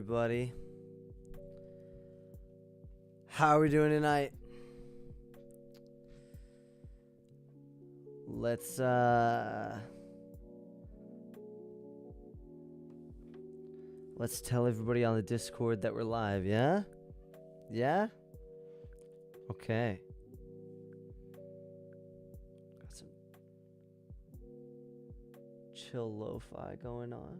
everybody? How are we doing tonight? Let's tell everybody on the Discord that we're live, yeah? Yeah? Okay. Got some chill lo-fi going on.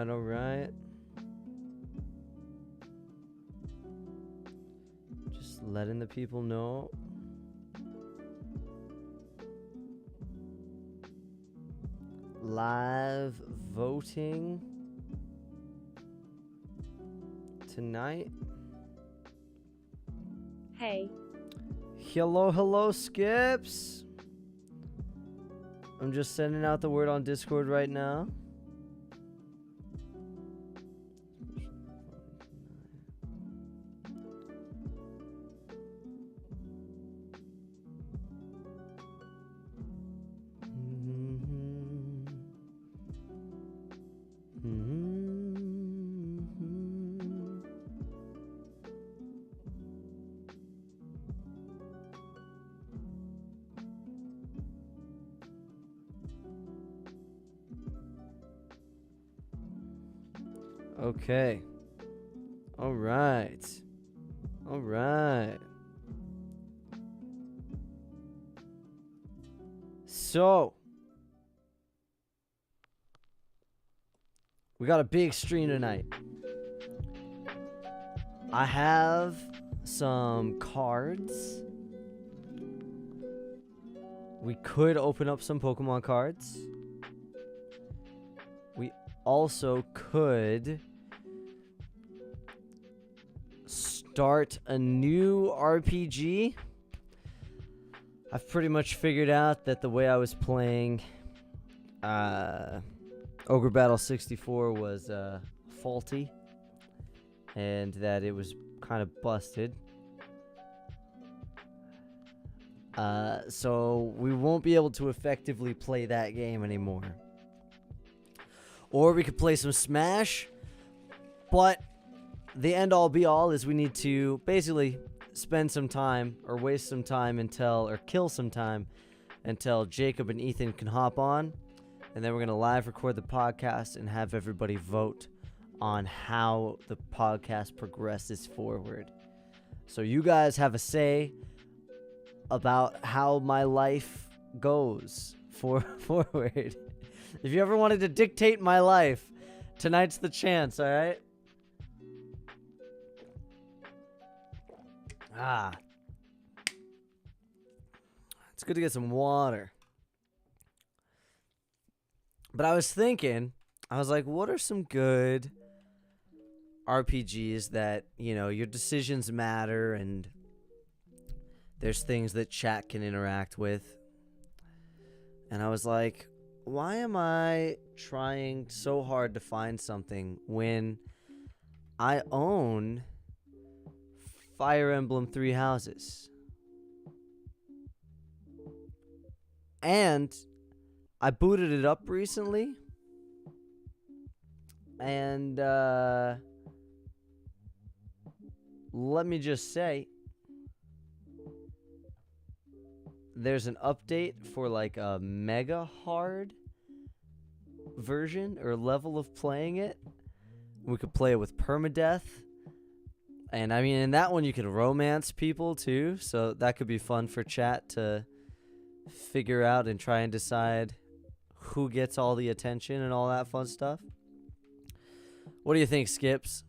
All right. Just letting the people know. Live voting tonight. Hey. Hello, Skips. I'm just sending out the word on Discord right now. Okay. All right. So, we got a big stream tonight. I have some cards. We could open up some Pokemon cards. We also could start a new RPG. I've pretty much figured out that the way I was playing Ogre Battle 64 was faulty, and that it was kind of busted. So we won't be able to effectively play that game anymore. Or we could play some Smash, But the end all be all is we need to basically spend some time or waste some time or kill some time until Jacob and Ethan can hop on. And then we're going to live record the podcast and have everybody vote on how the podcast progresses forward. So you guys have a say about how my life goes forward. If you ever wanted to dictate my life, tonight's the chance, all right? It's good to get some water. But I was thinking, I was like, what are some good RPGs that, you know, your decisions matter and there's things that chat can interact with. And I was like, why am I trying so hard to find something when I own Fire Emblem Three Houses? And I booted it up recently. And let me just say, there's an update for like a mega hard version or level of playing it. We could play it with permadeath. And I mean, in that one you can romance people too, so that could be fun for chat to figure out and try and decide who gets all the attention and all that fun stuff. What do you think, Skips?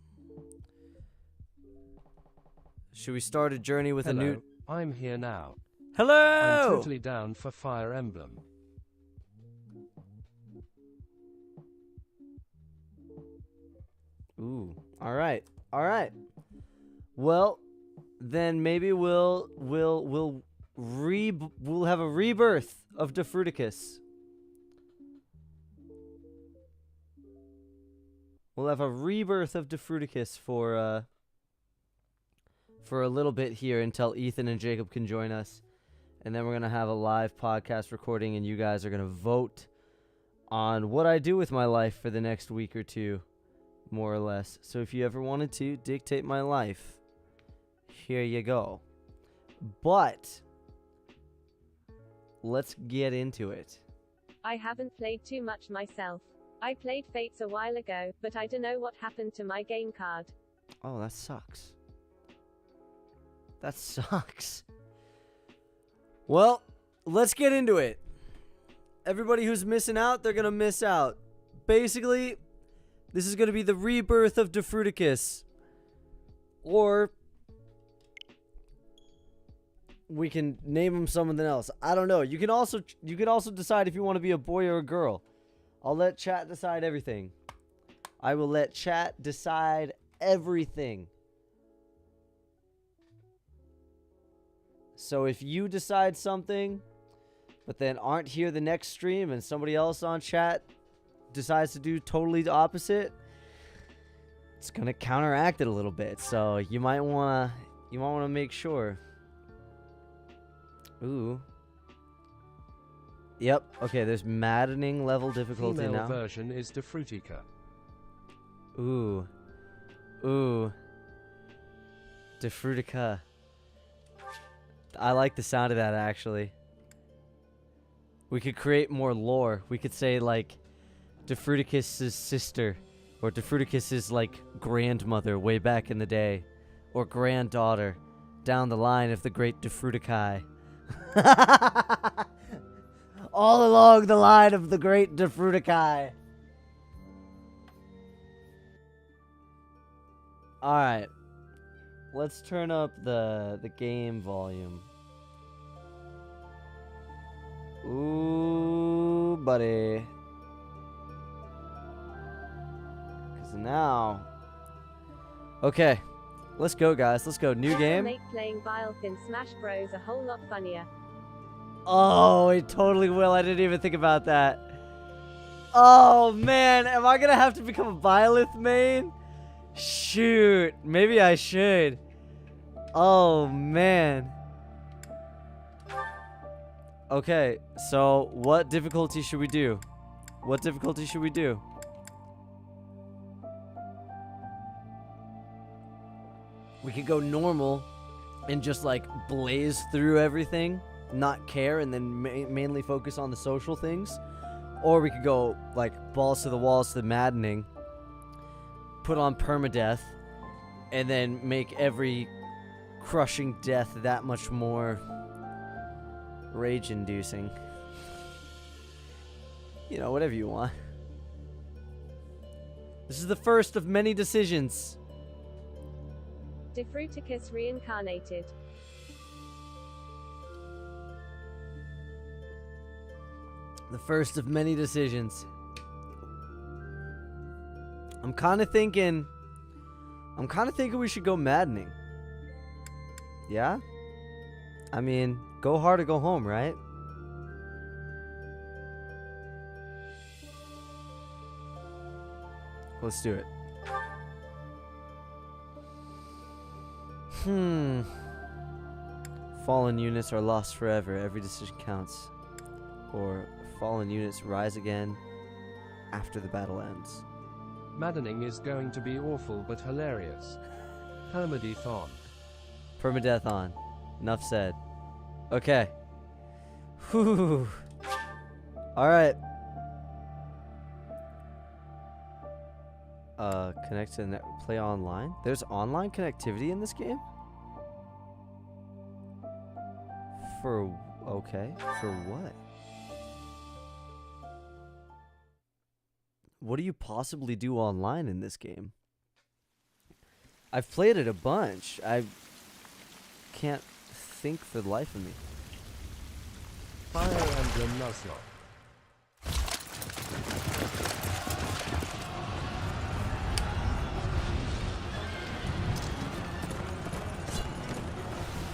Should we start a journey with Hello, a new... I'm here now. Hello! I'm totally down for Fire Emblem. Ooh, all right. Well, then maybe we'll have a rebirth of Defruticus. We'll have a rebirth of Defruticus for a little bit here until Ethan and Jacob can join us. And then we're going to have a live podcast recording, and you guys are going to vote on what I do with my life for the next week or two, more or less. So if you ever wanted to dictate my life, here you go. But let's get into it. I haven't played too much myself. I played Fates a while ago, but I don't know what happened to my game card. Oh, that sucks. That sucks. Well, let's get into it. Everybody who's missing out, they're going to miss out. Basically, this is going to be the rebirth of Defruticus. Or we can name him something else. I don't know. You can also decide if you want to be a boy or a girl. I'll let chat decide everything. I will let chat decide everything. So if you decide something, but then aren't here the next stream and somebody else on chat decides to do totally the opposite, it's going to counteract it a little bit. So you might want to make sure. Ooh. Yep. Okay, there's maddening level difficulty Female now. version is Defrutica. Ooh. Defrutica. I like the sound of that, actually. We could create more lore. We could say, like, Defruticus' sister. Or Defruticus' like, grandmother way back in the day. Or granddaughter. Down the line of the great Defruticae. All along the line of the great Defruticae. Alright. Let's turn up the game volume. Ooh, buddy. Because now... Okay. Let's go, guys. Let's go. New game. Make playing Byleth in Smash Bros. A whole lot funnier. Oh, it totally will. I didn't even think about that. Oh, man. Am I going to have to become a Byleth main? Shoot. Maybe I should. Oh, man. Okay. So, what difficulty should we do? What difficulty should we do? We could go normal and just like blaze through everything, not care, and then mainly focus on the social things. Or we could go like balls to the walls to the maddening, put on permadeath, and then make every crushing death that much more rage-inducing. You know, whatever you want. This is the first of many decisions. Devilfruit reincarnated. The first of many decisions. I'm kind of thinking we should go maddening. Yeah? I mean, go hard or go home, right? Let's do it. Fallen units are lost forever. Every decision counts. Or fallen units rise again after the battle ends. Maddening is going to be awful but hilarious. Permadeath. Permadeath on. Enough said. Okay. Whew. Alright. Connect to net, play online. There's online connectivity in this game? Okay. For what? What do you possibly do online in this game? I've played it a bunch. I can't think for the life of me. Fire Emblem Nuzlocke.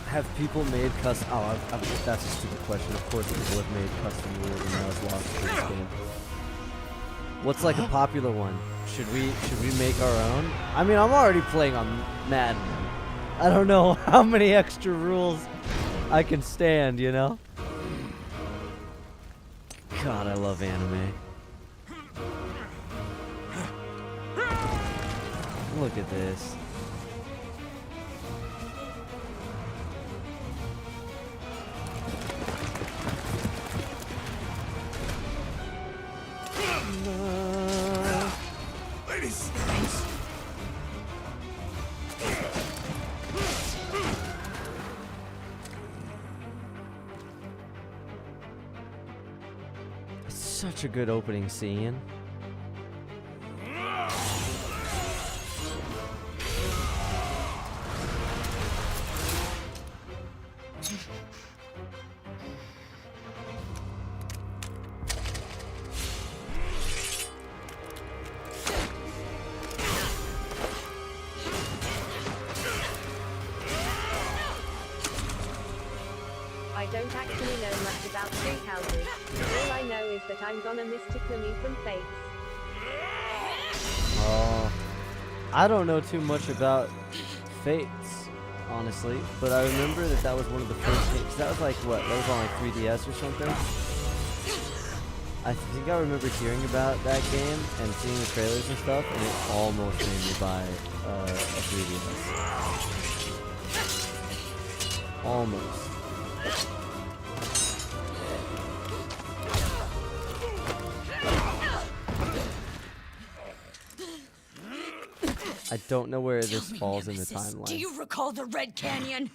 Have people made custom? Oh, that's a stupid question. Of course, people have made custom rules and Nuzlocke for this game. What's like a popular one? Should we make our own? I mean, I'm already playing on Madden. I don't know how many extra rules I can stand, you know? God, I love anime. Look at this. Ladies. It's such a good opening scene. I don't actually know much about tree houses. All I know is that I'm gonna mystically me from Fates. Oh, I don't know too much about Fates, honestly, but I remember that was one of the first games. That was like what? That was on like 3DS or something. I think I remember hearing about that game and seeing the trailers and stuff, and it almost made me buy a 3DS. Almost. I don't know where this falls in the timeline. Do you recall the Red Canyon?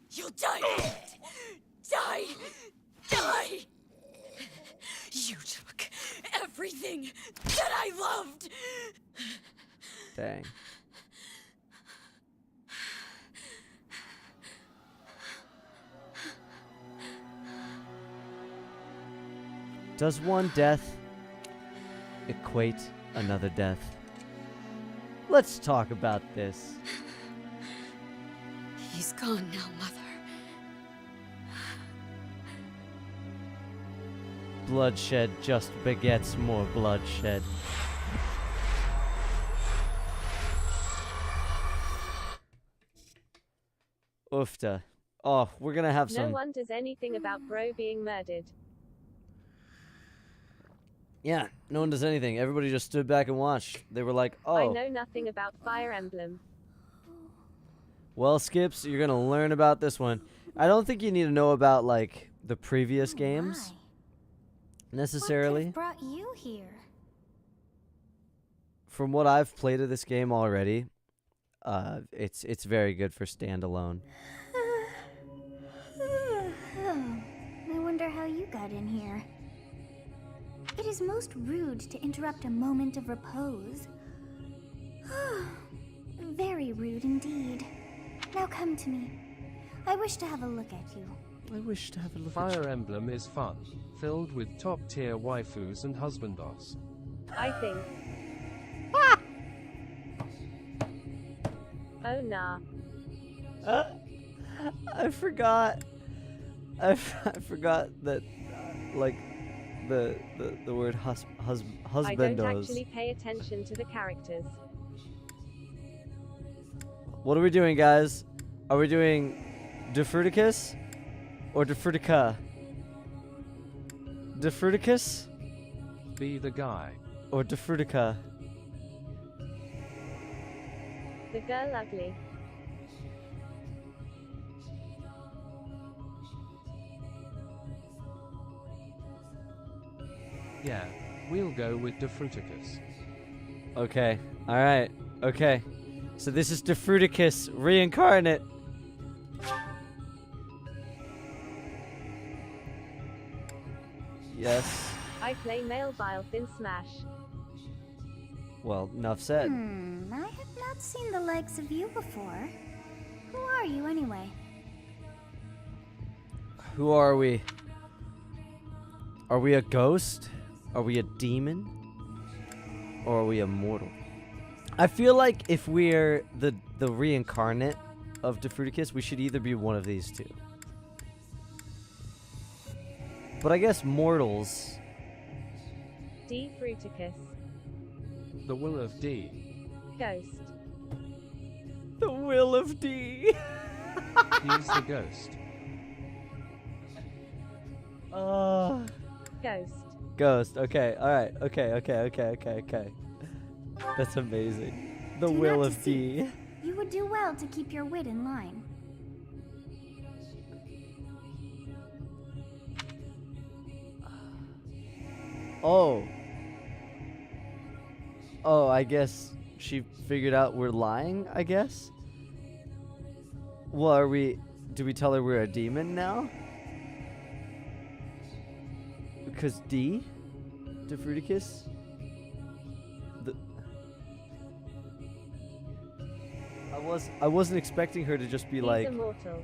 You'll die. Die. Die. You took everything that I loved. Dang. Does one death equate another death? Let's talk about this. He's gone now, Mother. Bloodshed just begets more bloodshed. Oofta. Oh, we're gonna have some... No one does anything about bro being murdered. Yeah, no one does anything. Everybody just stood back and watched. They were like, oh. I know nothing about Fire Emblem. Well, Skips, you're gonna learn about this one. I don't think you need to know about like the previous games necessarily. What brought you here? From what I've played of this game already, it's very good for standalone. I wonder how you got in here. It is most rude to interrupt a moment of repose. Very rude indeed. Now come to me. I wish to have a look at you. I wish to have a look at you. Fire Emblem is fun, filled with top-tier waifus and husbandos. I think. Oh nah. I forgot. I forgot that, like, the word I don't husbandos. actually pay attention to the characters. What are we doing, guys? Are we doing Devilfruit or Devilfruit? Devilfruit Be the guy. or Devilfruit? The girl ugly. Yeah, we'll go with Defruticus. Okay. All right. Okay. So this is Devilfruit reincarnate. Yes. I play male Bilf in Smash. Well, enough said. I have not seen the likes of you before. Who are you anyway? Who are we? Are we a ghost? Are we a demon? Or are we a mortal? I feel like if we're the reincarnate of Devilfruit, we should either be one of these two. But I guess mortals. Defruticus. The Will of D. Ghost. The Will of D. He's the ghost. Ghost. Ghost. Okay. All right. Okay. That's amazing. The Do Will not of D. deceive. You would do well to keep your wit in line. Oh. Oh, I guess she figured out we're lying, I guess? Well, are we... Do we tell her we're a demon now? Because D? Defruticus? I wasn't expecting her to just be He's like... immortal.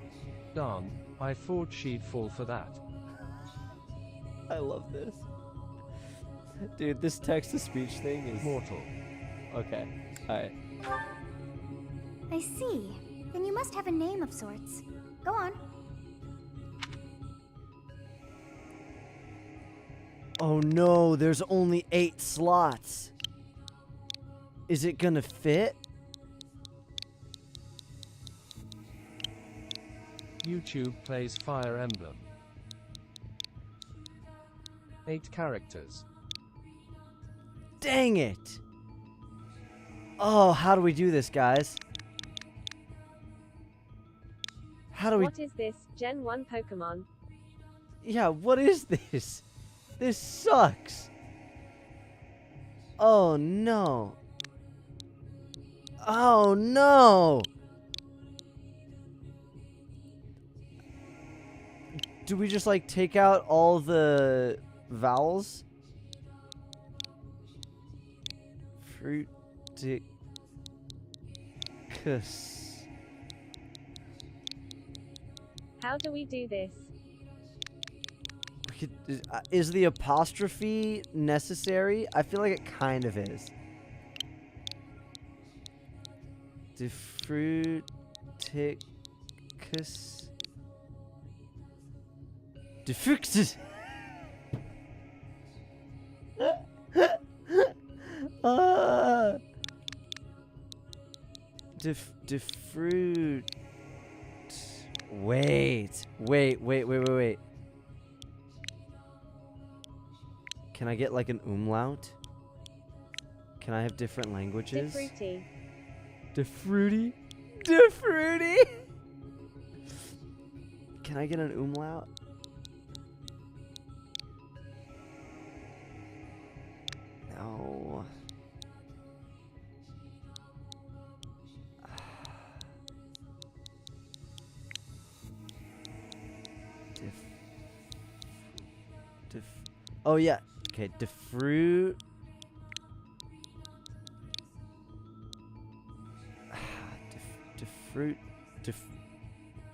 Darn, I thought she'd fall for that. I love this. Dude, this text-to-speech thing is... Mortal. Okay. Alright. I see. Then you must have a name of sorts. Go on. Oh no, there's only 8 slots. Is it gonna fit? YouTube plays Fire Emblem. 8 characters. Dang it! Oh, how do we do this, guys? How do we... What is this, Gen 1 Pokemon? Yeah, what is this? This sucks. Oh no. Oh no! Do we just like take out all the vowels? Fruiticus. How do we do this? Is the apostrophe necessary? I feel like it kind of is. Defruticus. Defructus. Defruit. Wait. Can I get like an umlaut? Can I have different languages? Defruity. Defruity? Devilfruit. Can I get an umlaut? No. Oh yeah. Okay, Devilfruit.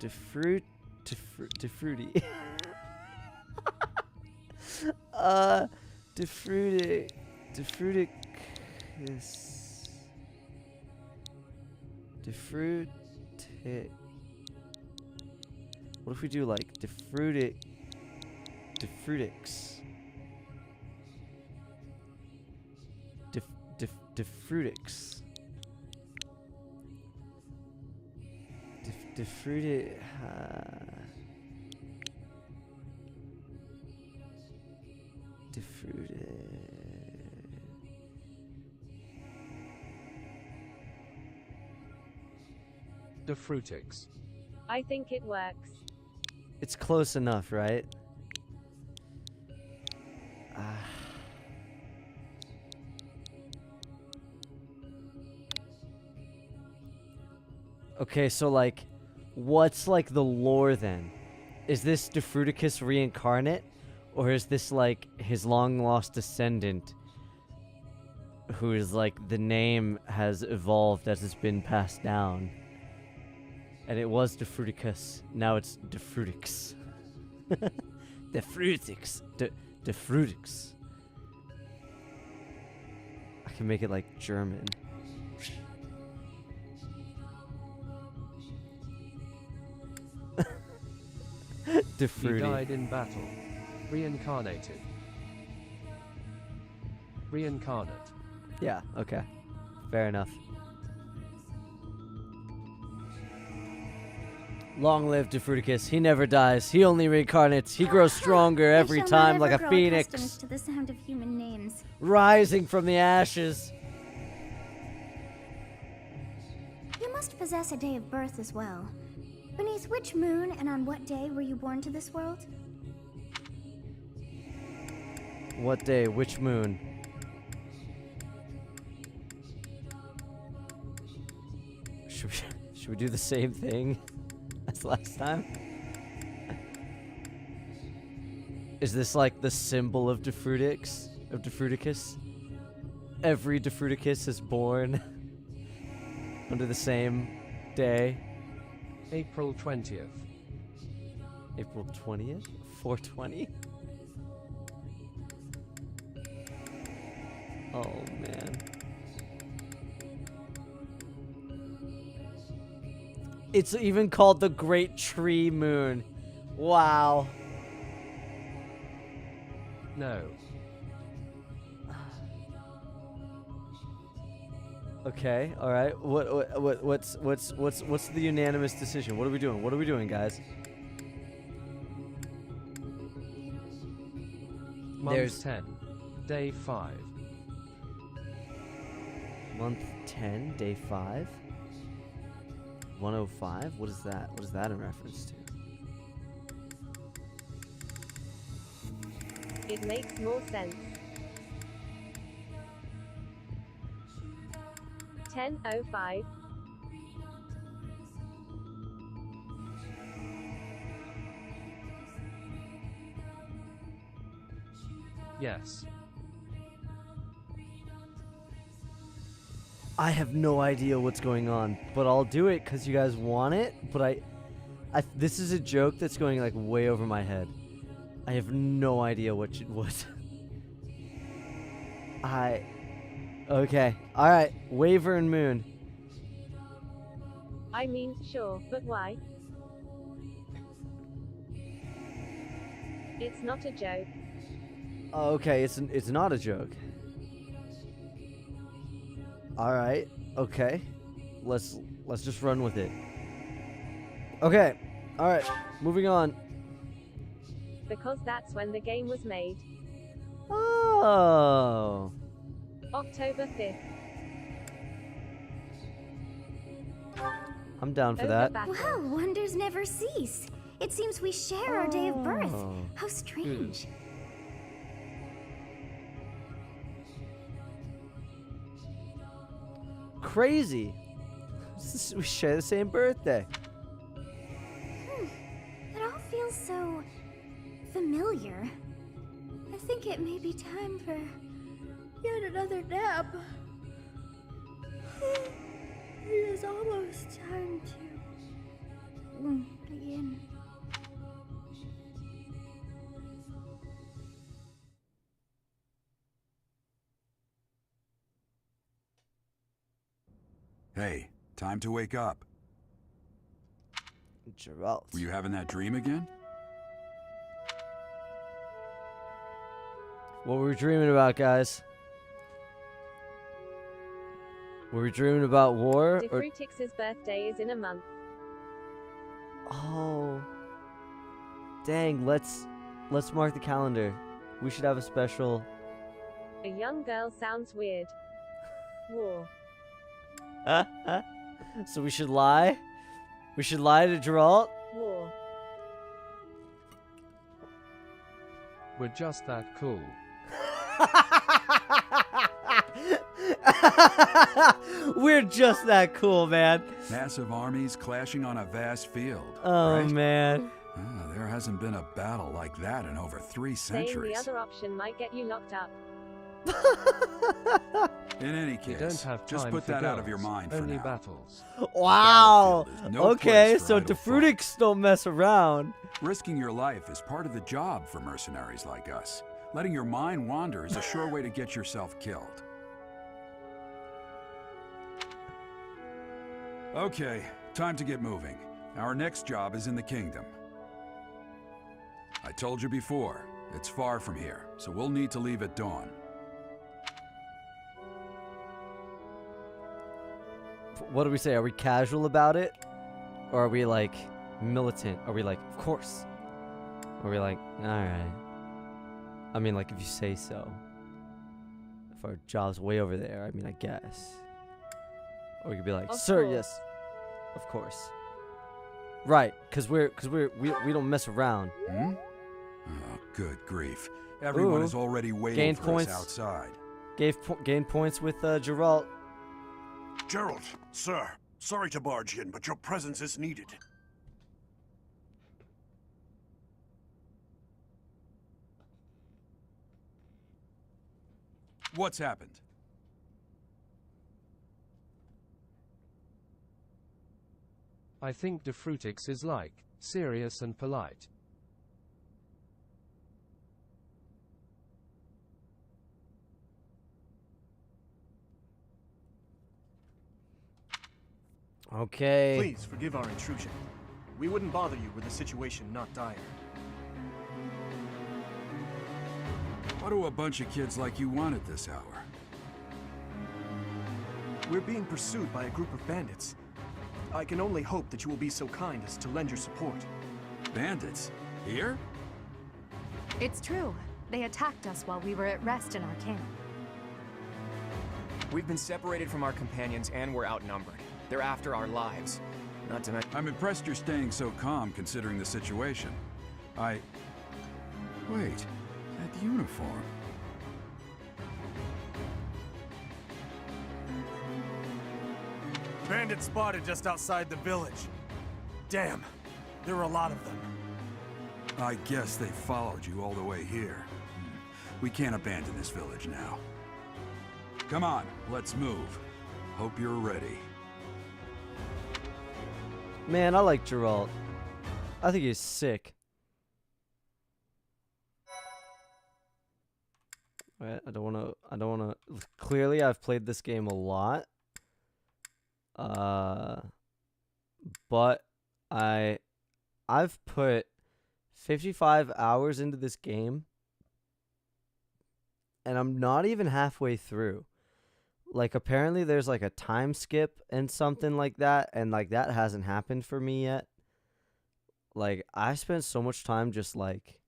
Devilfruit. Devilfruity. Devilfruticus. Devilfruit. What if we do like Devilfrutix? Devilfrutix. Devilfruit. Devilfrutix. I think it works. It's close enough, right? Okay, so like, what's like the lore then? Is this Devilfruticus reincarnate? Or is this like his long lost descendant who is like the name has evolved as it's been passed down? And it was Devilfruticus, now it's Devilfrutix. Devilfrutix. Devilfrutix. I can make it like German. He Devilfruity. died in battle. Reincarnated. Reincarnate. Yeah, okay. Fair enough. Long live Devilfruticus. He never dies. He only reincarnates. He grows stronger every I shall time not like ever a grow phoenix. accustomed to the sound of human names. Rising from the ashes. You must possess a day of birth as well. Beneath which moon and on what day were you born to this world? What day? Which moon? Should we do the same thing as last time? Is this like the symbol of Devilfruticus? Of Devilfruticus? Every Devilfruticus is born under the same day. April 20th. April 20th? 420? Oh man. It's even called the Great Tree Moon. Wow. No. Okay, all right. What's the unanimous decision? What are we doing? What are we doing, guys? Month There's 10. Day 5. month 10, day 5. 105. What is that? What is that in reference to? It makes more sense. 10:05. Yes. I have no idea what's going on, but I'll do it because you guys want it. But I this is a joke that's going like way over my head. I have no idea what. Okay. All right. Wyvern Moon. I mean, sure, but why? It's not a joke. Oh, okay. It's not a joke. All right. Okay. Let's just run with it. Okay. All right. Moving on. Because that's when the game was made. Oh. October 5th. I'm down for Over that. battle. Well, wonders never cease. It seems we share our day of birth. Oh. How strange. Crazy. We share the same birthday. It all feels so familiar. I think it may be time for yet another nap. It is almost time to begin. Hey, time to wake up. Geralt. Were you having that dream again? What were we dreaming about, guys? Were we dreaming about war? Or... Devilfruit's birthday is in a month. Oh. Dang, let's mark the calendar. We should have a special... A young girl sounds weird. War. So we should lie? We should lie to Geralt? War. We're just that cool. We're just that cool, man. Massive armies clashing on a vast field. Oh, right? man. Ah, there hasn't been a battle like that in over 3 Saying centuries. the other option might get you locked up. In any We case, don't have just time put for that out of girls, your mind for only now. battles. Wow. Battlefield is no Okay, place for so idle Devilfruit don't mess around. Risking your life is part of the job for mercenaries like us. Letting your mind wander is a sure way to get yourself killed. Okay, time to get moving. Our next job is in the kingdom. I told you before, it's far from here, so we'll need to leave at dawn. What do we say? Are we casual about it? Or are we like militant? Are we like, of course? Or are we like, alright. I mean, like, if you say so. If our job's way over there, I mean, I guess. Or we could be like, Of sir, course. yes. Of course. Right, because we don't mess around. Hmm? Oh, good grief. Everyone Ooh. is already waiting Gain for points. us outside. Gain points with Geralt. Gerald, sir, sorry to barge in, but your presence is needed. What's happened? I think Devilfruit is like, serious and polite. Okay. Please forgive our intrusion. We wouldn't bother you were the situation not dire. What do a bunch of kids like you want at this hour? We're being pursued by a group of bandits. I can only hope that you will be so kind as to lend your support. Bandits? Here? It's true. They attacked us while we were at rest in our camp. We've been separated from our companions and we're outnumbered. They're after our lives. Not to mention... I'm impressed you're staying so calm considering the situation. Wait, that uniform. Bandits spotted just outside the village. Damn, there were a lot of them. I guess they followed you all the way here. We can't abandon this village now. Come on, let's move. Hope you're ready. Man, I like Geralt. I think he's sick. Alright, I don't wanna clearly I've played this game a lot. But I've put 55 hours into this game and I'm not even halfway through. Like, apparently there's like a time skip and something like that, and like that hasn't happened for me yet. Like, I spent so much time just like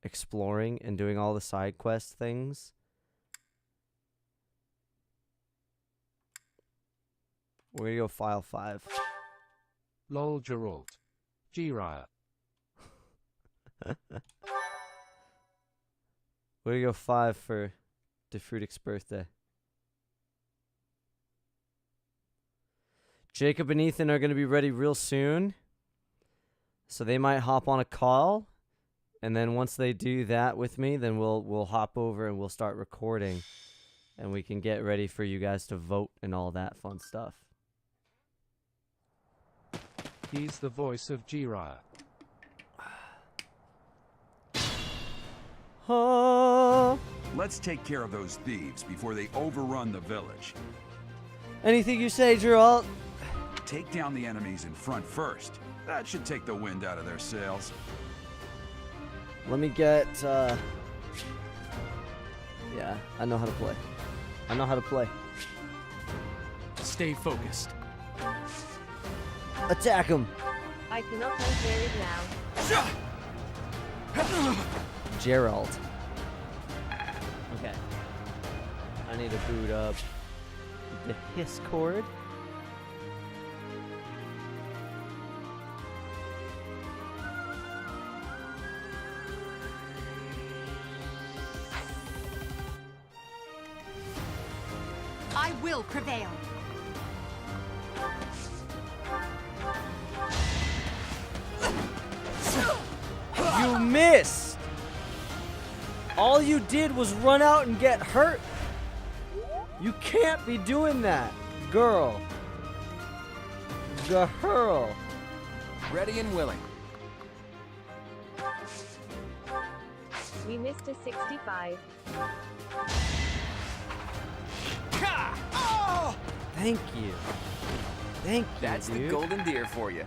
exploring and doing all the side quest things. We're gonna go file 5. Lol Geralt. Jiraiya. Way to go 5 for Defruit's birthday. Jacob and Ethan are going to be ready real soon. So they might hop on a call. And then once they do that with me, then we'll hop over and we'll start recording. And we can get ready for you guys to vote and all that fun stuff. He's the voice of Jiraiya. Let's take care of those thieves before they overrun the village. Anything you say, Geralt? Take down the enemies in front first. That should take the wind out of their sails. Let me get, yeah, I know how to play. I know how to play. Stay focused. Attack him! I cannot hear it now. Gerald. Okay. I need to boot up the hiss cord. I will prevail. You missed! All you did was run out and get hurt. You can't be doing that, girl. Girl. Ready and willing. We missed a 65. Thank you. Thank you, That's dude. the golden deer for you.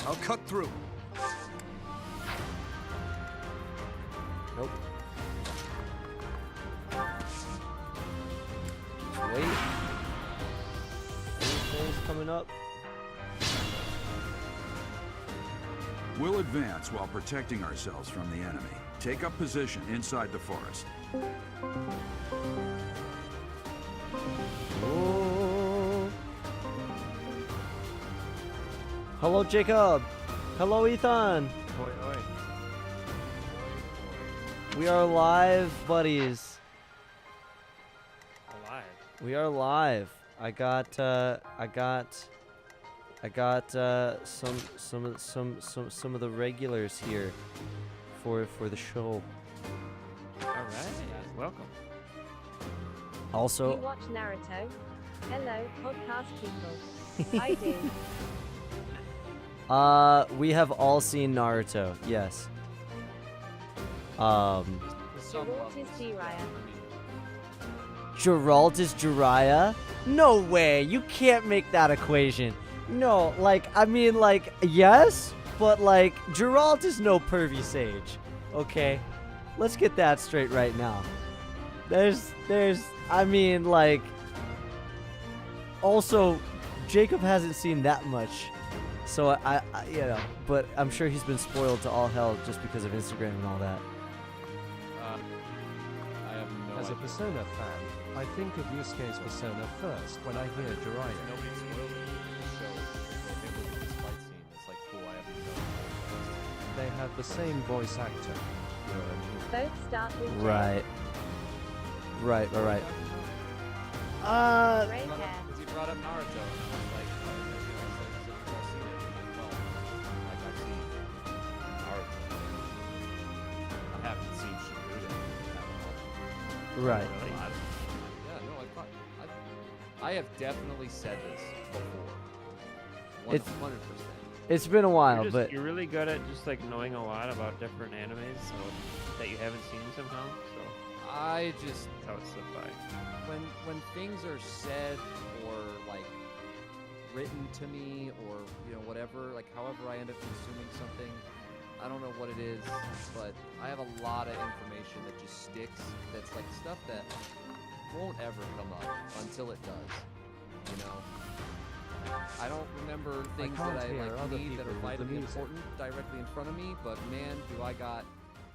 I'll cut through. Nope. Wait. Anything's coming up. We'll advance while protecting ourselves from the enemy. Take up position inside the forest. Oh. Hello, Jacob. Hello, Ethan. Oi, oi. We are live, buddies. Alive. We are live. I got some of the regulars here for the show. All right. Welcome. Also, You watch Naruto? Hello, podcast people. I do. we have all seen Naruto. Yes. Geralt is Jiraiya. Geralt is Jiraiya? No way. You can't make that equation. No, like, I mean, like, yes, but, like, Geralt is no pervy sage. Okay? Let's get that straight right now. I mean, like, also, Jacob hasn't seen that much. So, I you know, but I'm sure he's been spoiled to all hell just because of Instagram and all that. I have no As a idea. Persona fan, I think of Yusuke's Persona first when I hear Jiraiya. Nobody spoiled it. So, if it was this fight scene, it's like, cool, I have no idea. They have the same voice actor. Both start with J. Right. Right. Gray hair. Because he brought up Naruto, and I was like, oh, you know, so I've all seen it. Well, like I've seen Naruto. I haven't seen Shippuden at all. Right. Really? Yeah, no, I have definitely said this before. 100%. It's been a while, but you're really good at just like knowing a lot about different animes so that you haven't seen somehow. So I just that's how it slipped by. when things are said or like written to me or you know whatever, like however I end up consuming something, I don't know what it is, but I have a lot of information that just sticks. That's like stuff that won't ever come up until it does, you know. I don't remember things can't that I hear like other need that people are with the vitally music. important directly in front of me, but man, do I got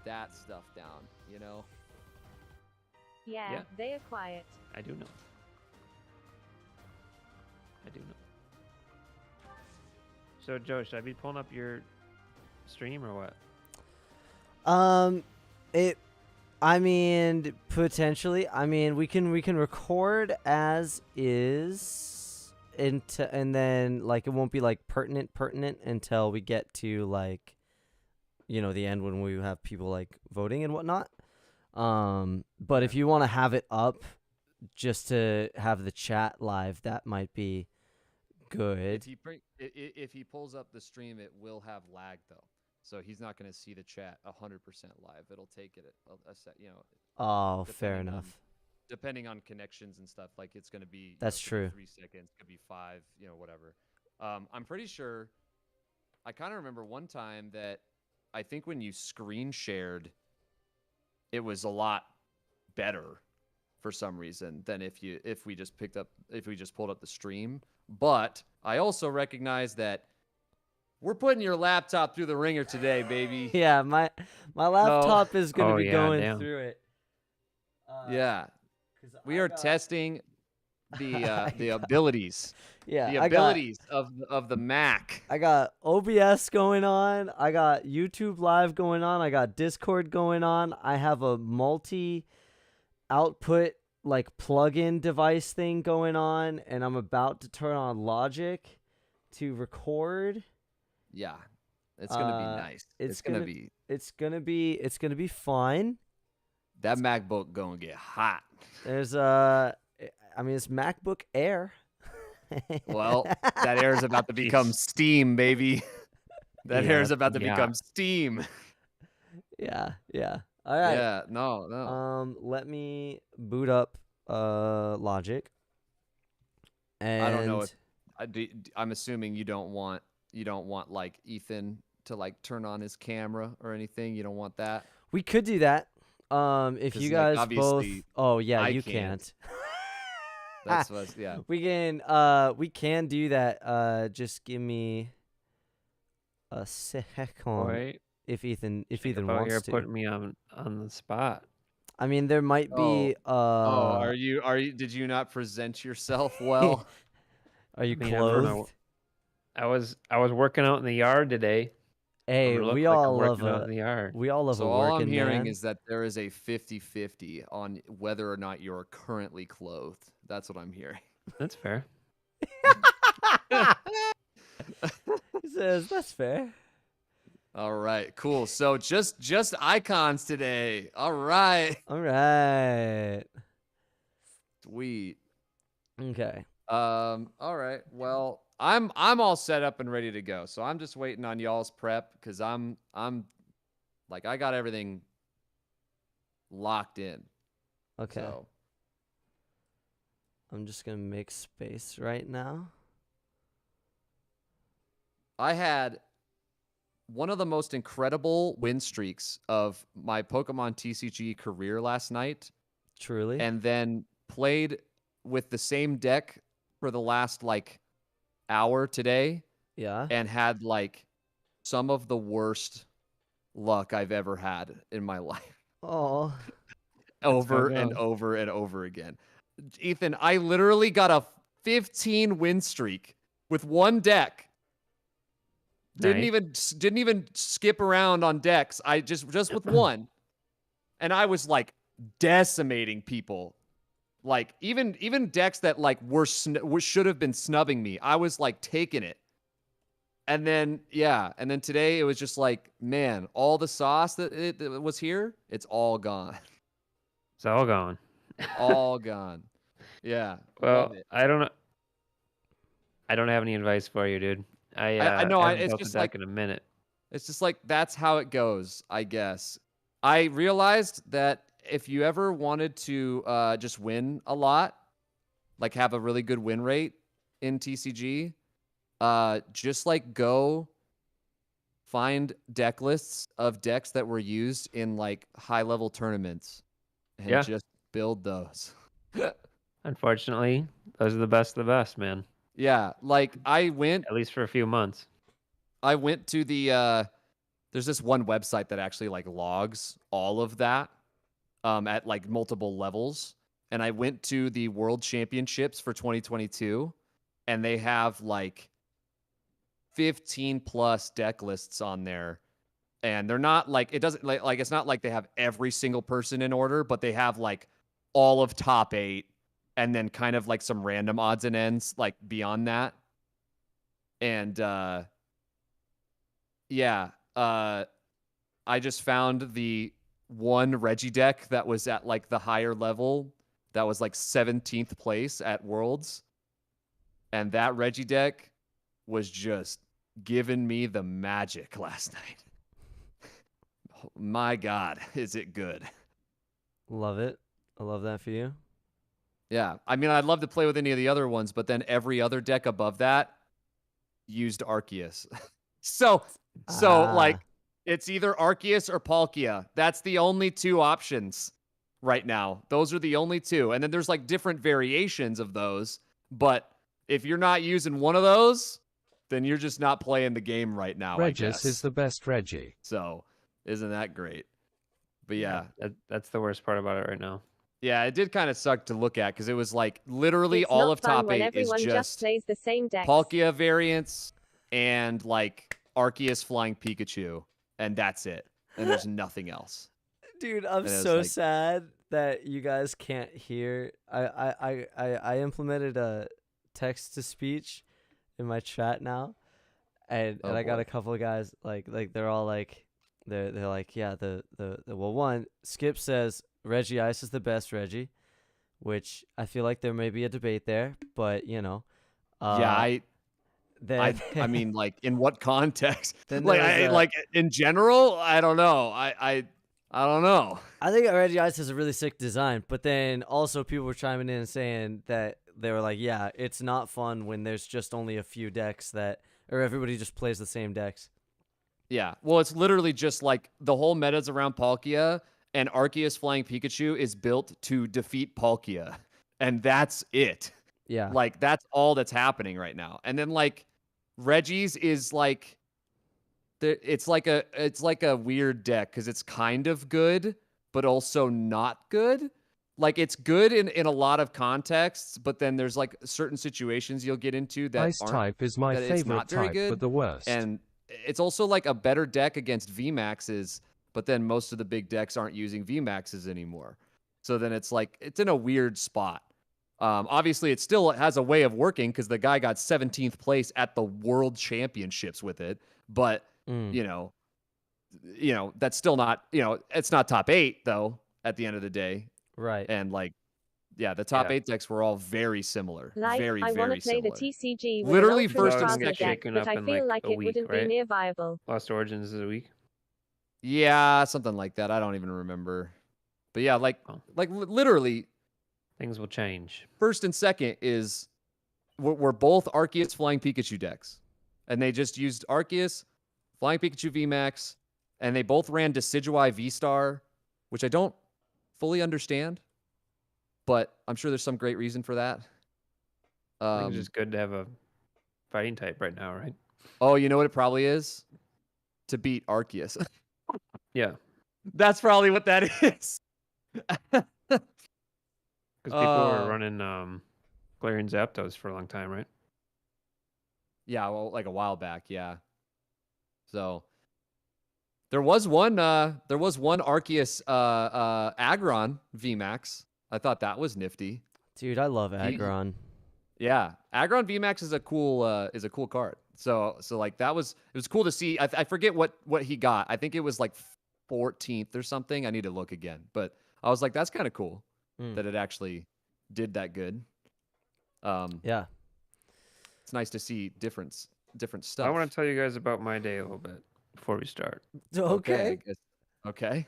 that stuff down, you know? Yeah, Yeah. they are quiet. I do know. I do know. So, Joe, should I be pulling up your stream or what? I mean, potentially. I mean, we can record as is, and then like it won't be like pertinent until we get to like, the end when we have people like voting and whatnot. But if you want to have it up, just to have the chat live, that might be good. If he pulls up the stream, it will have lag though. So he's not going to see the chat 100% live. It'll take it a set, Oh, fair enough. Depending on connections and stuff, like it's going to be. That's true. 3 seconds, could be 5, whatever. I'm pretty sure. I kind of remember one time that I think when you screen shared, it was a lot better for some reason than if we just pulled up the stream. But I also recognize that we're putting your laptop through the ringer today, baby. Yeah, my laptop is gonna be going through it. Yeah, we are testing the abilities. Yeah, the abilities of the Mac. I got OBS going on. I got YouTube Live going on. I got Discord going on. I have a multi-output like plug-in device thing going on, and I'm about to turn on Logic to record. Yeah, it's gonna be nice. It's gonna be fun. That MacBook gonna get hot. There's it's MacBook Air. Well, that air is about to become steam, baby. That air is about to become steam. Yeah. All right. Yeah, no. Let me boot up Logic. And I don't know if I'm assuming you don't want like Ethan to like turn on his camera or anything. You don't want that. We could do that. If you guys both. Oh yeah, you can't. That's what. Yeah. We can do that. Just give me a second. Wait. If Ethan You're wants to. putting me on the spot. I mean, there might be. Are you? Did you not present yourself well? Are you clothed? I was working out in the yard today. Hey, we all love a working So all I'm hearing man. is that there is a 50-50 on whether or not you're currently clothed. That's what I'm hearing. That's fair. He says that's fair. All right, cool. So just icons today. All right. Sweet. Okay. All right. Well, I'm all set up and ready to go. So I'm just waiting on y'all's prep because I'm like I got everything locked in. Okay. So. I'm just gonna make space right now. I had one of the most incredible win streaks of my Pokemon TCG career last night. Truly. And then played with the same deck for the last like hour today. Yeah. And had like some of the worst luck I've ever had in my life. Oh. Over and over and over again. Ethan, I literally got a 15 win streak with one deck. Nice. Didn't even skip around on decks. I just with one. And I was like decimating people. Like even decks that like should have been snubbing me. I was like taking it. And then today it was just like, man, all the sauce that was here, it's all gone. It's all gone. All gone. Yeah. Well, I don't have any advice for you, dude. I know. haven't It's built just a deck like in a minute. It's just like that's how it goes, I guess. I realized that if you ever wanted to just win a lot, like have a really good win rate in TCG, just like go find deck lists of decks that were used in like high level tournaments and just build those. Unfortunately, those are the best of the best, man. Yeah, like I went At least for a few months. I went to the there's this one website that actually like logs all of that at like multiple levels. And I went to the World Championships for 2022 and they have like 15 plus deck lists on there. And they're not like it doesn't like it's not like they have every single person in order, but they have like all of top 8 and then kind of like some random odds and ends like beyond that. And yeah, I just found the one Reggie deck that was at like the higher level that was like 17th place at Worlds. And that Reggie deck was just giving me the magic last night. Oh, my God, is it good? Love it. I love that for you. Yeah. I mean, I'd love to play with any of the other ones, but then every other deck above that used Arceus. so like it's either Arceus or Palkia. That's the only two options right now. Those are the only two. And then there's like different variations of those. But if you're not using one of those, then you're just not playing the game right now, I Regis guess. is the best Reggie. So isn't that great? But yeah. That's the worst part about it right now. Yeah, it did kind of suck to look at because it was like literally It's all not of fun top when 8 is everyone just plays the same decks. Palkia variants and like Arceus Flying Pikachu, and that's it. And there's nothing else. Dude, I'm And it was so like- sad that you guys can't hear. I implemented a text to speech in my chat now, and Oh, I got boy. a couple of guys like they're all like they're like yeah the well, one Skip says Reggie Ice is the best Reggie, which I feel like there may be a debate there, but you know, Yeah, then I mean, like, in what context? Then Like, there was a- like in general, I don't know. I don't know. I think Reggie Ice has a really sick design, but then also people were chiming in and saying that they were like, yeah, it's not fun when there's just only a few decks that, or everybody just plays the same decks. Yeah, well, it's literally just like the whole meta's around Palkia, and Arceus Flying Pikachu is built to defeat Palkia, and that's it. Yeah. Like, that's all that's happening right now. And then like Reggie's is like it's like a weird deck because it's kind of good but also not good. Like, it's good in a lot of contexts, but then there's like certain situations you'll get into that Ice aren't, type is my that it's favorite not very type, good, but the worst. and it's also like a better deck against VMAXs, but then most of the big decks aren't using VMAXs anymore. So then it's like it's in a weird spot. Obviously, it still has a way of working because the guy got 17th place at the World Championships with it. But you know, that's still not, it's not top 8 though. At the end of the day, right? And like, yeah, the top 8 decks were all very similar, Like, very I want very to play similar. the TCG with Literally an first and ultra second. deck, but I feel like it wouldn't be near viable. Lost Origins is a week. Yeah, something like that. I don't even remember. But yeah, like literally, things will change. First and second is we're both Arceus Flying Pikachu decks, and they just used Arceus Flying Pikachu VMAX, and they both ran Decidueye V-Star, which I don't fully understand, but I'm sure there's some great reason for that. I think it's just good to have a fighting type right now, right? Oh, you know what it probably is? To beat Arceus. Yeah. That's probably what that is. Because people were running Galarian Zapdos for a long time, right? Yeah, well, like a while back, yeah. So there was one Arceus Aggron VMAX. I thought that was nifty. Dude, I love Aggron. Yeah, Aggron VMAX is a cool card. So like it was cool to see. I forget what he got. I think it was like 14th or something. I need to look again. But I was like, that's kind of cool that it actually did that good. Yeah. It's nice to see different stuff. I want to tell you guys about my day a little bit before we start. Okay. I guess. Okay.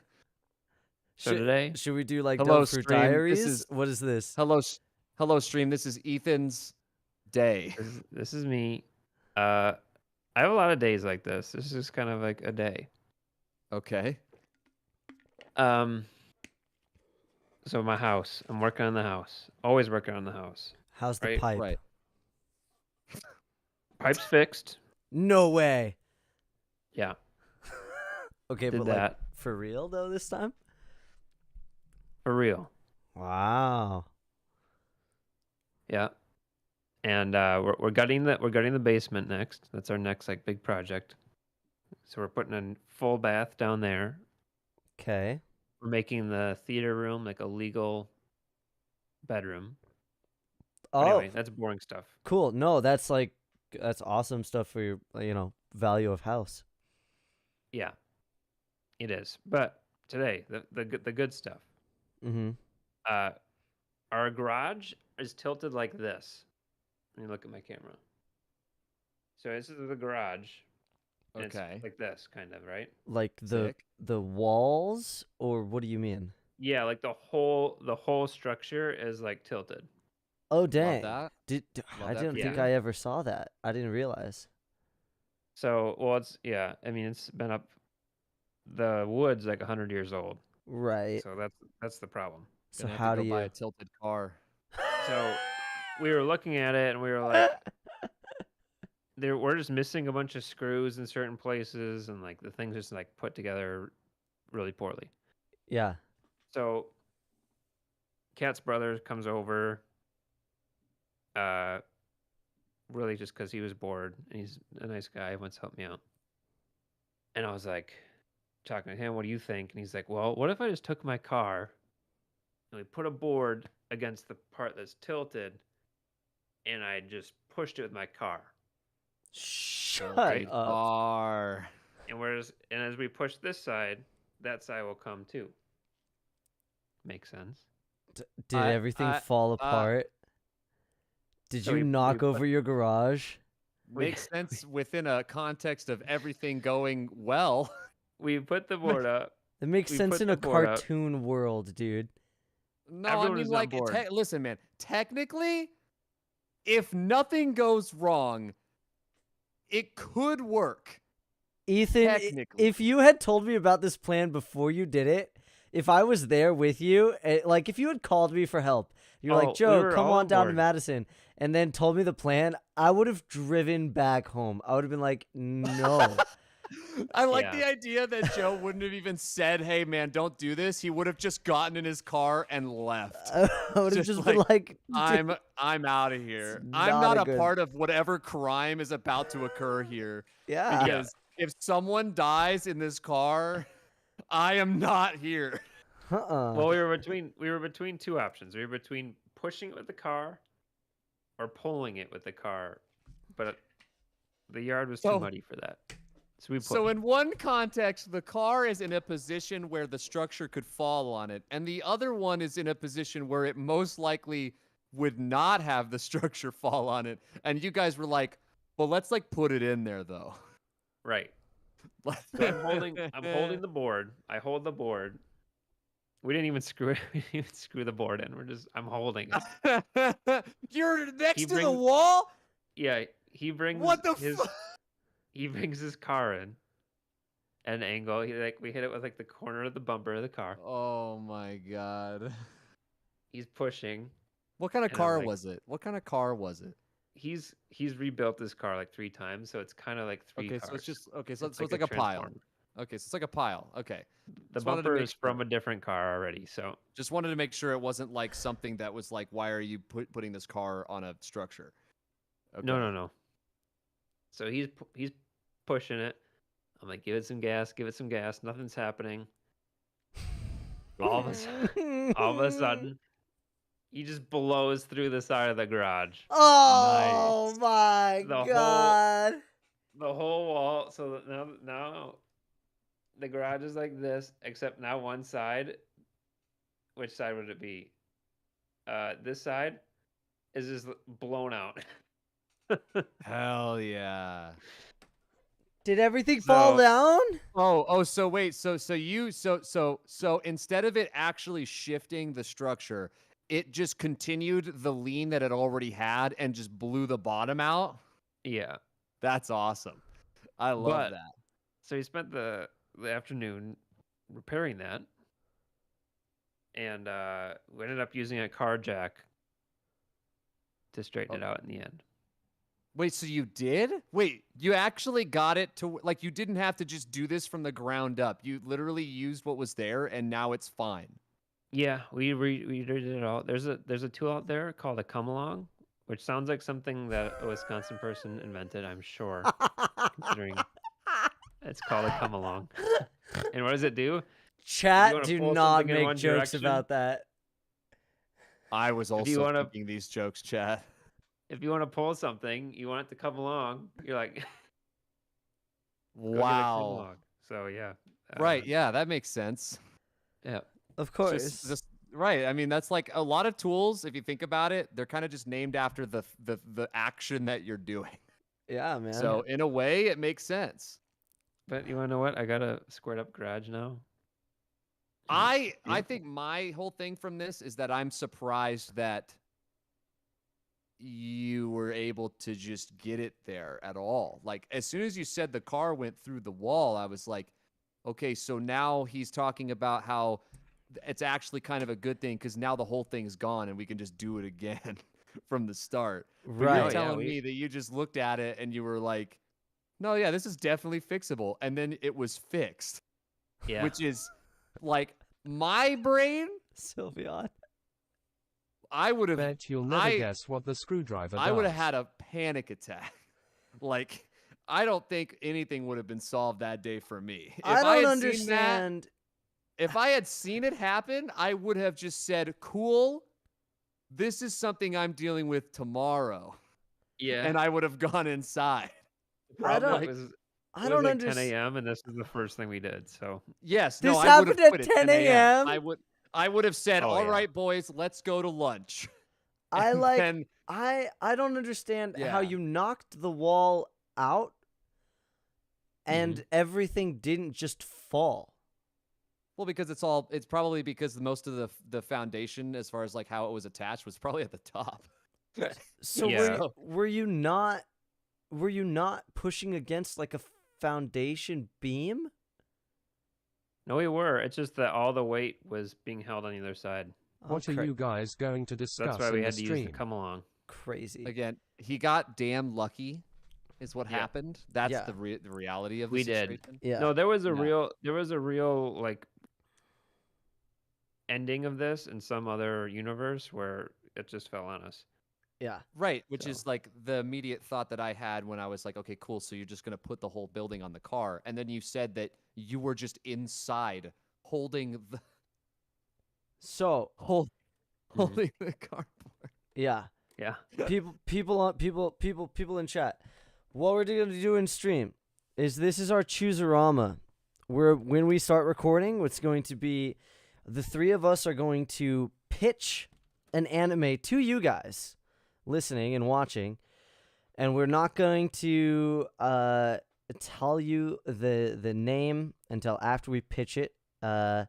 So today, should we do like Hello, Devilfruit stream. Diaries? What is this? Hello, stream. This is Ethan's day. This is me. I have a lot of days like this. This is just kind of like a day. Okay. So my house. I'm working on the house. Always working on the house. How's the right? pipe? Right. Pipe's fixed. No way. Yeah. Okay, Did but that. like for real though this time? For real. Wow. Yeah. And we're gutting the basement next. That's our next like big project. So we're putting a full bath down there. Okay. We're making the theater room like a legal bedroom. Oh, Anyway, that's boring stuff. cool. No, that's awesome stuff for your value of house. Yeah, it is. But today, the good stuff. Mm-hmm. Our garage is tilted like this. Let me look at my camera. So this is the garage. And Okay. It's like this, kind of, right? Like Sick. the walls, or what do you mean? Yeah, like the whole structure is like tilted. Oh dang! that. I that didn't for think you. I ever saw that. I didn't realize. So, well, I mean, it's been up. The wood's like 100 years old. Right. So that's the problem. So Gonna have how to do go buy you? a tilted car. So we were looking at it and we were like, we're just missing a bunch of screws in certain places, and like the thing's just like put together really poorly. Yeah. So Cat's brother comes over, really just because he was bored and he's a nice guy, he wants to help me out. And I was like, talking to him, what do you think? And he's like, well, what if I just took my car and we put a board against the part that's tilted and I just pushed it with my car? Shut Right? up. Car. And as we push this side, that side will come too. Makes sense. Did everything fall apart? Did you knock over your garage? Makes sense within a context of everything going well. We put the board up. It makes sense in a cartoon world, dude. No, Everyone I mean is on like, board. listen, man. Technically, if nothing goes wrong, it could work. Ethan, Technically. if you had told me about this plan before you did it, if I was there with you, like if you had called me for help, you're like, Joe, were come all on down to board. Madison, and then told me the plan, I would have driven back home. I would have been like, no. I like Yeah. the idea that Joe wouldn't have even said, hey, man, don't do this. He would have just gotten in his car and left. I would have just been like, I'm out of here. It's I'm not not a a good- part of whatever crime is about to occur here. yeah. Because if someone dies in this car, I am not here. Well, we were between two options. We were between pushing it with the car or pulling it with the car, but the yard was too muddy for that. So we pushed. So in one context, the car is in a position where the structure could fall on it, and the other one is in a position where it most likely would not have the structure fall on it. And you guys were like, well, let's like put it in there though. Right. So I'm holding the board. I hold the board. We didn't even screw it. We didn't even screw the board in. I'm holding it. You're next He to the brings- wall? Yeah, he brings What the his he brings his car in at an angle. We hit it with like the corner of the bumper of the car. Oh my god. He's pushing. What kind of And I'm car like- was it? What kind of car was it? He's rebuilt this car like 3 times, so it's kind of like 3 Okay, cars. so it's just so it's like like a a pile. transformer. Okay, so it's like a pile. Okay. The Just wanted to bumper make is from a different car already, so Just wanted to make sure it wasn't like something that was like, why are you putting this car on a structure? Okay. no. So he's pushing it. I'm like, give it some gas, Nothing's happening. All of a sudden, he just blows through the side of the garage. Oh my The whole- god. The whole wall. So now the garage is like this, except now one side. Which side would it be? This side is just blown out. Hell yeah. Did everything fall down? So wait, so instead of it actually shifting the structure, it just continued the lean that it already had and just blew the bottom out? Yeah. That's awesome. I love that. So he spent the afternoon repairing that. And we ended up using a car jack to straighten it out in the end. Wait, so you did? Wait, you actually got it to like you didn't have to just do this from the ground up. You literally used what was there, and now it's fine. Yeah, we did it all. There's a tool out there called a come along, which sounds like something that a Wisconsin person invented, I'm sure, considering it's called a come along. And what does it do? Chat, do pull not something in make one jokes direction- about that. I was you also wanna- thinking these jokes, chat. If you want to pull something, you want it to come along. You're like, go get a come Wow. along. So yeah. Right, yeah, that makes sense. Yeah. Of course. Just right. I mean, that's like a lot of tools. If you think about it, they're kind of just named after the action that you're doing. Yeah, man. So in a way, it makes sense. But you want to know what? I got a squared up garage now. I think my whole thing from this is that I'm surprised that you were able to just get it there at all. Like as soon as you said the car went through the wall, I was like, okay, so now he's talking about how it's actually kind of a good thing because now the whole thing's gone and we can just do it again from the start. But Right. you're telling me that you just looked at it and you were like, no, yeah, this is definitely fixable. And then it was fixed. Yeah. Which is like my brain. Sylveon. I would have. Bet you'll never guess what the screwdriver does. I would have had a panic attack. Like, I don't think anything would have been solved that day for me. If I don't had understand. Seen that, if I had seen it happen, I would have just said, cool, this is something I'm dealing with tomorrow. Yeah. And I would have gone inside. I don't. It was I don't like understand. 10 a.m. and this is the first thing we did. So Yes, This no, I would happened have at quit 10 a.m.? I would have said, Oh, all yeah. right, boys, let's go to lunch. I And like. then- I don't understand how Yeah. you knocked the wall out, and everything didn't just fall. Well, because it's probably because most of the foundation, as far as like how it was attached, was probably at the top. So Yeah. were you not pushing against like a foundation beam? no, we were. It's just that all the weight was being held on the other side. What are you guys going to discuss That's why we in had the to use stream? the come along. Crazy. Again, he got damn lucky, is what Yeah. happened. That's Yeah. the reality of the We did. situation. Yeah. No, there was a Yeah. real like ending of this in some other universe where it just fell on us. Yeah. Right, which is like the immediate thought that I had when I was like, okay, cool, so you're just going to put the whole building on the car. And then you said that you were just inside holding the So holding the cardboard. yeah. Yeah. People in chat. What we're going to do in stream is this is our Chooserama. When we start recording, what's going to be the three of us are going to pitch an anime to you guys listening and watching, and we're not going to tell you the name until after we pitch it. And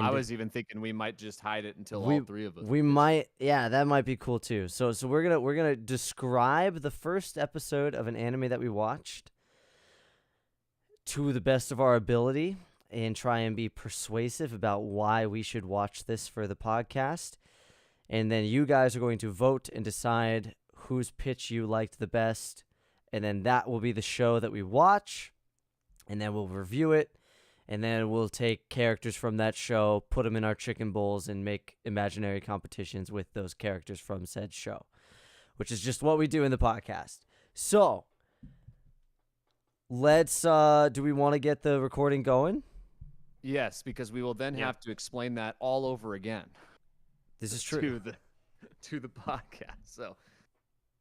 I was even thinking we might just hide it until we, all three of us. We might, yeah, that might be cool too. So we're gonna describe the first episode of an anime that we watched to the best of our ability and try and be persuasive about why we should watch this for the podcast. And then you guys are going to vote and decide whose pitch you liked the best, and then that will be the show that we watch, and then we'll review it. And then we'll take characters from that show, put them in our chicken bowls, and make imaginary competitions with those characters from said show, which is just what we do in the podcast. So, let's, do we want to get the recording going? Yes, because we will then have to explain that all over again. This is true. To the podcast. So,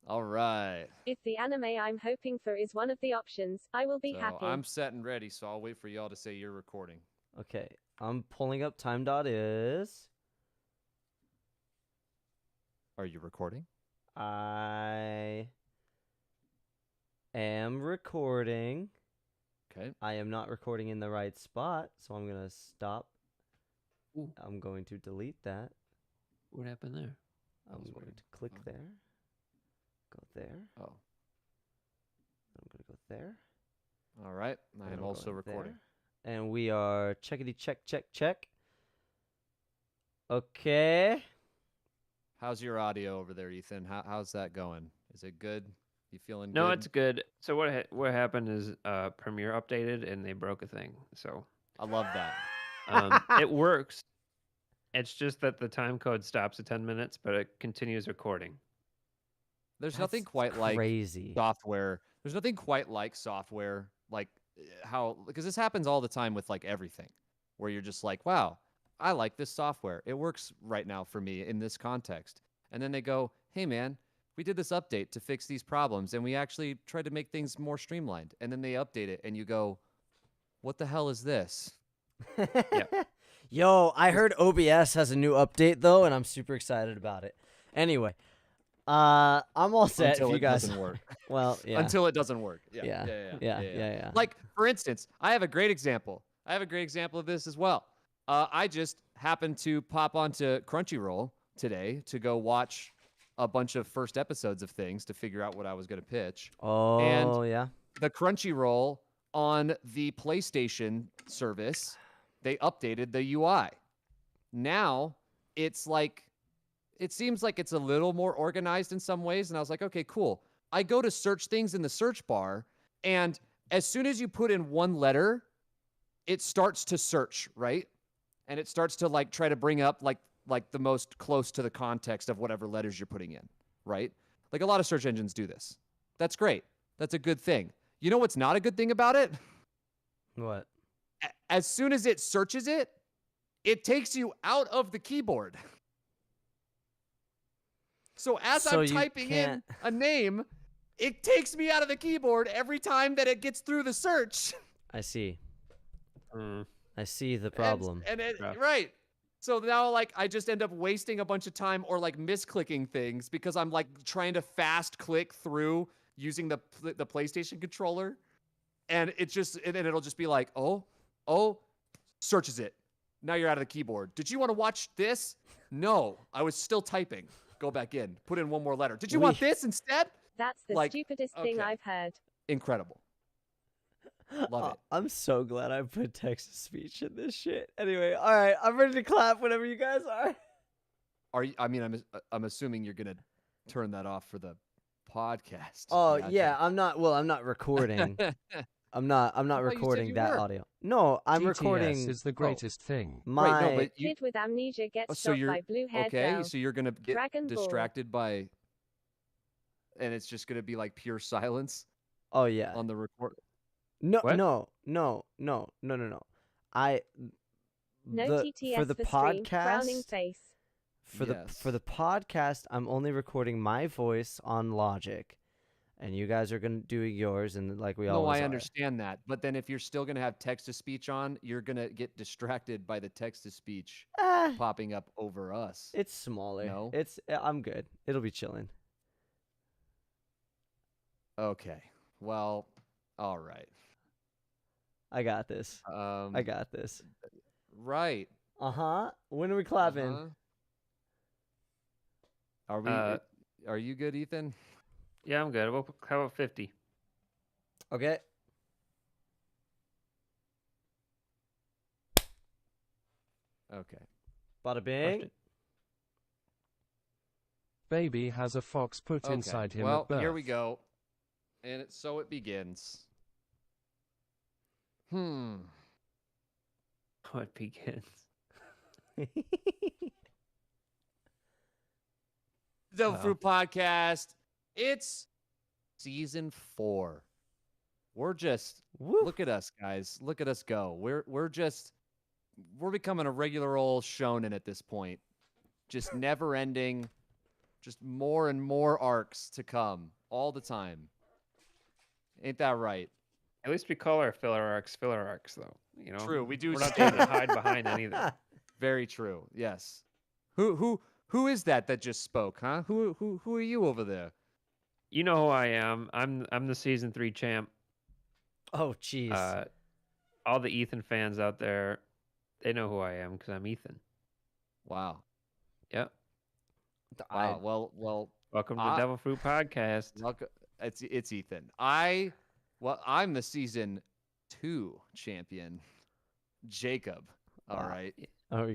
all right. If the anime I'm hoping for is one of the options, I will be So happy. I'm set and ready, so I'll wait for y'all to say you're recording. Okay, I'm pulling up time.is. Are you recording? I am recording. Okay. I am not recording in the right spot, so I'm going to stop. Ooh. I'm going to delete that. What happened there? I'm going to click there. Go there. Oh. I'm going to go there. All right. I And am I'm also going recording. there. And we are checkity check. Okay. How's your audio over there, Ethan? How's that going? Is it good? You feeling No, good? it's good. So what happened is Premiere updated and they broke a thing. So I love that. it works. It's just that the time code stops at 10 minutes, but it continues recording. There's nothing quite crazy. like software. There's nothing quite like software, like how, because this happens all the time with like everything, where you're just like, wow, I like this software. It works right now for me in this context. And then they go, hey man, we did this update to fix these problems, and we actually tried to make things more streamlined. And then they update it, and you go, what the hell is this? Yo, I heard OBS has a new update though, and I'm super excited about it. Anyway, I'm all set. Until if you it guys doesn't work. Well, yeah. Until it doesn't work. Yeah. Like, for instance, I have a great example. I have a great example of this as well. I just happened to pop onto Crunchyroll today to go watch a bunch of first episodes of things to figure out what I was going to pitch. Oh, and yeah. The Crunchyroll on the PlayStation service, they updated the UI. Now it's like, it seems like it's a little more organized in some ways. And I was like, okay, cool. I go to search things in the search bar, and as soon as you put in one letter, it starts to search, right? And it starts to like try to bring up like the most close to the context of whatever letters you're putting in, right? Like a lot of search engines do this. That's great. That's a good thing. You know what's not a good thing about it? What? As soon as it searches it, it takes you out of the keyboard. So as I'm typing in a name, it takes me out of the keyboard every time that it gets through the search. I see. I see the problem. Right. So now, like, I just end up wasting a bunch of time or like misclicking things because I'm like trying to fast click through using the PlayStation controller, and it just and it'll just be like, oh, searches it. Now you're out of the keyboard. Did you want to watch this? No, I was still typing. Go back in. Put in one more letter. Did you want this instead? That's the stupidest thing I've heard. Incredible. Love it. I'm so glad I put text to speech in this shit. Anyway, all right, I'm ready to clap whenever you guys are. Are you? I mean, I'm assuming you're gonna turn that off for the podcast. Oh yeah, I'm not. Well, I'm not recording. I'm not recording that audio. No, I'm recording. Is the greatest thing. My right, no, but Kid with amnesia gets so shot you're by blue-haired okay. girl. So you're gonna get Dragon Ball. distracted by, and it's just gonna be like pure silence. Oh yeah. On the record. No, What? no. I No TTS for the for stream, frowning podcast. face. For the podcast, I'm only recording my voice on Logic, and you guys are gonna do yours, and like we No, always I are. understand that. But then if you're still gonna have text to speech on, you're gonna get distracted by the text to speech popping up over us. It's smaller. No? I'm good. It'll be chilling. Okay. Well, all right. I got this. I got this. Right. When are we clapping? Are we? Are you good, Ethan? Yeah, I'm good. How about 50? Okay. Okay. Bada bing. Baby has a fox put Okay. inside him Well, at birth. here we go. And so it begins. What begins? Devilfruit Podcast. It's season 4. We're just look at us, guys. Look at us go. We're becoming a regular old shonen at this point. Just never ending. Just more and more arcs to come all the time. Ain't that right? At least we call our filler arcs, though. You know, True, we do. We're not trying to hide behind anything. Very true. Yes. Who is that just spoke? Huh? Who are you over there? You know who I am. I'm the season 3 champ. Oh, jeez. All the Ethan fans out there, they know who I am because I'm Ethan. Wow. Yep. Wow. Well. Welcome to Devilfruit Podcast. Welcome. It's Ethan. I'm the season 2 champion, Jacob. All right. Oh,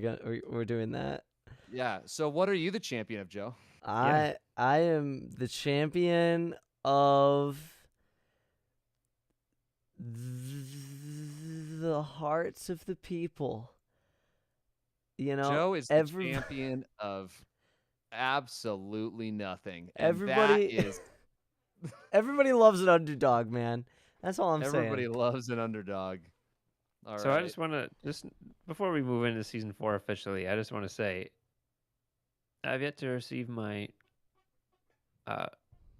we're doing that. Yeah. So what are you the champion of, Joe? I am the champion of the hearts of the people. You know, Joe is the champion of absolutely nothing. And everybody that is everybody loves an underdog, man. That's all I'm everybody saying. loves an underdog. All So right. I just want to before we move into season 4 officially, I just want to say I've yet to receive my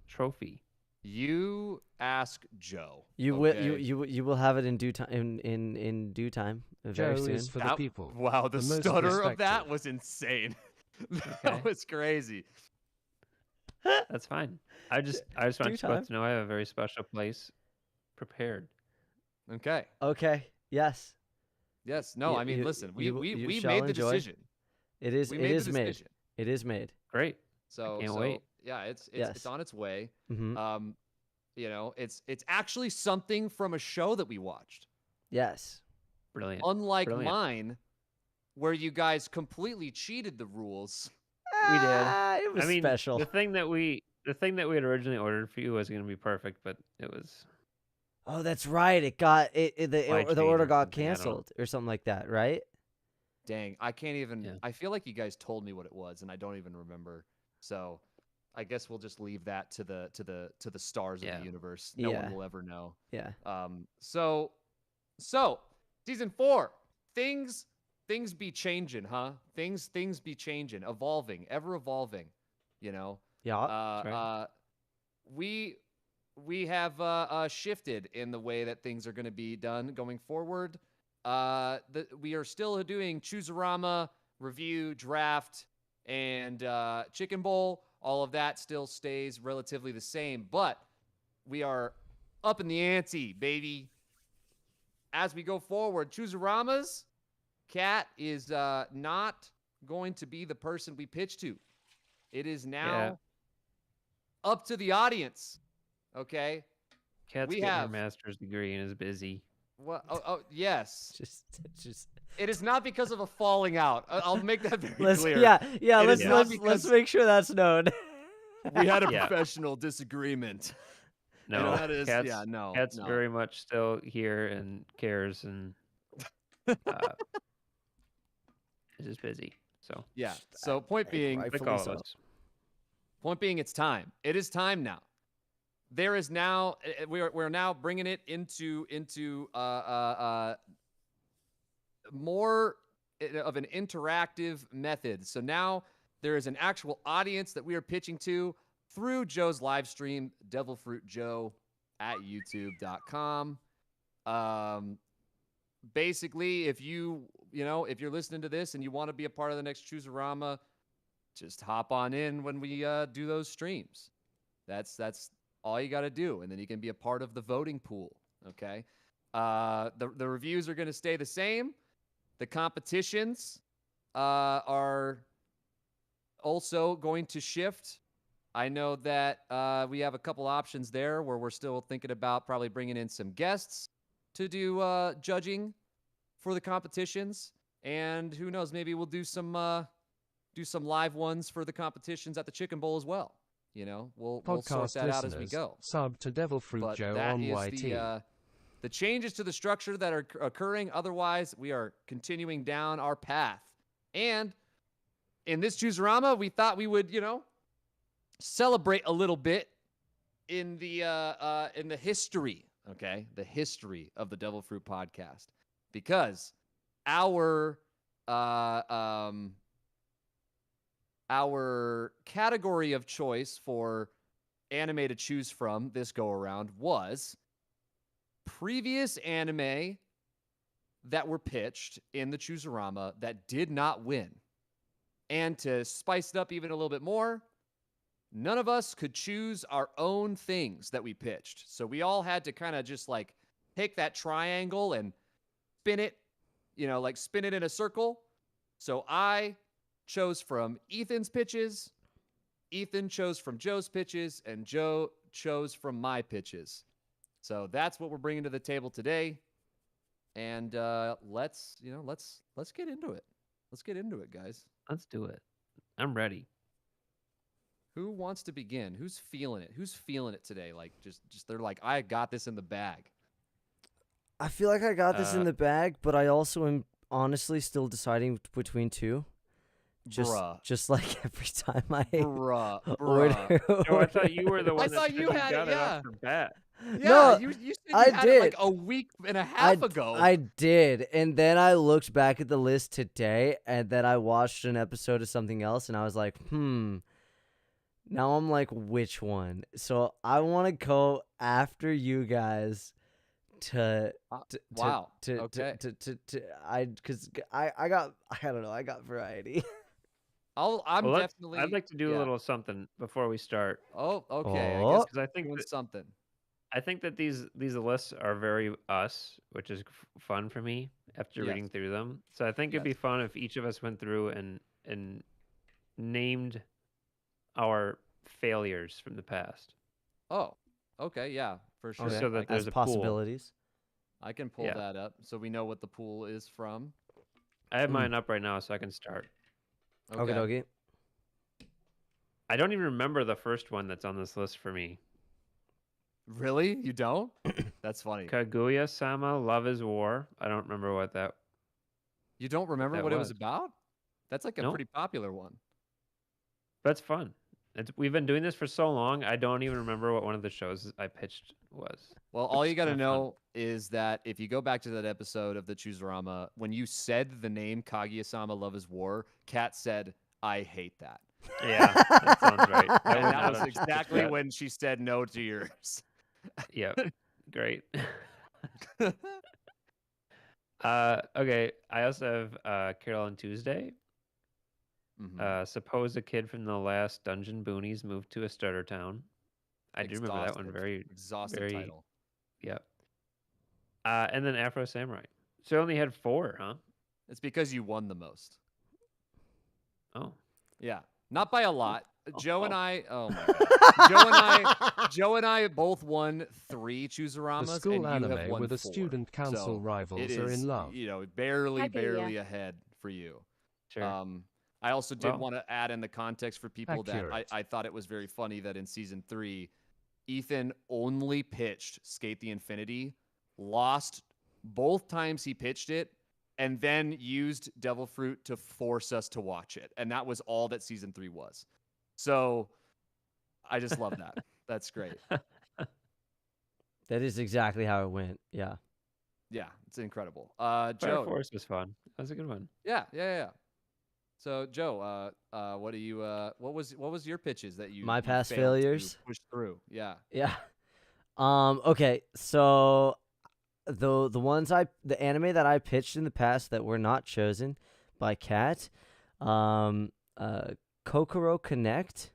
trophy. You ask Joe. You okay? you will have it in due time. In due time, very Joe soon. is for the people. Wow, the most stutter of that respected. was insane. Okay. That was crazy. That's fine. I just want Due you time. both to know I have a very special place prepared. Okay. Okay. Yes. Yes. No. You- I mean, you- listen. you We shall made the enjoy. decision. It is. We It made the is made. decision. It is made. Great. So can't wait. yeah, it's Yes. on its way. Mm-hmm. You know, it's actually something from a show that we watched. Yes. Brilliant. Unlike Brilliant. mine, where you guys completely cheated the rules. We did. It was I mean, special. The thing that we had originally ordered for you was going to be perfect, but it was Oh, that's right. It got the Supply order chain or got something, I don't know. canceled or something like that, right? Dang, I can't even. Yeah. I feel like you guys told me what it was, and I don't even remember. So, I guess we'll just leave that to the stars of Yeah. the universe. No Yeah. one will ever know. Yeah. So season 4, things be changing, huh? Things be changing, evolving, ever evolving. You know. Yeah. That's right. We have shifted in the way that things are going to be done going forward. We are still doing Choose-A-Rama, review, draft, and Chicken Bowl. All of that still stays relatively the same, but we are up in the ante, baby. As we go forward, Choose-A-Ramas, Kat is not going to be the person we pitch to. It is now up to the audience. Okay. Kat's we getting her have master's degree and is busy. What? Oh, yes. Just. It is not because of a falling out. I'll make that very Let's clear. yeah. It is not Let's because make sure that's known. we had a Yeah. professional disagreement. No, And that is, Kat's, yeah, no. Kat's no. very much still here and cares and is just busy. So Yeah. So point being, like all of us. Point being, it's time. It is time now. There is now we're now bringing it into more of an interactive method. So now there is an actual audience that we are pitching to through Joe's live stream, Devilfruit Joe at youtube.com. Basically, if you're listening to this and you want to be a part of the next Choose-A-Rama, just hop on in when we do those streams. That's all you got to do, and then you can be a part of the voting pool. Okay, the reviews are going to stay the same. The competitions are also going to shift. I know that we have a couple options there where we're still thinking about probably bringing in some guests to do judging for the competitions, and who knows, maybe we'll do some live ones for the competitions at the Chicken Bowl as well. You know, we'll sort that out as we go. Sub to Devilfruit But Joe that on is YT. the changes to the structure that are occurring. Otherwise, we are continuing down our path. And in this Choose-A-Rama, we thought we would, celebrate a little bit in the history, okay, the history of the Devilfruit podcast, because our category of choice for anime to choose from this go around was previous anime that were pitched in the Choose-A-Rama that did not win. And to spice it up even a little bit more, none of us could choose our own things that we pitched. So we all had to kind of just like take that triangle and spin it, spin it in a circle. So I chose from Ethan's pitches, Ethan chose from Joe's pitches, and Joe chose from my pitches. So that's what we're bringing to the table today. And let's get into it. Let's get into it, guys. Let's do it. I'm ready. Who wants to begin? Who's feeling it? Who's feeling it today? Like, just they're like, I got this in the bag. I feel like I got this in the bag, but I also am honestly still deciding between two. Just like every time I order. No, I thought you were the one I that thought said you had got it, it off the bat. Yeah, No, you said you I had did. it like a week and a half ago. I did, and then I looked back at the list today, and then I watched an episode of something else, and I was like, Now I'm like, which one? So I want to go after you guys because I don't know, I got variety. I'd like to do a little something before we start. Oh, okay. I guess because I think doing that, something. I think that these lists are very us, which is fun for me after Yes. reading through them. So I think it'd be fun if each of us went through and named our failures from the past. Oh, okay, yeah, for sure. So that there's a possibilities. I can pull that up so we know what the pool is from. I have mine up right now, so I can start. Okay. I don't even remember the first one that's on this list for me. Really? You don't? That's funny. Kaguya-sama, Love is War. I don't remember what that. You don't remember that what it was was. about? That's like a Nope. pretty popular one. That's fun. We've been doing this for so long, I don't even remember what one of the shows I pitched was. Well, all you got to kinda know is that if you go back to that episode of the Chooserama, when you said the name Kaguya-sama Love is War, Kat said, I hate that. Yeah, that sounds right. And that was exactly when she said no to yours. Yep. Great. Okay. I also have Carol and Tuesday. Suppose a kid from the last Dungeon Boonies moved to a starter town. I do remember that one very exhaustive title. Yep. And then Afro Samurai. So I only had 4, huh? It's because you won the most. Oh. Yeah. Not by a lot. Joe and I, oh my God. Joe and I both won 3 Chooseramas. The school and you have anime won with the 4. student council So rivals it are is, in love. You know, barely Heck ahead for you. Sure. I also did Well, want to add in the context for people that accurate. I thought it was very funny that in season 3, Ethan only pitched Skate the Infinity, lost both times he pitched it, and then used Devilfruit to force us to watch it. And that was all that season 3 was. So I just love that. That's great. That is exactly how it went. Yeah. Yeah, it's incredible. Fire Joe. Force was fun. That was a good one. Yeah. So Joe, what do you what was your pitches that you My past failed failures? to push through? Yeah. Yeah. Okay, so the anime that I pitched in the past that were not chosen by Kat, Kokoro Connect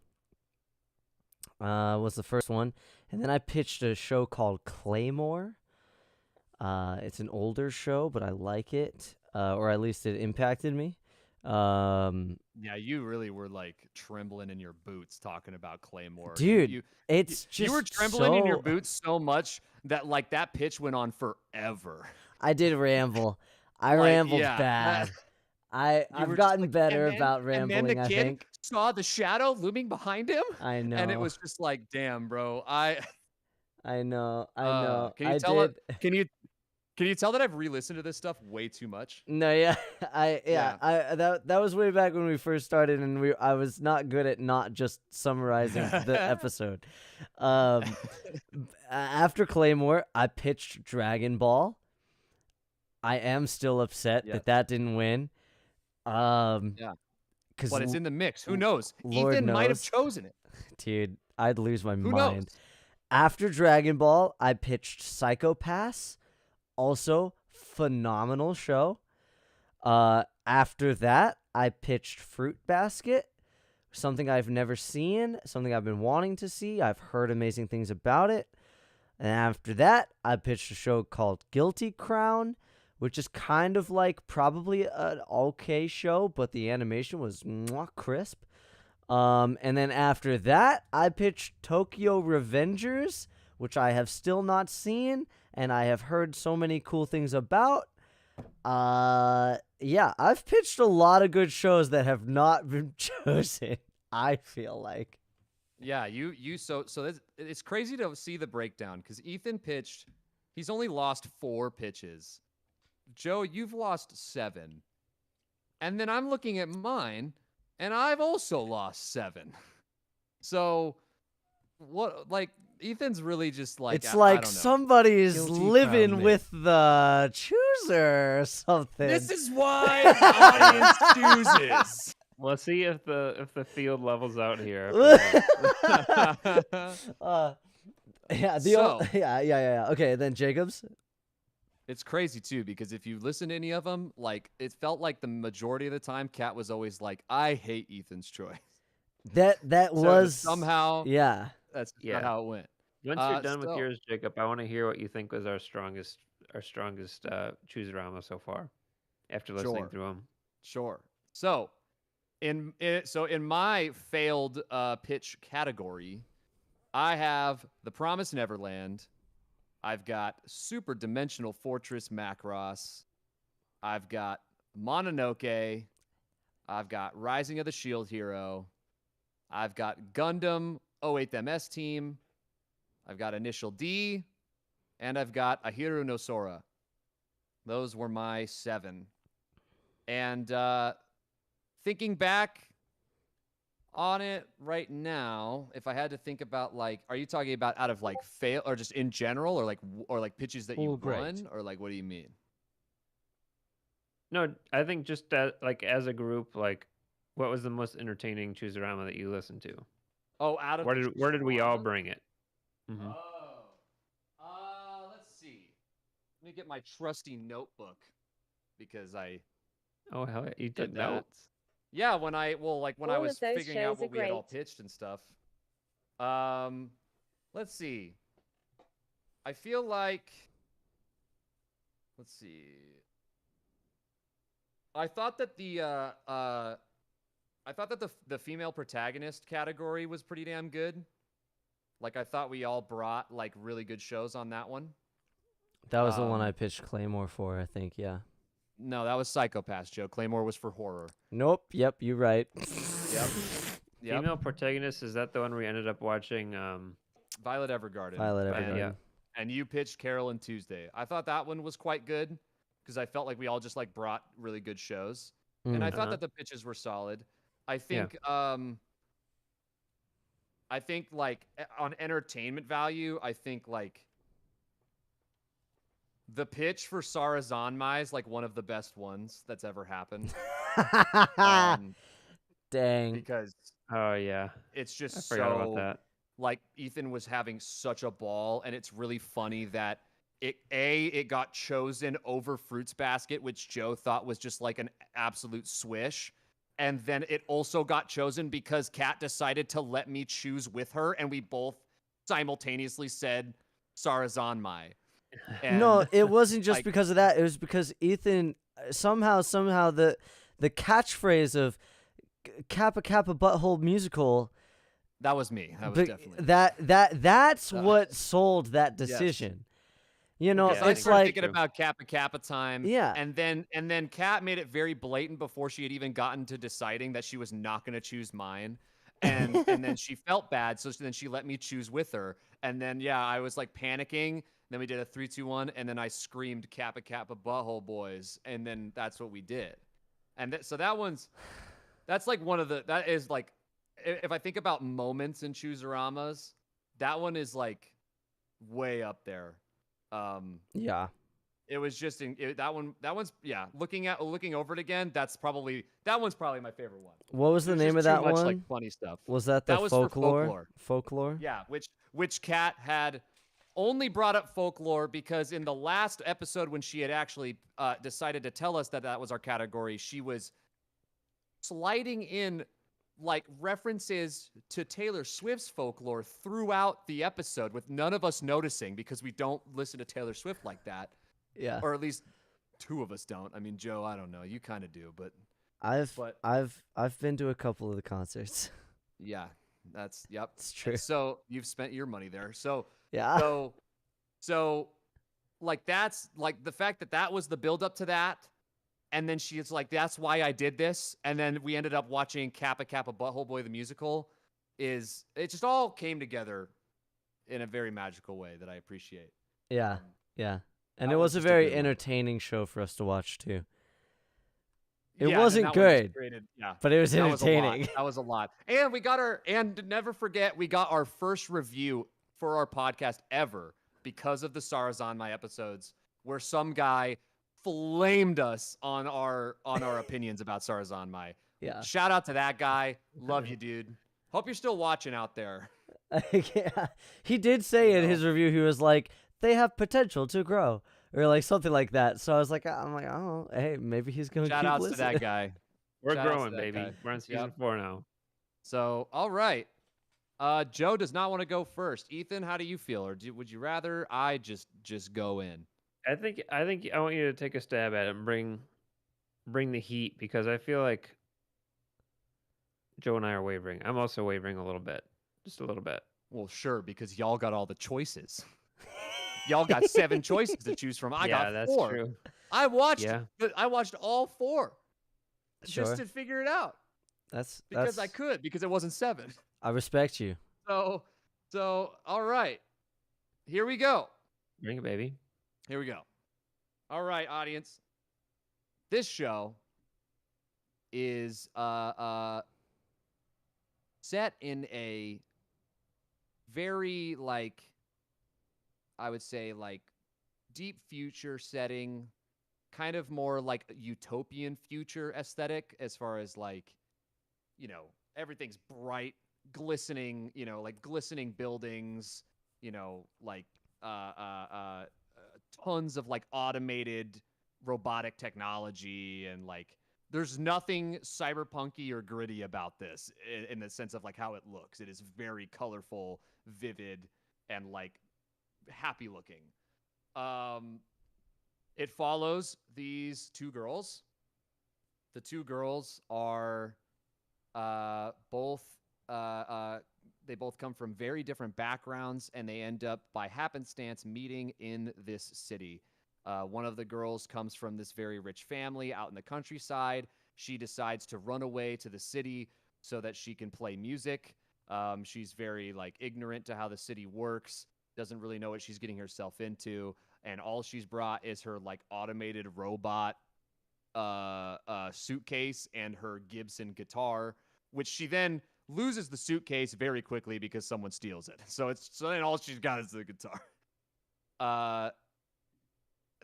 was the first one, and then I pitched a show called Claymore. It's an older show, but I like it, or at least it impacted me. Yeah, you really were like trembling in your boots talking about Claymore. Dude, it's just you were trembling in your so- boots so much that like that pitch went on forever. I did ramble. I Like, rambled yeah. bad. I've were just gotten like, better and then- about rambling, And then the I kid think. saw the shadow looming behind him. I know. And it was just like, damn, bro. I know. Can you I tell did. Can you tell that I've re-listened to this stuff way too much? No, yeah. That was way back when we first started, and I was not good at not just summarizing the episode. After Claymore, I pitched Dragon Ball. I am still upset that didn't win. Yeah. 'Cause But it's in the mix. Who knows? Lord Ethan might have knows. chosen it. Dude, I'd lose my Who mind. knows? After Dragon Ball, I pitched Psycho Pass. Also, phenomenal show. After that, I pitched Fruit Basket. Something I've never seen. Something I've been wanting to see. I've heard amazing things about it. And after that, I pitched a show called Guilty Crown, which is kind of like probably an okay show, but the animation was crisp. And then after that, I pitched Tokyo Revengers, which I have still not seen, and I have heard so many cool things about. Yeah, I've pitched a lot of good shows that have not been chosen, I feel like. Yeah, so it's crazy to see the breakdown because Ethan pitched. He's only lost 4 pitches. Joe, you've lost 7. And then I'm looking at mine, and I've also lost 7. So, what, like, Ethan's really just like, It's I like don't know. somebody's Guilty living crown with the chooser or something. This is why the audience chooses. We'll see if the field levels out here. Yeah. Okay, then Jacobs. It's crazy too because if you listen to any of them, like it felt like the majority of the time, Kat was always like, "I hate Ethan's choice." That So was somehow that's not how it went. Once you're done with yours, Jacob, I want to hear what you think was our strongest Choose-A-Rama so far. After listening through them. Sure. So, in my failed pitch category, I have The Promised Neverland. I've got Super Dimensional Fortress Macross. I've got Mononoke. I've got Rising of the Shield Hero. I've got Gundam 08 MS Team. I've got Initial D. And I've got Ahiru no Sora. Those were my 7. And thinking back on it right now, if I had to think about, like, are you talking about out of like fail or just in general or like pitches that you won or like what do you mean? No, I think just like as a group, like what was the most entertaining Choose-A-Rama that you listened to? Oh, out of where did we all bring it? Mm-hmm. Let's see. Let me get my trusty notebook because I. Oh hell, you did took that. notes. Yeah, when I was of those figuring out shows what are we had all great. pitched and stuff. Let's see. I feel like. Let's see. I thought that the female protagonist category was pretty damn good. Like I thought we all brought like really good shows on that one. That was the one I pitched Claymore for, I think. Yeah. No, that was Psychopaths, Joe. Claymore was for horror. Nope. Yep. You're right. Yep. Female protagonist, is that the one we ended up watching? Violet Evergarden. Violet Evergarden. Yeah. And you pitched Carol and Tuesday. I thought that one was quite good because I felt like we all just like brought really good shows. And I thought that the pitches were solid. I think like on entertainment value, I think like the pitch for Sarah Zanmai is like one of the best ones that's ever happened. Dang. Because it's just I forgot about that. Like Ethan was having such a ball, and it's really funny that it got chosen over Fruits Basket, which Joe thought was just like an absolute swish. And then it also got chosen because Kat decided to let me choose with her, and we both simultaneously said Sarah Zanmai. No, it wasn't just because of that. It was because Ethan somehow the catchphrase of Kappa Kappa Butthole Musical. That was me. That was definitely that's what sold that decision. Yes. You know, it's like thinking about Kappa Kappa time. Yeah. And then Kat made it very blatant before she had even gotten to deciding that she was not going to choose mine. And then she felt bad, so then she let me choose with her. And then I was like panicking. Then we did a 3, 2, 1, and then I screamed Kappa Kappa Butthole Boys, and then that's what we did. And so that's like one of that is like, if I think about moments in Choose-A-Ramas, that one is like way up there. Yeah. It was just that one's looking over it again. That one's probably my favorite one. What was the name of that one? Like funny stuff. Was that the was folklore? Folklore? Yeah, which Kat had only brought up folklore because in the last episode when she had actually decided to tell us that was our category, she was sliding in like references to Taylor Swift's folklore throughout the episode with none of us noticing because we don't listen to Taylor Swift like that. Yeah. Or at least 2 of us don't. I mean, Joe, I don't know. You kind of do, but I've been to a couple of the concerts. Yeah. It's true. So you've spent your money there. So yeah. So like that's like the fact that was the build up to that. And then she is like, that's why I did this. And then we ended up watching Kappa Kappa Butthole Boy the musical. is it just all came together in a very magical way that I appreciate. Yeah, yeah. And that it was was a just a very good one. entertaining show for us to watch too. It Yeah, and wasn't that one just good, created- yeah, but it was that was a lot. entertaining. That was a lot. And we got never forget, we got our first review for our podcast ever because of the Sarazanmai episodes, where some guy flamed us on our opinions about Sarazanmai. Yeah. Shout out to that guy. Love you, dude. Hope you're still watching out there. Yeah. He did say in his review, he was like, they have potential to grow, or like something like that. So I was like, oh, hey, maybe he's going to keep Shout outs listening. to that guy. We're Shout outs growing, to that baby. guy. We're on season Yep. 4 now. So, all right. Joe does not want to go first. Ethan, how do you feel? Or would you rather I just go in? I think I want you to take a stab at it and bring the heat, because I feel like Joe and I are wavering. I'm also wavering a little bit, just a little bit. Well, sure, because y'all got all the choices. Y'all got 7 choices to choose from. I got 4. that's true. I watched. Yeah. I watched all 4 Sure. just to figure it out That's because I could, because it wasn't 7. I respect you. So all right, here we go. Bring it, baby. Here we go. All right, audience. This show is set in a very, like, I would say, like, deep future setting, kind of more like a utopian future aesthetic, as far as, like, you know, everything's bright, glistening, you know, like glistening buildings, you know, like tons of like automated robotic technology, and like there's nothing cyberpunky or gritty about this in the sense of like how it looks. It is very colorful, vivid, and like happy looking. It follows these 2 girls. The 2 girls are both they both come from very different backgrounds, and they end up by happenstance meeting in this city. One of the girls comes from this very rich family out in the countryside. She decides to run away to the city so that she can play music. She's very like ignorant to how the city works, doesn't really know what she's getting herself into, and all she's brought is her like automated robot suitcase and her Gibson guitar, which she then loses the suitcase very quickly because someone steals it. So then all she's got is the guitar.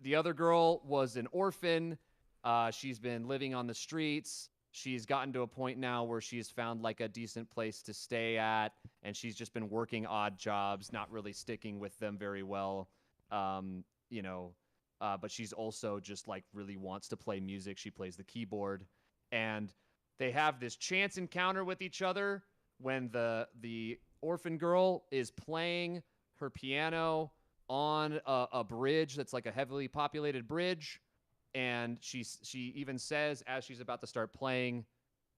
The other girl was an orphan. She's been living on the streets. She's gotten to a point now where she's found like a decent place to stay at, and she's just been working odd jobs, not really sticking with them very well. You know, but she's also just like really wants to play music. She plays the keyboard, and they have this chance encounter with each other when the orphan girl is playing her piano on a bridge that's like a heavily populated bridge, and she even says as she's about to start playing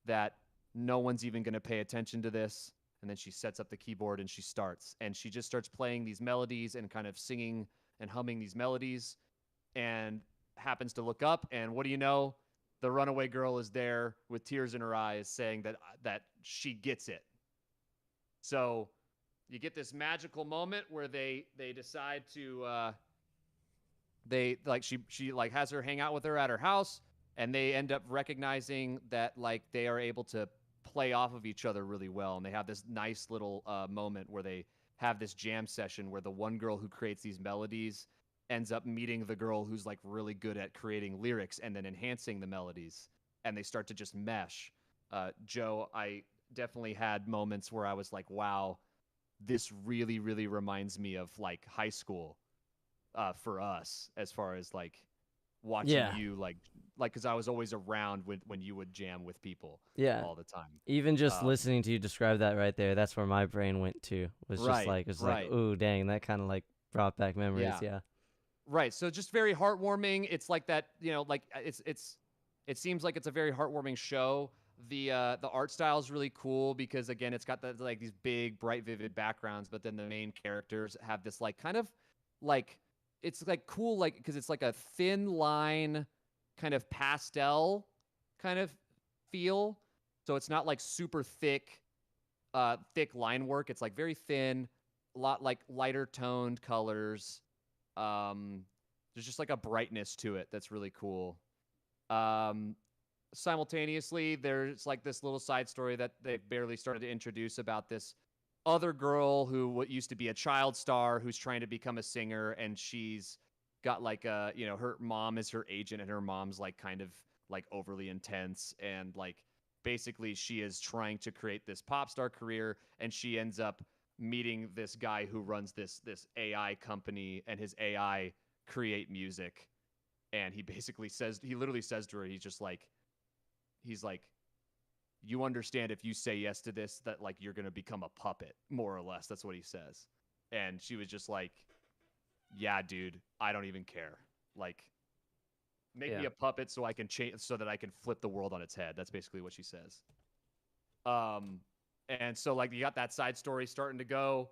that no one's even going to pay attention to this, and then she sets up the keyboard and she just starts playing these melodies and kind of singing and humming these melodies, and happens to look up, and what do you know? The runaway girl is there with tears in her eyes, saying that she gets it. So you get this magical moment where they decide to she like has her hang out with her at her house, and they end up recognizing that like they are able to play off of each other really well, and they have this nice little moment where they have this jam session where the one girl who creates these melodies ends up meeting the girl who's like really good at creating lyrics and then enhancing the melodies, and they start to just mesh. Joe, I definitely had moments where I was like, wow, this really, really reminds me of like high school for us, as far as like watching you like because I was always around when you would jam with people all the time. Even just listening to you describe that right there, that's where my brain went to. Was just like, it's like, ooh, dang, that kind of like brought back memories. Yeah. Right. So just very heartwarming. It's like that, you know, like it seems like it's a very heartwarming show. The art style is really cool because again, it's got like these big, bright, vivid backgrounds, but then the main characters have this like kind of like it's like cool, like because it's like a thin line kind of pastel kind of feel. So it's not like super thick thick line work. It's like very thin, a lot like lighter toned colors. There's just like a brightness to it that's really cool. Simultaneously, there's like this little side story that they barely started to introduce about this other girl who used to be a child star who's trying to become a singer, and she's got like a, her mom is her agent, and her mom's like kind of like overly intense, and like basically she is trying to create this pop star career, and she ends up meeting this guy who runs this AI company, and his AI create music. And he literally says to her, he's like, you understand if you say yes to this, that like you're going to become a puppet, more or less. That's what he says. And she was just like, yeah, dude, I don't even care. Like, make me a puppet so I can change, so that I can flip the world on its head. That's basically what she says. And so like you got that side story starting to go,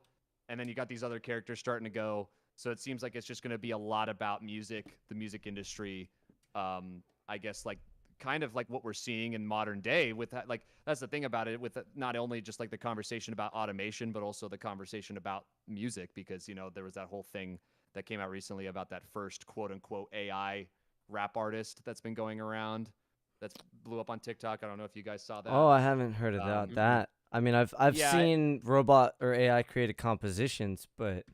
and then you got these other characters starting to go. So it seems like it's just going to be a lot about music, the music industry. I guess like kind of like what we're seeing in modern day with that. Like that's the thing about it, with not only just like the conversation about automation, but also the conversation about music, because there was that whole thing that came out recently about that first quote unquote AI rap artist that's been going around, that's blew up on TikTok. I don't know if you guys saw that. Oh, I haven't heard about that. I mean, I've seen robot or AI created compositions, but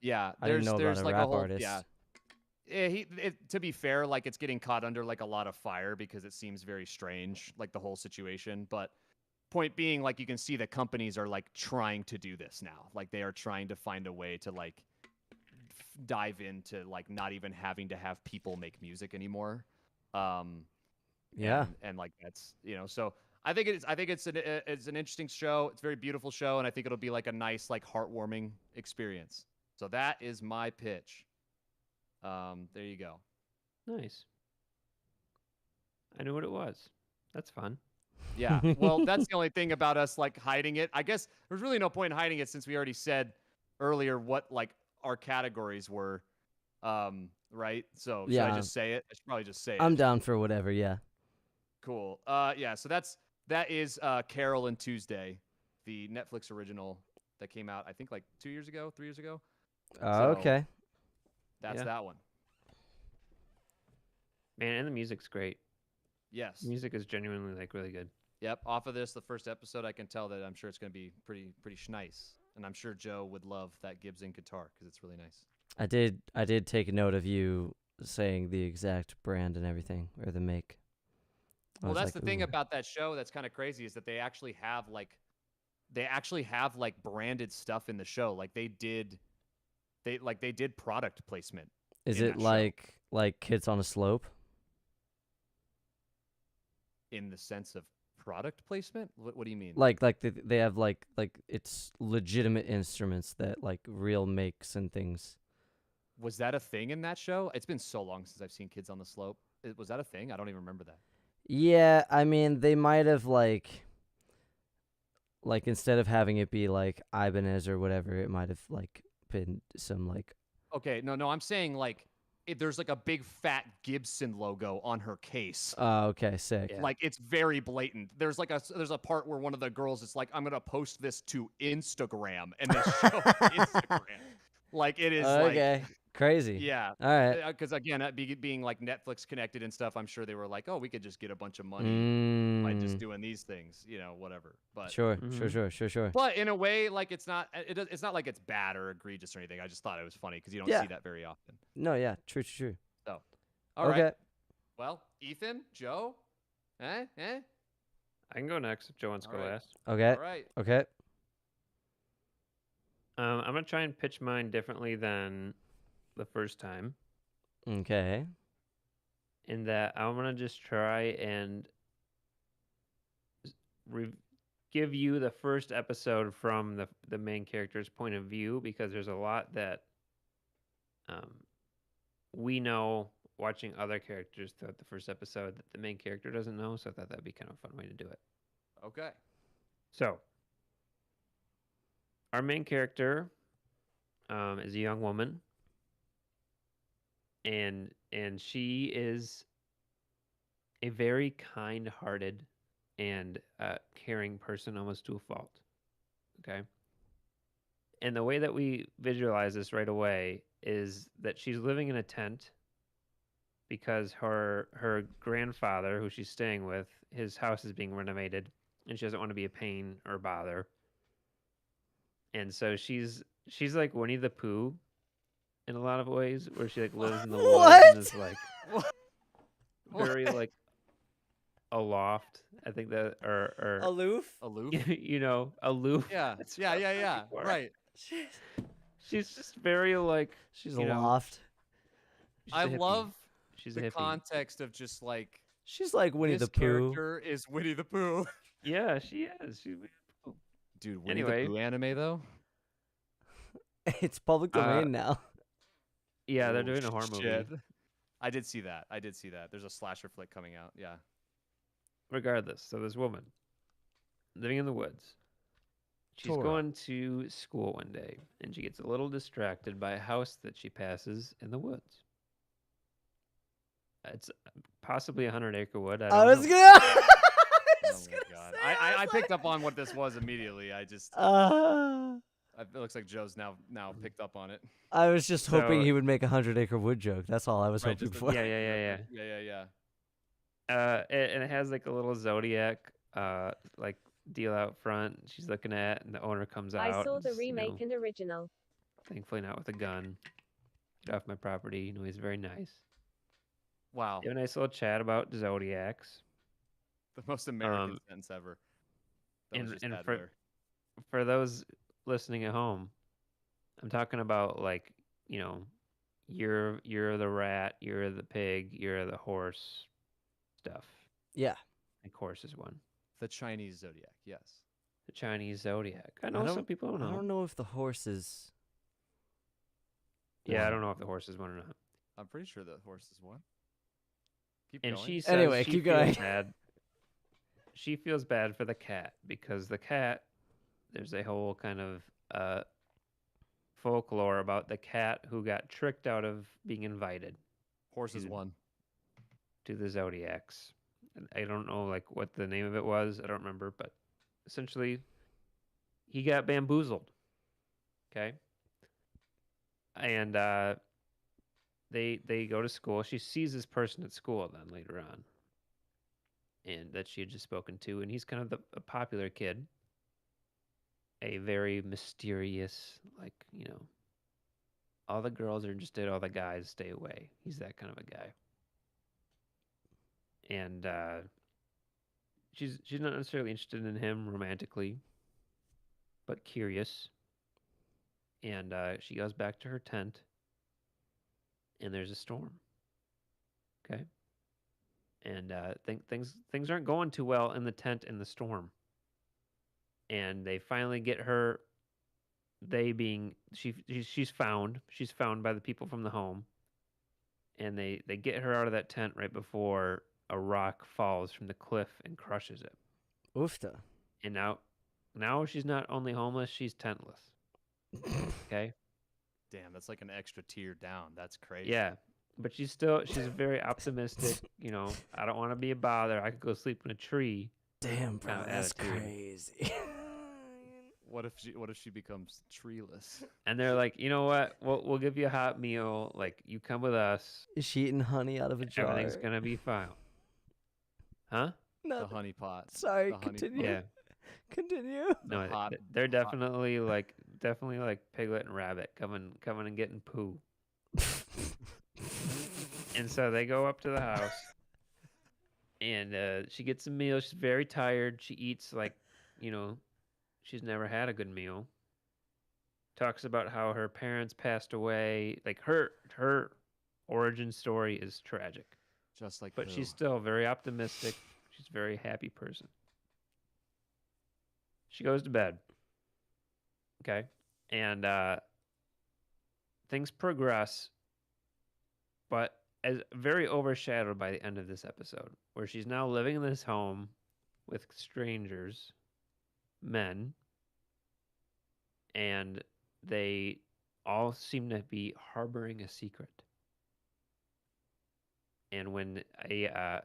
yeah, I didn't know about a like rap a whole artist. To be fair, like it's getting caught under like a lot of fire because it seems very strange, like the whole situation. But point being, like you can see that companies are like trying to do this now. Like they are trying to find a way to like dive into like not even having to have people make music anymore. Yeah. And like that's so I think it's an interesting show. It's a very beautiful show, and I think it'll be like a nice like heartwarming experience. So that is my pitch. There you go. Nice. I knew what it was. That's fun. Yeah. Well, that's the only thing about us like hiding it. I guess there's really no point in hiding it, since we already said earlier what like our categories were. Right? So should I just say it? I should probably just say it. I'm down for whatever, yeah. Cool. Yeah, so that is Carol and Tuesday, the Netflix original that came out I think like 3 years ago. Okay. That's that one. Man, and the music's great. Yes. The music is genuinely like really good. Yep. Off of this, the first episode, I can tell that I'm sure it's going to be pretty schnice, and I'm sure Joe would love that Gibson guitar because it's really nice. I did take a note of you saying the exact brand and everything, or the make. Well, that's like, the thing about that show that's kind of crazy, is that they actually have like branded stuff in the show. Like they did product placement. Is it like Kids on a Slope? In the sense of product placement? What do you mean? Like they have like it's legitimate instruments that like real makes and things. Was that a thing in that show? It's been so long since I've seen Kids on the Slope. Was that a thing? I don't even remember that. Yeah, I mean, they might have like instead of having it be like Ibanez or whatever, it might have like been some like. Okay, no, I'm saying like there's like a big fat Gibson logo on her case. Oh, okay, sick. Yeah. Like it's very blatant. There's a part where one of the girls is like, I'm gonna post this to Instagram, and they show Instagram. Like it is okay. Crazy. Yeah. All right. Because again, being like Netflix connected and stuff, I'm sure they were like, oh, we could just get a bunch of money by just doing these things, whatever. But sure. But in a way, like it's not like it's bad or egregious or anything. I just thought it was funny because you don't see that very often. No, yeah, true. So, all right. Well, Ethan, Joe, I can go next if Joe wants to go last. Okay. All right. Okay. I'm gonna try and pitch mine differently than the first time. Okay. In that I'm gonna just try and give you the first episode from the main character's point of view, because there's a lot that we know watching other characters throughout the first episode that the main character doesn't know. So I thought that'd be kind of a fun way to do it. Okay. So our main character is a young woman. And she is a very kind-hearted and caring person, almost to a fault. Okay. And the way that we visualize this right away is that she's living in a tent because her grandfather, who she's staying with, his house is being renovated, and she doesn't want to be a pain or bother. And so she's like Winnie the Pooh in a lot of ways, where she like lives in the woods and is like very like aloft. I think that or Aloof. Aloof. you know, aloof. Yeah. That's Yeah. what I'm Yeah. Yeah. looking for. Right. She's just very like She's you know, aloft. she's I a hippie. love She's a the hippie. context of just like She's like Winnie this the Pooh. character is Winnie the Pooh. Yeah, she is. She's Dude, Winnie Anyway. the Pooh anime though. It's public domain now. Yeah, they're Oh, doing a horror shit. movie. I did see that. There's a slasher flick coming out. Yeah. Regardless, so this woman living in the woods. She's Torah. going to school one day, and she gets a little distracted by a house that she passes in the woods. It's possibly 100-acre wood. I don't know. Oh my god. I picked up on what this was immediately. I just it looks like Joe's now picked up on it. I was just hoping So- he would make a 100-acre wood joke. That's all I was Right, hoping just for. Yeah. Yeah. And it has like a little zodiac like deal out front. She's looking at, and the owner comes out. I saw and the is, you remake know, and original. thankfully not with a gun. Get off my property. You know, he's very nice. Wow. They have a nice little chat about zodiacs. The most American sentence ever. That was just And bad for there. for those listening at home, I'm talking about like, you know, you're the rat, you're the pig, you're the horse stuff. Yeah. And horse is one. The Chinese zodiac, yes. The Chinese zodiac. I know some people don't know. I don't know if the horse is. Yeah, I don't know if the horse is one or not. I'm pretty sure the horse is one. Keep And going. she says Anyway, she keep feels going. bad. She feels bad for the cat because the cat, there's a whole kind of folklore about the cat who got tricked out of being invited Horse is one. to the zodiacs. And I don't know like what the name of it was. I don't remember, but essentially he got bamboozled. Okay. And they go to school. She sees this person at school then later on, and that she had just spoken to, and he's kind of a popular kid, a very mysterious, like, you know, all the girls are interested, all the guys stay away. He's that kind of a guy. And she's not necessarily interested in him romantically, but curious. And she goes back to her tent, and there's a storm. Okay. And things aren't going too well in the tent in the storm. And they finally get her. They being she's found by the people from the home, and they get her out of that tent right before a rock falls from the cliff and crushes it. Oofta. And now she's not only homeless, she's tentless. Okay. Damn, that's like an extra tier down. That's crazy. Yeah, but she's very optimistic. You know, I don't want to be a bother. I could go sleep in a tree. Damn, bro, kind of that's attitude. crazy. What if she becomes treeless? And they're like, you know what? We'll give you a hot meal. Like, you come with us. Is she eating honey out of a jar? Everything's gonna be fine. Huh? The honey pot. Sorry, The honey continue. Yeah. Continue. No, hot- they're definitely like Piglet and Rabbit coming and getting poo. And so they go up to the house, and she gets a meal. She's very tired. She eats like, you know, she's never had a good meal. Talks about how her parents passed away. Like her origin story is tragic. Just like But Pooh. she's still very optimistic. She's a very happy person. She goes to bed. Okay. And things progress, but as very overshadowed by the end of this episode, where she's now living in this home with strangers, men, and they all seem to be harboring a secret. And when a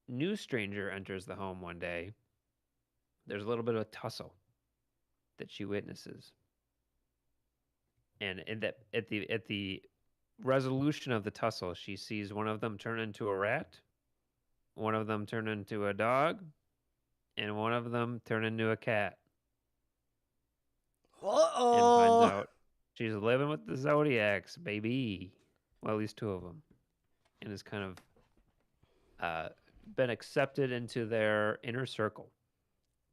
new stranger enters the home one day, there's a little bit of a tussle. that she witnesses. And at the resolution of the tussle, she sees one of them turn into a rat, one of them turn into a dog, and one of them turn into a cat. And finds out she's living with the Zodiacs, baby. Well, at least two of them. And is kind of been accepted into their inner circle.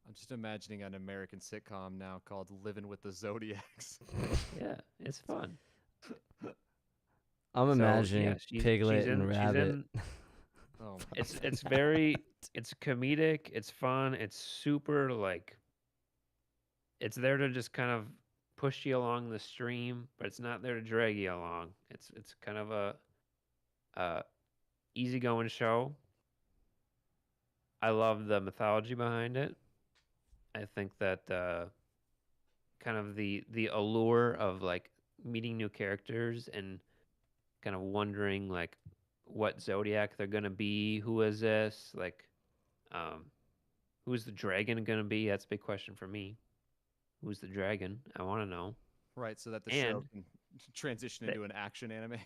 I'm just imagining an American sitcom now called Living with the Zodiacs. Yeah, it's fun. I'm imagining yeah, Piglet and Rabbit. Oh, it's very it's comedic, it's fun, it's super like it's there to just kind of push you along the stream, but it's not there to drag you along. It's kind of a easygoing show. I love the mythology behind it. I think that kind of the allure of like meeting new characters and kind of wondering like what zodiac they're gonna be, who is this, like who's the dragon gonna be? That's a big question for me. Who's the dragon? I want to know. Right, so that the And show can transition into an action anime.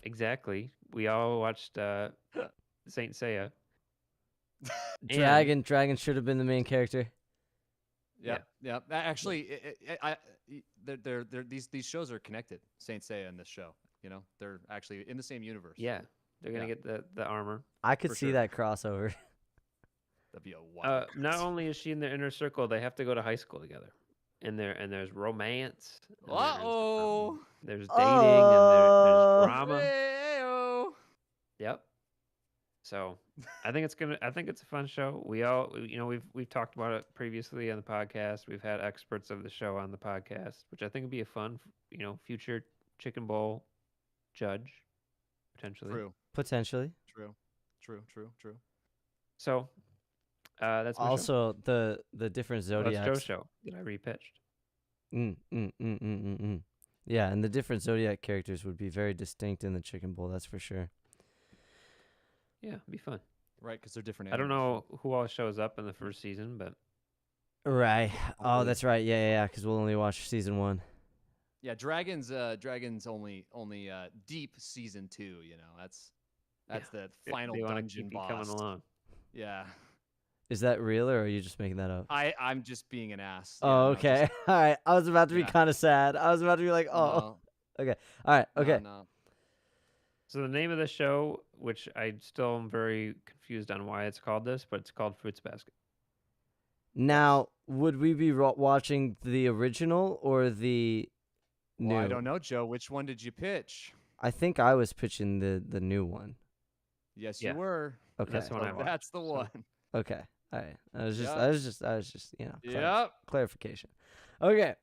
Exactly. We all watched Saint Seiya. Dragon should have been the main character. Yeah. Actually, these shows are connected. Saint Seiya and this show, you know, they're actually in the same universe. Yeah, they're gonna get the armor. I could see that crossover. That'd be a wild. Not only is she in their inner circle, they have to go to high school together. And there's romance. Uh-oh. There's dating and there's drama. Hey-o. Yep. So I think it's a fun show. We've talked about it previously on the podcast. We've had experts of the show on the podcast, which I think would be a fun, future Chicken Bowl judge, potentially. Potentially. True. So that's my also show. the different zodiacs. That's Joe's show that I repitched. Yeah, and the different zodiac characters would be very distinct in the Chicken Bowl. That's for sure. Yeah, it'd be fun. Right, because they're different. I don't know who all shows up in the first season, but right. Oh, that's right. Yeah. Because we'll only watch season 1. Yeah, Dragons only deep season 2. You know, that's the final dungeon boss. Coming along. Yeah. Is that real, or are you just making that up? I'm just being an ass. Oh, okay. All right. I was about to be kind of sad. I was about to be like, oh. No. Okay. All right. Okay. No. So the name of the show, which I still am very confused on why it's called this, but it's called Fruits Basket. Now, would we be watching the original or the new? Well, I don't know, Joe. Which one did you pitch? I think I was pitching the new one. Yes, you were. Okay. That's the one I watched. That's the one. Okay. All right. I was just clarification. Okay.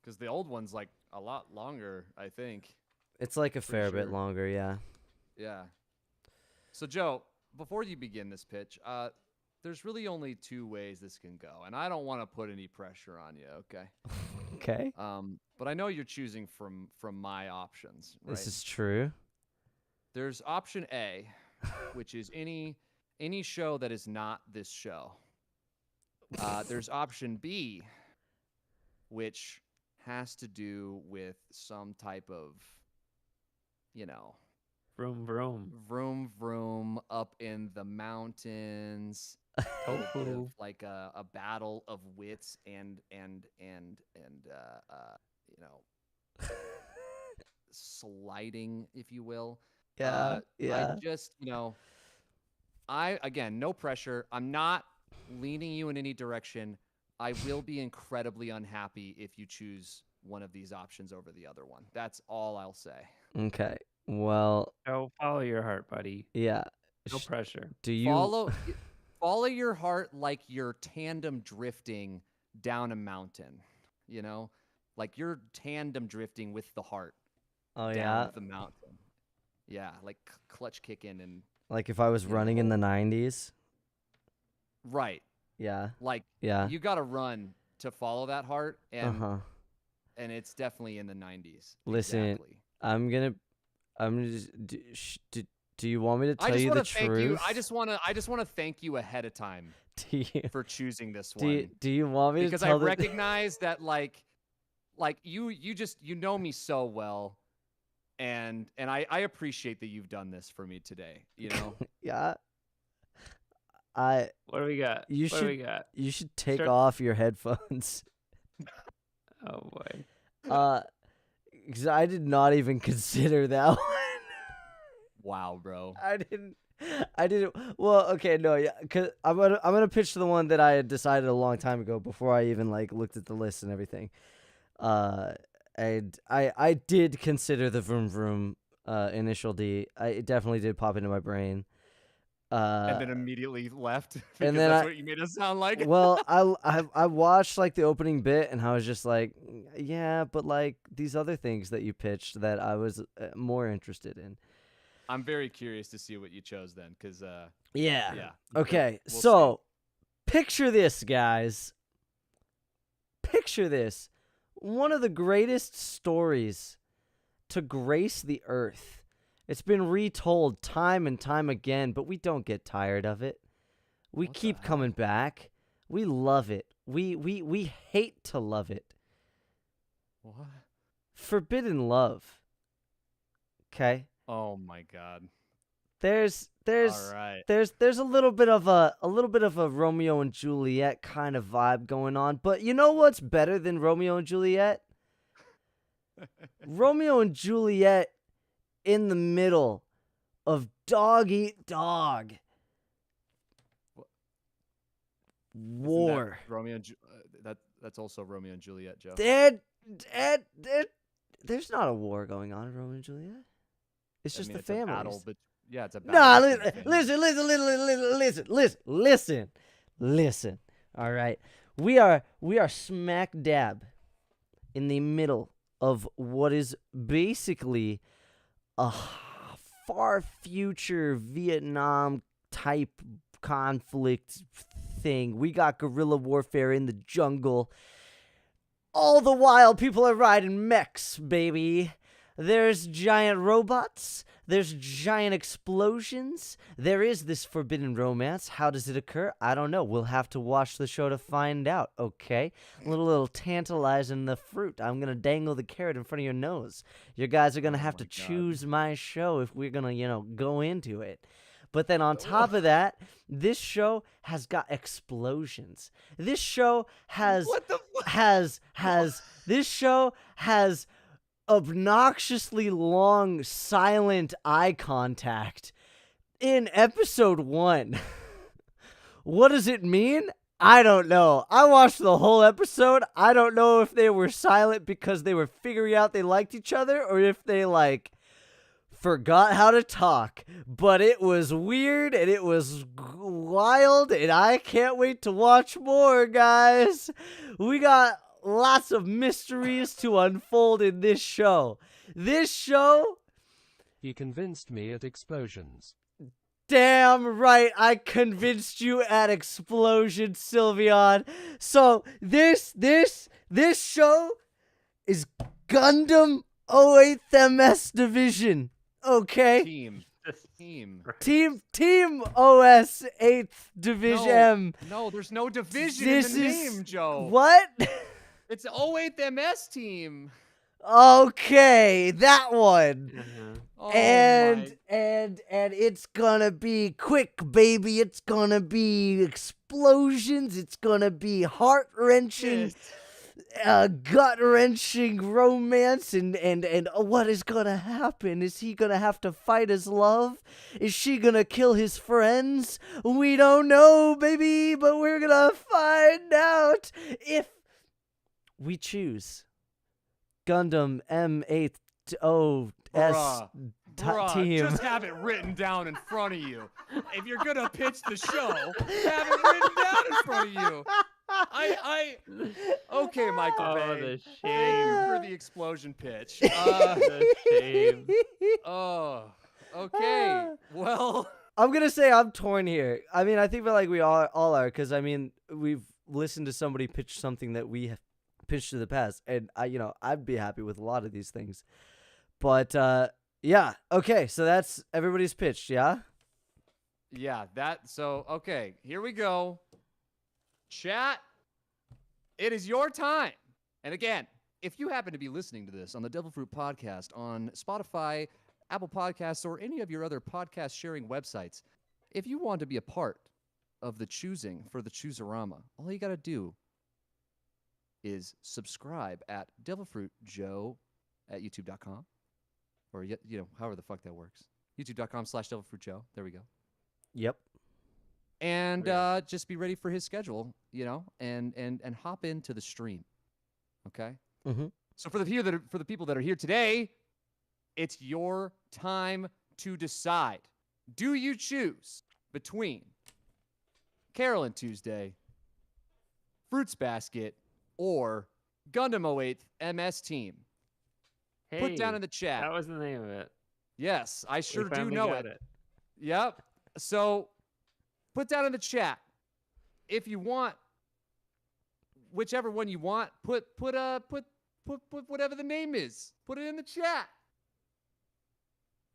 Because the old one's like a lot longer, I think. It's like a fair bit longer, yeah. Yeah. So, Joe, before you begin this pitch, there's really only 2 ways this can go, and I don't want to put any pressure on you, okay? Okay. But I know you're choosing from my options, right? This is true. There's option A, which is any show that is not this show. There's option B, which has to do with some type of, vroom vroom, vroom vroom up in the mountains, like a battle of wits and sliding, if you will. Yeah. I just, again, no pressure. I'm not leaning you in any direction. I will be incredibly unhappy if you choose one of these options over the other one. That's all I'll say. Okay. Well. Oh, follow your heart, buddy. Yeah. No pressure. Do you follow your heart like you're tandem drifting down a mountain? Like you're tandem drifting with the heart. Oh down the mountain. Yeah, like clutch kicking and. Like if I was running in the 90s. Right. Yeah. Like you got to run to follow that heart, and it's definitely in the 90s. Listen, exactly. I'm gonna just Do you want me to I tell just you want the to thank truth? you. I just want to thank you ahead of time Do you, for choosing this do one. you want me Because to I tell recognize that like you know me so well, and I appreciate that you've done this for me today. You know. Yeah. What do we got? You What do we got? You should take Start- off your headphones. Oh boy. 'Cause I did not even consider that one. Wow, bro. I didn't. Well, okay, no, yeah, cause I'm gonna pitch the one that I had decided a long time ago before I even like looked at the list and everything. And I did consider the Vroom Vroom initial D. It definitely did pop into my brain. And then immediately left because and then that's what you made us sound like. Well, I watched like the opening bit and I was just like, yeah, but like these other things that you pitched that I was more interested in. I'm very curious to see what you chose then, because Yeah. We'll Okay, see. so picture this, guys. Picture this. One of the greatest stories to grace the earth. It's been retold time and time again, but we don't get tired of it. We keep coming back. We love it. We hate to love it. What? Forbidden love. Okay? Oh my god. There's All right. there's a little bit of a Romeo and Juliet kind of vibe going on, but you know what's better than Romeo and Juliet? Romeo and Juliet in the middle of dog eat dog. War. That Romeo and that's also Romeo and Juliet, Joe. There's not a war going on in Romeo and Juliet. It's just the families. Battle, but yeah, it's a Nah, battle. listen. All right, we are smack dab in the middle of what is basically a far future Vietnam type conflict thing. We got guerrilla warfare in the jungle. All the while, people are riding mechs, baby. There's giant robots. There's giant explosions. There is this forbidden romance. How does it occur? I don't know. We'll have to watch the show to find out, okay? A little tantalizing the fruit. I'm going to dangle the carrot in front of your nose. You guys are going to have to choose my show if we're going to, go into it. But then on top of that, this show has got explosions. This show has this show has obnoxiously long silent eye contact in episode 1. What does it mean? I don't know. I watched the whole episode. I don't know if they were silent because they were figuring out they liked each other or if they forgot how to talk, but it was weird and it was wild and I can't wait to watch more, guys. We got lots of mysteries to unfold in this show. He convinced me at explosions. Damn right, I convinced you at Explosion, Sylveon. So this show is Gundam 08th MS Division. Okay. Team OS 8th Division. No, there's no division in the name, Joe. What? It's 08th MS team. Okay, that one. Oh and it's gonna be quick, baby. It's gonna be explosions. It's gonna be heart-wrenching. Gut-wrenching romance and what is gonna happen? Is he gonna have to fight his love? Is she gonna kill his friends? We don't know, baby, but we're gonna find out if we choose Gundam M8OS team. Just have it written down in front of you. If you're gonna pitch the show, have it written down in front of you. Okay, Michael Bay. The Thank shame. you for the explosion pitch. The shame. Oh, okay. Well, I'm gonna say I'm torn here. I mean, I think that we all are, because I mean, we've listened to somebody pitch something that we have pitched in the past, and I'd be happy with a lot of these things. But Yeah. Okay. So that's everybody's pitched. Yeah. Yeah, okay, here we go. Chat, it is your time. And again, if you happen to be listening to this on the Devilfruit podcast on Spotify, Apple Podcasts, or any of your other podcast sharing websites, if you want to be a part of the choosing for the Chooserama, all you got to do is subscribe at devilfruitjoe at youtube.com, or however the fuck that works. youtube.com/devilfruitjoe. There we go. Yep. And just be ready for his schedule, and hop into the stream. Okay. Mm-hmm. So for the people that are here today, it's your time to decide. Do you choose between Carolyn Tuesday, Fruits Basket, or Gundam 08th MS Team? Hey, Put down in the chat. That was the name of it. Yes, I sure We do finally know got it. Yep. So put down in the chat if you want whichever one you want. Put whatever the name is. Put it in the chat.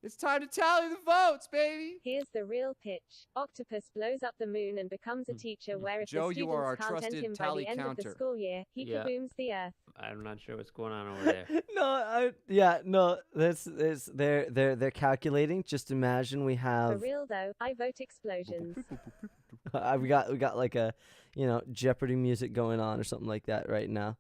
It's time to tally the votes, baby. Here's the real pitch. Octopus blows up the moon and becomes a teacher where if Joe, the you are our students can't end trusted him by tally the end of counter. the school year, he Yeah. kabooms the earth. I'm not sure what's going on over there. They're calculating. Just imagine we For have real though, I vote explosions. we got like a Jeopardy music going on or something like that right now.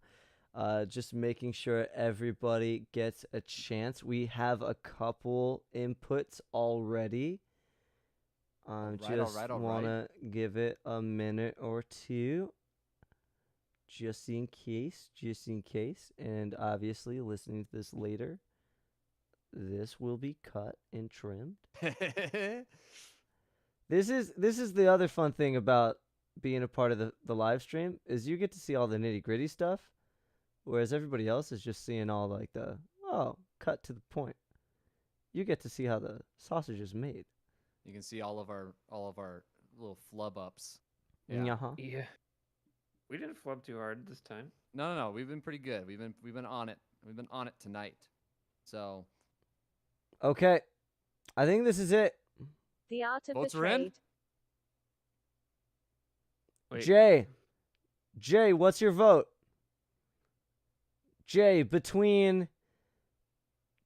Just making sure everybody gets a chance. We have a couple inputs already. Just wanna give it a minute or two, just in case. And obviously, listening to this later, this will be cut and trimmed. This is the other fun thing about being a part of the live stream is you get to see all the nitty gritty stuff. Whereas everybody else is just seeing all like cut to the point. You get to see how the sausage is made. You can see all of our little flub ups. Yeah. Yeah. We didn't flub too hard this time. No. We've been pretty good. We've been on it. We've been on it tonight. So. Okay, I think this is it. The art of Votes the are in? trade. Wait. Jay, what's your vote? Jay, between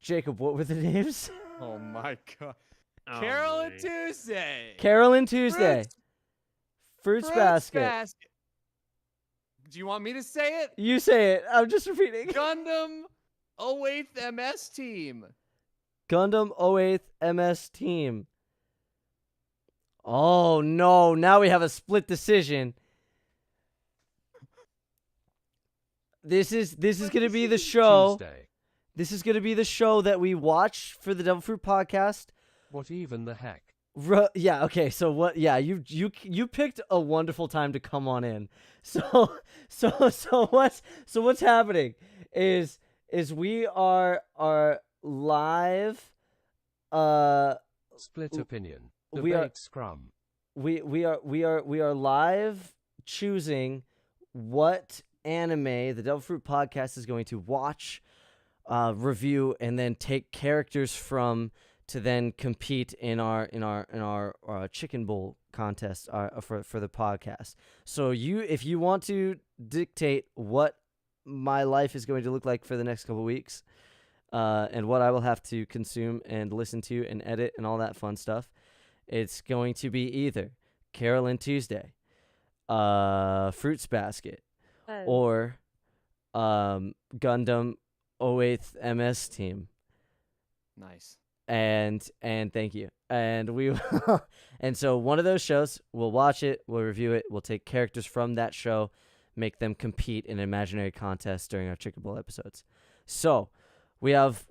Jacob, what were the names? Oh my god. Oh, Carolyn my. Tuesday. Carolyn Tuesday. Fruits Basket. Basket. Do you want me to say it? You say it. I'm just repeating. Gundam 08th MS Team. Gundam 08th MS Team. Oh no, now we have a split decision. This is going to be the show. Tuesday. This is going to be the show that we watch for the Devilfruit podcast. What even the heck? Yeah, okay. So what you picked a wonderful time to come on in. So what's happening is we are live Split opinion. we are- Debate scrum. we are live choosing what anime the Devilfruit podcast is going to watch, review, and then take characters from to then compete in our chicken bowl contest for the podcast. So if you want to dictate what my life is going to look like for the next couple weeks, and what I will have to consume and listen to and edit and all that fun stuff, it's going to be either Carolyn Tuesday, Fruits Basket, or Gundam 08th MS Team. Nice. And thank you. And we will and so one of those shows, we'll watch it, we'll review it, we'll take characters from that show, make them compete in an imaginary contest during our Chicken Bowl episodes. So we have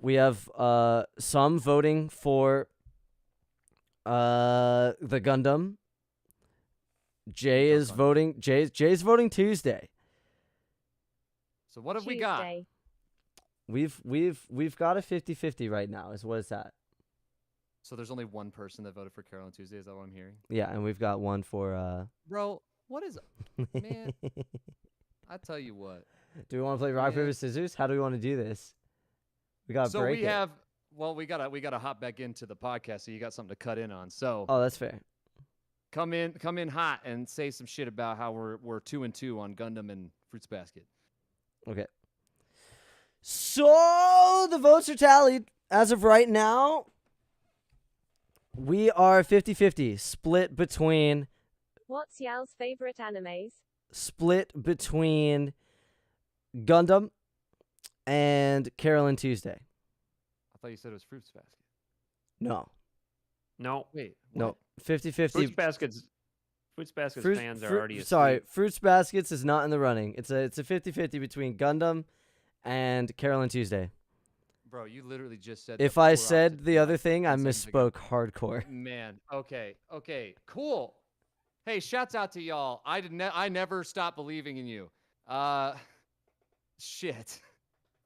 some voting for the Gundam. Jay's voting Tuesday. So what have we got? We've got a 50-50 right now. What is that? So there's only one person that voted for Carolyn Tuesday. Is that what I'm hearing? Yeah, and we've got one for Bro, what is man? I tell you what. Do we want to play rock paper scissors? How do we want to do this? We got to break it. Well, we gotta hop back into the podcast, so you got something to cut in on. So Oh, that's fair. come in hot and say some shit about how we're 2-2 on Gundam and Fruits Basket. Okay. So the votes are tallied. As of right now, we are 50-50, split between What's y'all's favorite animes? Gundam and Carol and Tuesday. I thought you said it was Fruits Basket. No. No. Wait. No. 50-50. Fruits Basket's fans are already asleep. Sorry, Fruits Baskets is not in the running. It's a 50-50 between Gundam and Carol and Tuesday. Bro, you literally just said. If I said the other thing, I misspoke hardcore. Man, okay, cool. Hey, shouts out to y'all. I never stopped believing in you. Shit.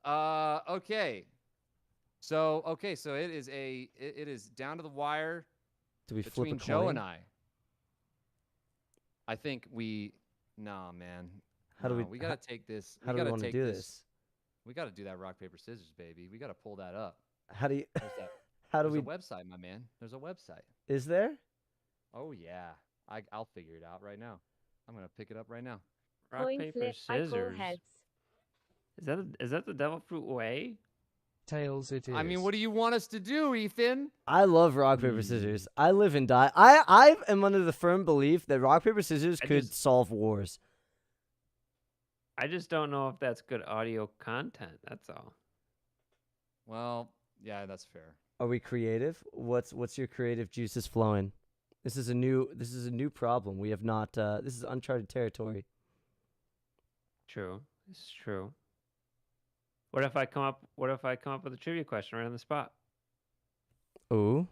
Okay. So it is down to the wire. Do we flip a between Joe coin? and I. I think nah, man. How do we? We gotta take this. How do we want to do this? We gotta do that rock paper scissors, baby. We gotta pull that up. How do you? There's a website, my man. There's a website. Is there? Oh yeah. I'll figure it out right now. I'm gonna pick it up right now. Rock, Coin paper, flip, I call scissors. heads. Is that the Devilfruit way? Tails it is. I mean, what do you want us to do, Ethan? I love rock paper scissors. I live and die. I am under the firm belief that rock paper scissors could solve wars. I just don't know if that's good audio content. That's all. Well, yeah, that's fair. Are we creative? What's your creative juices flowing? This is a new problem. We have not. This is uncharted territory. True. This is true. What if I come up with a trivia question right on the spot? Ooh.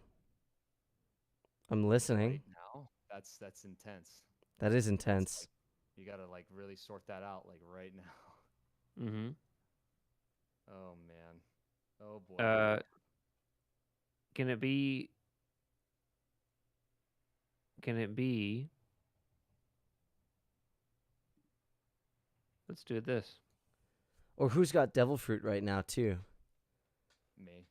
I'm listening. Right now, that's intense. That is intense. You gotta really sort that out right now. Mm-hmm. Oh man. Oh boy. Can it be? Let's do this. Or who's got Devilfruit right now too? Me.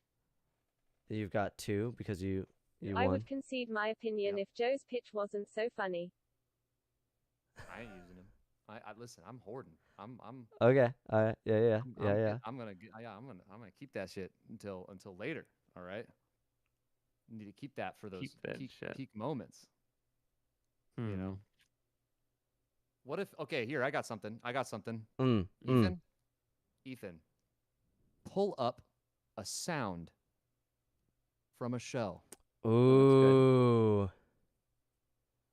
You've got two because you I won. would concede my opinion if Joe's pitch wasn't so funny. I ain't using him. I listen. I'm hoarding. I'm. Okay. All right. Yeah. I'm gonna keep that shit until later. All right. Need to keep that for those peak moments. You know. What if? Okay, here I got something. Ethan, pull up a sound from a show. Ooh.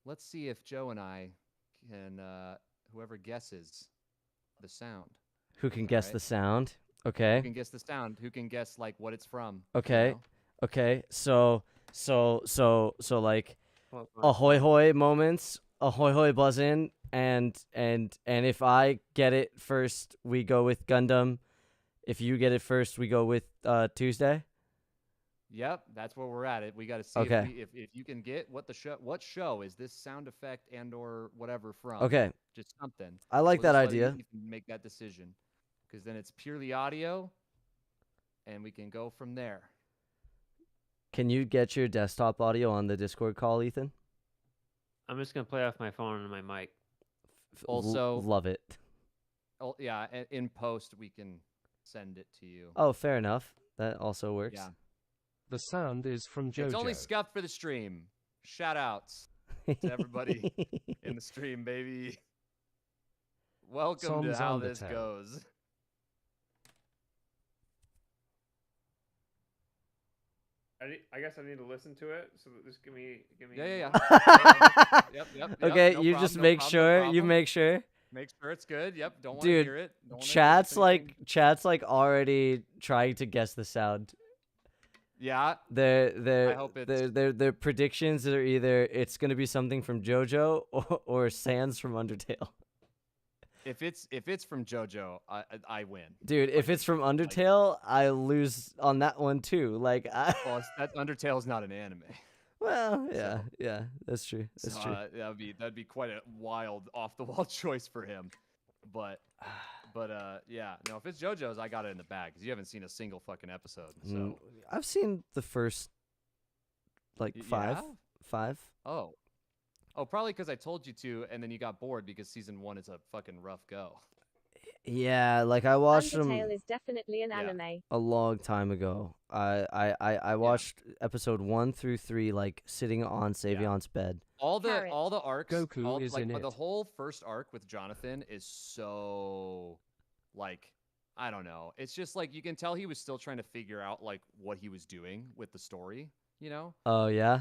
Let's see if Joe and I can, whoever guesses the sound. Who can guess the sound? Okay. Who can guess the sound? Who can guess what it's from? Okay. You know? Okay. So like ahoy hoy moments, ahoy hoy buzz in, and if I get it first, we go with Gundam. If you get it first, we go with Tuesday. Yep, that's where we're at. We got to see if you can get what show is this sound effect and or whatever from. Okay. Just something. I like that idea. You can make that decision because then it's purely audio, and we can go from there. Can you get your desktop audio on the Discord call, Ethan? I'm just gonna play off my phone and my mic. Also, love it. Oh yeah, in post we can send it to you. Oh, fair enough. That also works. Yeah. The sound is from JoJo. It's only scuffed for the stream. Shout outs to everybody in the stream, baby. Welcome to how this goes. I guess I need to listen to it. So just give me. Yeah. Yep. Okay, no you problem, just no make problem, sure. no You problem. make sure. Make sure it's good. Yep. Don't want to hear it. Don't wanna chat's hear anything. chat's already trying to guess the sound. Yeah. Their I hope it's... their predictions are either it's gonna be something from JoJo or Sans from Undertale. If it's from JoJo, I win. Dude, if it's from Undertale, I lose on that one too. Well, that Undertale's not an anime. Well, yeah, that's true. That's true. That'd be quite a wild, off the wall choice for him. But But yeah, no, if it's JoJo's, I got it in the bag because you haven't seen a single fucking episode. So I've seen the first like yeah? five. Oh, probably because I told you to, and then you got bored because season 1 is a fucking rough go. Yeah, like I watched them Undertale is definitely an anime. a long time ago. I watched episode 1 through 3 like sitting on Savion's bed. All the Carrot. arcs, Goku is in the it. whole first arc with Jonathan is so like I don't know. It's just like you can tell he was still trying to figure out like what he was doing with the story, you know? Oh yeah.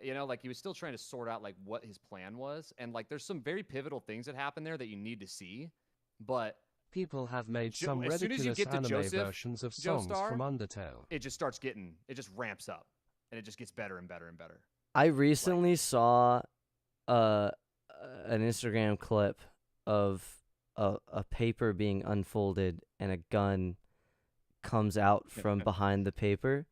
Like he was still trying to sort out like what his plan was, and like there's some very pivotal things that happen there that you need to see, but People have made some as soon as you ridiculous get to anime Joseph, versions of songs Joestar, from Undertale. it just ramps up, and it just gets better and better and better. I recently saw an Instagram clip of a paper being unfolded and a gun comes out from behind the paper.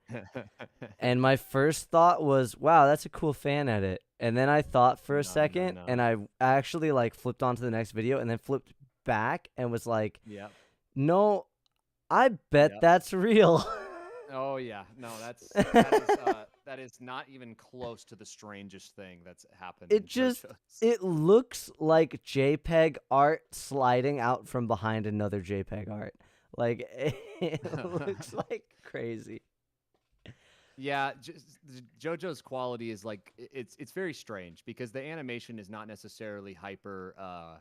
And my first thought was, wow, that's a cool fan edit. And then I thought for a second, and I actually like flipped onto the next video and then flipped back and was like, no, I bet that's real. Oh yeah, no, that is not even close to the strangest thing that's happened. It looks like JPEG art sliding out from behind another JPEG art. Like it looks like crazy. Yeah, JoJo's quality is like it's very strange because the animation is not necessarily hyper.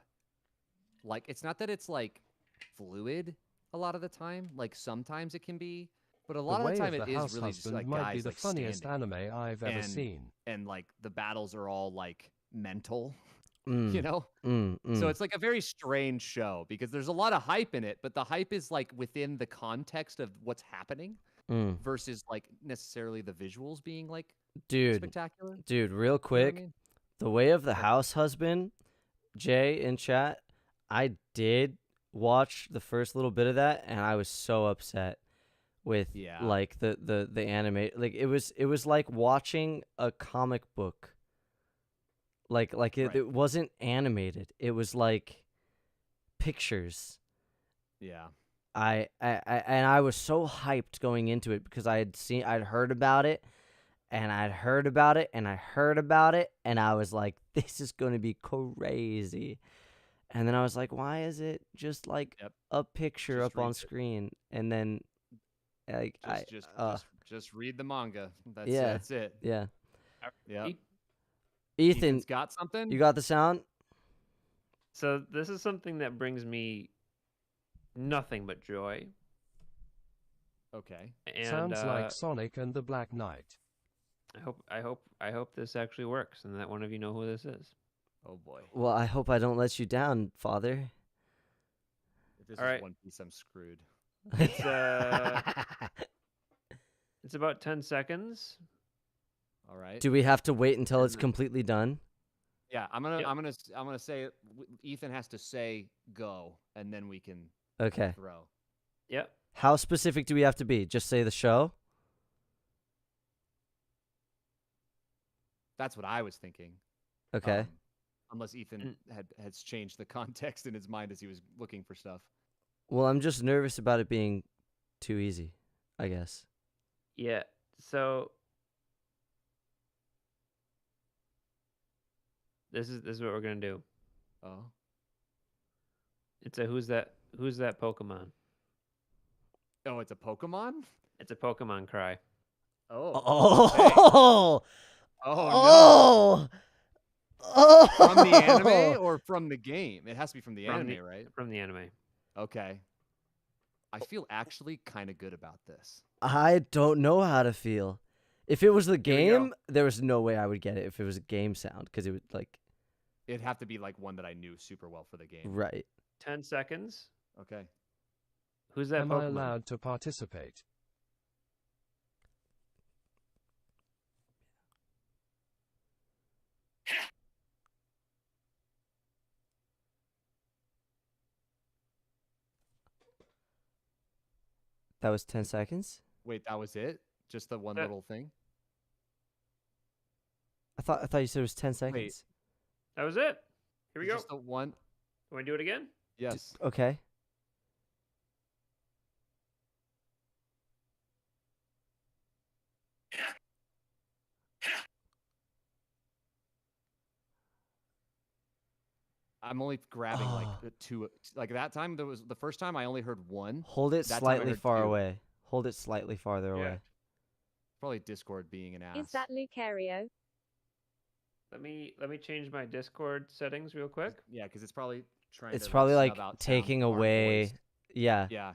Like it's not that it's like fluid a lot of the time. Like sometimes it can be, but a lot of the time it is really just like might guys be the like funniest standing. anime I've ever seen. And like the battles are all like mental, Mm. you know. So it's like a very strange show because there's a lot of hype in it, but the hype is like within the context of what's happening versus like necessarily the visuals being like spectacular. Dude, real quick, The Way of the House Husband, Jay in chat, I did watch the first little bit of that and I was so upset with like the anime. Like it was like watching a comic book. Like it wasn't animated. It was like pictures. Yeah. I was so hyped going into it because I'd heard about it, and I'd heard about it, and I heard about it, and I was like, this is going to be crazy. And then I was like, why is it just like a picture up on screen? And then like just read the manga. That's it. Yeah. Yeah. Ethan's got something? You got the sound? So this is something that brings me nothing but joy. Okay. And, sounds like Sonic and the Black Knight. I hope this actually works and that one of you know who this is. Oh boy. Well, I hope I don't let you down, Father. If this All is right. One Piece, I'm screwed. It's about 10 seconds. All right. Do we have to wait until it's completely done? Yeah, I'm gonna say Ethan has to say go, and then we can throw. Yep. How specific do we have to be? Just say the show? That's what I was thinking. Okay. Unless Ethan has changed the context in his mind as he was looking for stuff. Well, I'm just nervous about it being too easy, I guess. Yeah. So this is what we're gonna do. Oh. It's a who's that Pokemon? Oh, it's a Pokemon? It's a Pokemon cry. Oh. Oh. No. From the anime or from the game? It has to be from the anime, right? From the anime. Okay. I feel actually kind of good about this. I don't know how to feel. If it was the game, there was no way I would get it if it was a game sound, because it would like... It'd have to be like one that I knew super well for the game. Right. 10 seconds. Okay. Who's that Am Pokemon? I allowed to participate? That was 10 seconds? Wait, that was it? Just the one little thing? I thought you said it was 10 seconds. That was it. Here we go. Just the one. Want to do it again? Yes. Okay. I'm only grabbing like Oh. two. Like that time, there was the first time I only heard one. Hold it That time I slightly heard far two. away. Hold it slightly farther Yeah. away. Probably Discord being an ass. Is that Lucario? Let me change my Discord settings real quick. Yeah, because it's probably trying. It's to, probably snub like out sound taking from our away. voice. Yeah. Yeah,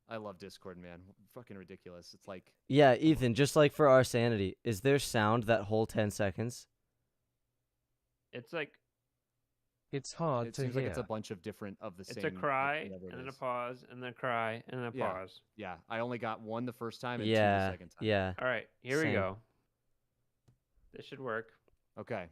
I love Discord, man. Fucking ridiculous. It's like Yeah, Ethan, just like for our sanity, is there sound that whole 10 seconds? It's like It's hard it to seems hear. like it's a bunch of different of the it's same. a cry whatever it and then a is. pause and then a cry and then a Yeah. pause. Yeah, I only got one the first time and two the Yeah. second time. Yeah. All right, here we Same. go. This should work. Okay.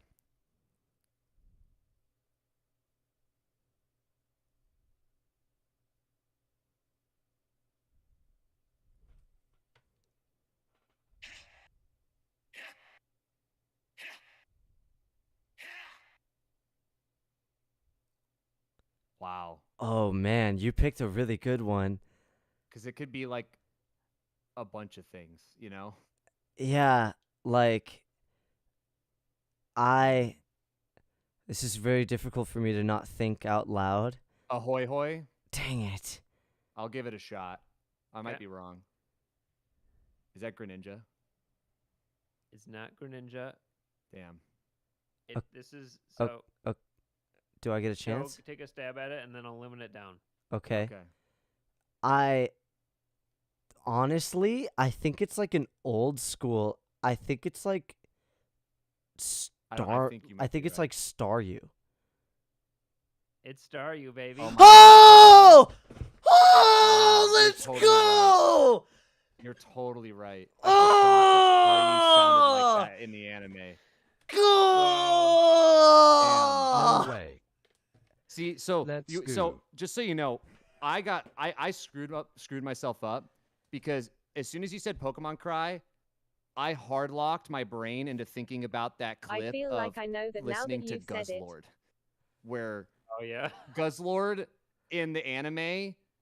Wow. Oh man, you picked a really good one. Because it could be like a bunch of things, you know? Yeah, like this is very difficult for me to not think out loud. Ahoy hoy. Dang it. I'll give it a shot. I might Okay. be wrong. Is that Greninja? It's not Greninja. Damn. This is Oh, so. do I get a Joe, chance? take a stab at it and then I'll limit it down. Okay. Okay. I honestly, I think it's like an old school. I think it's like Star. think you I might think be it's right. like Staryu. It's Staryu, baby. Oh my Oh! Oh, You're let's totally go! You're totally right. I Oh! forgot that Staryu sounded like that in the anime. Go! No way. See, so Let's so go. just so you know, I screwed myself up because as soon as you said Pokemon Cry, I hard locked my brain into thinking about that clip I feel of like I know that now listening that to you've said it. Guzzlord, where Oh yeah. Guzzlord in the anime,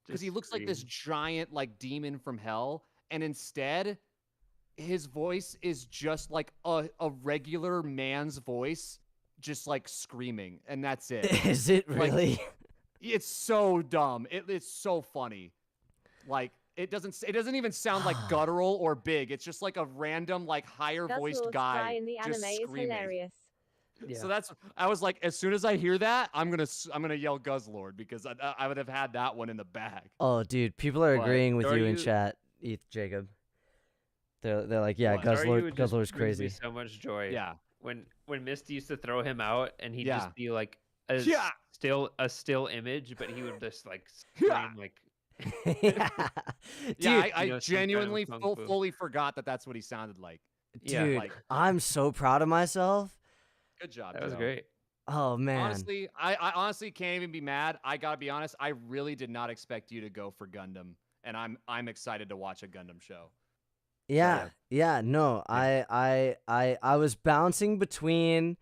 because Just he looks like this screams. giant like demon from hell, and instead his voice is just like a regular man's voice, just like screaming, and that's it. Is it Like, really? it's so dumb. It's so funny. Like it doesn't even sound like guttural or big. It's just like a random like higher voiced Guzzlord's guy cry in the just anime is screaming. hilarious. Yeah. So I was like, as soon as I hear that, I'm gonna yell Guzzlord because I would have had that one in the bag. Oh, dude, people are But agreeing with you in Staryu- chat, Jacob. They're like, yeah, What? Staryu just Guzzlord's brings me crazy. so much joy. Yeah. When Misty used to throw him out and he'd Yeah. just be like a Yeah. still image, but he would just like Yeah. scream like Yeah, Yeah, dude, you know, I some kind of genuinely kung fu. fully forgot that's what he sounded like. Yeah. dude, like- I'm so proud of myself. Good job. that was Joe. great. Oh man, Honestly, I honestly can't even be mad. I gotta be honest. I really did not expect you to go for Gundam, and I'm excited to watch a Gundam show. yeah, no, I was bouncing between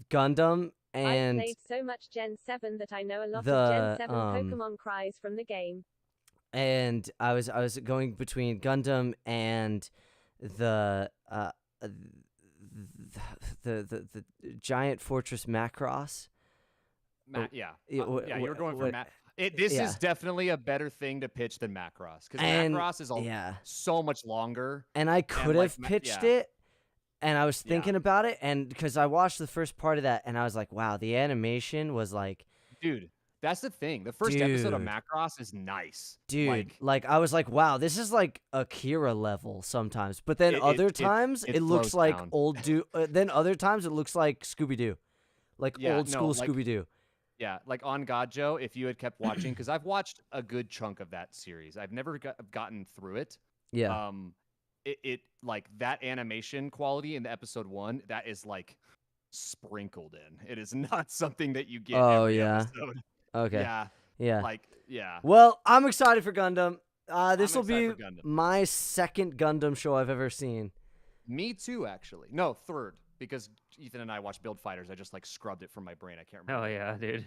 Gundam I've and played so much Gen 7 that I know a lot the, of Gen 7 Pokemon cries from the game. I was going between Gundam and the the giant fortress Macross. Yeah, Yeah, yeah, you're going for what- Mac. This yeah. is definitely a better thing to pitch than Macross because And- Macross is yeah. so much longer. And I could like, have Ma- pitched yeah. it, and I was Yeah. thinking about it, and because I watched the first part of that, and I was like, wow, the animation was like, Dude, that's the thing. The first episode of Dude. Macross is nice. dude, like I was like, wow, this is like Akira level sometimes. But then other times it it looks flows like down. old dude. Then other times it looks like Scooby Doo, like Yeah, old no, school like- Scooby Doo. Yeah, like on God, Joe, if you had kept watching, because I've watched a good chunk of that series. I've never gotten through it. Yeah. It like that animation quality in the episode 1, that is like sprinkled in. It is not something that you get Oh, every yeah. episode. Okay. Yeah. Yeah. Like, yeah. Well, I'm excited for Gundam. This I'm will be excited for Gundam. my second Gundam show I've ever seen. Me too, actually. No, third, because Ethan and I watched Build Fighters. I just like scrubbed it from my brain. I can't remember. Hell yeah, dude.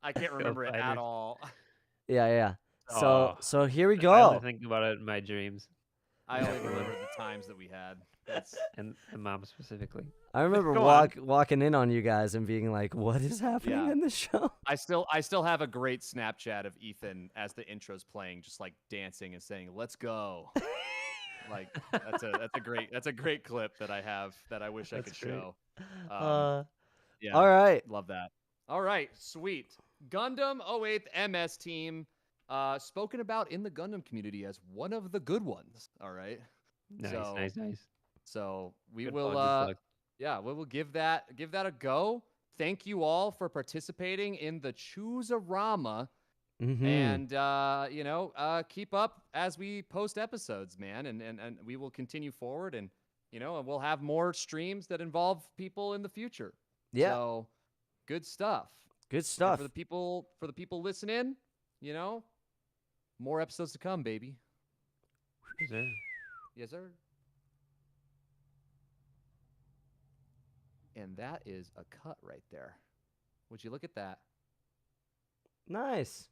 I can't remember it at Fighters. all. Yeah. Oh. So here we I go. only think about it in my dreams. I only remember the times that we had. and mom specifically. I remember Go on. walking in on you guys and being like, "What is happening Yeah. in the show?" I still have a great Snapchat of Ethan as the intro's playing, just like dancing and saying, "Let's go." Like that's a great clip that I have that I wish I could show. Yeah, all right. love that. All right, sweet. Gundam 08th MS team, spoken about in the Gundam community as one of the good ones. All right. Nice. So we Good will, plug. yeah, we will give that a go. Thank you all for participating in the Choose-A-Rama. Mm-hmm. And keep up as we post episodes, man, and we will continue forward, and and we'll have more streams that involve people in the future. Yeah. So good stuff. Good And stuff. for the people listening, more episodes to come, baby. Yes, sir. Yes, sir. And that is a cut right there. Would you look at that? Nice.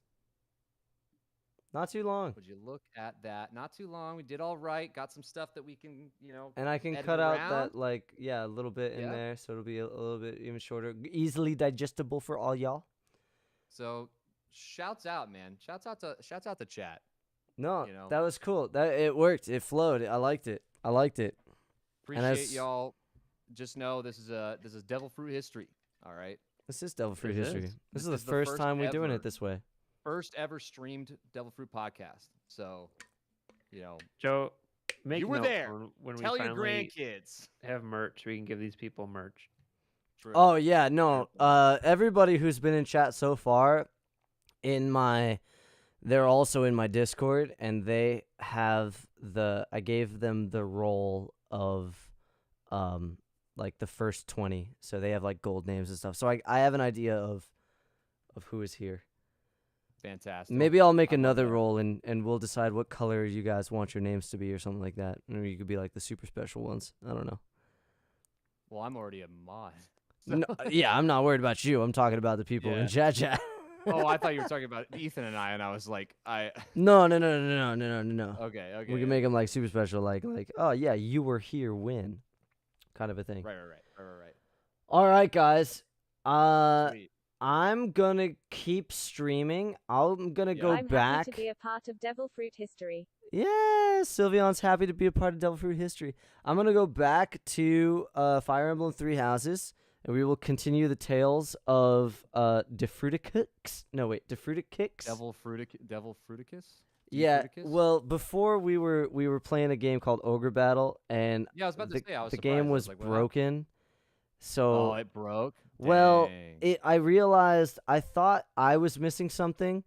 Not too long. Would you look at that? Not too long. We did all right. Got some stuff that we can, And I can edit cut out around. that, a little bit in Yeah. there, so it'll be a little bit even shorter. Easily digestible for all y'all. So, shouts out, man. Shouts out to chat. No, You know. that was cool. It worked. It flowed. I liked it. Appreciate y'all. Just know this is Devilfruit history. All right. This is Devilfruit It history. is. This is the first time we're doing ever- it this way. First ever streamed Devilfruit podcast. So, Joe, make You were note there. when tell we your finally grandkids. have merch. We can give these people merch. True. Oh yeah, no. Everybody who's been in chat so far, they're also in my Discord, and they have I gave them the role of, the first 20, so they have gold names and stuff. So I have an idea of who is here. Fantastic. Maybe I'll make I love another that. roll, and we'll decide what color you guys want your names to be or something like that. Maybe you could be the super special ones. I don't know. Well, I'm already a mod. No, yeah, I'm not worried about you. I'm talking about the people in chat. Oh, I thought you were talking about Ethan and I was like, No. Okay. We can make them super special, oh yeah, you were here when, kind of a thing. Right. All right, guys. Sweet. I'm gonna keep streaming. I'm gonna go I'm back. happy to be a part of Devilfruit history. Yeah, Sylveon's happy to be a part of Devilfruit history. I'm gonna go back to Fire Emblem Three Houses, and we will continue the tales of Defruticus. No, wait, Defruticus. Devilfruticus? Yeah. Defruticus? Well, before we were playing a game called Ogre Battle, and Yeah, I was about to say, I was the surprised. game I was was like, what broken. So Oh, it broke? well, Dang. I realized I thought I was missing something,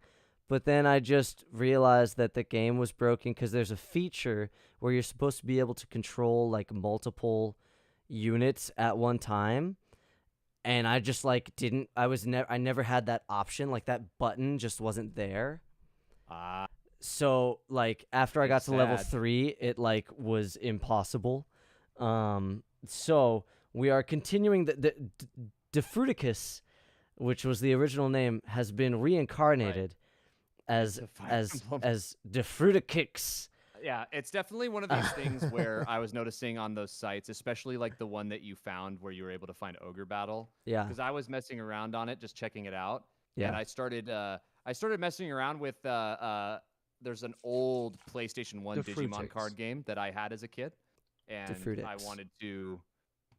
but then I just realized that the game was broken because there's a feature where you're supposed to be able to control multiple units at one time, and I just didn't. I never had that option. That button just wasn't there. So after I got to level sad. 3, it was impossible. So we are continuing the Defruticus, which was the original name, has been reincarnated as The Fire Emblem. as Defruticix. Yeah, it's definitely one of these things where I was noticing on those sites, especially the one that you found where you were able to find Ogre Battle. Yeah. Because I was messing around on it, just checking it out. Yeah. And I started messing around with there's an old PlayStation 1 Digimon Defruitix. card game that I had as a kid. And I Defruitix. wanted to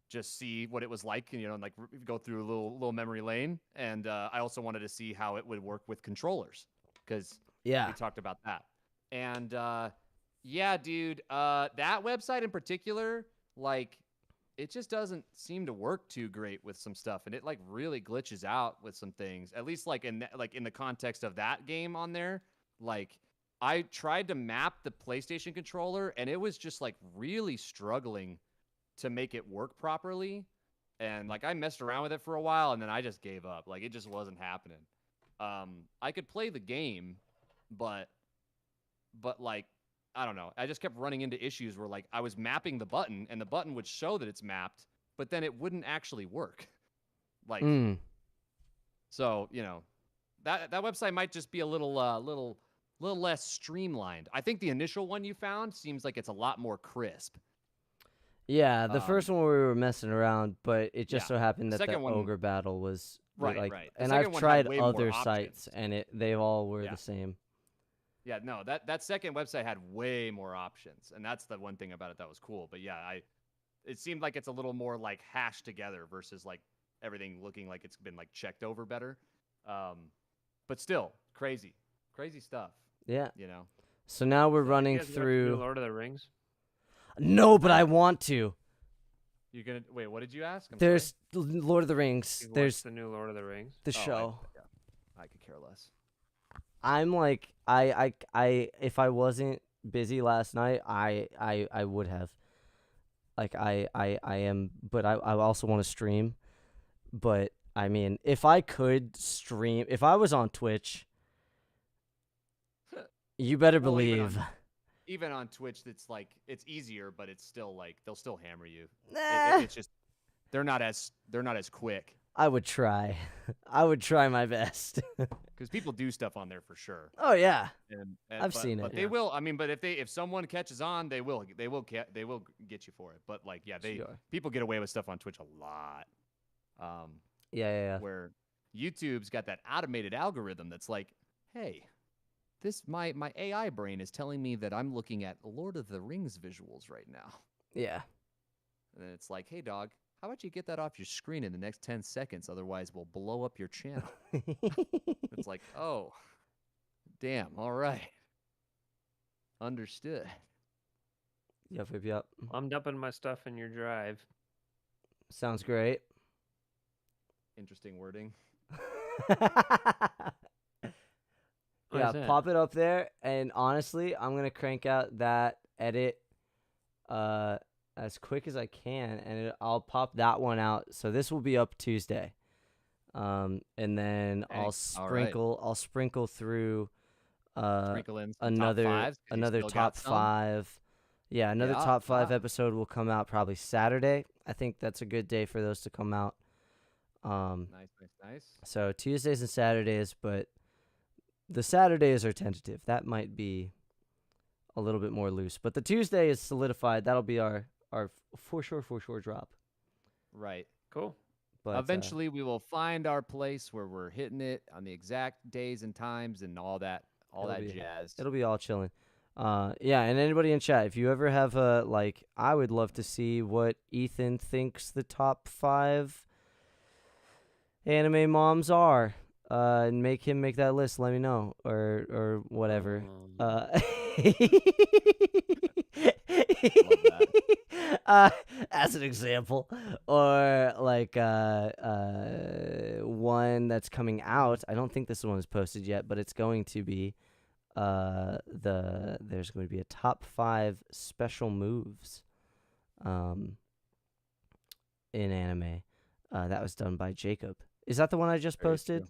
just see what it was like, and go through a little memory lane. And I also wanted to see how it would work with controllers, because we talked about that. And yeah, dude, that website in particular, it just doesn't seem to work too great with some stuff, and it really glitches out with some things. At least in the context of that game on there, I tried to map the PlayStation controller, and it was just really struggling to make it work properly. And I messed around with it for a while, and then I just gave up. It just wasn't happening. I could play the game, but I don't know. I just kept running into issues where I was mapping the button, and the button would show that it's mapped, but then it wouldn't actually work. So that website might just be a little less streamlined. I think the initial one you found seems like it's a lot more crisp. Yeah, the first one we were messing around, but it just Yeah. so happened The that the second one- ogre battle was Right, like, right. The and second I've one had tried way more other options. sites, and they all were Yeah. the same. Yeah, no, that second website had way more options, and that's the one thing about it that was cool. But yeah, it seemed like it's a little more like hashed together versus like everything looking like it's been like checked over better. But still, crazy stuff. Yeah. You know. So now we're You running guys watch the new through. Lord of the Rings. No, but I want to. You're gonna wait. What did you ask? There's Lord of the Rings. You There's watched the new Lord of the Rings. the show. I could care less. I'm like, I if I wasn't busy last night, I would have. Like I am, but I also want to stream. But I mean, if I could stream, if I was on Twitch, you better Well, believe. Even on Twitch, it's like it's easier, but it's still like they'll still hammer you. It's just they're not as quick. I would try. I would try my best. Because people do stuff on there for sure. Oh yeah, I've seen it. But they will. I mean, but if someone catches on, they will get you for it. But like, yeah, people get away with stuff on Twitch a lot. Yeah. Where YouTube's got that automated algorithm that's like, hey, my AI brain is telling me that I'm looking at Lord of the Rings visuals right now. Yeah. And then it's like, hey, dog, how about you get that off your screen in the next 10 seconds? Otherwise, we'll blow up your channel. It's like, oh, damn. All right. Understood. Yep. I'm dumping my stuff in your drive. Sounds great. Interesting wording. Yeah, pop it up there, and honestly, I'm gonna crank out that edit as quick as I can, and I'll pop that one out. So this will be up Tuesday, and then I'll sprinkle through another top five. Yeah, another top five episode will come out probably Saturday. I think that's a good day for those to come out. Nice. So Tuesdays and Saturdays, but the Saturdays are tentative. That might be a little bit more loose, but the Tuesday is solidified. That'll be our for sure drop. Right. Cool. But eventually we will find our place where we're hitting it on the exact days and times and all that jazz. It'll be all chilling. Yeah, and anybody in chat, if you ever have I would love to see what Ethan thinks the top 5 anime moms are. And make him make that list. Let me know, or whatever. As an example, or like one that's coming out. I don't think this one is posted yet, but it's going to be. There's going to be a top 5 special moves, in anime. That was done by Jacob. Is that the one I just posted?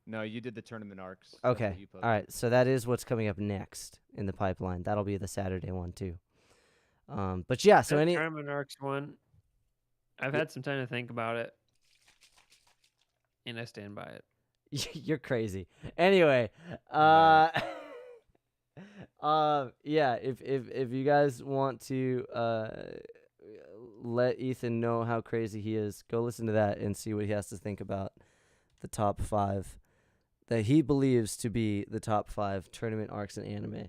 No, you did the tournament arcs. Okay. All right. So that is what's coming up next in the pipeline. That'll be the Saturday one too. But yeah. So That tournament arcs one, I've had some time to think about it, and I stand by it. You're crazy. Anyway, yeah. If you guys want to let Ethan know how crazy he is, go listen to that and see what he has to think about the top 5 that he believes to be the top 5 tournament arcs in anime.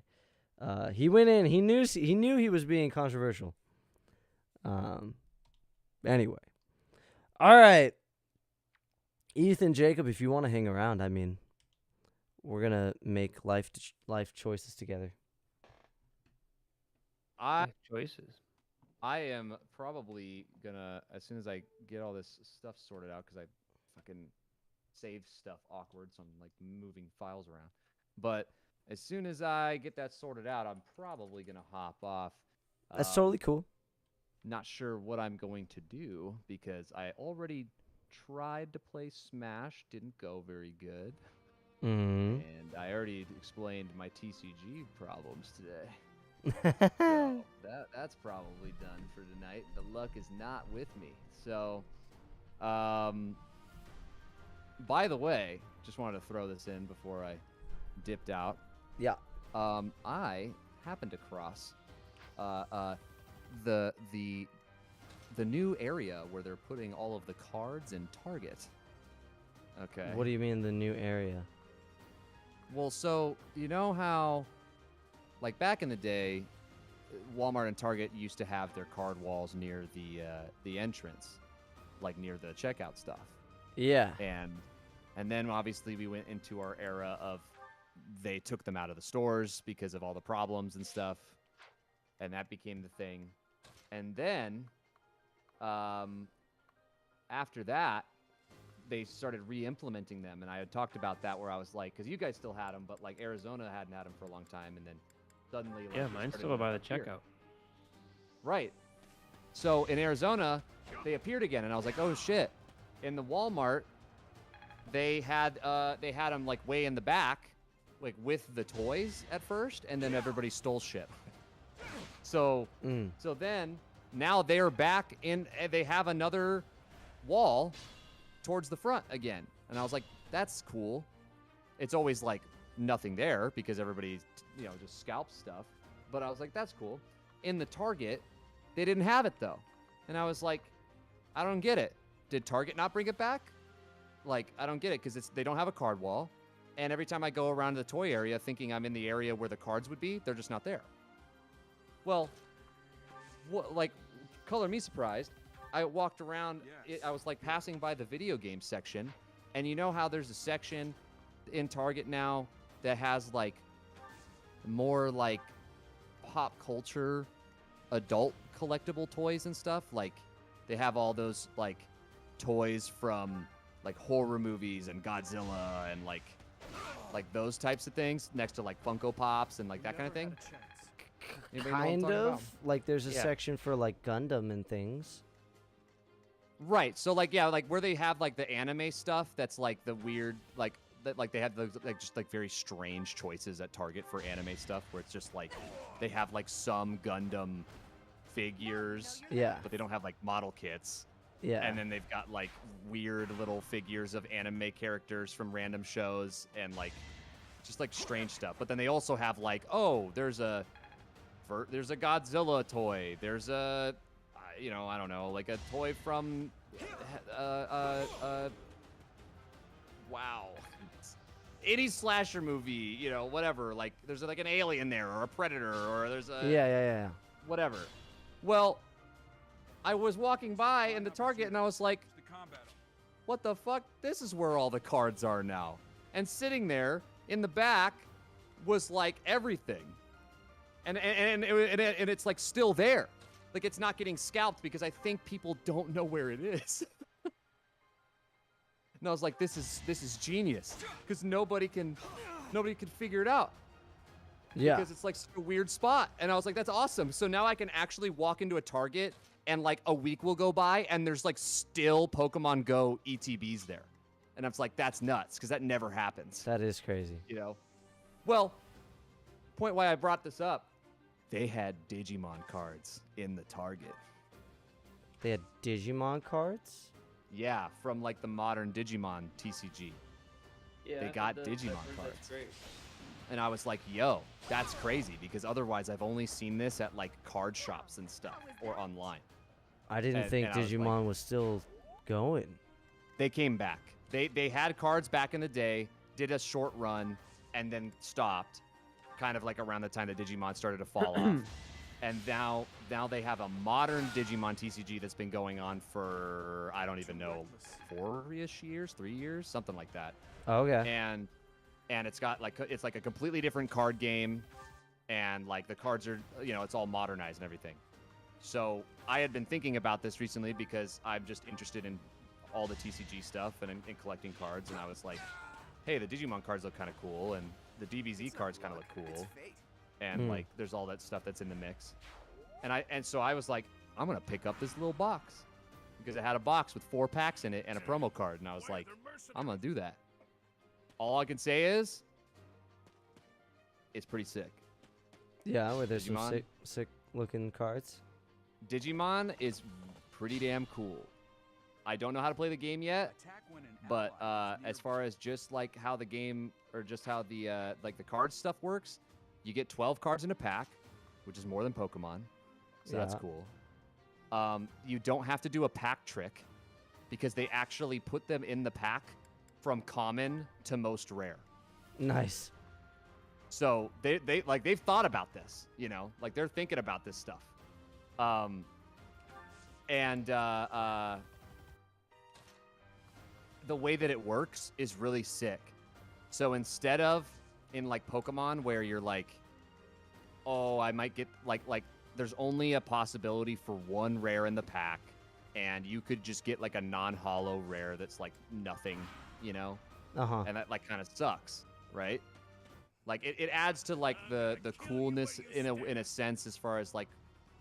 He went in. He knew he was being controversial. Anyway, all right. Ethan, Jacob, if you want to hang around, I mean, we're gonna make life choices together. Choices. I am probably gonna, as soon as I get all this stuff sorted out, because I fucking save stuff awkward, so I'm like moving files around. But as soon as I get that sorted out, I'm probably gonna hop off. That's totally cool. Not sure what I'm going to do because I already tried to play Smash, didn't go very good. Mm-hmm. And I already explained my TCG problems today. So that's probably done for tonight. The luck is not with me. So, by the way, just wanted to throw this in before I dipped out. Yeah. I happened to cross the new area where they're putting all of the cards in Target. Okay. What do you mean the new area? Well, so you know how, like back in the day, Walmart and Target used to have their card walls near the entrance, like near the checkout stuff. Yeah. And then obviously we went into our era of they took them out of the stores because of all the problems and stuff, and that became the thing. And then after that, they started re-implementing them, and I had talked about that where I was like, because you guys still had them, but like Arizona hadn't had them for a long time, and then suddenly, like, Yeah, mine's still by the checkout. Right. So in Arizona, they appeared again, and I was like, oh shit. In the Walmart, they had them like way in the back, like with the toys at first, and then everybody stole shit. So then now they're back in. They have another wall towards the front again, and I was like, that's cool. It's always like nothing there because everybody, just scalps stuff. But I was like, that's cool. In the Target, they didn't have it though, and I was like, I don't get it. Did Target not bring it back? Like, I don't get it because they don't have a card wall, and every time I go around to the toy area thinking I'm in the area where the cards would be, they're just not there. Well, like, color me surprised. I walked around, I was like passing by the video game section, and you know how there's a section in Target now that has like more like pop culture adult collectible toys and stuff? Like they have all those like toys from like horror movies and Godzilla and like those types of things next to like Funko Pops and like that kind of thing. Anybody know what I'm Kind talking of. about? Like there's a section for like Gundam and things. Right. So like like where they have like the anime stuff that's like the weird like they have those like just like very strange choices at Target for anime stuff where it's just like they have like some Gundam figures, but they don't have like model kits. Yeah. And then they've got like weird little figures of anime characters from random shows and like just like strange stuff. But then they also have like, oh, there's a Godzilla toy. There's a I don't know, like a toy from wow. Any slasher movie, whatever. Like there's like an alien there or a predator or there's a Yeah. whatever. Well, I was walking by in the Target and I was like, what the fuck? This is where all the cards are now. And sitting there in the back was like everything. And it's like still there. Like it's not getting scalped because I think people don't know where it is. And I was like, this is genius because nobody can figure it out. Yeah. Because it's like such a weird spot. And I was like, that's awesome. So now I can actually walk into a Target and like a week will go by and there's like still Pokemon Go ETBs there. And I was like, that's nuts because that never happens. That is crazy. Well, point why I brought this up, they had Digimon cards in the Target. They had Digimon cards? Yeah, from like the modern Digimon TCG. Yeah, they got Digimon cards. That's great. And I was like, yo, that's crazy because otherwise I've only seen this at like card shops and stuff or online. I didn't think Digimon was still going. They came back. They had cards back in the day, did a short run, and then stopped, kind of like around the time that Digimon started to fall off. And now they have a modern Digimon TCG that's been going on for, I don't even know, 4-ish years, 3 years, something like that. Okay. And it's got like a completely different card game, and like the cards are, it's all modernized and everything. So I had been thinking about this recently because I'm just interested in all the TCG stuff and in collecting cards, and I was like, hey, the Digimon cards look kind of cool, and the DBZ cards kind of look cool, and like there's all that stuff that's in the mix, and so I was like, I'm gonna pick up this little box because it had a box with 4 packs in it and a promo card, and I was like, I'm gonna do that. All I can say is, it's pretty sick. Yeah, where there's Digimon? some sick looking cards. Digimon is pretty damn cool. I don't know how to play the game yet, but as far as just like how the game or just how the like the card stuff works, you get 12 cards in a pack, which is more than Pokemon, so that's Yeah. cool. You don't have to do a pack trick because they actually put them in the pack from common to most rare. Nice. So they've thought about this, you know, like they're thinking about this stuff. The way that it works is really sick. So instead of in like Pokemon where you're like, oh, I might get like there's only a possibility for one rare in the pack, and you could just get like a non-holo rare that's like nothing, you know? And that like kind of sucks, right? Like it adds to like the coolness in a sense, as far as like,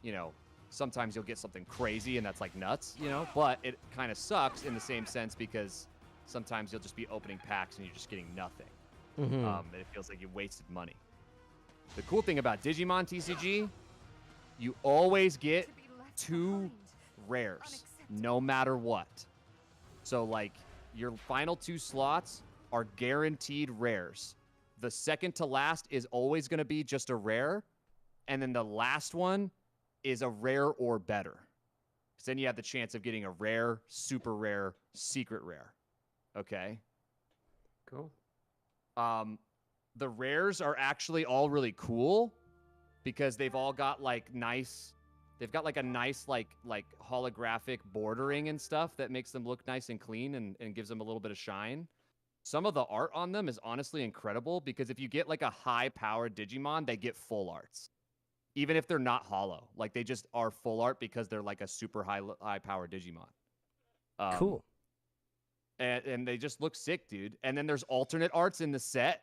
you know, sometimes you'll get something crazy and that's like nuts, you know, but it kind of sucks in the same sense because sometimes you'll just be opening packs and you're just getting nothing. And it feels like you wasted money. The cool thing about Digimon TCG, you always get 2 rares, no matter what. So like your final 2 slots are guaranteed rares. The second to last is always going to be just a rare, and then the last one is a rare or better. Because then you have the chance of getting a rare, super rare, secret rare. Okay? Cool. The rares are actually all really cool because they've all got like nice, they've got like a nice like holographic bordering and stuff that makes them look nice and clean and gives them a little bit of shine. Some of the art on them is honestly incredible because if you get like a high-powered Digimon, they get full arts. Even if they're not holo. Like they just are full art because they're like a super high-powered Digimon. Cool. And they just look sick, dude. And then there's alternate arts in the set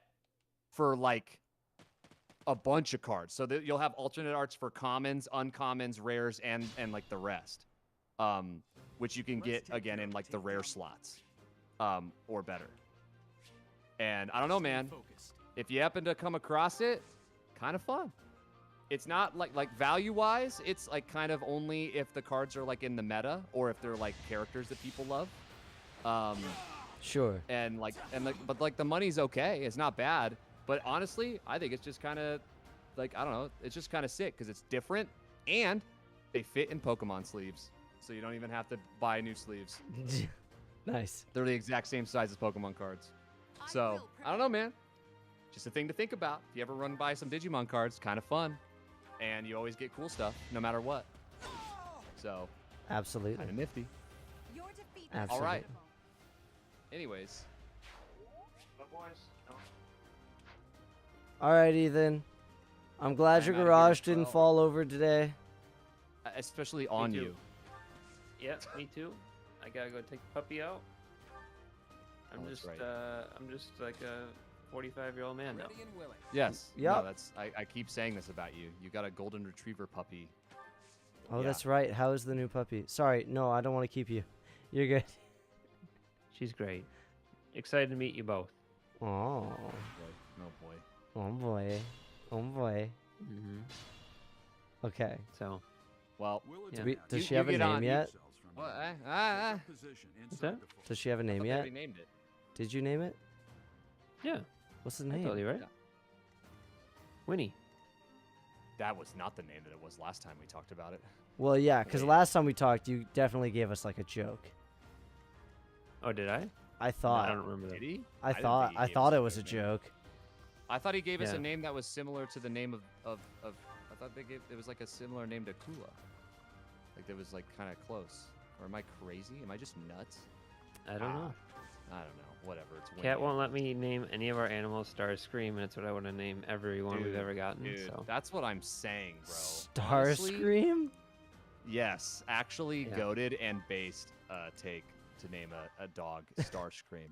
for like a bunch of cards. So you'll have alternate arts for commons, uncommons, rares, and like the rest. Which you can get again in like the rare slots. Or better. And I don't know, man. If you happen to come across it, kind of fun. It's not like value-wise, it's like kind of only if the cards are like in the meta or if they're like characters that people love. Sure. But the money's okay. It's not bad. But honestly, I think it's just kind of like, I don't know. It's just kind of sick because it's different and they fit in Pokemon sleeves. So you don't even have to buy new sleeves. Nice. They're the exact same size as Pokemon cards. So, I don't know, man. Just a thing to think about. If you ever run by some Digimon cards, kind of fun. And you always get cool stuff, no matter what. So, Absolutely. kind of nifty. Absolutely. All right. Anyways. All right, Ethan. I'm glad your outta here garage at didn't 12. fall over today. Especially on too. you. Yep, me too. I gotta go take the puppy out. I'm just like a 45-year-old man now. Yes. Yep. No, I keep saying this about you. You got a golden retriever puppy. Oh, Yeah. that's right. How is the new puppy? Sorry, no, I don't want to keep you. You're good. She's great. Excited to meet you both. Oh. Oh boy. Oh boy. Oh boy. Okay. So, well, Does she have a name yet? What? what's that? Does she have a name They yet? already named it. Did you name it? Yeah. What's the I name? told you, right? Yeah. Winnie. That was not the name that it was last time we talked about it. Well, yeah, because Wait. last time we talked, you definitely gave us like a joke. Oh, did I? I thought. I don't remember that. Did he? I didn't thought. think he I gave thought us it was a good name. joke. I thought he gave us Yeah. a name that was similar to the name of I thought it was like a similar name to Kula. Like it was like kind of close. Or am I crazy? Am I just nuts? I don't know. I don't know. Whatever. It's Cat Winnie. won't let me name any of our animals Starscream, and it's what I want to name every one we've Dude, ever gotten. Dude, So that's what I'm saying, bro. Honestly, Starscream? yes, actually Yeah. goated and based take to name a dog Starscream.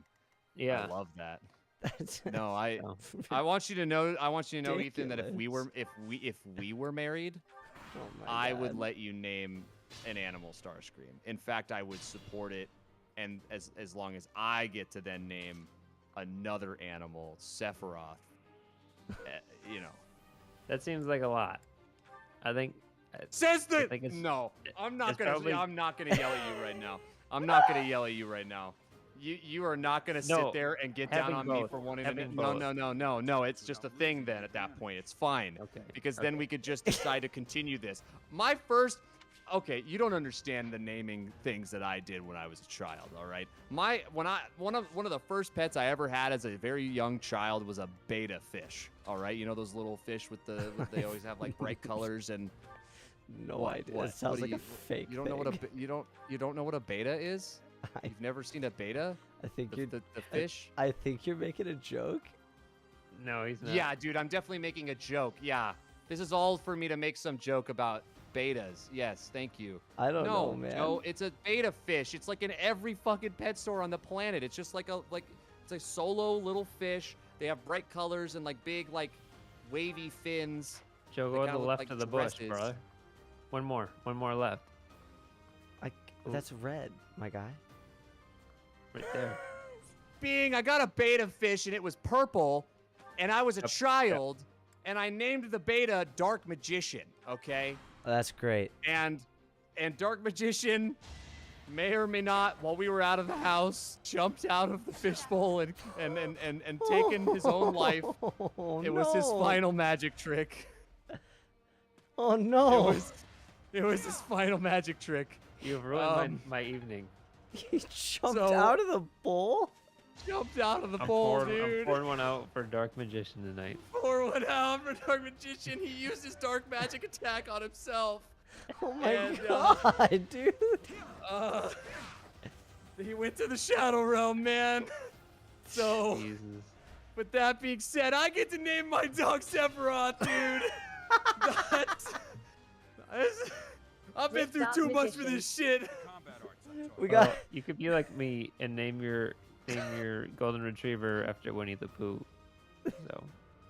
yeah, I love that. That's No, I So, I want you to know Ethan, that if we Ridiculous. were married, Oh my I would God. let you name an animal Starscream. In fact, I would support it, and as long as I get to then name another animal Sephiroth, you know. that seems like a lot. I think. Says I the think it's- no. I'm not it's gonna. probably- I'm not gonna yell at you right now. I'm not gonna yell at you right now. You are not gonna No, sit there and get down having on me both. for wanting Having to. both. No. It's just a thing then. At that point, it's fine. Okay. Because then we could just decide to continue this. My first. Okay, you don't understand the naming things that I did when I was a child. All right. One of the first pets I ever had as a very young child was a beta fish. All right. You know those little fish with they always have like bright colors and. No idea. It sounds like a fake. You don't know what you don't know what a beta is? You've never seen a beta? I think you're the fish. I think you're making a joke. No, he's not. Yeah, dude, I'm definitely making a joke. Yeah, this is all for me to make some joke about betas. Yes, thank you. I don't know, man. No, it's a beta fish. It's like in every fucking pet store on the planet. It's just like it's a solo little fish. They have bright colors and like big like wavy fins. Joe, They go to kinda the look left like of the bush, dresses. brother. One more left. That's red, my guy. Right there. I got a beta fish and it was purple, and I was a child, and I named the beta Dark Magician. Okay. That's great. And Dark Magician may or may not, while we were out of the house, jumped out of the fishbowl and taken his own life. It was his final magic trick. Oh no! It was his final magic trick. You've ruined my evening. He jumped out of the bowl? Jumped out of the I'm bowl, pouring, dude. I'm pouring one out for Dark Magician tonight. Pour one out for Dark Magician. He used his dark magic attack on himself. Oh my god, dude. He went to the Shadow Realm, man. So, Jesus. with that being said, I get to name my dog Sephiroth, dude. I've been through too much for this shit. We got. You could be like me and name your golden retriever after Winnie the Pooh. So.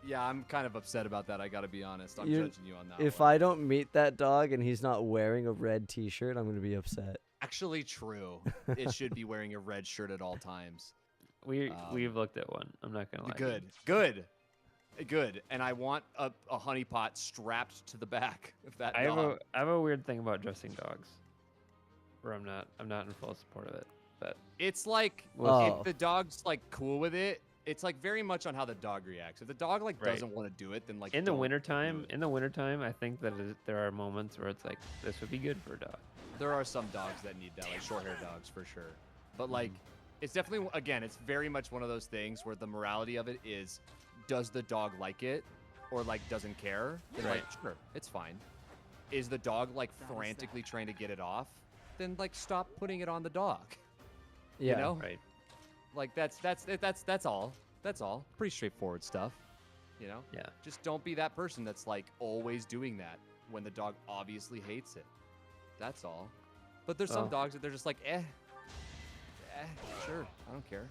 Yeah, I'm kind of upset about that. I gotta be honest. I'm You- judging you on that. If one. I don't meet that dog and he's not wearing a red T-shirt, I'm gonna be upset. Actually, true. It should be wearing a red shirt at all times. We've looked at one. I'm not gonna lie. Good. And I want a honeypot strapped to the back of that I dog. have a weird thing about dressing dogs, where I'm not in full support of it. But It's like Whoa. if the dog's like cool with it, it's like very much on how the dog reacts. If the dog like Right. doesn't want to do it, then like in the don't wintertime, do it. I think that there are moments where it's like this would be good for a dog. There are some dogs that need that, like short-haired dogs for sure. But Mm-hmm. like, it's definitely again, it's very much one of those things where the morality of it is, does the dog like it, or like doesn't care? Then like, sure, it's fine. Is the dog like frantically trying to get it off? Then like stop putting it on the dog. Yeah. You know? Right. Like that's all. That's all. Pretty straightforward stuff. You know? Yeah. Just don't be that person that's like always doing that when the dog obviously hates it. That's all. But there's some Oh. dogs that they're just like, sure, I don't care.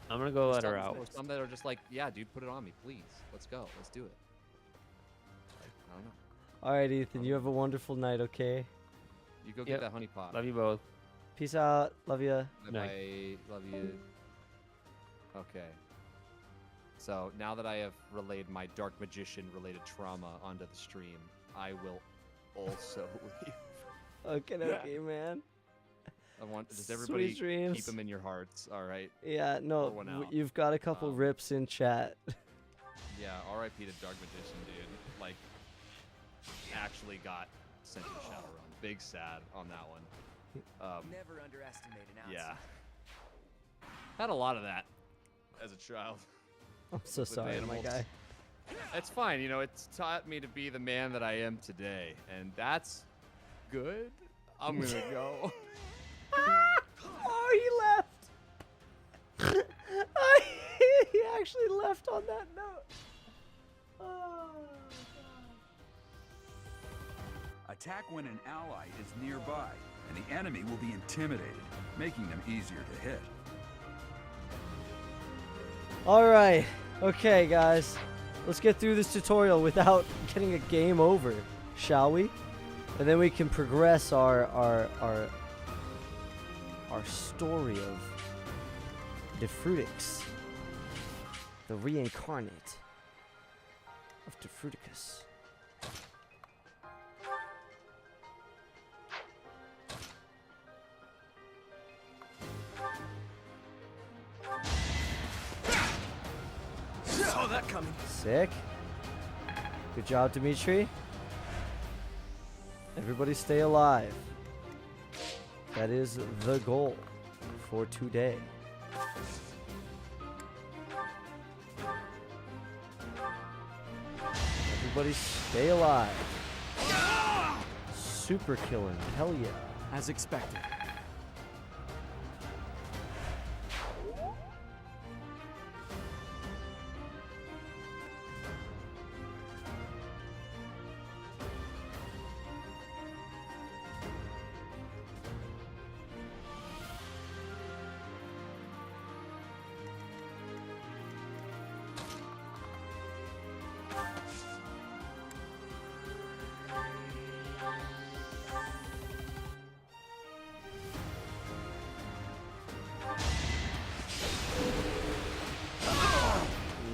I'm gonna go let her Some- out. Or some that are just like, yeah, dude, put it on me, please. Let's go. Let's do it. Like, I don't know. All right, Ethan. You have a wonderful night. Okay. You go Yep. get that honey pot. Love you both. Peace out. Love ya. Bye. Love you. Okay. So now that I have relayed my Dark Magician related trauma onto the stream, I will also leave. Okay, man. I want just Sweet everybody dreams. keep them in your hearts. All right. Yeah. No. Pour one out. You've got a couple rips in chat. Yeah. R.I.P. to Dark Magician, dude. Like, actually got sent to the Shadow Realm. Big sad on that one. Never underestimate an ounce. Yeah. Had a lot of that as a child. I'm so with sorry, my animals. guy. It's fine, you know, it's taught me to be the man that I am today, and that's good. I'm gonna go. Oh, he left. He actually left on that note. Oh, Attack when an ally is nearby, and the enemy will be intimidated, making them easier to hit. All right. Okay, guys. Let's get through this tutorial without getting a game over, shall we? And then we can progress our story of Devilfruit, the reincarnate of Devilfruit. that coming. Sick. Good job, Dimitri. Everybody stay alive. That is the goal for today. Everybody stay alive. Super killing. Hell yeah. As expected.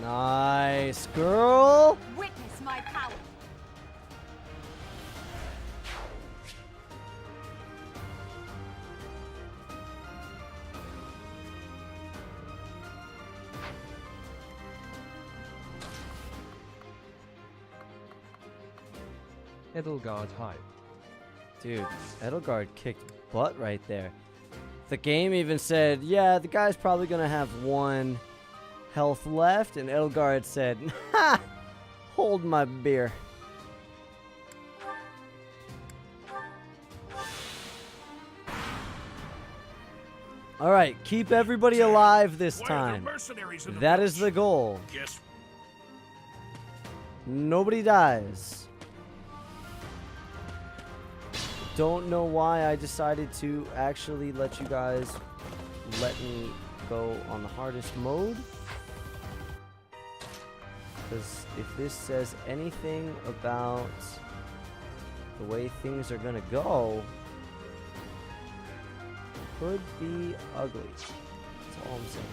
Nice, girl. Witness my power. Edelgard hype. Dude, Edelgard kicked butt right there. The game even said, yeah, the guy's probably going to have 1 health left, and Edelgard said, ha! Hold my beer. Alright, keep everybody alive this time. That is the goal. Nobody dies. Don't know why I decided to actually let you guys let me go on the hardest mode. Because if this says anything about the way things are gonna go, could be ugly. That's all I'm saying.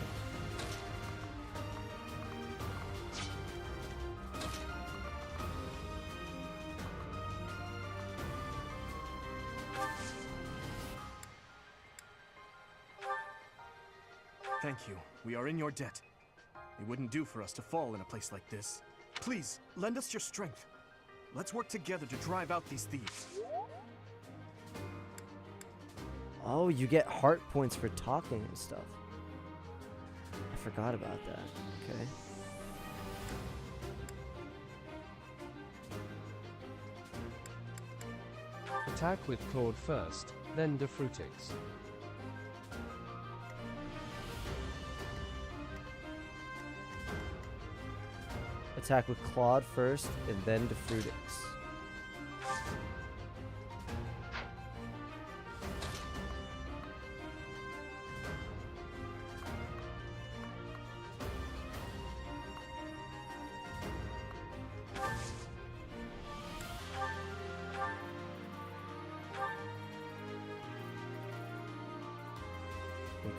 Thank you. We are in your debt. It wouldn't do for us to fall in a place like this. Please, lend us your strength. Let's work together to drive out these thieves. Oh, you get heart points for talking and stuff. I forgot about that. Okay. Attack with Claude first, then Defrutix. Attack with Claude first, and then Defrutix.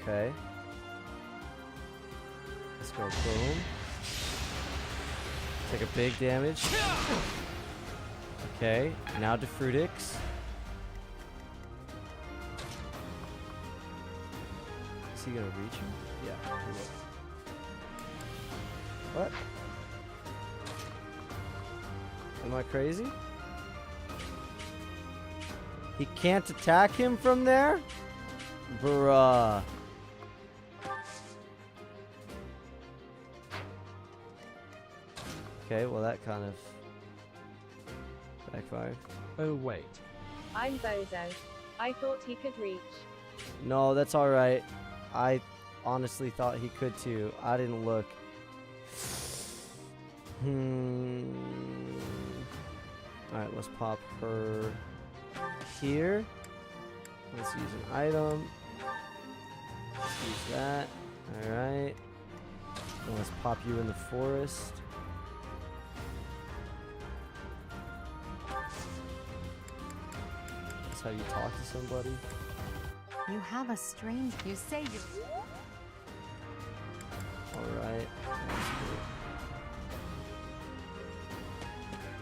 Okay. Let's go boom. Take a big damage. Okay, now Defrutix. Is he gonna reach him? Yeah, he will. What? Am I crazy? He can't attack him from there? Bruh. Okay, well that kind of backfired. Oh wait. I'm Bozo. I thought he could reach. No, that's alright. I honestly thought he could too. I didn't look. Alright, let's pop her here. Let's use an item. Let's use that. Alright. And let's pop you in the forest. That's how you talk to somebody. You have a strange... You say you... Alright.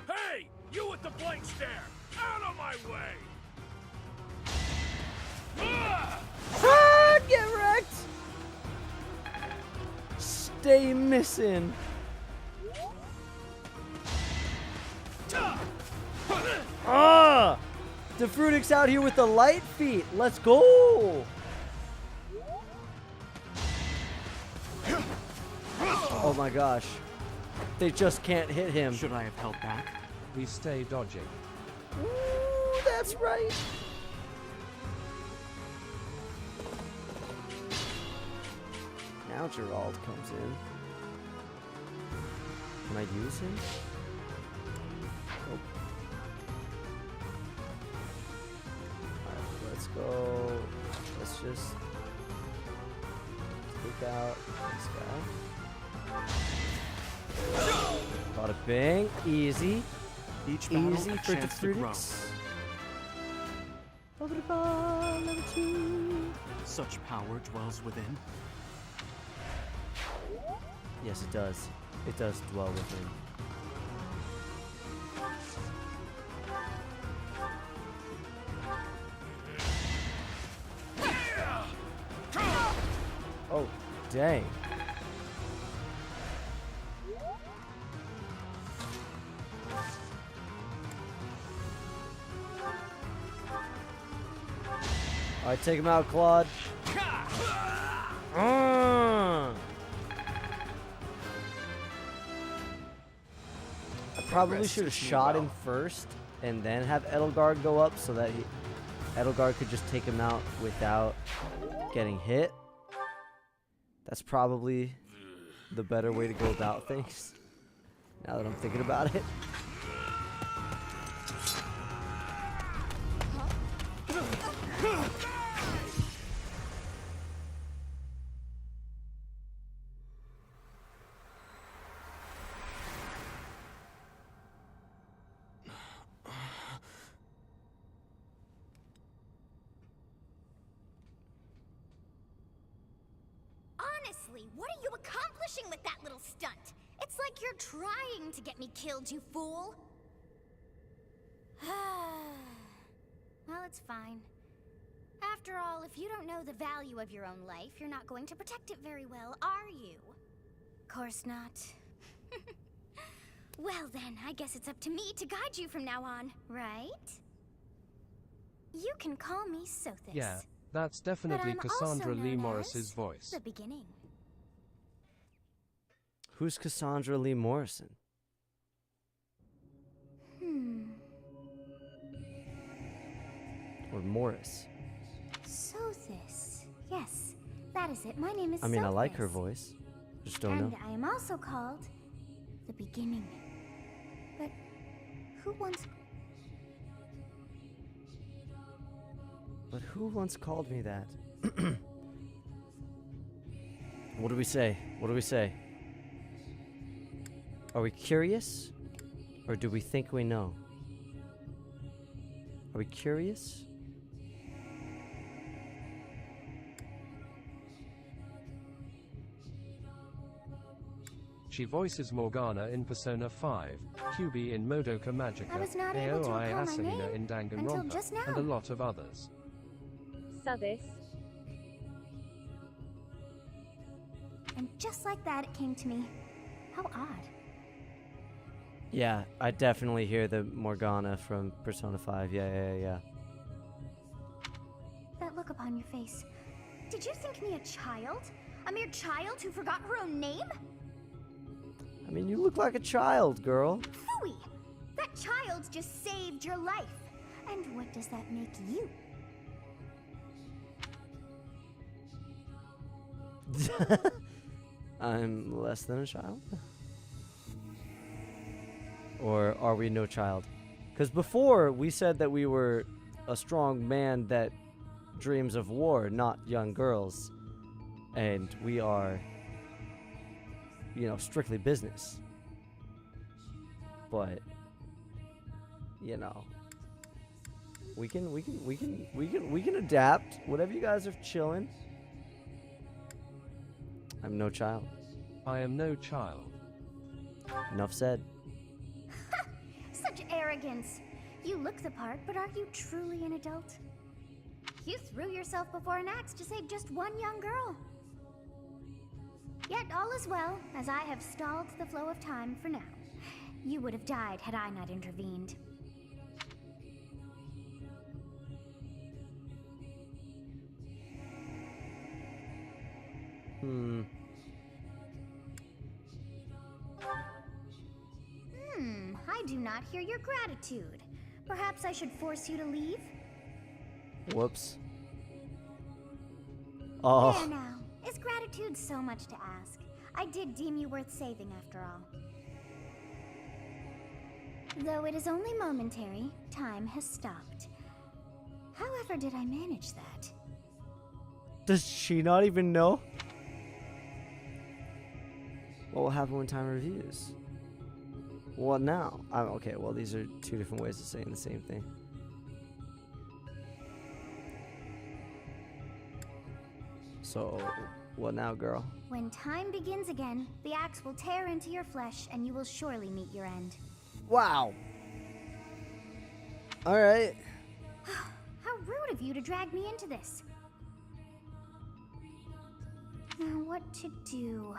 Hey! You with the blank stare! Out of my way! Ah, get wrecked! Stay missing. Devilfruit's out here with the light feet. Let's go. Oh my gosh. They just can't hit him. Should I have held back? We stay dodging. Ooh, that's right. Now Gerald comes in. Can I use him? Nope. Alright, let's go. Let's just take out this guy. Bada bang. Easy. Each battle Easy a for chance to grow. Devilfruit. Level 2. Such power dwells within. Yes, it does. It does dwell within. Oh, dang. Alright, take him out, Claude. I probably should have shot him first and then have Edelgard go up so that Edelgard could just take him out without getting hit. That's probably the better way to go about things, now that I'm thinking about it. Honestly, what are you accomplishing with that little stunt? It's like you're trying to get me killed, you fool. Well, it's fine. After all, if you don't know the value of your own life, you're not going to protect it very well, are you? Course not. Well then, I guess it's up to me to guide you from now on, right? You can call me Sothis. Yeah, that's definitely Cassandra Lee Morris's voice. The beginning. Who's Cassandra Lee Morrison? Or Morris? Sothis. Yes, that is it. My name is I mean, I like Sothis. her voice. Just don't know. And I am also called the beginning. But who once called me that? What do we say? What do we say? Are we curious? Or do we think we know? Are we curious? She voices Morgana in Persona 5, QB in Madoka Magica, I was not able to Aoi recall my Asalina name in until Danganronpa, just now. and a lot of others. Sothis. And just like that, it came to me. How odd. Yeah, I definitely hear the Morgana from Persona 5. Yeah. That look upon your face. Did you think me a child? A mere child who forgot her own name? I mean, you look like a child, girl. Phooey! That child just saved your life. And what does that make you? I'm less than a child? Or are we no child? Because before, we said that we were a strong man that dreams of war, not young girls. And we are, you know, strictly business. But, you know, we can adapt. Whatever you guys are chilling. I'm no child. I am no child. Enough said. Such arrogance. You look the part, but are you truly an adult? You threw yourself before an axe to save just one young girl. Yet all is well, as I have stalled the flow of time for now. You would have died had I not intervened. I do not hear your gratitude. Perhaps I should force you to leave? Whoops. Oh. There now. Is gratitude so much to ask? I did deem you worth saving after all. Though it is only momentary, time has stopped. However did I manage that? Does she not even know? What will happen when time reviews? What now? Okay, well, these are two different ways of saying the same thing. So, what now, girl? When time begins again, the axe will tear into your flesh and you will surely meet your end. Wow. Alright. How rude of you to drag me into this. Now, what to do?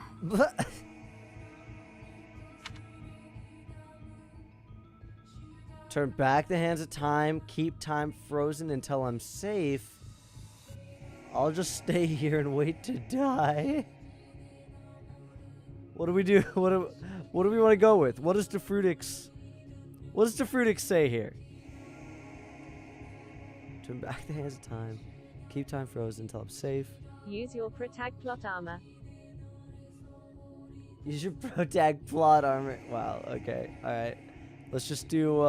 Turn back the hands of time, keep time frozen until I'm safe. I'll just stay here and wait to die. What do we do? What do we want to go with? What does Devilfruit say here? Turn back the hands of time, keep time frozen until I'm safe. Use your protag plot armor. Use your protag plot armor. Wow, okay. Alright. Let's just do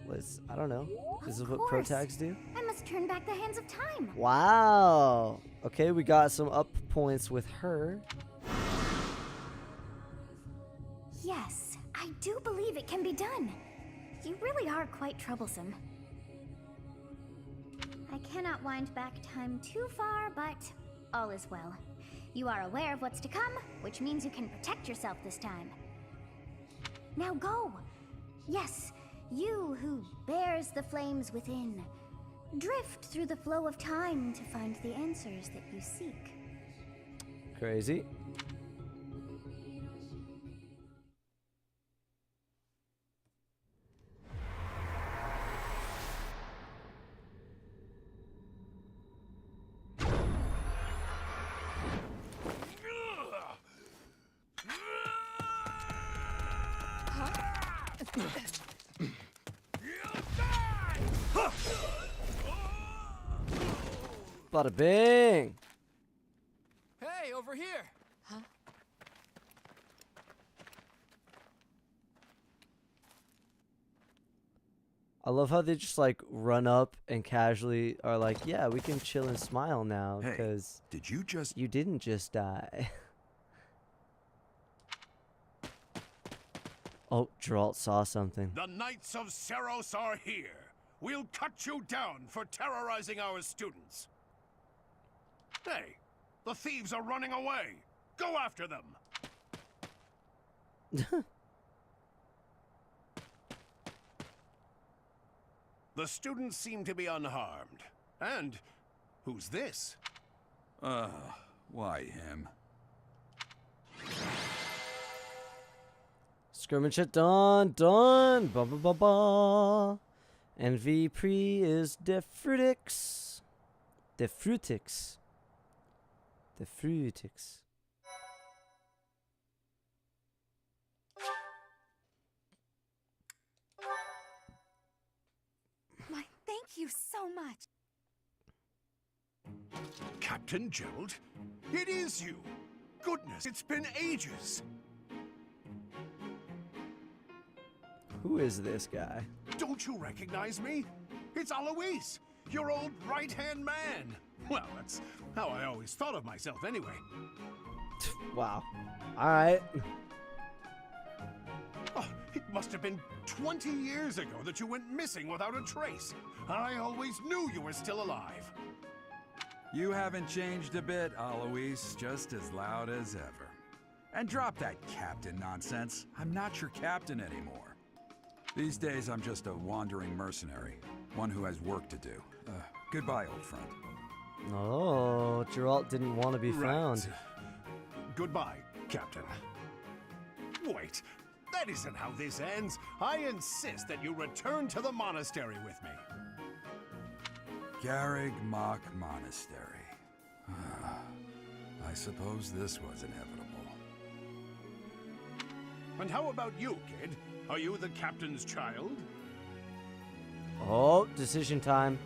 let's I don't know. This is what protags do? I must turn back the hands of time. Wow. Okay, we got some up points with her. Yes, I do believe it can be done. You really are quite troublesome. I cannot wind back time too far, but all is well. You are aware of what's to come, which means you can protect yourself this time. Now go! Yes, you who bears the flames within. Drift through the flow of time to find the answers that you seek. Crazy. Bada bing! Hey, over here! Huh? I love how they just like run up and casually are like, yeah, we can chill and smile now because did you didn't just die. Oh, Geralt saw something. The Knights of Seros are here. We'll cut you down for terrorizing our students. Hey, the thieves are running away. Go after them. The students seem to be unharmed. And who's this? Why him? Skirmish at dawn, dawn, ba ba ba ba. And V-Pre is Devilfruit. Devilfruit. Devilfruit. Why, thank you so much. Captain Gerald? It is you! Goodness, it's been ages! Who is this guy? Don't you recognize me? It's Alois, your old right-hand man. Well, that's how I always thought of myself anyway. Wow. Alright. Oh, it must have been 20 years ago that you went missing without a trace. I always knew you were still alive. You haven't changed a bit, Alois. Just as loud as ever. And drop that captain nonsense. I'm not your captain anymore. These days, I'm just a wandering mercenary. One who has work to do. Goodbye, old friend. Oh, Geralt didn't want to be found. Goodbye, Captain. Wait, that isn't how this ends. I insist that you return to the monastery with me. Garrig Mach Monastery. I suppose this was inevitable. And how about you, kid? Are you the captain's child? Oh, decision time.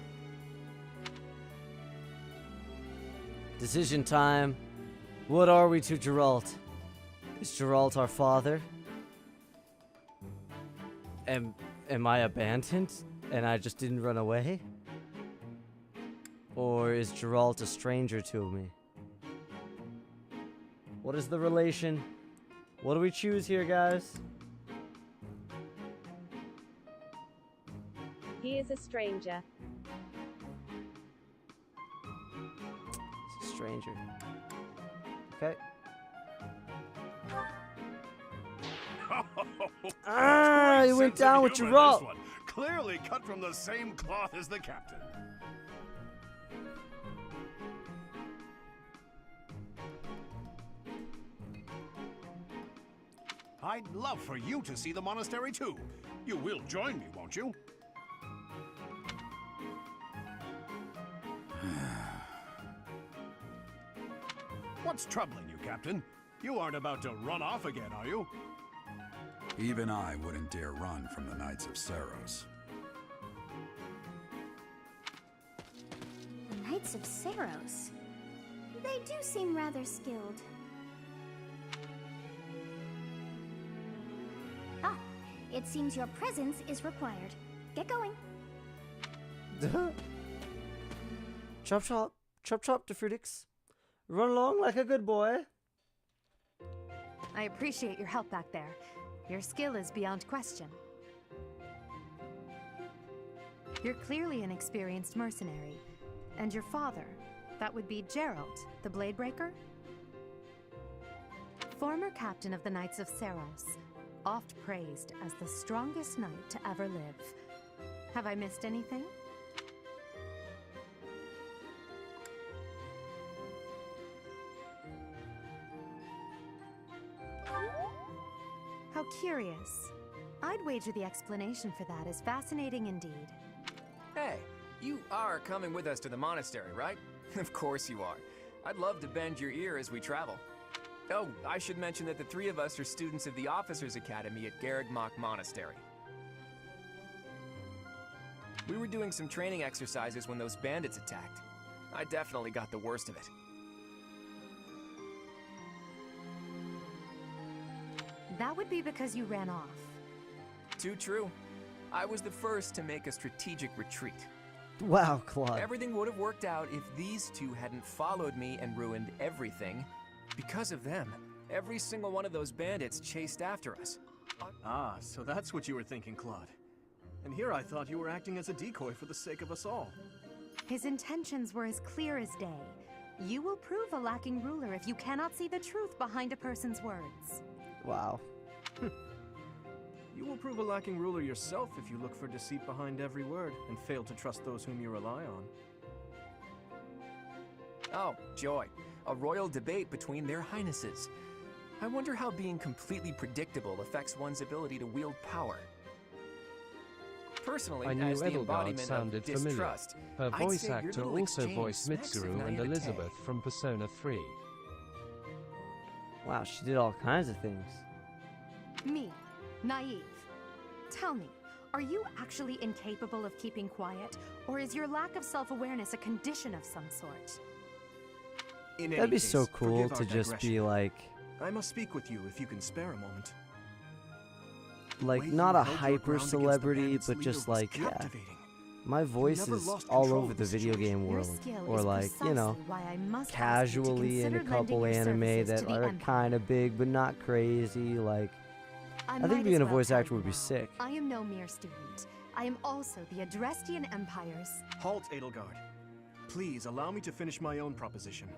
Decision time. What are we to Geralt? Is Geralt our father? Am I abandoned and I just didn't run away? Or is Geralt a stranger to me? What is the relation? What do we choose here, guys? He is a stranger. It's a stranger. Okay. Ah, you went down with Geralt. Clearly cut from the same cloth as the captain. I'd love for you to see the monastery too. You will join me, won't you? What's troubling you, Captain? You aren't about to run off again, are you? Even I wouldn't dare run from the Knights of Saros. The Knights of Saros? They do seem rather skilled. Ah, it seems your presence is required. Get going. Chop chop. Chop chop, Devilfruit. Run along like a good boy. I appreciate your help back there. Your skill is beyond question. You're clearly an experienced mercenary. And your father, that would be Geralt, the Bladebreaker? Former captain of the Knights of Saros, oft praised as the strongest knight to ever live. Have I missed anything? How curious. I'd wager the explanation for that is fascinating indeed. Hey, you are coming with us to the monastery, right? Of course you are. I'd love to bend your ear as we travel. Oh, I should mention that the three of us are students of the Officers' Academy at Garrig Mach Monastery. We were doing some training exercises when those bandits attacked. I definitely got the worst of it. That would be because you ran off. Too true. I was the first to make a strategic retreat. Wow, Claude. Everything would have worked out if these two hadn't followed me and ruined everything. Because of them, every single one of those bandits chased after us. Ah, so that's what you were thinking, Claude. And here I thought you were acting as a decoy for the sake of us all. His intentions were as clear as day. You will prove a lacking ruler if you cannot see the truth behind a person's words. Wow. You will prove a lacking ruler yourself if you look for deceit behind every word and fail to trust those whom you rely on. Oh, joy. A royal debate between their highnesses. I wonder how being completely predictable affects one's ability to wield power. Personally, I knew as the Edelgard embodiment sounded of familiar. distrust, Her I'd voice say your actor little also exchange voiced smacks of Mitsuru and naivete. Elizabeth from Persona 3. Wow, she did all kinds of things. Me, naive. Tell me, are you actually incapable of keeping quiet, or is your lack of self-awareness a condition of some sort? That'd be so cool to just be like... I must speak with you if you can spare a moment. Like, not a hyper celebrity, but just like, yeah. My voice is all over the video game world. Or like, you know, casually in a couple anime that are kind of big but not crazy. Like, I think being a voice actor would be sick. I am no mere student. I am also the Adrestian Empire's... Halt, Edelgard. Please allow me to finish my own proposition.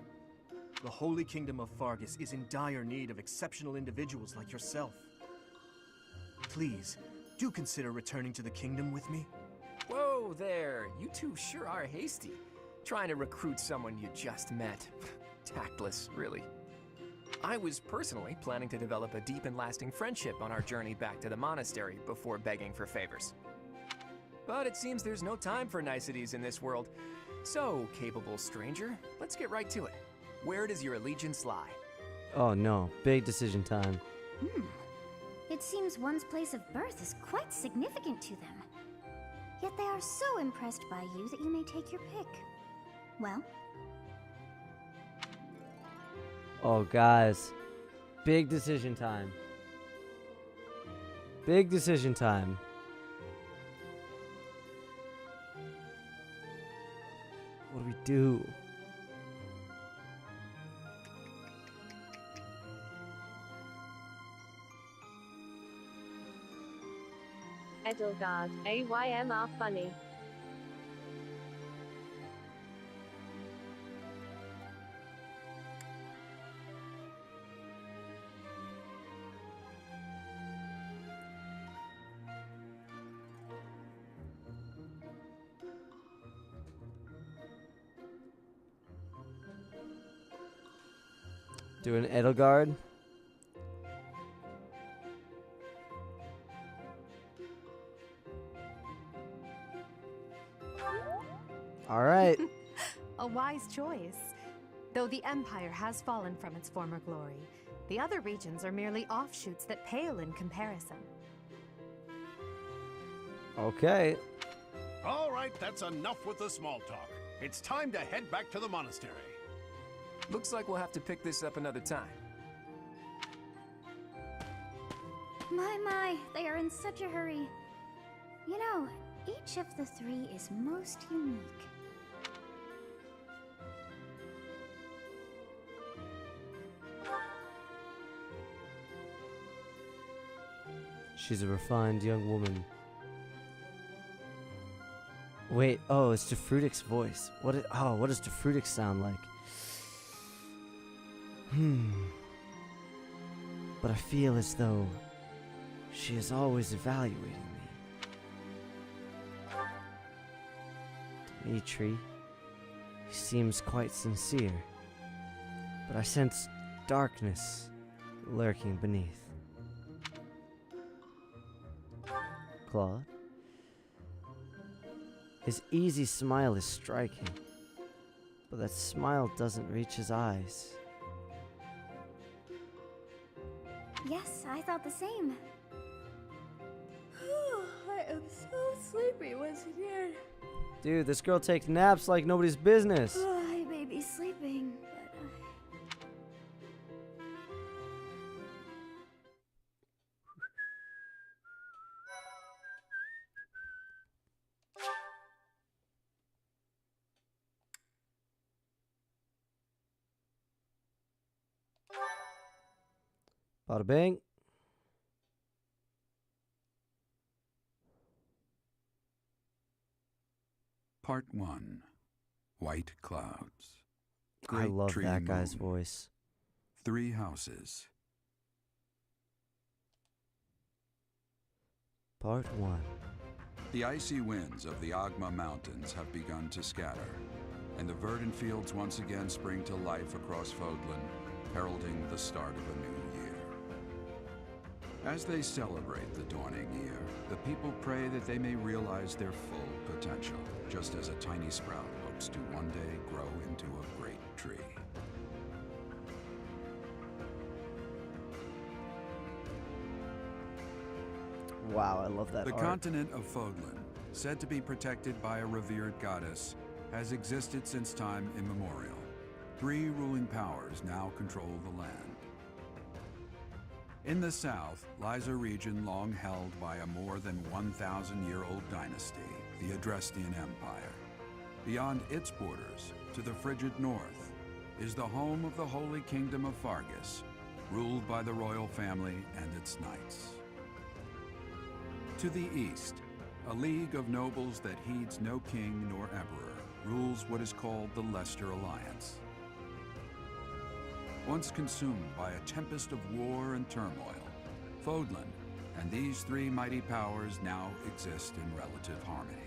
The Holy Kingdom of Fargus is in dire need of exceptional individuals like yourself. Please, do consider returning to the kingdom with me. Whoa there, you two sure are hasty. Trying to recruit someone you just met. Tactless, really. I was personally planning to develop a deep and lasting friendship on our journey back to the monastery before begging for favors. But it seems there's no time for niceties in this world. So, capable stranger, let's get right to it. Where does your allegiance lie? Oh no, big decision time. It seems one's place of birth is quite significant to them. Yet they are so impressed by you that you may take your pick. Well, Oh, guys. Big decision time. Big decision time. What do we do? Edelgard, AYMR funny. Do an Edelgard. All right. A wise choice. Though the Empire has fallen from its former glory, the other regions are merely offshoots that pale in comparison. Okay. All right, that's enough with the small talk. It's time to head back to the monastery. Looks like we'll have to pick this up another time. my, they are in such a hurry. You know, each of the three is most unique. She's a refined young woman. Wait, oh, it's Devilfruit's voice. What does Devilfruit sound like? But I feel as though she is always evaluating me. Dimitri, he seems quite sincere, but I sense darkness lurking beneath. Claude? His easy smile is striking, but that smile doesn't reach his eyes. Yes, I thought the same. I am so sleepy once again. Dude, this girl takes naps like nobody's business. I may be sleeping, but Bada bing. Part 1. White Clouds. I Great love tree that guy's moon. voice. 3 houses. Part 1. The icy winds of the Agma Mountains have begun to scatter, and the verdant fields once again spring to life across Fodlan, heralding the start of a new year. As they celebrate the dawning year, the people pray that they may realize their full potential, just as a tiny sprout hopes to one day grow into a great tree. Wow, I love that The art. continent of Fodlan, said to be protected by a revered goddess, has existed since time immemorial. 3 ruling powers now control the land. In the south lies a region long held by a more than 1,000-year-old dynasty, the Adrestian Empire. Beyond its borders, to the frigid north, is the home of the Holy Kingdom of Fargus, ruled by the royal family and its knights. To the east, a league of nobles that heeds no king nor emperor rules what is called the Leicester Alliance. Once consumed by a tempest of war and turmoil, Fodlan and these 3 mighty powers now exist in relative harmony.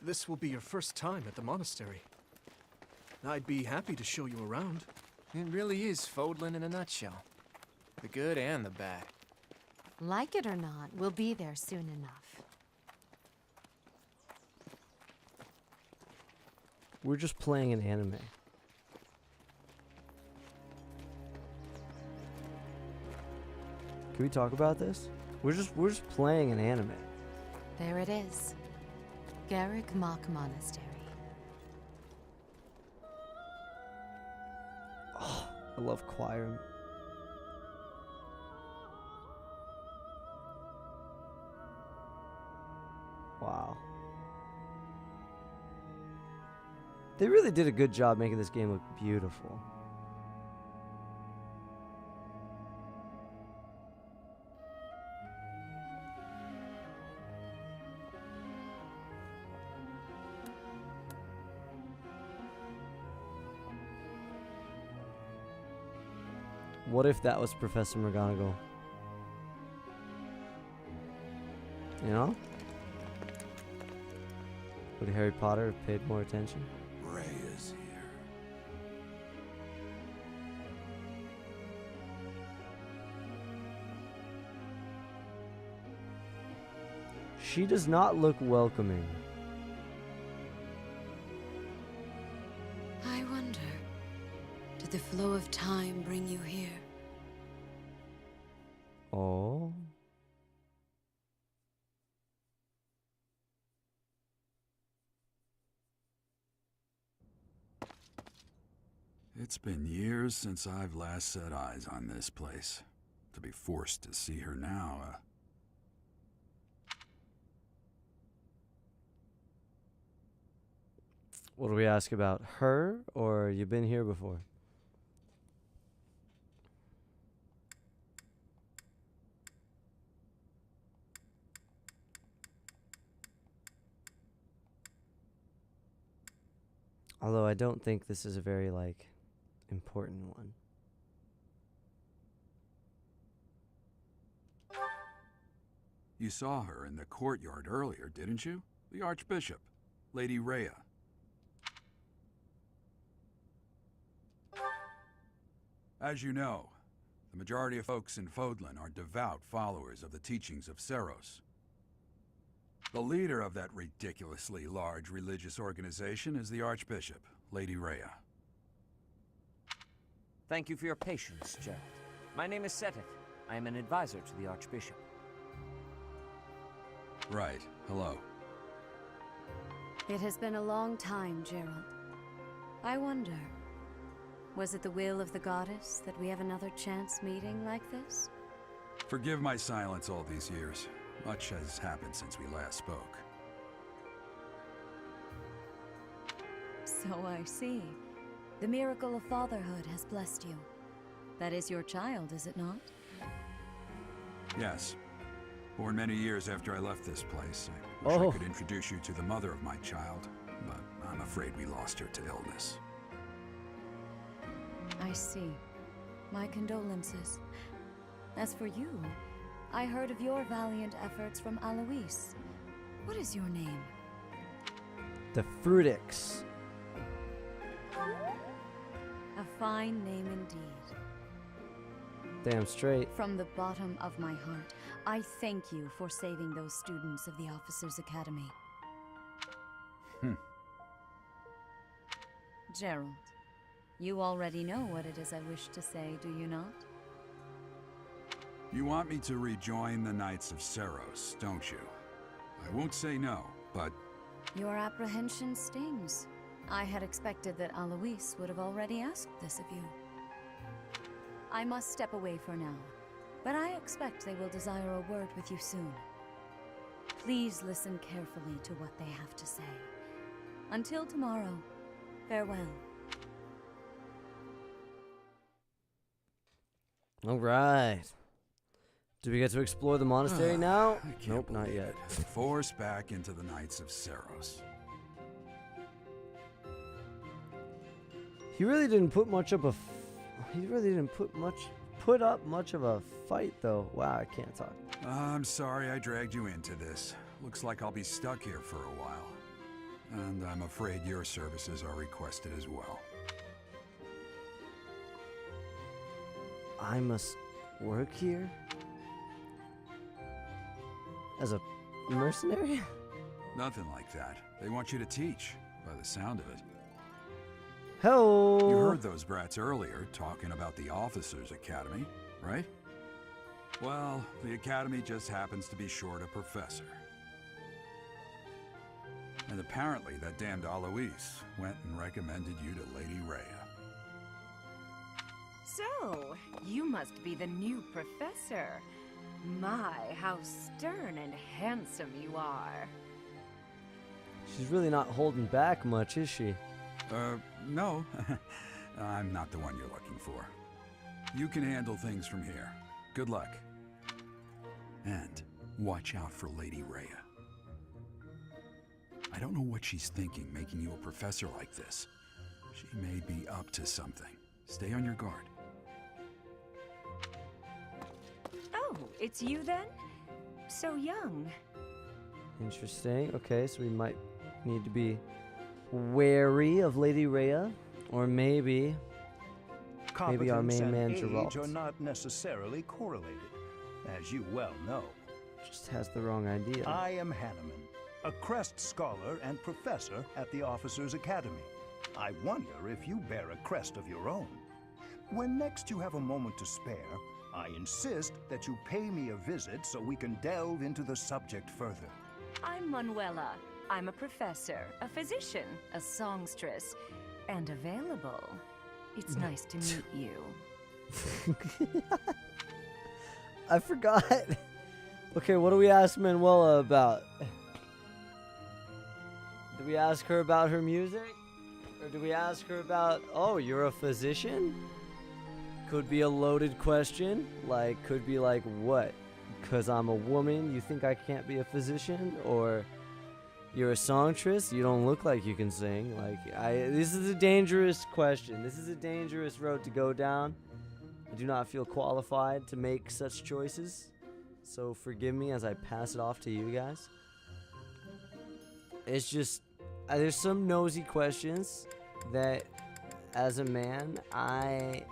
This will be your first time at the monastery. I'd be happy to show you around. It really is Fodlan in a nutshell. The good and the bad. Like it or not, we'll be there soon enough. We're just playing an anime. Can we talk about this? We're just playing an anime. There it is. Garrick Mock Monastery. Oh, I love choir. Wow. They really did a good job making this game look beautiful. What if that was Professor McGonagall? You know? Would Harry Potter have paid more attention? Ray is here. She does not look welcoming. I wonder, did the flow of time bring you here? Oh. It's been years since I've last set eyes on this place. To be forced to see her now, What do we ask about? Her, or you been here before? Although I don't think this is a very, like, important one. You saw her in the courtyard earlier, didn't you? The Archbishop, Lady Rhea. As you know, the majority of folks in Fodlan are devout followers of the teachings of Seros. The leader of that ridiculously large religious organization is the Archbishop, Lady Rhea. Thank you for your patience, Gerald. My name is Seteth. I am an advisor to the Archbishop. Right. Hello. It has been a long time, Gerald. I wonder, was it the will of the goddess that we have another chance meeting like this? Forgive my silence all these years. Much has happened since we last spoke. So I see. The miracle of fatherhood has blessed you. That is your child, is it not? Yes. Born many years after I left this place. I wish I could introduce you to the mother of my child, but I'm afraid we lost her to illness. I see. My condolences. As for you, I heard of your valiant efforts from Alois. What is your name? The Fruitix. A fine name indeed. Damn straight. From the bottom of my heart, I thank you for saving those students of the Officers' Academy. Gerald, you already know what it is I wish to say, do you not? You want me to rejoin the Knights of Seros, don't you? I won't say no, but... Your apprehension stings. I had expected that Alois would have already asked this of you. I must step away for now, but I expect they will desire a word with you soon. Please listen carefully to what they have to say. Until tomorrow, farewell. All right. Do we get to explore the monastery now? Nope, not yet. Forced back into the Knights of Seros. He really didn't put much of a. He really didn't put up much of a fight, though. Wow, I can't talk. I'm sorry I dragged you into this. Looks like I'll be stuck here for a while. And I'm afraid your services are requested as well. I must work here? As a mercenary? Nothing like that. They want you to teach, by the sound of it. Hello. You heard those brats earlier talking about the Officers' Academy, right? Well, the Academy just happens to be short a professor. And apparently that damned Alois went and recommended you to Lady Rhea. So, you must be the new professor. My, how stern and handsome you are. She's really not holding back much, is she? No. I'm not the one you're looking for. You can handle things from here. Good luck. And watch out for Lady Rhea. I don't know what she's thinking making you a professor like this. She may be up to something. Stay on your guard. Oh, it's you then? So young. Interesting. Okay, so we might need to be wary of Lady Rhea, or maybe our Competence main man and age Geralt are not necessarily correlated, as you well know. just has the wrong idea. I am Hanneman, a crest scholar and professor at the Officers' Academy. I wonder if you bear a crest of your own. When next you have a moment to spare, I insist that you pay me a visit so we can delve into the subject further. I'm Manuela. I'm a professor, a physician, a songstress, and available. It's nice to meet you. I forgot. Okay, what do we ask Manuela about? Do we ask her about her music? Or do we ask her about, oh, you're a physician? Could be a loaded question. Like, could be like, what? Because I'm a woman, you think I can't be a physician? Or you're a songstress, you don't look like you can sing. Like, this is a dangerous question. This is a dangerous road to go down. I do not feel qualified to make such choices. So forgive me as I pass it off to you guys. It's just, there's some nosy questions that, as a man, I've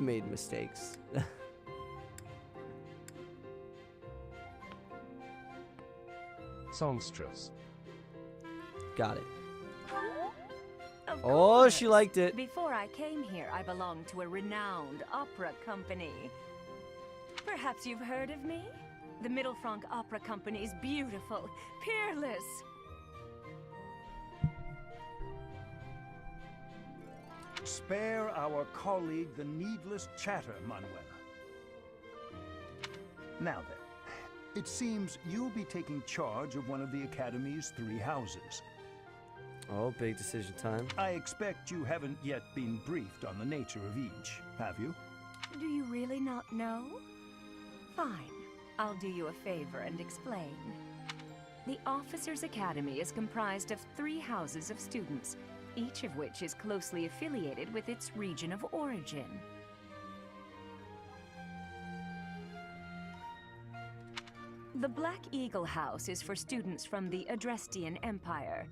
made mistakes. Songstress. Got it. Of Oh, course. she liked it. Before I came here, I belonged to a renowned opera company. Perhaps you've heard of me? The Mittelfranc Opera Company is beautiful, peerless. Spare our colleague the needless chatter, Manuela. Now then, it seems you'll be taking charge of one of the Academy's 3 houses. Oh, big decision time. I expect you haven't yet been briefed on the nature of each, have you? Do you really not know? Fine. I'll do you a favor and explain. The Officers' Academy is comprised of 3 houses of students, each of which is closely affiliated with its region of origin. The Black Eagle House is for students from the Adrestian Empire.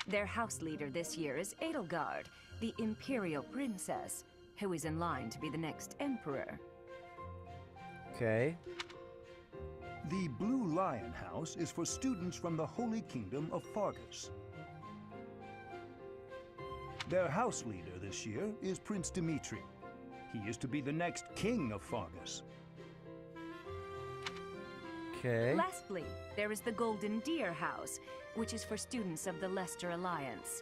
Their house leader this year is Edelgard, the Imperial Princess, who is in line to be the next Emperor. Okay. The Blue Lion House is for students from the Holy Kingdom of Fargus. Their house leader this year is Prince Dimitri. He is to be the next king of Fargus. Okay. Lastly, there is the Golden Deer House, which is for students of the Leicester Alliance.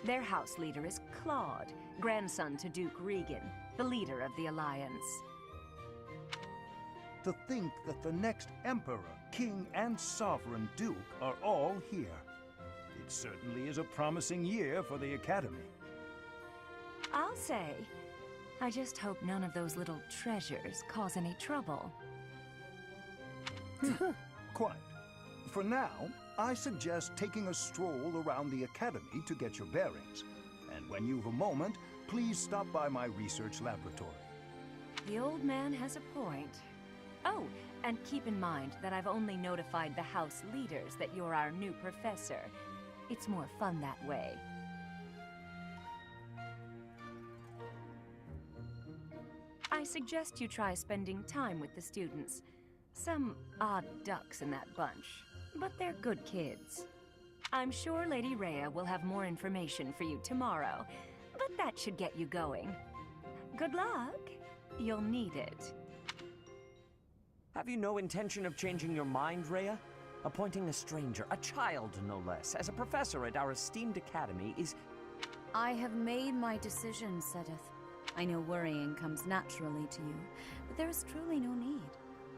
Their house leader is Claude, grandson to Duke Regan, the leader of the Alliance. To think that the next emperor, king, and sovereign duke are all here. It certainly is a promising year for the Academy. I'll say, I just hope none of those little treasures cause any trouble. Quite. For now, I suggest taking a stroll around the Academy to get your bearings. And when you've a moment, please stop by my research laboratory. The old man has a point. Oh, and keep in mind that I've only notified the house leaders that you're our new professor. It's more fun that way. I suggest you try spending time with the students. Some odd ducks in that bunch, but they're good kids. I'm sure Lady Rhea will have more information for you tomorrow, but that should get you going. Good luck. You'll need it. Have you no intention of changing your mind, Rhea? Appointing a stranger, a child no less, as a professor at our esteemed academy is... I have made my decision, Sedith. I know worrying comes naturally to you, but there is truly no need.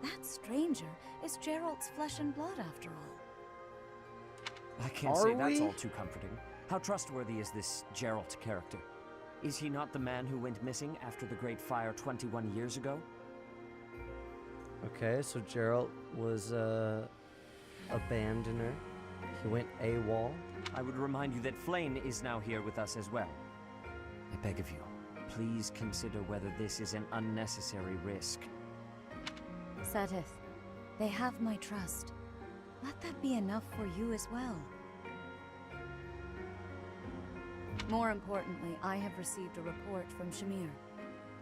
That stranger is Geralt's flesh and blood, after all. I can't say that's all too comforting. How trustworthy is this Geralt character? Is he not the man who went missing after the Great Fire 21 years ago? Okay, so Geralt was abandoner. He went AWOL. I would remind you that Flame is now here with us as well. I beg of you, please consider whether this is an unnecessary risk. Sedith, they have my trust. Let that be enough for you as well. More importantly, I have received a report from Shamir.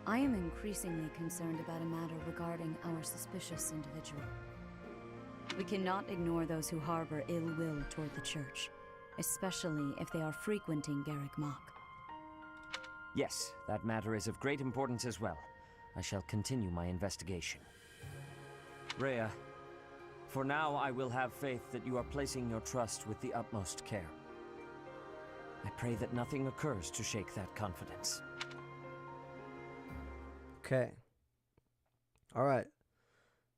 I am increasingly concerned about a matter regarding our suspicious individual. We cannot ignore those who harbor ill will toward the church, especially if they are frequenting Garrick Mach. Yes, that matter is of great importance as well. I shall continue my investigation. Rhea, for now I will have faith that you are placing your trust with the utmost care. I pray that nothing occurs to shake that confidence. Okay. All right.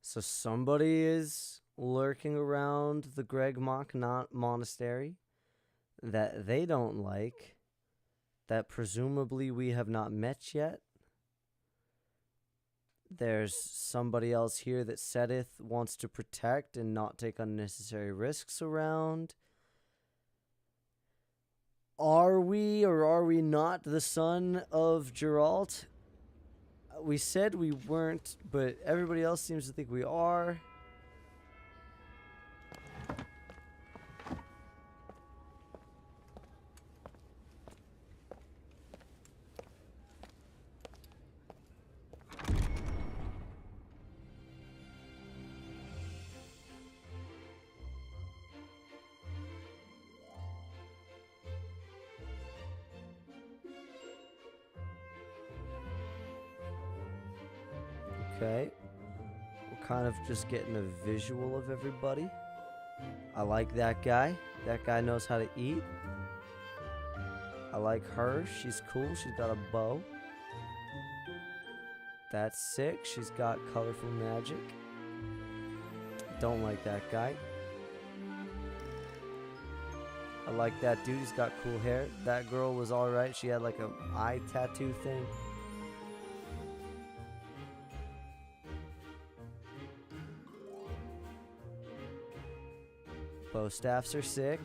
So somebody is lurking around the Greg Mach monastery that they don't like, that presumably we have not met yet. There's somebody else here that Sedith wants to protect and not take unnecessary risks around. Are we or are we not the son of Geralt? We said we weren't, but everybody else seems to think we are. Okay. We're kind of just getting a visual of everybody. I like that guy. That guy knows how to eat. I like her. She's cool. She's got a bow. That's sick. She's got colorful magic. Don't like that guy. I like that dude. He's got cool hair. That girl was alright. She had like a eye tattoo thing. Bow staffs are sick.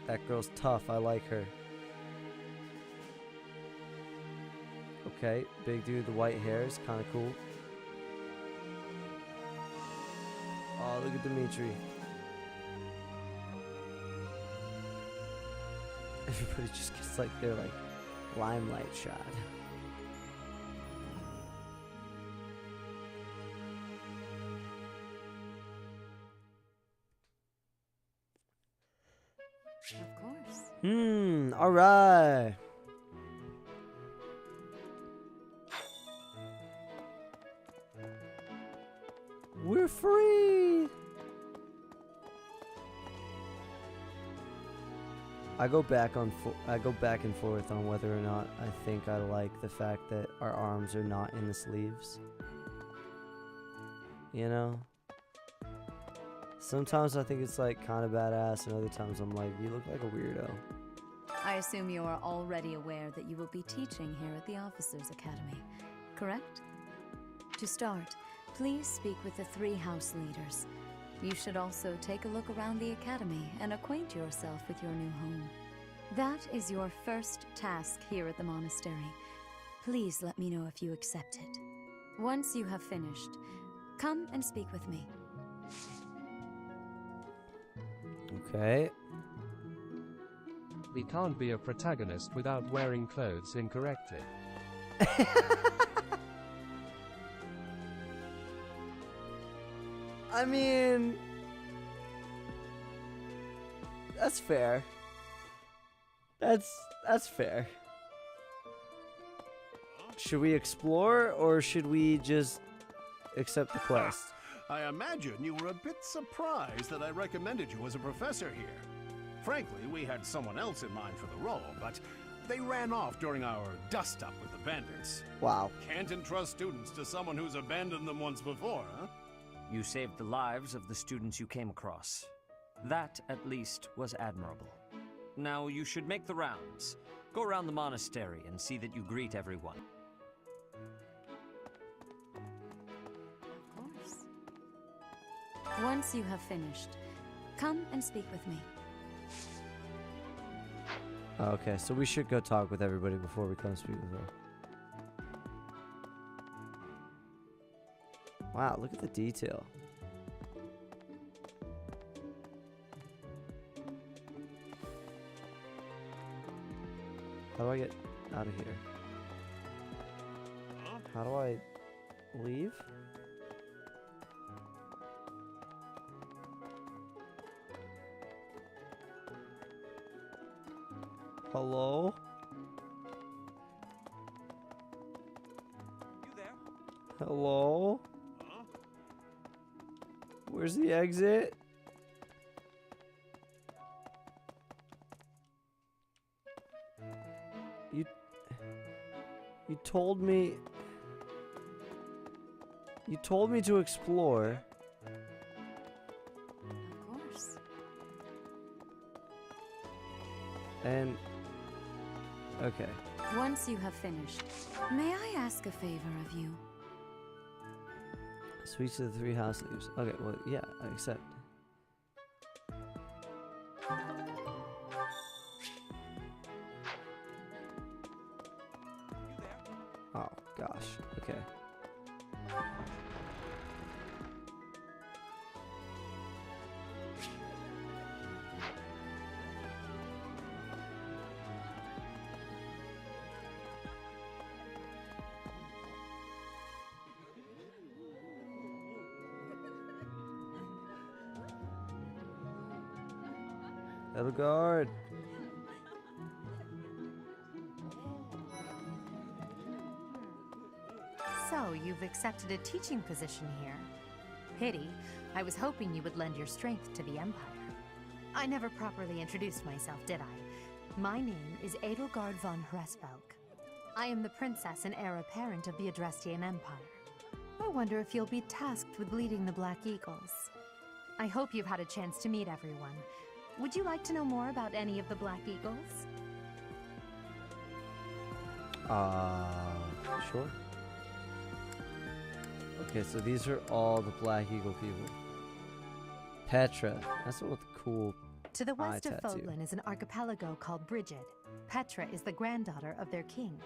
That girl's tough. I like her. Okay, big dude, the white hair is kind of cool. Oh, look at Dimitri. Everybody just gets like their like limelight shot. Of course. All right. We're free. I go back and forth on whether or not I think I like the fact that our arms are not in the sleeves. You know? Sometimes I think it's like kind of badass, and other times I'm like, you look like a weirdo. I assume you are already aware that you will be teaching here at the Officers' Academy, correct? To start, please speak with the 3 house leaders. You should also take a look around the academy and acquaint yourself with your new home. That is your first task here at the monastery. Please let me know if you accept it. Once you have finished, come and speak with me. Okay. He can't be a protagonist without wearing clothes incorrectly. I mean, that's fair. That's fair. Should we explore or should we just accept the quest? I imagine you were a bit surprised that I recommended you as a professor here. Frankly, we had someone else in mind for the role, but they ran off during our dust-up with the bandits. Wow. Can't entrust students to someone who's abandoned them once before, huh? You saved the lives of the students you came across. That, at least, was admirable. Now you should make the rounds. Go around the monastery and see that you greet everyone. Of course. Once you have finished, come and speak with me. Okay, so we should go talk with everybody before we come speak with her. Wow, look at the detail. How do I get out of here? How do I leave? Hello? You there? Hello? Where's the exit? You told me to explore. Of course. And okay. Once you have finished, may I ask a favor of you? Speak to the 3 house leaves. Okay, well, yeah, I accept. Oh, gosh. Okay. Edelgard. So, you've accepted a teaching position here. Pity. I was hoping you would lend your strength to the Empire. I never properly introduced myself, did I? My name is Edelgard von Hresvelk. I am the princess and heir apparent of the Adrestian Empire. I wonder if you'll be tasked with leading the Black Eagles. I hope you've had a chance to meet everyone. Would you like to know more about any of the Black Eagles? Sure. Okay, so these are all the Black Eagle people. Petra, that's the one with the cool To the west eye of tattoo. Fodlan is an archipelago called Brigid. Petra is the granddaughter of their king.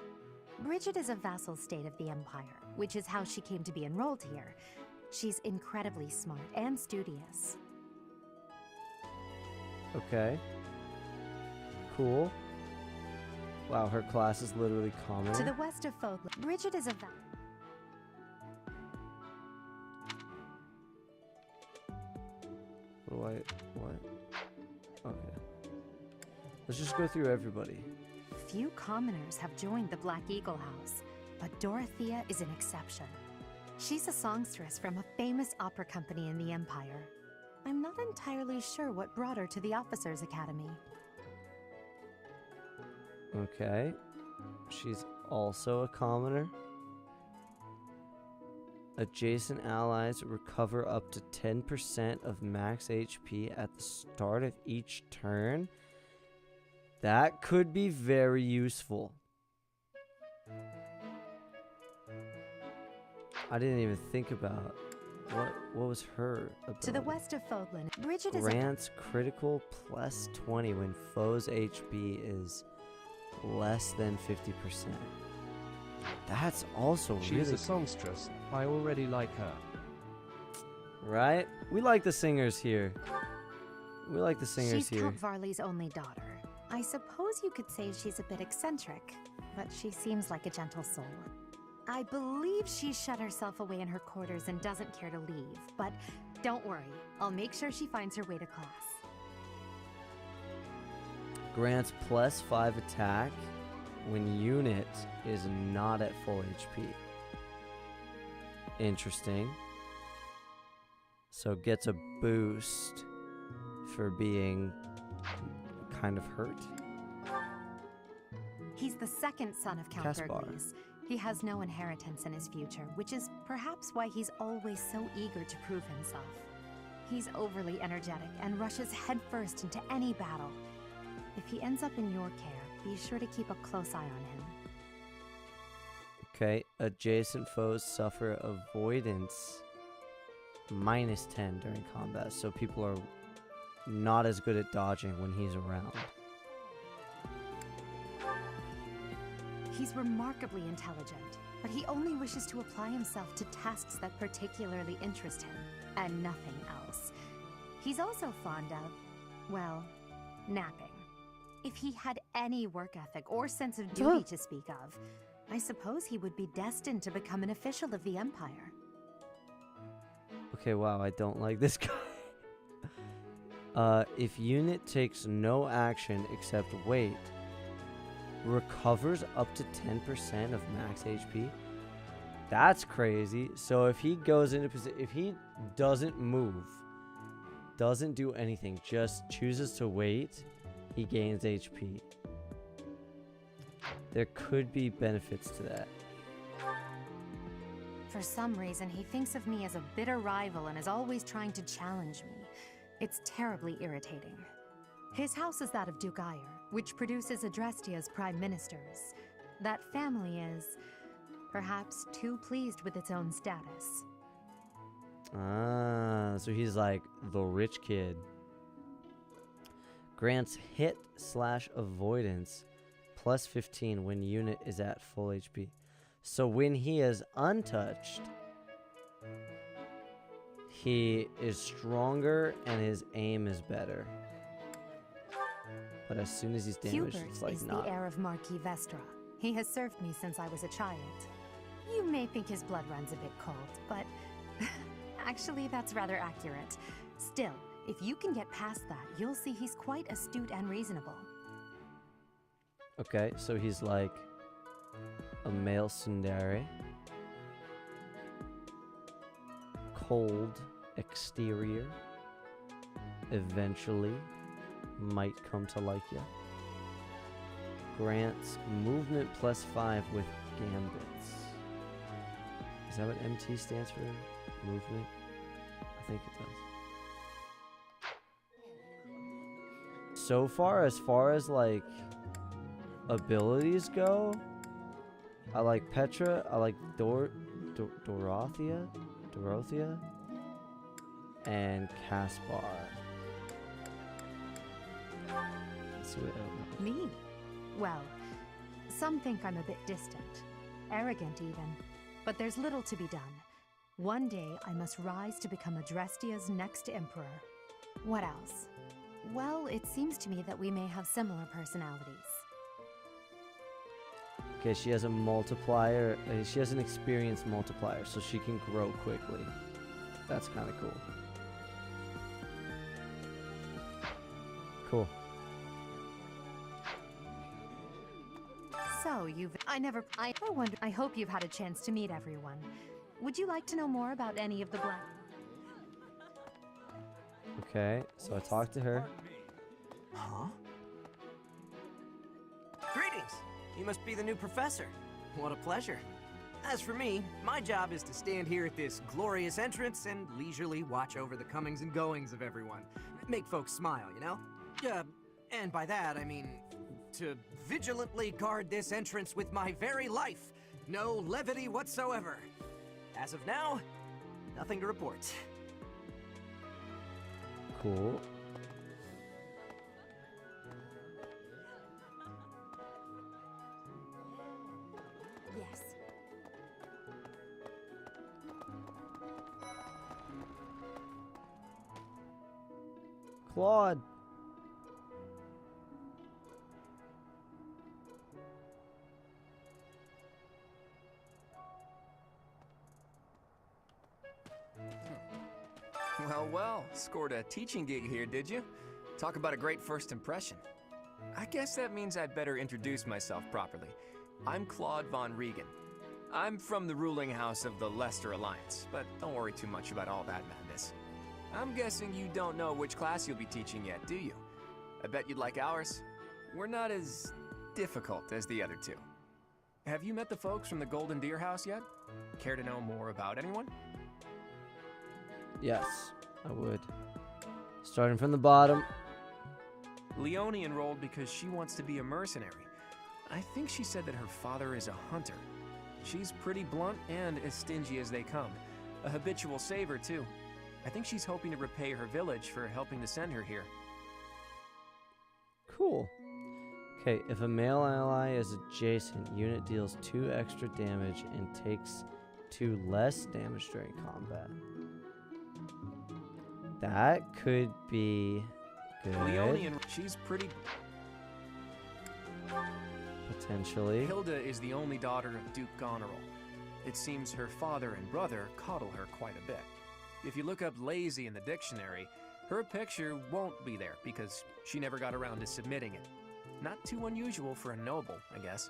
Brigid is a vassal state of the Empire, which is how she came to be enrolled here. She's incredibly smart and studious. Okay. Cool. Wow, her class is literally common. To the west of Fodlan, Brigid is a What? Okay. Let's just go through everybody. Few commoners have joined the Black Eagle House, but Dorothea is an exception. She's a songstress from a famous opera company in the Empire. I'm not entirely sure what brought her to the Officers' Academy. Okay. She's also a commoner. Adjacent allies recover up to 10% of max HP at the start of each turn. That could be very useful. I didn't even think about what was her ability. To the west of Fodlan, Brigid is Grants critical plus 20 when foe's HP is less than 50%. That's also She's really a songstress. I already like her. right. We like the singers here. We like the singers She's here. Count Varley's only daughter. I suppose you could say she's a bit eccentric, but she seems like a gentle soul. I believe she shut herself away in her quarters and doesn't care to leave, but don't worry. I'll make sure she finds her way to class. Grants +5 attack when unit is not at full HP. Interesting. So gets a boost for being kind of hurt. He's the second son of Count Caspar. Burgles. He has no inheritance in his future, which is perhaps why he's always so eager to prove himself. He's overly energetic and rushes headfirst into any battle. If he ends up in your care, be sure to keep a close eye on him. Okay, adjacent foes suffer avoidance -10 during combat, so people are not as good at dodging when he's around. He's remarkably intelligent, but he only wishes to apply himself to tasks that particularly interest him, and nothing else. He's also fond of, well, napping. If he had any work ethic or sense of duty to speak of, I suppose he would be destined to become an official of the Empire. Okay, wow, I don't like this guy. If unit takes no action except wait, recovers up to 10% of max HP. That's crazy. So if he goes into position, if he doesn't move, doesn't do anything, just chooses to wait, he gains HP. There could be benefits to that. For some reason, he thinks of me as a bitter rival and is always trying to challenge me. It's terribly irritating. His house is that of Duke Ire, which produces Adrestia's prime ministers. That family is, perhaps, too pleased with its own status. Ah, so he's like the rich kid. Grants hit/avoidance +15 when unit is at full HP. So when he is untouched, he is stronger and his aim is better. But as soon as he's damaged, Hubert it's like is not. the heir of Marquis Vestra. He has served me since I was a child. You may think his blood runs a bit cold, but actually that's rather accurate. Still, if you can get past that, you'll see he's quite astute and reasonable. Okay, so he's like a male tsundere. Cold exterior. Eventually might come to like ya. Grants movement +5 with gambits. Is that what MT stands for? Movement? I think it does. So far as like abilities go, I like Petra, I like Dorothea, and Caspar. Let's see what else. Me? Well, some think I'm a bit distant, arrogant even, but there's little to be done. One day I must rise to become Adrestia's next emperor. What else? Well, it seems to me that we may have similar personalities. Okay, she has a multiplier. She has an experience multiplier, so she can grow quickly. That's kind of cool. Cool. So I hope you've had a chance to meet everyone. Would you like to know more about any of the black? Okay, so I talked to her. Huh? Greetings! You must be the new professor. What a pleasure. As for me, my job is to stand here at this glorious entrance and leisurely watch over the comings and goings of everyone. Make folks smile, you know? And by that, I mean to vigilantly guard this entrance with my very life. No levity whatsoever. As of now, nothing to report. Cool. Yes. Claude. Well, well, scored a teaching gig here, did you? Talk about a great first impression. I guess that means I'd better introduce myself properly. I'm Claude von Regan. I'm from the ruling house of the Leicester Alliance, but don't worry too much about all that madness. I'm guessing you don't know which class you'll be teaching yet, do you? I bet you'd like ours. We're not as difficult as the other two. Have you met the folks from the Golden Deer House yet? Care to know more about anyone? Yes, I would. Starting from the bottom. Leone enrolled because she wants to be a mercenary. I think she said that her father is a hunter. She's pretty blunt and as stingy as they come. A habitual saver, too. I think she's hoping to repay her village for helping to send her here. Cool. Okay, if a male ally is adjacent, unit deals 2 extra damage and takes 2 less damage during combat. That could be good. Leone, she's pretty... Potentially. Hilda is the only daughter of Duke Goneril. It seems her father and brother coddle her quite a bit. If you look up lazy in the dictionary, her picture won't be there because she never got around to submitting it. Not too unusual for a noble, I guess.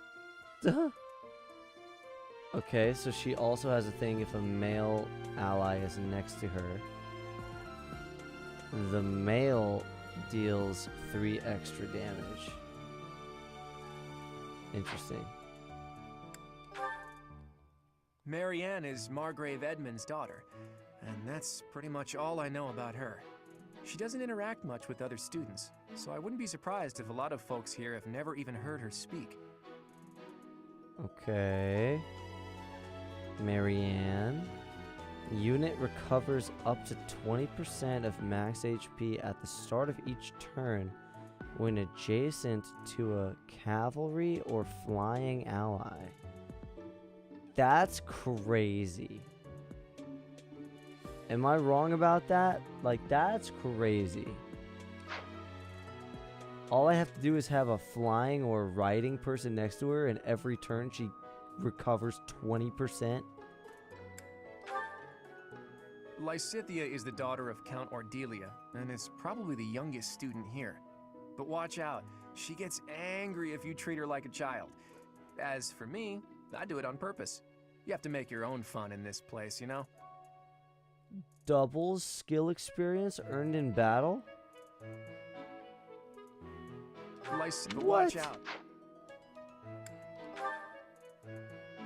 Okay, so she also has a thing if a male ally is next to her. The male deals 3 extra damage. Interesting. Marianne is Margrave Edmund's daughter, and that's pretty much all I know about her. She doesn't interact much with other students, so I wouldn't be surprised if a lot of folks here have never even heard her speak. Okay. Marianne. Unit recovers up to 20% of max HP at the start of each turn when adjacent to a cavalry or flying ally. That's crazy. Am I wrong about that? Like, that's crazy. All I have to do is have a flying or riding person next to her, and every turn she recovers 20%. Lysithea is the daughter of Count Ordelia, and is probably the youngest student here. But watch out, she gets angry if you treat her like a child. As for me, I do it on purpose. You have to make your own fun in this place, you know? Doubles skill experience earned in battle? Watch out.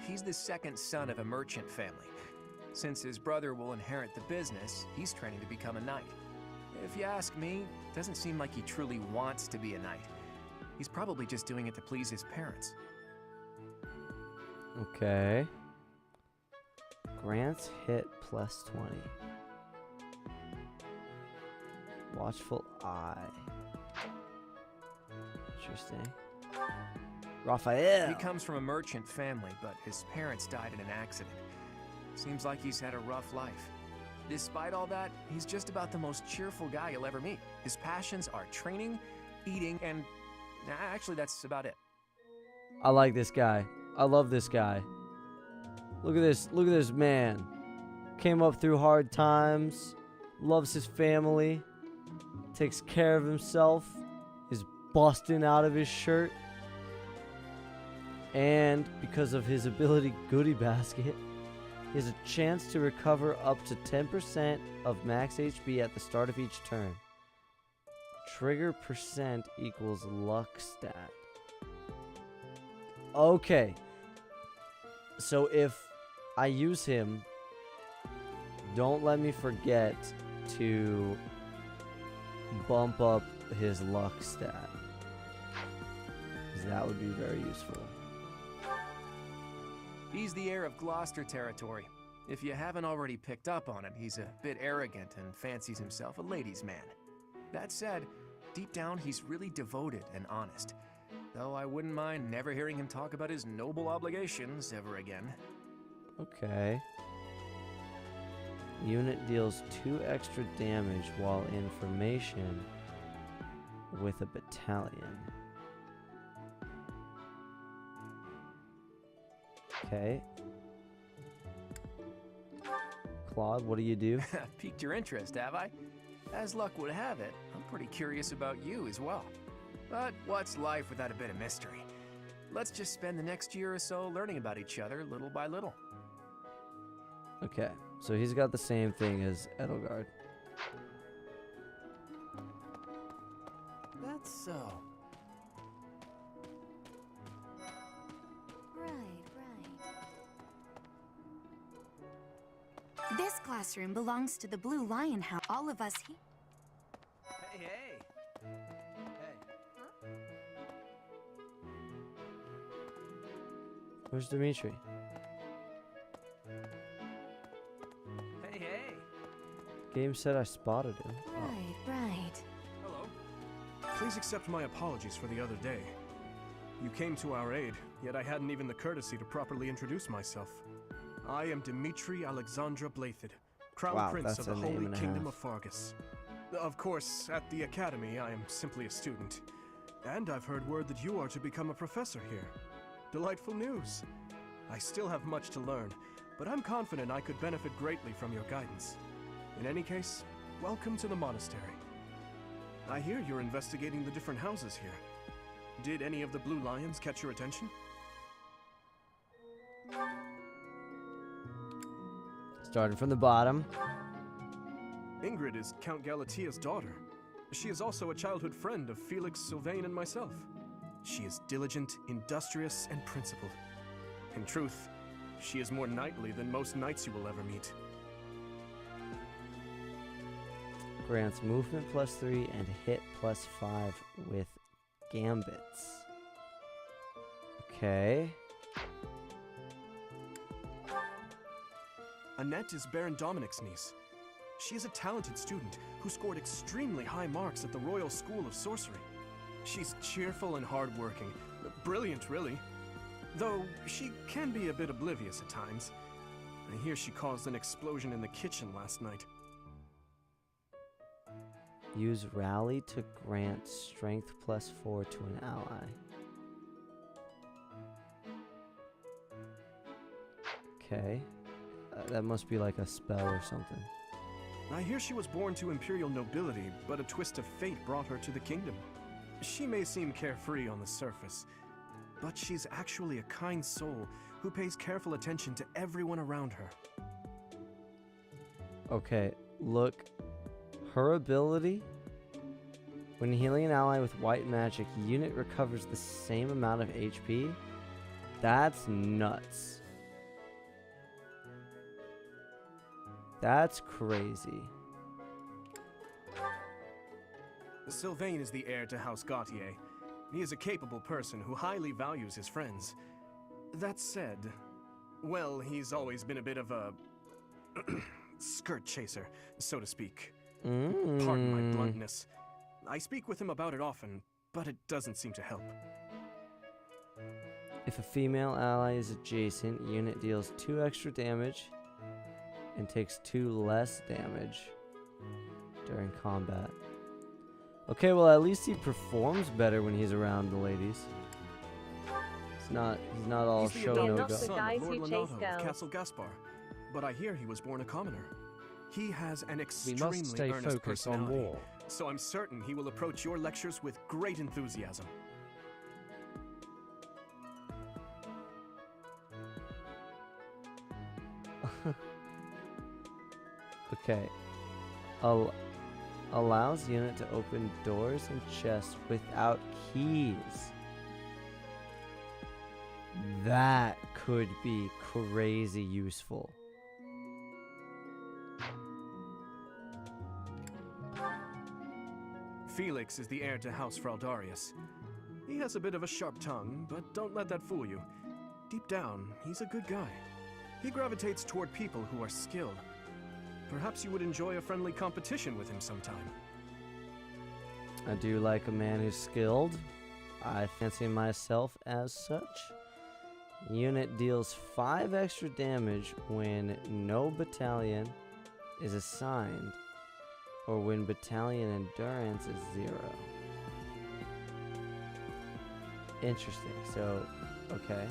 He's the second son of a merchant family. Since his brother will inherit the business, he's training to become a knight. If you ask me, it doesn't seem like he truly wants to be a knight. He's probably just doing it to please his parents. Okay. Grants hit plus 20. Watchful eye. Interesting. Raphael. He comes from a merchant family, but his parents died in an accident. Seems like he's had a rough life. Despite all that, he's just about the most cheerful guy you'll ever meet. His passions are training, eating, and actually that's about it. I like this guy. I love this guy. Look at this man. Came up through hard times, loves his family, takes care of himself, is busting out of his shirt, and because of his ability Goodie Basket, he has a chance to recover up to 10% of max HP at the start of each turn. Trigger percent equals luck stat. Okay. So if I use him, don't let me forget to bump up his luck stat, because that would be very useful. He's the heir of Gloucester territory. If you haven't already picked up on it, he's a bit arrogant and fancies himself a ladies' man. That said, deep down he's really devoted and honest. Though I wouldn't mind never hearing him talk about his noble obligations ever again. Okay. Unit deals 2 extra damage while in formation with a battalion. Okay. Claude, what do you do? Piqued your interest, have I? As luck would have it, I'm pretty curious about you as well. But what's life without a bit of mystery? Let's just spend the next year or so learning about each other little by little. Okay, so he's got the same thing as Edelgard. That's so. This classroom belongs to the Blue Lion House. All of us here. Hey, hey. Where's Dimitri? Hey, hey. Game said I spotted him. Right. Hello. Please accept my apologies for the other day. You came to our aid, yet I hadn't even the courtesy to properly introduce myself. I am Dimitri Alexandra Blathid, Crown Prince of the Holy Kingdom of Fargus. Of course, at the Academy, I am simply a student. And I've heard word that you are to become a professor here. Delightful news. I still have much to learn, but I'm confident I could benefit greatly from your guidance. In any case, welcome to the monastery. I hear you're investigating the different houses here. Did any of the Blue Lions catch your attention? Starting from the bottom. Ingrid is Count Galatia's daughter. She is also a childhood friend of Felix, Sylvain, and myself. She is diligent, industrious, and principled. In truth, she is more knightly than most knights you will ever meet. Grants movement +3 and hit +5 with gambits. Okay. Annette is Baron Dominic's niece. She is a talented student who scored extremely high marks at the Royal School of Sorcery. She's cheerful and hardworking. Brilliant, really. Though she can be a bit oblivious at times. I hear she caused an explosion in the kitchen last night. Use rally to grant strength +4 to an ally. Okay. That must be like a spell or something. I hear she was born to imperial nobility, but a twist of fate brought her to the kingdom. She may seem carefree on the surface, but she's actually a kind soul who pays careful attention to everyone around her. Okay, look. Her ability, when healing an ally with white magic, unit recovers the same amount of HP. That's nuts. That's crazy. Sylvain is the heir to House Gautier. He is a capable person who highly values his friends. That said, well, he's always been a bit of a skirt chaser, so to speak. Pardon my bluntness. I speak with him about it often, but it doesn't seem to help. If a female ally is adjacent, unit deals 2 extra damage and takes 2 less damage during combat. Okay, well at least he performs better when he's around the ladies. He's not all show no go. He's the adopted son of Lord Lenato of Castle Gaspar, but I hear he was born a commoner. He has an extremely stay earnest focused on personality, war. so I'm certain he will approach your lectures with great enthusiasm. Okay. Allows unit to open doors and chests without keys. That could be crazy useful. Felix is the heir to House Fraldarius. He has a bit of a sharp tongue, but don't let that fool you. Deep down, he's a good guy. He gravitates toward people who are skilled. Perhaps you would enjoy a friendly competition with him sometime. I do like a man who's skilled. I fancy myself as such. Unit deals 5 extra damage when no battalion is assigned, or when battalion endurance is 0. Interesting. So, okay.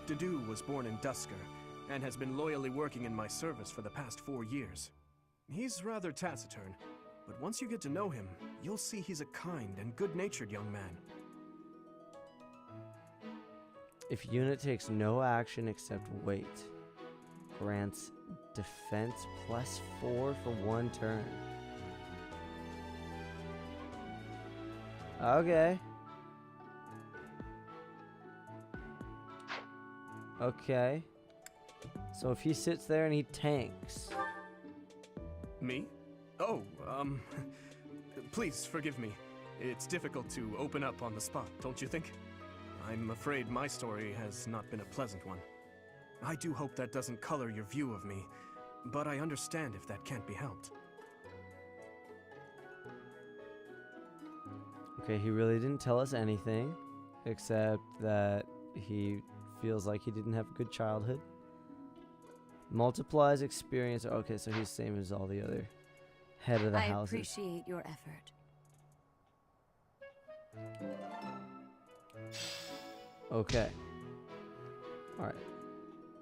Dedu was born in Dusker, and has been loyally working in my service for the past 4 years. He's rather taciturn, but once you get to know him, you'll see he's a kind and good-natured young man. If unit takes no action except wait, grants defense +4 for 1 turn. Okay. Okay. So if he sits there and he tanks. Me? Oh, please forgive me. It's difficult to open up on the spot, don't you think? I'm afraid my story has not been a pleasant one. I do hope that doesn't color your view of me, but I understand if that can't be helped. Okay, he really didn't tell us anything, except that he feels like he didn't have a good childhood. Multiplies experience. Okay, so he's the same as all the other head of the houses. I appreciate your effort. Okay. Alright.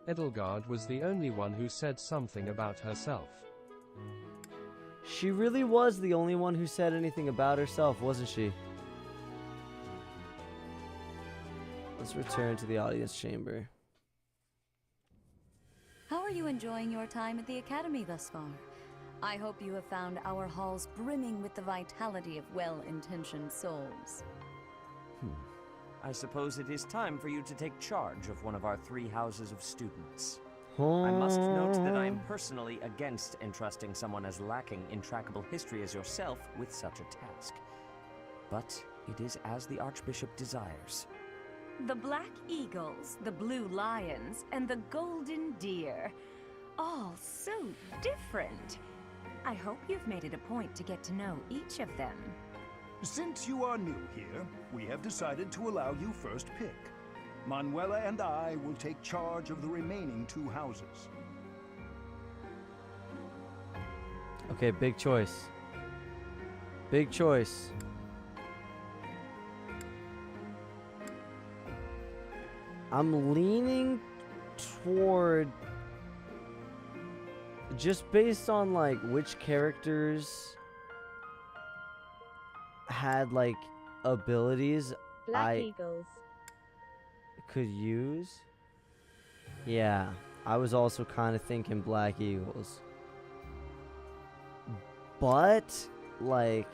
Edelgard was the only one who said something about herself. She really was the only one who said anything about herself, wasn't she? Let's return to the audience chamber. How are you enjoying your time at the Academy thus far? I hope you have found our halls brimming with the vitality of well-intentioned souls. I suppose it is time for you to take charge of one of our 3 houses of students. I must note that I am personally against entrusting someone as lacking in trackable history as yourself with such a task. But it is as the Archbishop desires. The Black Eagles, the Blue Lions, and the Golden Deer. All so different. I hope you've made it a point to get to know each of them. Since you are new here, we have decided to allow you first pick. Manuela and I will take charge of the remaining 2 houses. Okay, big choice. Big choice. I'm leaning toward, just based on like which characters had like abilities Black Eagles. could use. Yeah, I was also kind of thinking Black Eagles. But like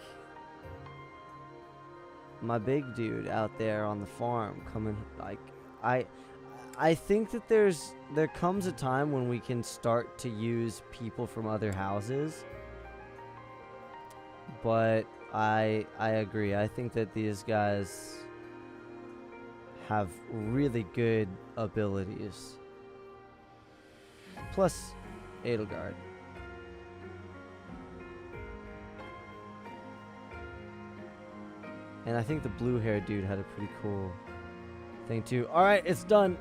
my big dude out there on the farm coming, like I think that there comes a time when we can start to use people from other houses. But I agree. I think that these guys have really good abilities. Plus Edelgard. And I think the blue-haired dude had a pretty cool thing too. All right, it's done.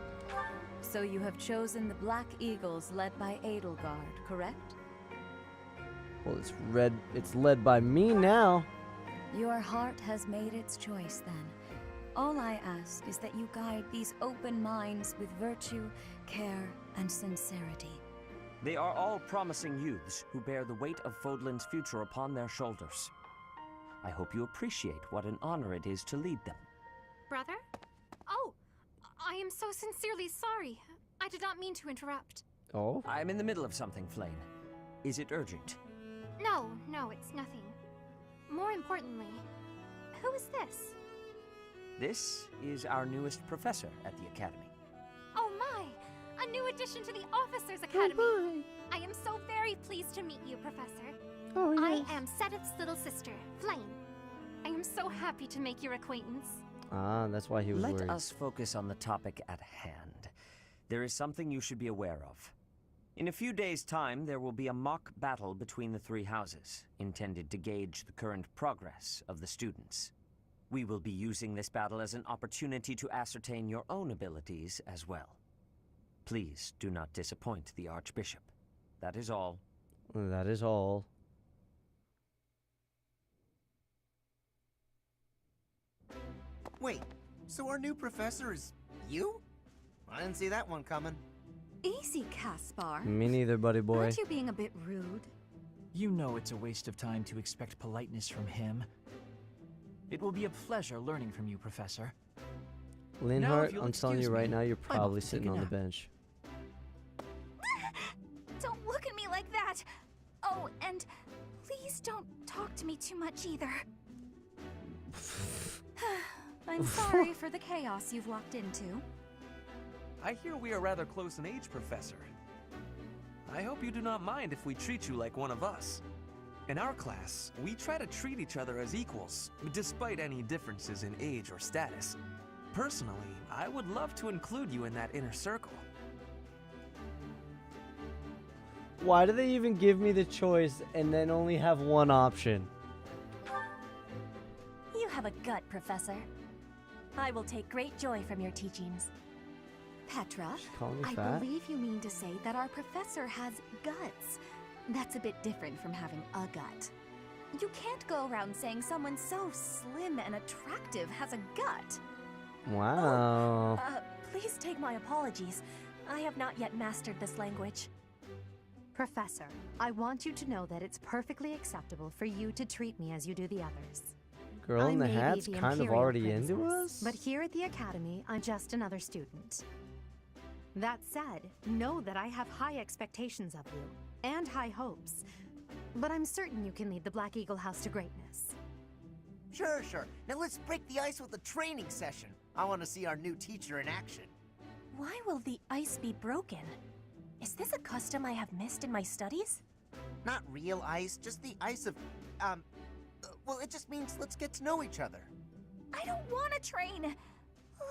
So you have chosen the Black Eagles led by Edelgard, correct? Well, it's led by me now. Your heart has made its choice then. All I ask is that you guide these open minds with virtue, care, and sincerity. They are all promising youths who bear the weight of Fodlan's future upon their shoulders. I hope you appreciate what an honor it is to lead them. Brother? Oh, I am so sincerely sorry. I did not mean to interrupt. Oh? I'm in the middle of something, Flame. Is it urgent? No, it's nothing. More importantly, who is this? This is our newest professor at the Academy. Oh my! A new addition to the Officers Academy! I am so very pleased to meet you, Professor. Oh, yes. I am Sedith's little sister, Flame. I am so happy to make your acquaintance. Ah, that's why he was worried. Let us focus on the topic at hand. There is something you should be aware of. In a few days' time, there will be a mock battle between the 3 houses, intended to gauge the current progress of the students. We will be using this battle as an opportunity to ascertain your own abilities as well. Please do not disappoint the Archbishop. That is all. That is all. Wait, so our new professor is you? I didn't see that one coming. Easy, Caspar. Me neither, buddy boy. Aren't you being a bit rude? You know it's a waste of time to expect politeness from him. It will be a pleasure learning from you, Professor. Linhart, I'm telling you right now, you're probably sitting on the bench. Don't look at me like that! Oh, and please don't talk to me too much either. I'm sorry for the chaos you've walked into. I hear we are rather close in age, Professor. I hope you do not mind if we treat you like one of us. In our class, we try to treat each other as equals, despite any differences in age or status. Personally, I would love to include you in that inner circle. Why do they even give me the choice and then only have one option? You have a gut, Professor. I will take great joy from your teachings. Petra, calling me I fat? believe you mean to say that our professor has guts. That's a bit different from having a gut. You can't go around saying someone so slim and attractive has a gut. Wow. Please take my apologies. I have not yet mastered this language. Professor, I want you to know that it's perfectly acceptable for you to treat me as you do the others. Girl in the I may be hat's the kind of Imperial already into princess, us? But here at the Academy, I'm just another student. That said, know that I have high expectations of you, and high hopes. But I'm certain you can lead the Black Eagle House to greatness. Sure. Now let's break the ice with a training session. I want to see our new teacher in action. Why will the ice be broken? Is this a custom I have missed in my studies? Not real ice, just the ice of, well, it just means let's get to know each other. I don't want to train.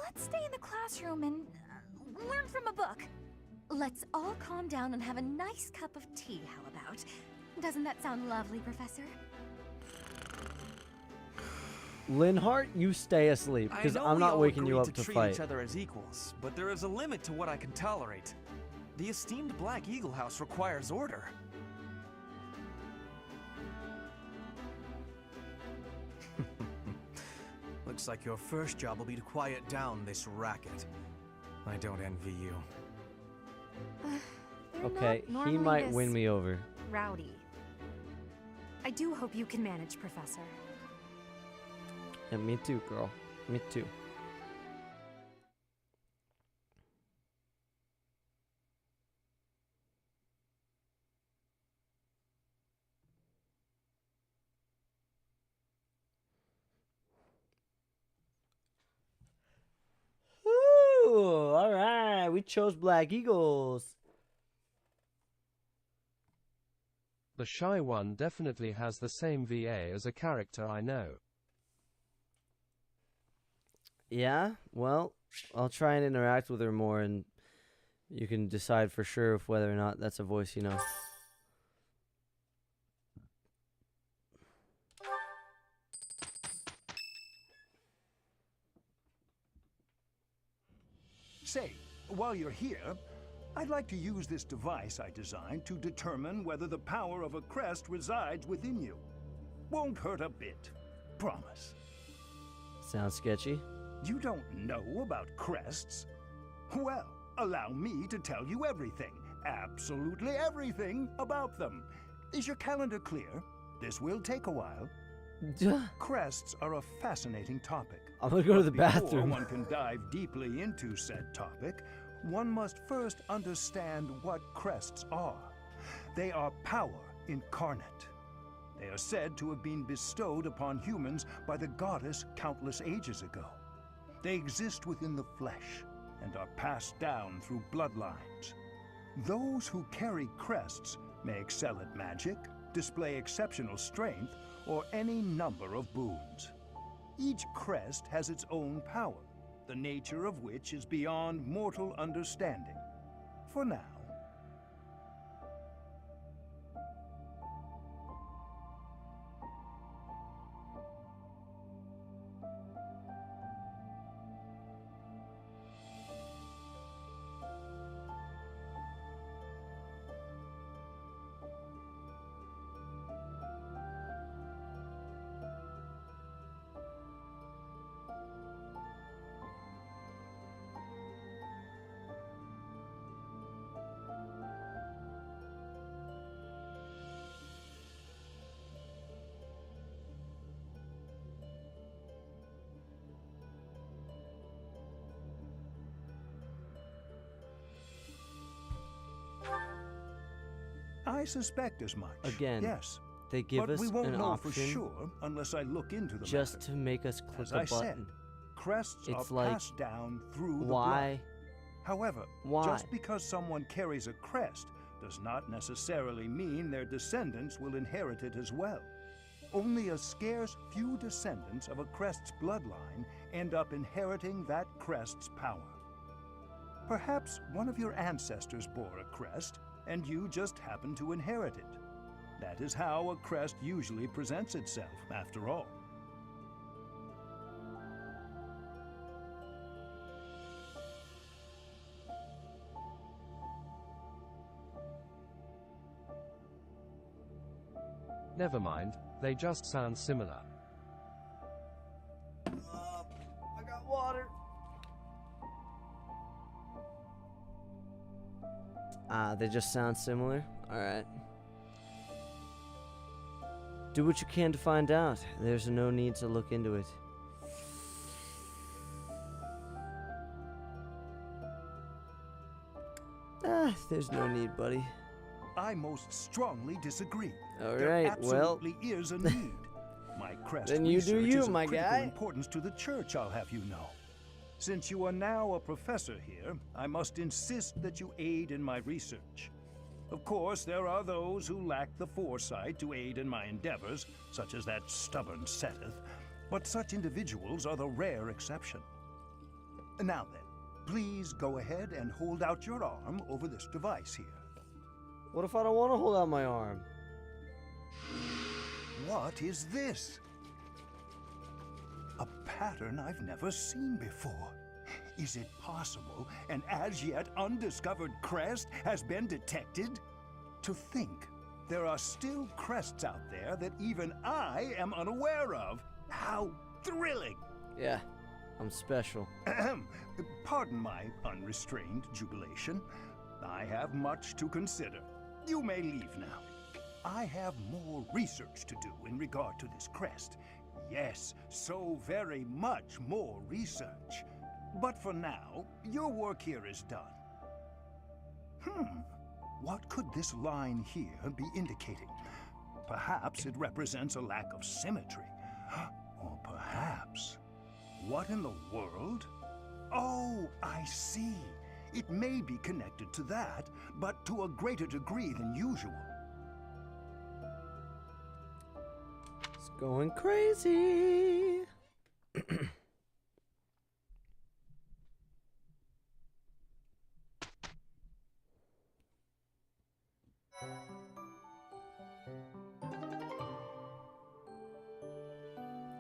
Let's stay in the classroom and learn from a book. Let's all calm down and have a nice cup of tea, how about? Doesn't that sound lovely, Professor? Linhart, you stay asleep, because I'm not waking you up to treat fight. each other as equals, but there is a limit to what I can tolerate. The esteemed Black Eagle House requires order. Looks like your first job will be to quiet down this racket. I don't envy you. Okay, he might win me over. Rowdy. I do hope you can manage, Professor. And me too, girl. Me too. Ooh, all right. We chose Black Eagles. The shy one definitely has the same VA as a character I know. Yeah, well, I'll try and interact with her more, and you can decide for sure if whether or not that's a voice you know. Say, while you're here, I'd like to use this device I designed to determine whether the power of a crest resides within you. Won't hurt a bit. Promise. Sounds sketchy. You don't know about crests? Well, allow me to tell you everything, absolutely everything about them. Is your calendar clear? This will take a while. Crests are a fascinating topic. I'm gonna go to the But before bathroom. one can dive deeply into said topic, one must first understand what crests are. They are power incarnate. They are said to have been bestowed upon humans by the goddess countless ages ago. They exist within the flesh and are passed down through bloodlines. Those who carry crests may excel at magic, display exceptional strength, or any number of boons. Each crest has its own power, the nature of which is beyond mortal understanding. For now. I suspect as much. Again, yes. they give but us we won't an know option for sure unless I look into the just matter. to make us click As a I button. said, crests It's are like, passed down through the why? blood. However, Why? just because someone carries a crest does not necessarily mean their descendants will inherit it as well. Only a scarce few descendants of a crest's bloodline end up inheriting that crest's power. Perhaps one of your ancestors bore a crest, and you just happen to inherit it. That is how a crest usually presents itself, after all. Never mind, they just sound similar. I got water. They just sound similar? Alright. Do what you can to find out. There's no need to look into it. There's no need, buddy. I most strongly disagree. All There right, well. absolutely is a need. My crest Then you do research you, is of my critical guy. importance to the church, I'll have you know. Since you are now a professor here, I must insist that you aid in my research. Of course, there are those who lack the foresight to aid in my endeavors, such as that stubborn Seteth, but such individuals are the rare exception. Now then, please go ahead and hold out your arm over this device here. What if I don't want to hold out my arm? What is this? A pattern I've never seen before. Is it possible an as yet undiscovered crest has been detected? To think there are still crests out there that even I am unaware of. How thrilling! Yeah, I'm special. Pardon my unrestrained jubilation. I have much to consider. You may leave now. I have more research to do in regard to this crest. Yes, so very much more research. But for now, your work here is done. What could this line here be indicating? Perhaps it represents a lack of symmetry. Or perhaps... What in the world? Oh, I see. It may be connected to that, but to a greater degree than usual. It's going crazy.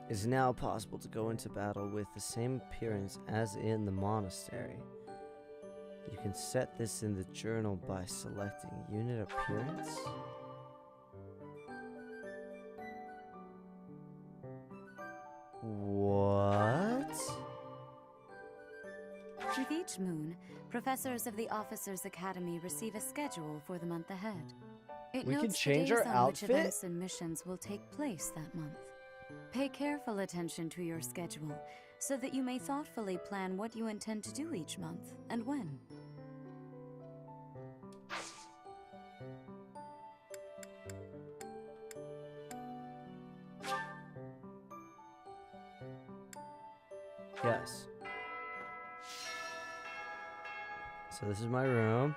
It is now possible to go into battle with the same appearance as in the monastery. You can set this in the journal by selecting unit appearance. What? With each moon, professors of the Officers' Academy receive a schedule for the month ahead. It We can notes the change days our on which outfit? events and missions will take place that month. Pay careful attention to your schedule so that you may thoughtfully plan what you intend to do each month and when. Yes. So this is my room.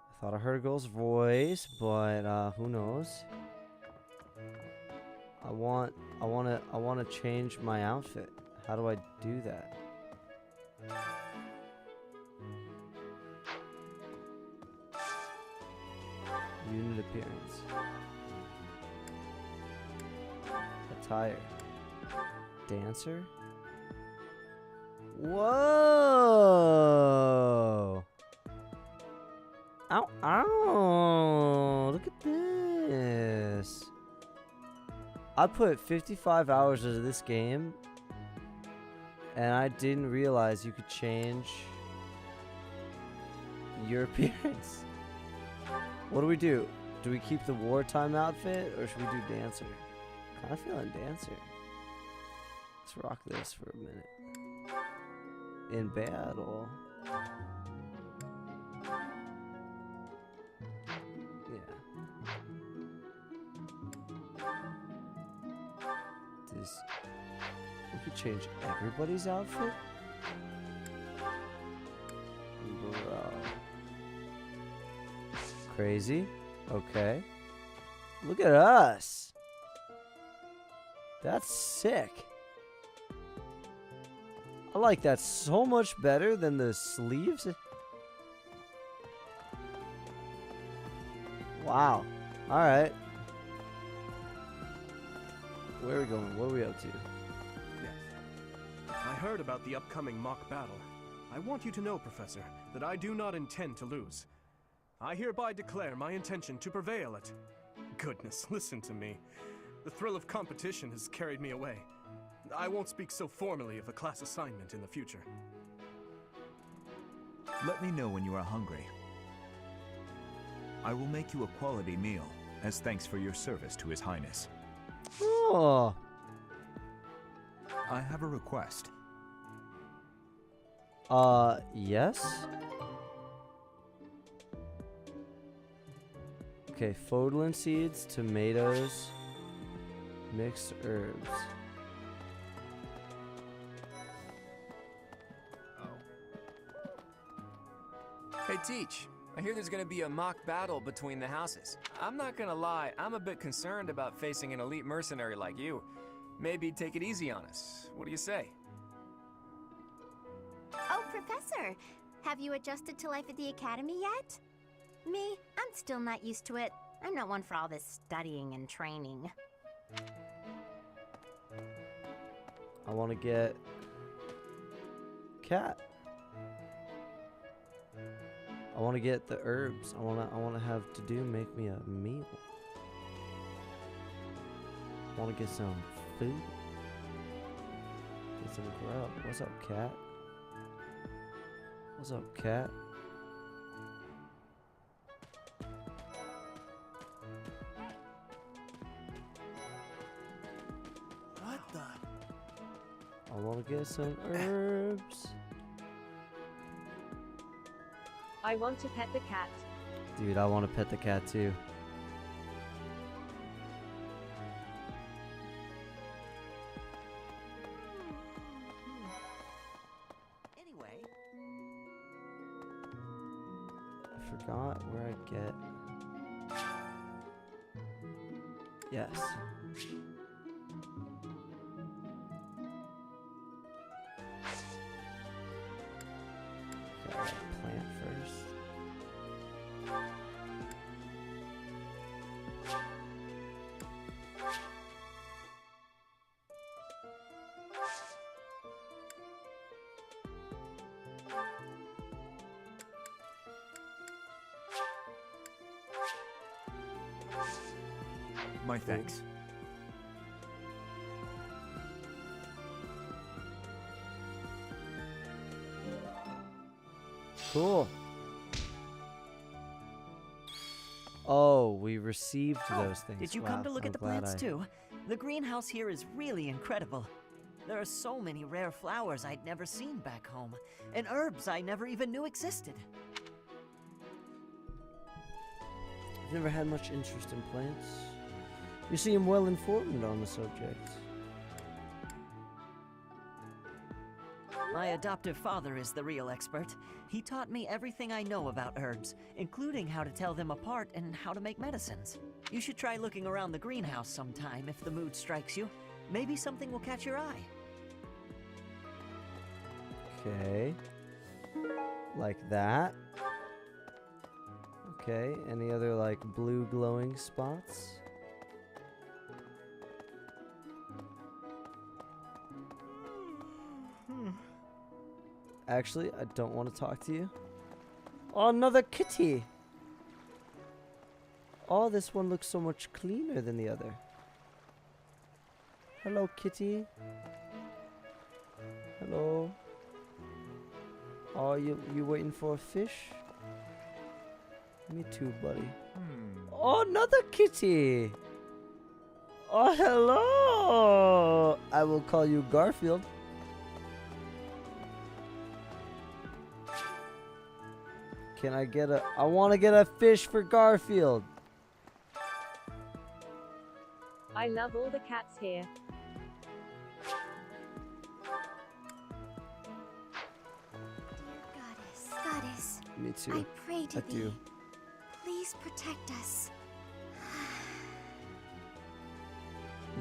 I thought I heard a girl's voice, but who knows? I want to change my outfit. How do I do that? Unit appearance. Attire. Dancer. Whoa! Ow, ow! Look at this. I put 55 hours into this game, and I didn't realize you could change your appearance. What do we do? Do we keep the wartime outfit, or should we do dancer? Kind of feeling dancer. Let's rock this for a minute. In battle. is we could change everybody's outfit. Bro. Crazy. Okay. Look at us. That's sick. I like that so much better than the sleeves. Wow. Alright. Where are we going? What are we up to? Yes. I heard about the upcoming mock battle. I want you to know, Professor, that I do not intend to lose. I hereby declare my intention to prevail at... Goodness, listen to me. The thrill of competition has carried me away. I won't speak so formally of a class assignment in the future. Let me know when you are hungry. I will make you a quality meal, as thanks for your service to His Highness. Oh. I have a request. Yes? Okay, fodlin seeds, tomatoes, mixed herbs. Hey, Teach. I hear there's gonna be a mock battle between the houses. I'm not gonna lie, I'm a bit concerned about facing an elite mercenary like you. Maybe take it easy on us. What do you say? Oh, Professor! Have you adjusted to life at the Academy yet? Me? I'm still not used to it. I'm not one for all this studying and training. I want to get cat. I want to get the herbs. I want to have to do make me a meal. I want to get some food. Get some grub. What's up, cat? What's up, cat? What the? I want to get some herbs. I want to pet the cat. Dude, I want to pet the cat too. Anyway. I forgot where I get. Yes. Got a plant first. My thanks. Cool. Oh, we received those things. Did you Wow, come to look I'm at the glad plants I- too? The greenhouse here is really incredible. There are so many rare flowers I'd never seen back home, and herbs I never even knew existed. I've never had much interest in plants. You seem well informed on the subject. My adoptive father is the real expert. He taught me everything I know about herbs, including how to tell them apart and how to make medicines. You should try looking around the greenhouse sometime if the mood strikes you. Maybe something will catch your eye. Okay. Like that. Okay, any other like blue glowing spots? Actually, I don't want to talk to you. Oh, another kitty! Oh, this one looks so much cleaner than the other. Hello, kitty. Hello. Oh, you waiting for a fish? Me too, buddy. Oh, another kitty! Oh, hello! I will call you Garfield. Can I get a... I want to get a fish for Garfield. I love all the cats here. Me too. I pray to I thee. do. Please protect us.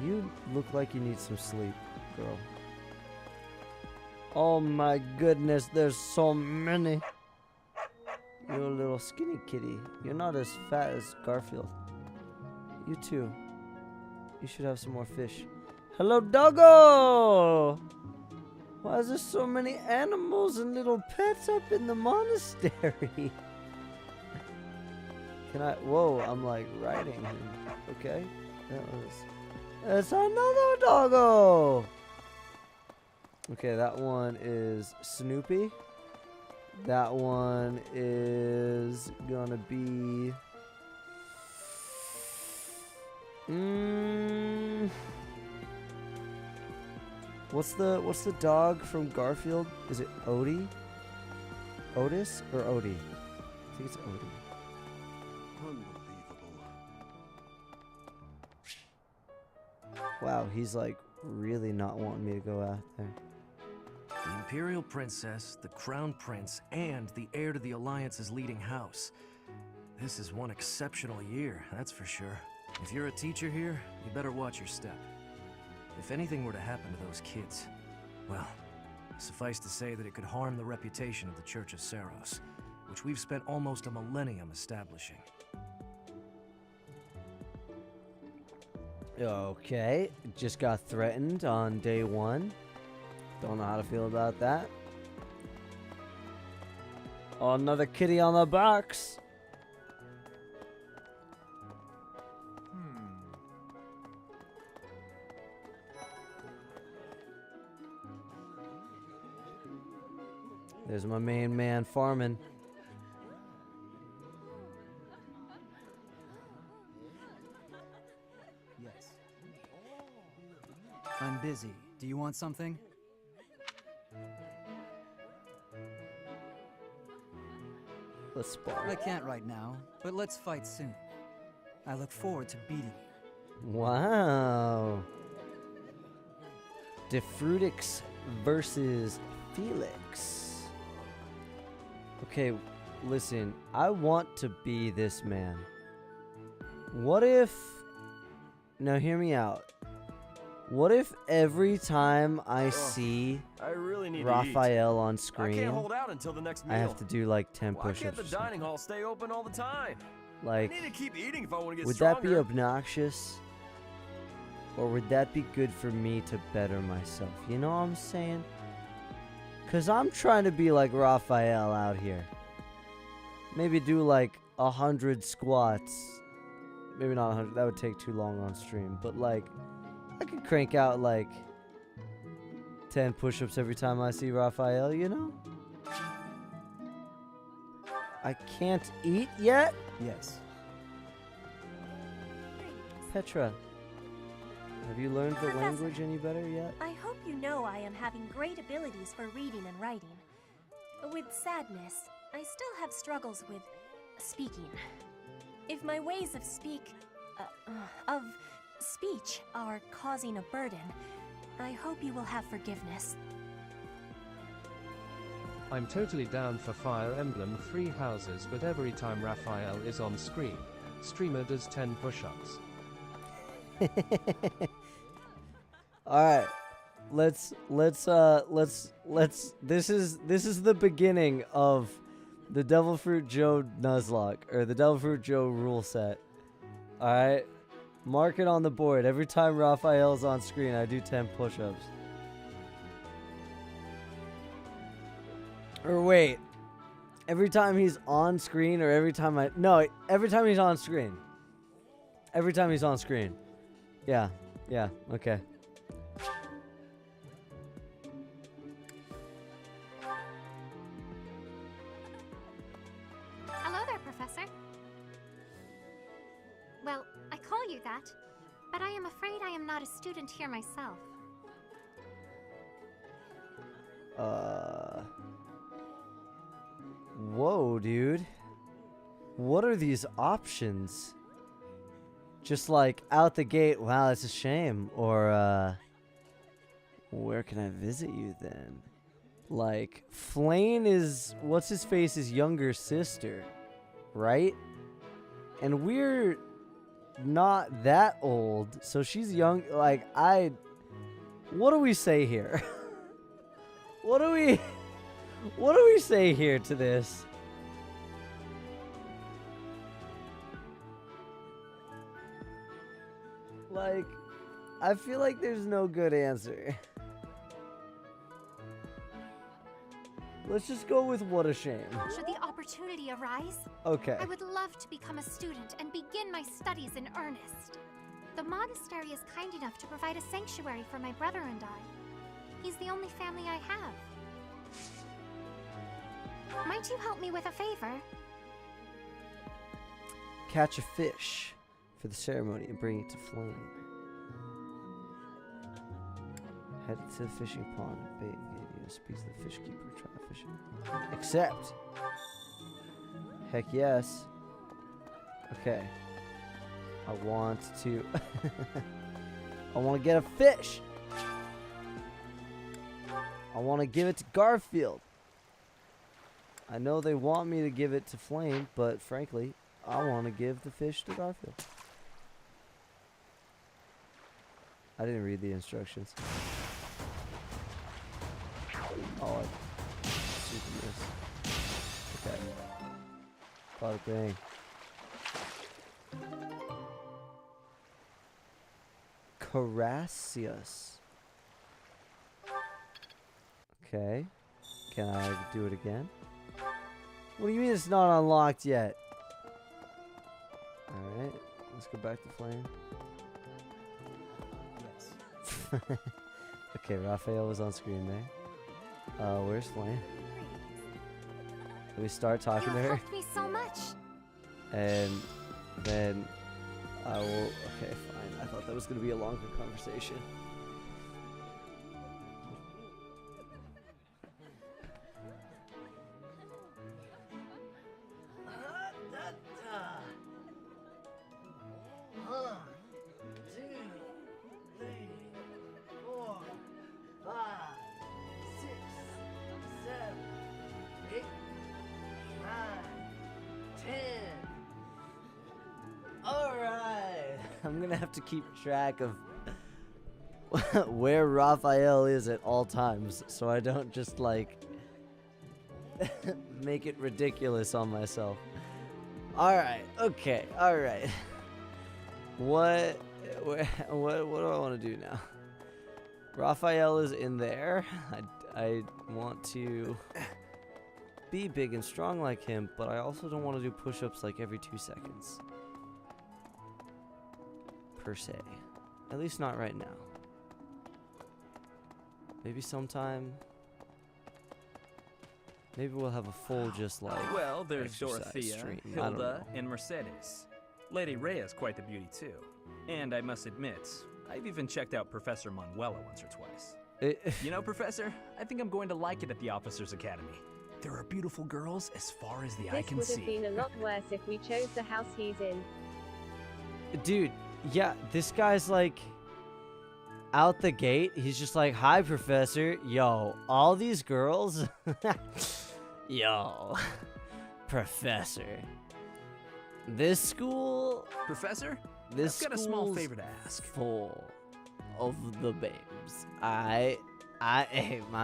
You look like you need some sleep, girl. Oh my goodness, there's so many. You're a little skinny kitty. You're not as fat as Garfield. You too. You should have some more fish. Hello, doggo! Why is there so many animals and little pets up in the monastery? Can I? Whoa, I'm like riding him. Okay. It's another doggo! Okay, that one is Snoopy. That one is gonna be... What's the dog from Garfield? Is it Odie? Otis or Odie? I think it's Odie. Wow, he's like really not wanting me to go out there. The Imperial Princess, the Crown Prince, and the heir to the Alliance's leading house. This is one exceptional year, that's for sure. If you're a teacher here, you better watch your step. If anything were to happen to those kids, well, suffice to say that it could harm the reputation of the Church of Saros, which we've spent almost a millennium establishing. Okay, just got threatened on day 1. Don't know how to feel about that. Oh, another kitty on the box. There's my main man farming. Yes. I'm busy. Do you want something? Let's spar. I can't right now, but let's fight soon. I look forward to beating you. Wow. Devilfruit versus Felix. Okay, listen. I want to be this man. What if... Now hear me out. What if every time I see I really need Raphael on I screen, can't hold out until the next meal. I have to do like 10 Why push-ups can't the or something? dining hall stay open all the time? Like, I need to keep eating if I want to get would stronger. that be obnoxious? Or would that be good for me to better myself? You know what I'm saying? Because I'm trying to be like Raphael out here. Maybe do like 100 squats. Maybe not 100. That would take too long on stream. But like, I could crank out like 10 push-ups every time I see Raphael, you know? I can't eat yet? Yes. Petra, have you learned the Professor, language any better yet? I hope you know I am having great abilities for reading and writing. With sadness, I still have struggles with speaking. If my ways of speech are causing a burden, I hope you will have forgiveness. I'm totally down for Fire Emblem 3 houses, but every time Raphael is on screen, streamer does 10 push-ups. All right. Let's this is the beginning of the Devilfruit Joe Nuzlocke, or the Devilfruit Joe rule set. All right. Mark it on the board. Every time Raphael's on screen, I do 10 push-ups. Or wait. Every time he's on screen, or every time every time he's on screen. Every time he's on screen. Yeah. Yeah. Okay. Hello there, Professor. Well, I call you that, but I am afraid I am not a student here myself. Whoa, dude. What are these options? Just like out the gate, wow, that's a shame. Or, where can I visit you then? Like, Flane is what's his face's younger sister, right? And we're not that old, so she's young. Like, what do we say here? what do we say here to this? Like, I feel like there's no good answer. Let's just go with what a shame. Should the opportunity arise, Okay. I would love to become a student and begin my studies in earnest. The monastery is kind enough to provide a sanctuary for my brother and I. He's the only family I have. Might you help me with a favor? Catch a fish for the ceremony and bring it to Flame. Head to the fishing pond and bait. Speaks to the fish keeper. Try fishing. Accept. Heck yes. Okay. I want to. I want to get a fish. I want to give it to Garfield. I know they want me to give it to Flame, but frankly, I want to give the fish to Garfield. I didn't read the instructions. Oh, I stupid miss. Okay. Bada bang. Carassius. Okay. Can I do it again? What do you mean it's not unlocked yet? Alright. Let's go back to Flame. Yes. Okay, Raphael was on screen there. Where's Flame? Can we start talking to her? Helped me so much. And then I will. Okay, fine. I thought that was going to be a longer conversation. I'm gonna have to keep track of where Raphael is at all times, so I don't just like make it ridiculous on myself. All right, okay, all right. What do I want to do now? Raphael is in there. I want to be big and strong like him, but I also don't want to do push-ups like every 2 seconds. Per se. At least not right now. Maybe sometime. Maybe we'll have a full just like Well, there's exercise Dorothea, stream. I don't Hilda, know. and Mercedes. Lady Rhea's quite the beauty too. And I must admit, I've even checked out Professor Manuela once or twice. You know, Professor, I think I'm going to like it at the Officers Academy. There are beautiful girls as far as the eye This can would see. have been a lot worse if we chose the house he's in. Dude, yeah, this guy's like out the gate. He's just like, "Hi, Professor. Yo, all these girls." Yo, Professor. This school, Professor, this I've got a small school's favor to ask. Full of the babes. I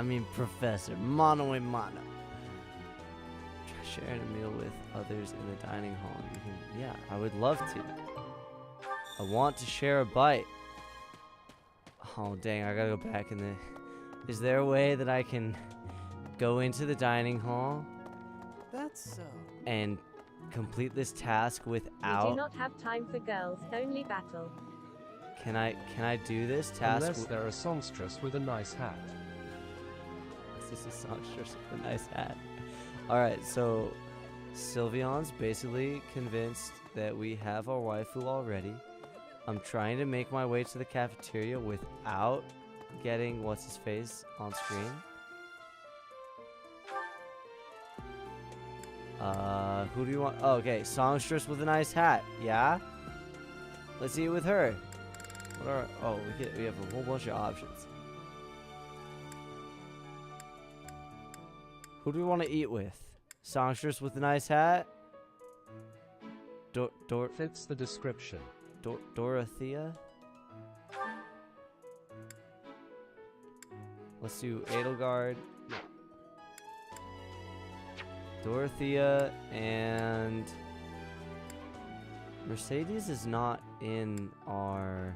mean, Professor, mano a mano. Try sharing a meal with others in the dining hall. You can, yeah, I would love to. I want to share a bite. Oh, dang, I gotta go back in the... Is there a way that I can go into the dining hall That's so. and complete this task We without... do not have time for girls, only battle. Can I do this task? Unless they're a songstress with a nice hat. This is a songstress with a nice hat. Alright, so Sylveon's basically convinced that we have our waifu already. I'm trying to make my way to the cafeteria without getting what's-his-face on screen. Who do you want? Oh, okay, songstress with a nice hat. Yeah? Let's see it with her. What are... Oh, we have a whole bunch of options. Who do we want to eat with? Songstress with a nice hat? Fits the description. Dorothea? Let's do Edelgard. No. Dorothea and Mercedes is not in our...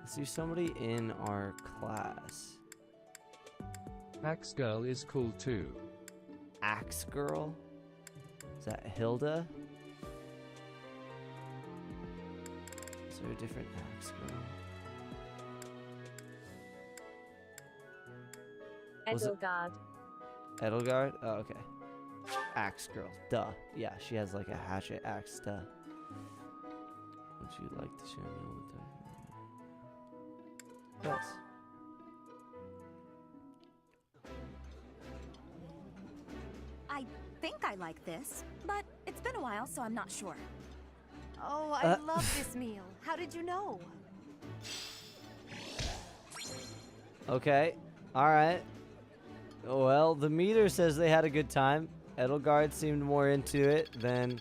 Let's do somebody in our class. Axe Girl is cool too. Axe Girl? Is that Hilda? Is there a different Axe Girl? Edelgard. Edelgard? Oh, okay. Axe Girl. Duh. Yeah, she has like a hatchet axe. Duh. Would you like to share me with her? Yes. I think I like this, but it's been a while, so I'm not sure. Oh, I love this meal. How did you know? Okay. Alright. Well, the meter says they had a good time. Edelgard seemed more into it than...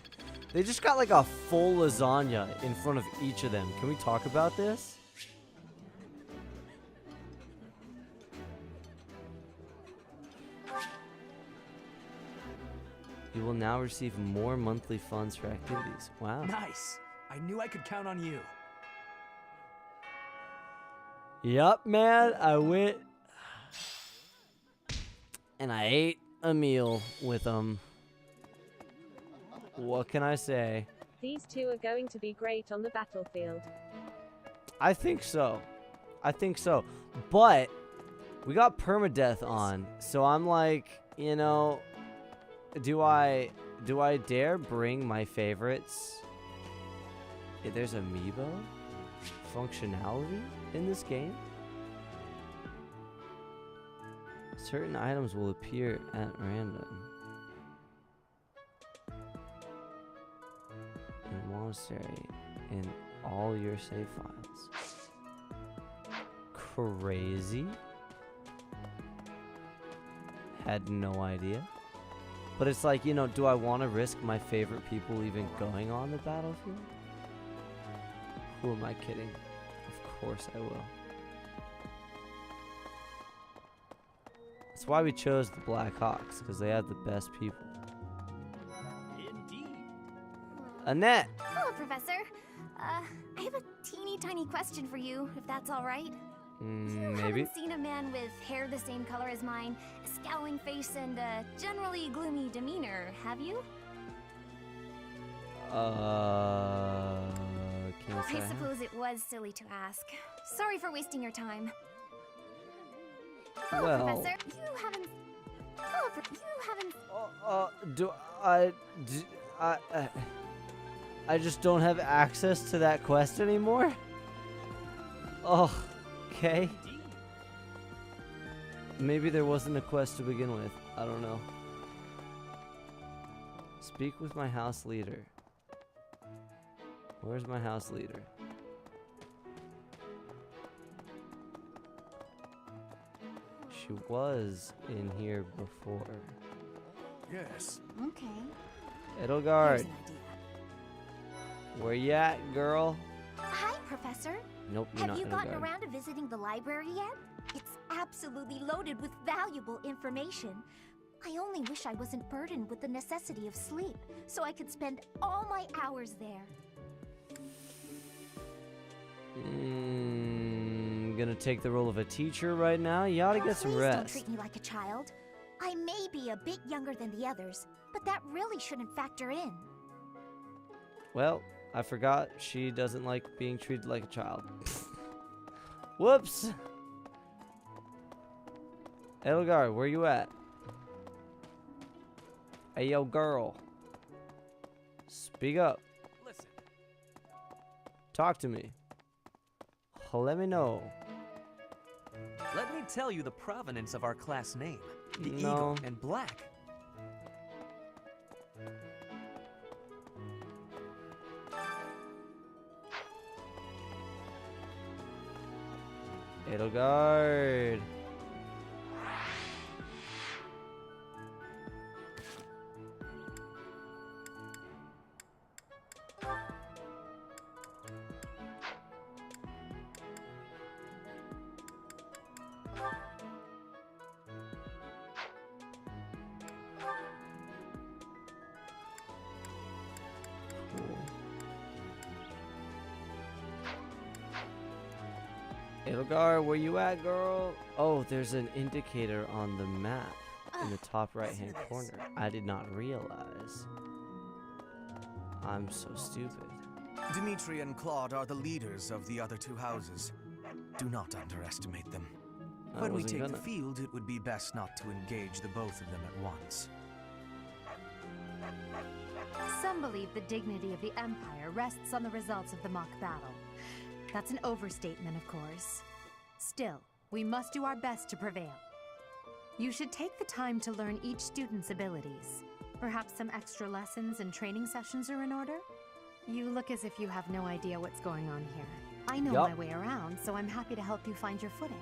They just got like a full lasagna in front of each of them. Can we talk about this? You will now receive more monthly funds for activities. Wow. Nice. I knew I could count on you. Yup, man. I went and I ate a meal with them. What can I say? These two are going to be great on the battlefield. I think so. I think so. But we got permadeath on, so I'm like, you know, do I dare bring my favorites? There's amiibo functionality in this game. Certain items will appear at random in monastery in all your save files. Crazy. Had no idea. But it's like, you know, do I want to risk my favorite people even going on the battlefield? Who am I kidding? Of course I will. That's why we chose the Black Hawks, because they had the best people. Indeed. Annette! Hello, Professor. I have a teeny tiny question for you, if that's all right. You Maybe. haven't seen a man with hair the same color as mine, a scowling face, and a generally gloomy demeanor, have you? Can I say I suppose it was silly to ask. Sorry for wasting your time. Hello, Well- Professor. You haven't... I just don't have access to that quest anymore? Oh, okay. Maybe there wasn't a quest to begin with. I don't know. Speak with my house leader. Where's my house leader? She was in here before. Yes. Okay. Edelgard. Here's an idea. Where you at, girl? Hi, Professor. Nope, you're Have not you gotten Edelgard. around to visiting the library yet? It's absolutely loaded with valuable information. I only wish I wasn't burdened with the necessity of sleep, so I could spend all my hours there. Gonna take the role of a teacher right now. You ought to get some Please rest. don't treat me like a child. I may be a bit younger than the others, but that really shouldn't factor in. Well, I forgot she doesn't like being treated like a child. Whoops. Edelgard, where you at? Hey, yo, girl. Speak up. Listen. Talk to me. Let me know. Let me tell you the provenance of our class name. The No. eagle and black. Edelgard. Ilgar, where you at, girl? Oh, there's an indicator on the map in the top right-hand corner. I did not realize. I'm so stupid. Dimitri and Claude are the leaders of the other two houses. Do not underestimate them. When we take the field, it would be best not to engage the both of them at once. Some believe the dignity of the Empire rests on the results of the mock battle. That's an overstatement, of course. Still, we must do our best to prevail. You should take the time to learn each student's abilities. Perhaps some extra lessons and training sessions are in order? You look as if you have no idea what's going on here. I know my way around, so I'm happy to help you find your footing.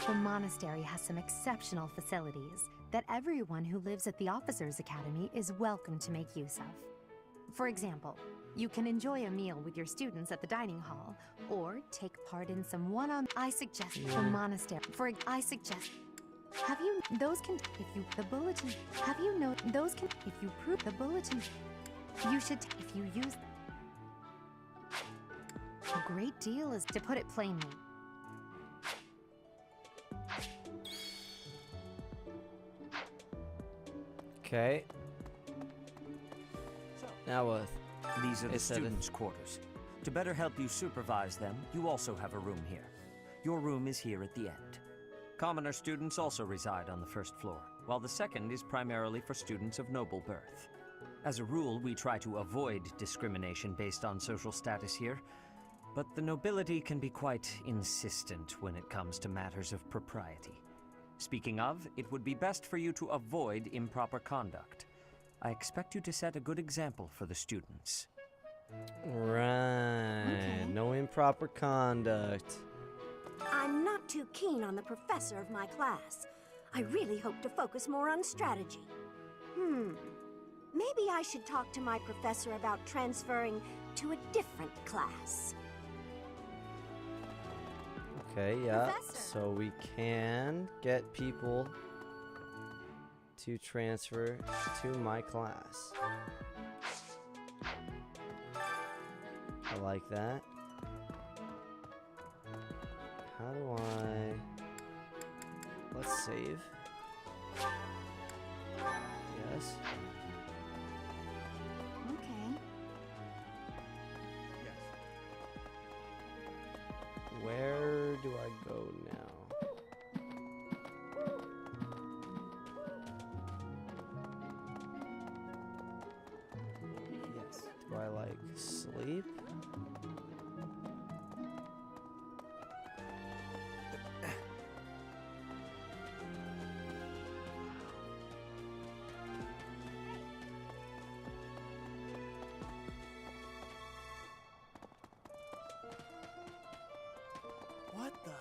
The monastery has some exceptional facilities that everyone who lives at the Officers' Academy is welcome to make use of. For example, you can enjoy a meal with your students at the dining hall, or take part in some I suggest the monastery. I suggest. Have you those can if you the bulletin? Have you know those can if you prove the bulletin? You should if you use. A great deal is to put it plainly. Okay. Now what? These are the students' quarters. To better help you supervise them, you also have a room here. Your room is here at the end. Commoner students also reside on the first floor, while the second is primarily for students of noble birth. As a rule, we try to avoid discrimination based on social status here, but the nobility can be quite insistent when it comes to matters of propriety. Speaking of, it would be best for you to avoid improper conduct. I expect you to set a good example for the students. Right. Okay. No improper conduct. I'm not too keen on the professor of my class. I really hope to focus more on strategy. Maybe I should talk to my professor about transferring to a different class. Okay, yeah. Professor. So we can get people to transfer to my class. I like that. How do I... Let's save. Yes. Okay. Where do I go now? Yes. Do I like sleep? What the?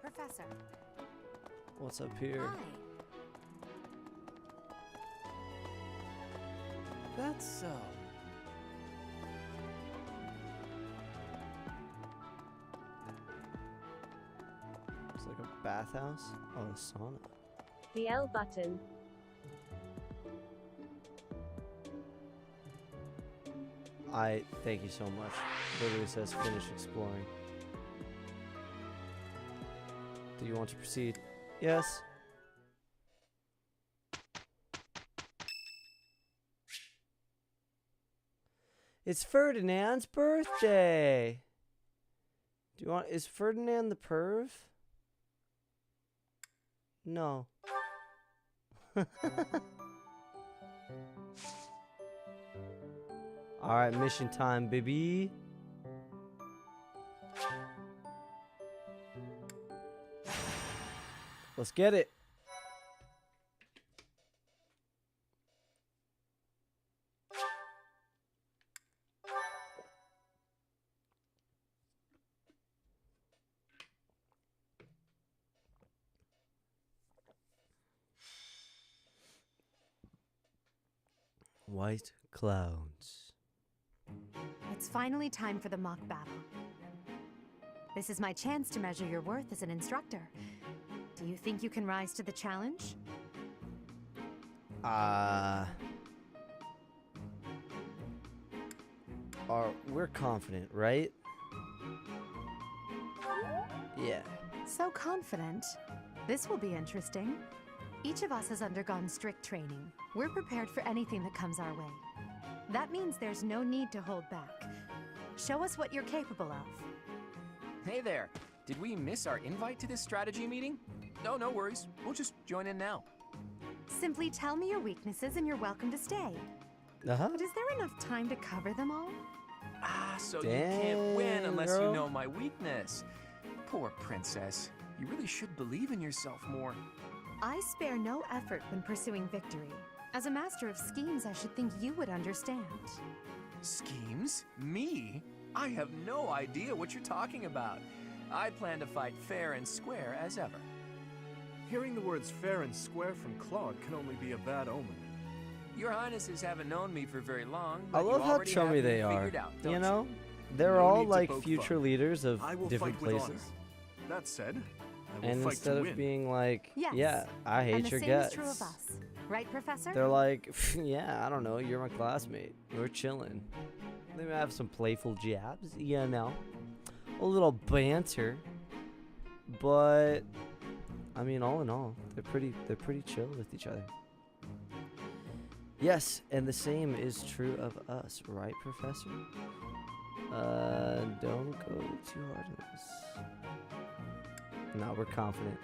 Professor. What's up here? Hi. That's so. It's like a bathhouse? Oh, a sauna. The L button. Thank you so much. Literally says finish exploring. Do you want to proceed? Yes. It's Ferdinand's birthday. Do you want... Is Ferdinand the perv? No. Alright, mission time, baby. Let's get it. White clouds. It's finally time for the mock battle. This is my chance to measure your worth as an instructor. Do you think you can rise to the challenge? We're confident, right? Yeah. So confident. This will be interesting. Each of us has undergone strict training. We're prepared for anything that comes our way. That means there's no need to hold back. Show us what you're capable of. Hey there! Did we miss our invite to this strategy meeting? No, no worries. We'll just join in now. Simply tell me your weaknesses and you're welcome to stay. But is there enough time to cover them all? So Dang, you can't win unless girl. you know my weakness. Poor princess. You really should believe in yourself more. I spare no effort when pursuing victory. As a master of schemes, I should think you would understand. Schemes? Me? I have no idea what you're talking about. I plan to fight fair and square as ever. Hearing the words fair and square from Claude can only be a bad omen. Your Highnesses haven't known me for very long, I but love you how already have chummy me they are. figured out, don't You you? know? They're No all need to like poke future fun. leaders of I will different fight with places. honor. That said, I will And fight instead to of win. being like, Yes. yeah, I And hate the your same guts. is true of us. Right, Professor? They're like, yeah, I don't know, you're my classmate. We're chilling. They may have some playful jabs, you know. A little banter. But I mean, all in all, they're pretty chill with each other. Yes, and the same is true of us, right, Professor? Don't go too hard on this. No, we're confident.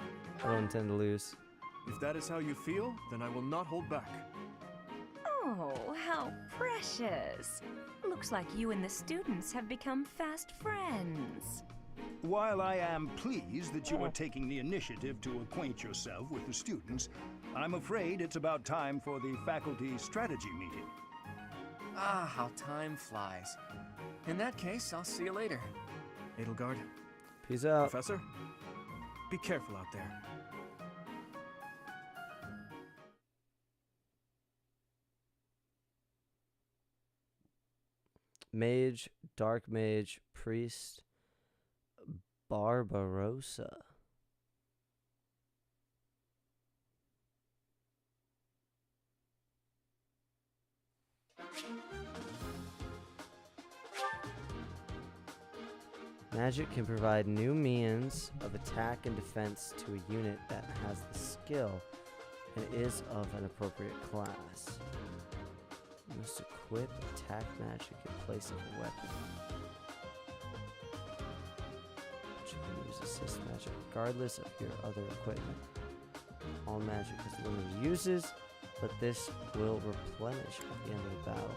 I don't intend to lose. If that is how you feel, then I will not hold back. Oh, how precious. Looks like you and the students have become fast friends. While I am pleased that you are taking the initiative to acquaint yourself with the students, I'm afraid it's about time for the faculty strategy meeting. Ah, how time flies. In that case, I'll see you later. Edelgard. Peace out. Professor, be careful out there. Mage, Dark Mage, Priest, Barbarossa. Magic can provide new means of attack and defense to a unit that has the skill and is of an appropriate class. You must equip attack magic in place of a weapon. You can use assist magic regardless of your other equipment. All magic has limited uses, but this will replenish at the end of the battle.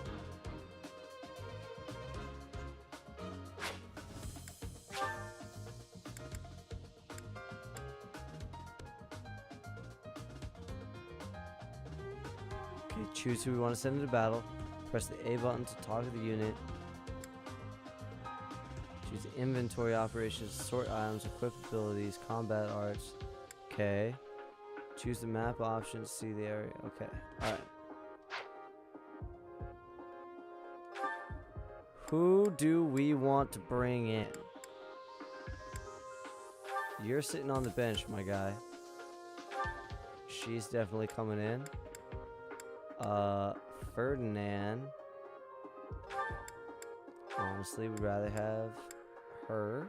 Okay, choose who we want to send into battle. Press the A button to talk to the unit. Choose inventory operations, sort items, equip abilities, combat arts. Okay. Choose the map options, see the area. Okay, alright. Who do we want to bring in? You're sitting on the bench, my guy. She's definitely coming in. Ferdinand. Honestly, would rather have her.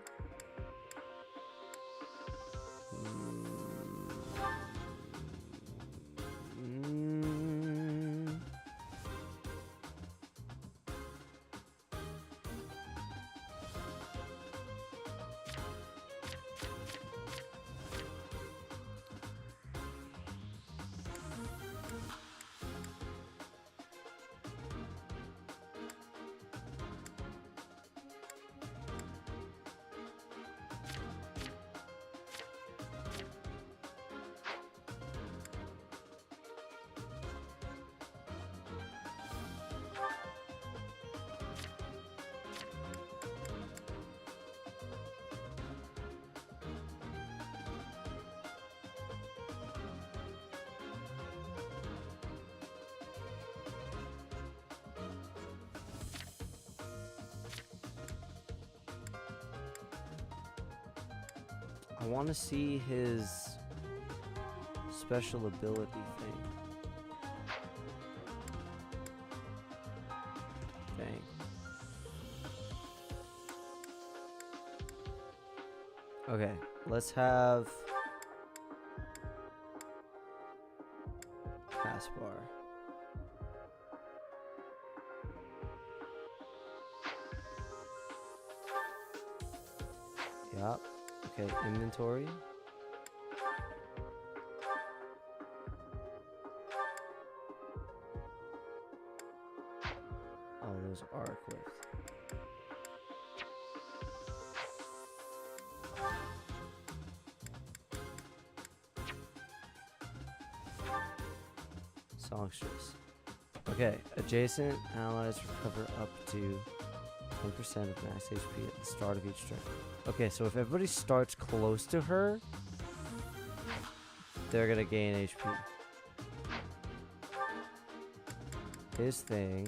I want to see his special ability thing. Dang. Okay, let's have Caspar. Yep. Okay, inventory. Oh, those are equipped. Songstress. Okay, adjacent allies recover up to 10% of max HP at the start of each turn. Okay, so if everybody starts close to her, they're gonna gain HP. His thing.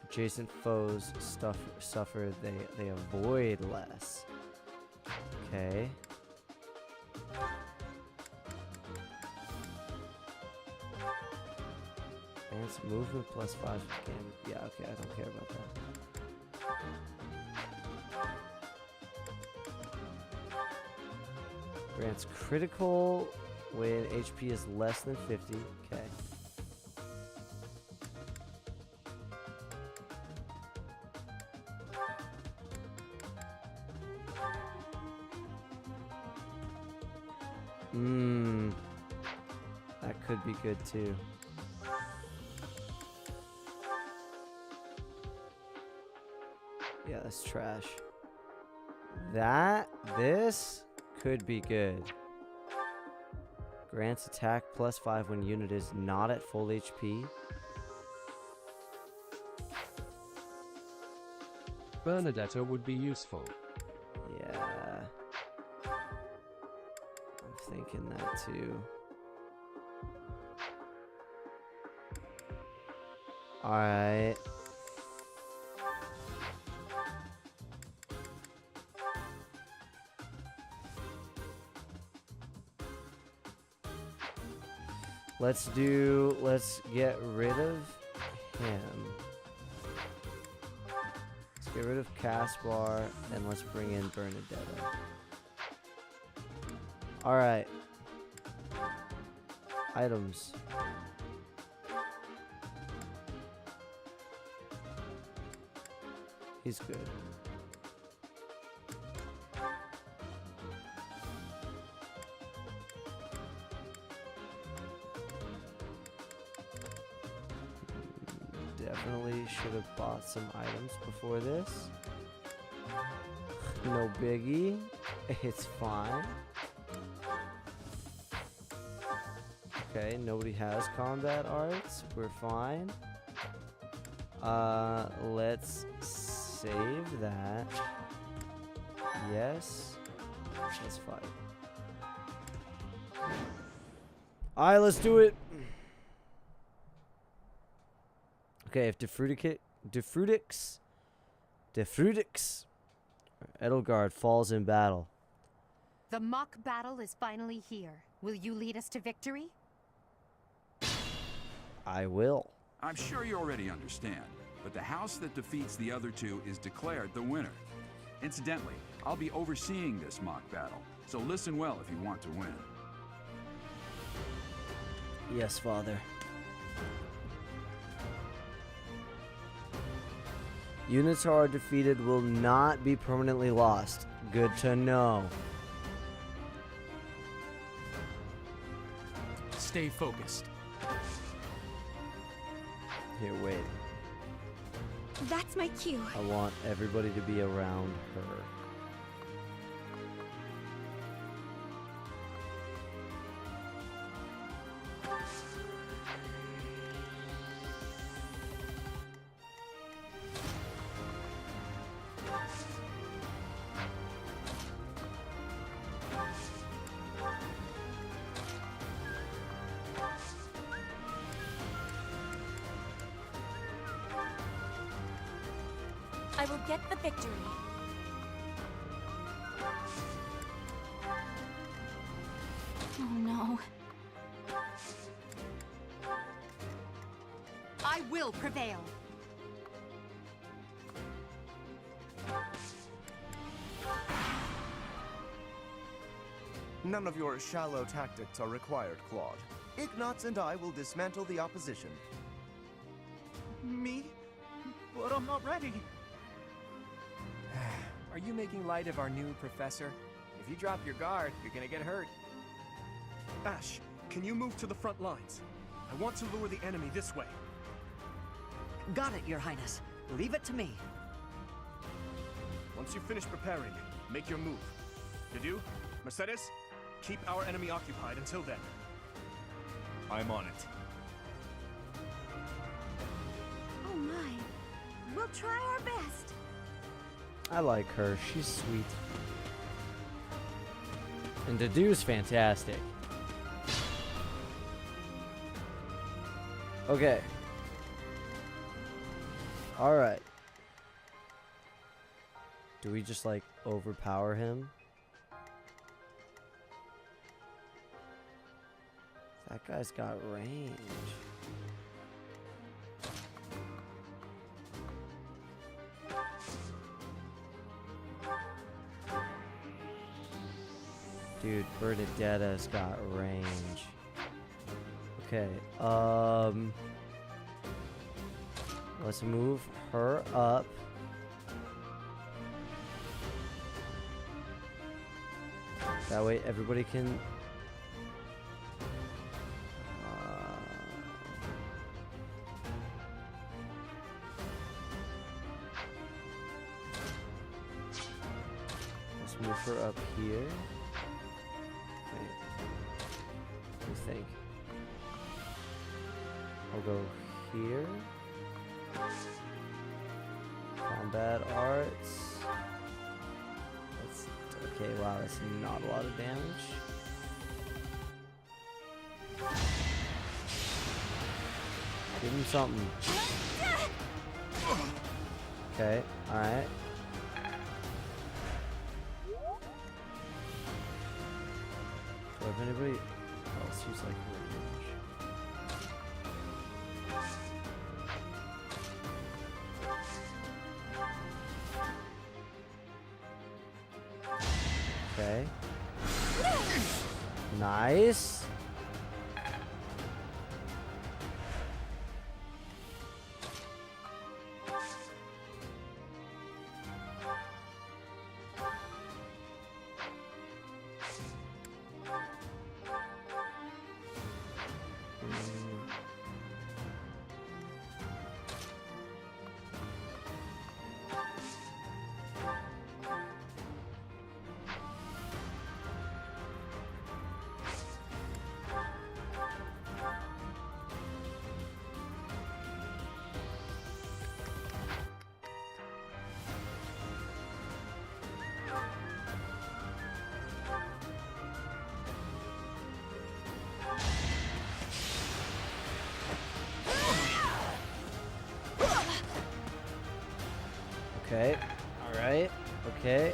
Adjacent foes suffer, they avoid less. Okay. And it's movement plus 5 game. Yeah, okay, I don't care about that. Grants critical when HP is less than 50. Okay. That could be good too. Yeah, that's trash. This could be good. Grants attack plus 5 when unit is not at full HP. Bernadetta would be useful. Yeah. I'm thinking that too. Alright. Let's get rid of him. Let's get rid of Caspar and let's bring in Bernadetta. Alright. Items. He's good. Definitely should have bought some items before this. No biggie. It's fine. Okay, nobody has combat arts. We're fine. Let's save that. Yes. Let's fight. Alright, let's do it. Okay, if Devilfruit Edelgard falls in battle. The mock battle is finally here. Will you lead us to victory? I will. I'm sure you already understand, but the house that defeats the other two is declared the winner. Incidentally, I'll be overseeing this mock battle, so listen well if you want to win. Yes, Father. Units who are defeated will not be permanently lost. Good to know. Stay focused. Here, wait. That's my cue. I want everybody to be around her. I will get the victory. I will prevail. None of your shallow tactics are required, Claude. Ignatz and I will dismantle the opposition. Me? But I'm not ready. Are you making light of our new professor? If you drop your guard, you're gonna get hurt. Ash, can you move to the front lines? I want to lure the enemy this way. Got it, Your Highness. Leave it to me. Once you finish preparing, make your move. Dedu, Mercedes, keep our enemy occupied until then. I'm on it. Oh my. We'll try our best. I like her. She's sweet. And Dedu's fantastic. Okay. Alright. Do we just, like, overpower him? That guy's got range. Dude, Bernadetta's got range. Okay, let's move her up. That way everybody can... let's move her up here. What do you think? I'll go here. Combat arts. That's okay. Wow, that's not a lot of damage. Give him something. Okay. All right. So if anybody else who's like range. Okay. Nice. Okay. All right. Okay.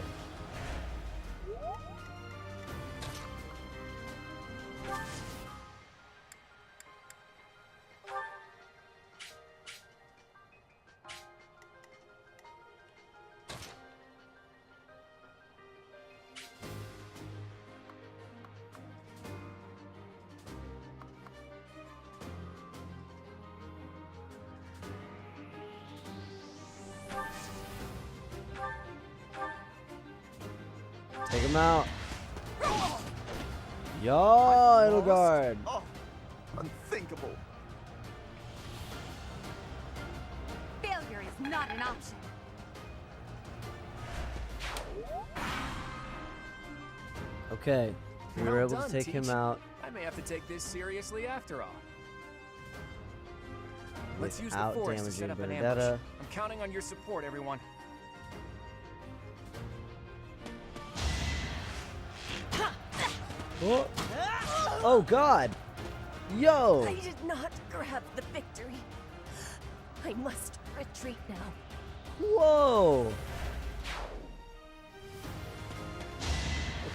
Take him out. Yo, Edelgard. Oh, unthinkable. Failure is not an option. Okay, we were able to take him out. I may have to take this seriously after all. Let's use the without forest to set up an damaging ambush. Benedetta. I'm counting on your support, everyone. Oh, oh God. Yo. I did not grab the victory. I must retreat now. Whoa.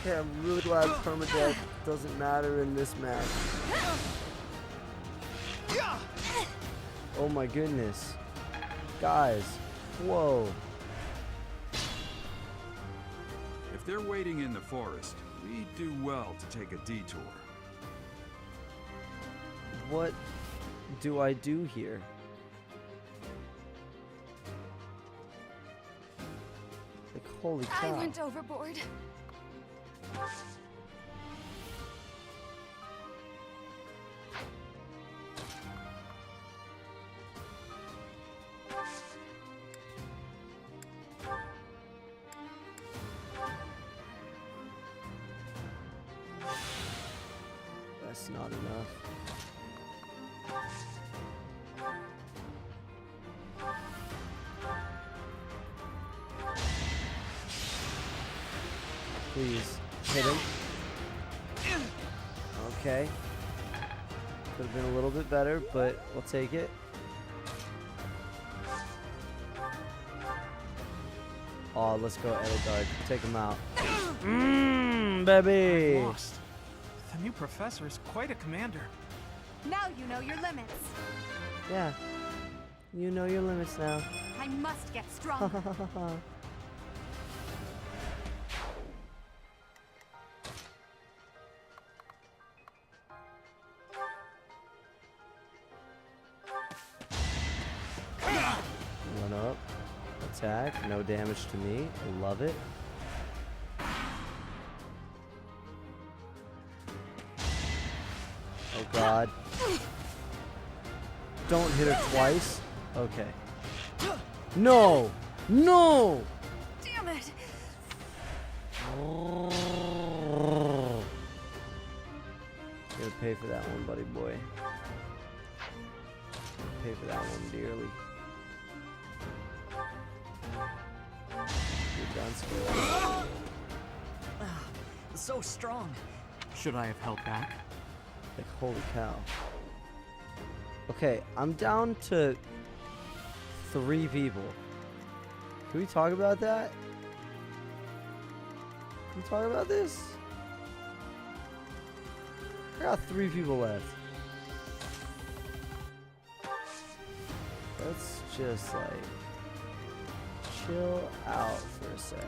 Okay, I'm really glad permadeath doesn't matter in this match. Oh my goodness. Guys. Whoa. If they're waiting in the forest, we do well to take a detour. What do I do here? Like, holy cow. I went overboard. That's not enough. Please, hit him. Okay. Could have been a little bit better, but we'll take it. Oh, let's go Edelgard. Take him out. Baby! I'm lost. The new professor is quite a commander. Now you know your limits. Yeah. You know your limits now. I must get stronger. One up. Attack. No damage to me. I love it. Oh god. Don't hit her twice. Okay. No! No! Damn it! Gotta pay for that one, buddy boy. Pay for that one dearly. You're done, Skill. So strong. Should I have held back? Like, holy cow. Okay, I'm down to 3 people. Can we talk about that? Can we talk about this? I got 3 people left. Let's just like chill out for a sec.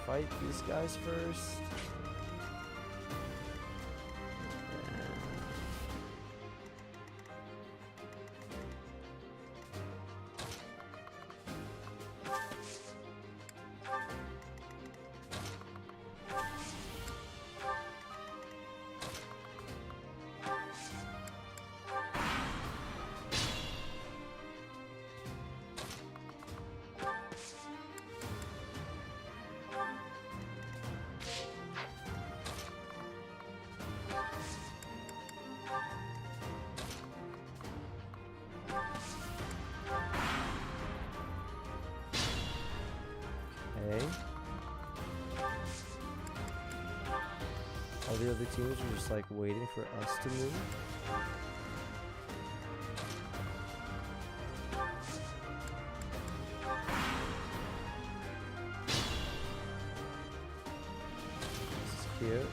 Fight these guys first. Okay. All the other teams are just like waiting for us to move. This is cute.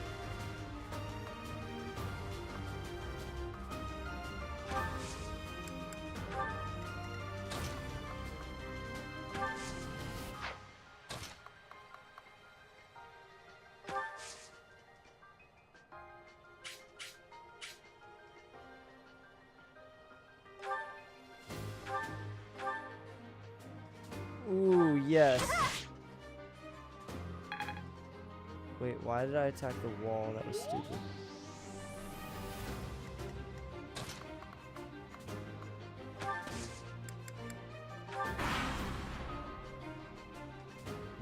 Ooh, yes. Wait, why did I attack the wall? That was stupid.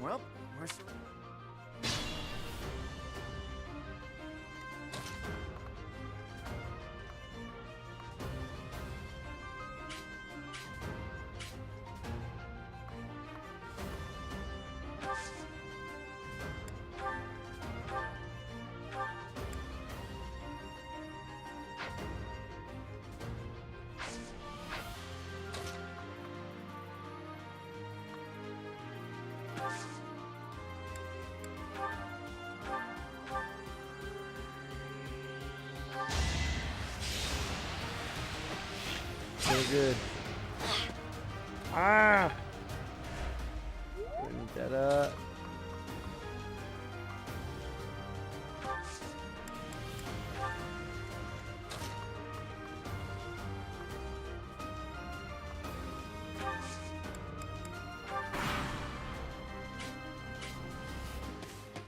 Well, we're... good. Ah! Vendetta.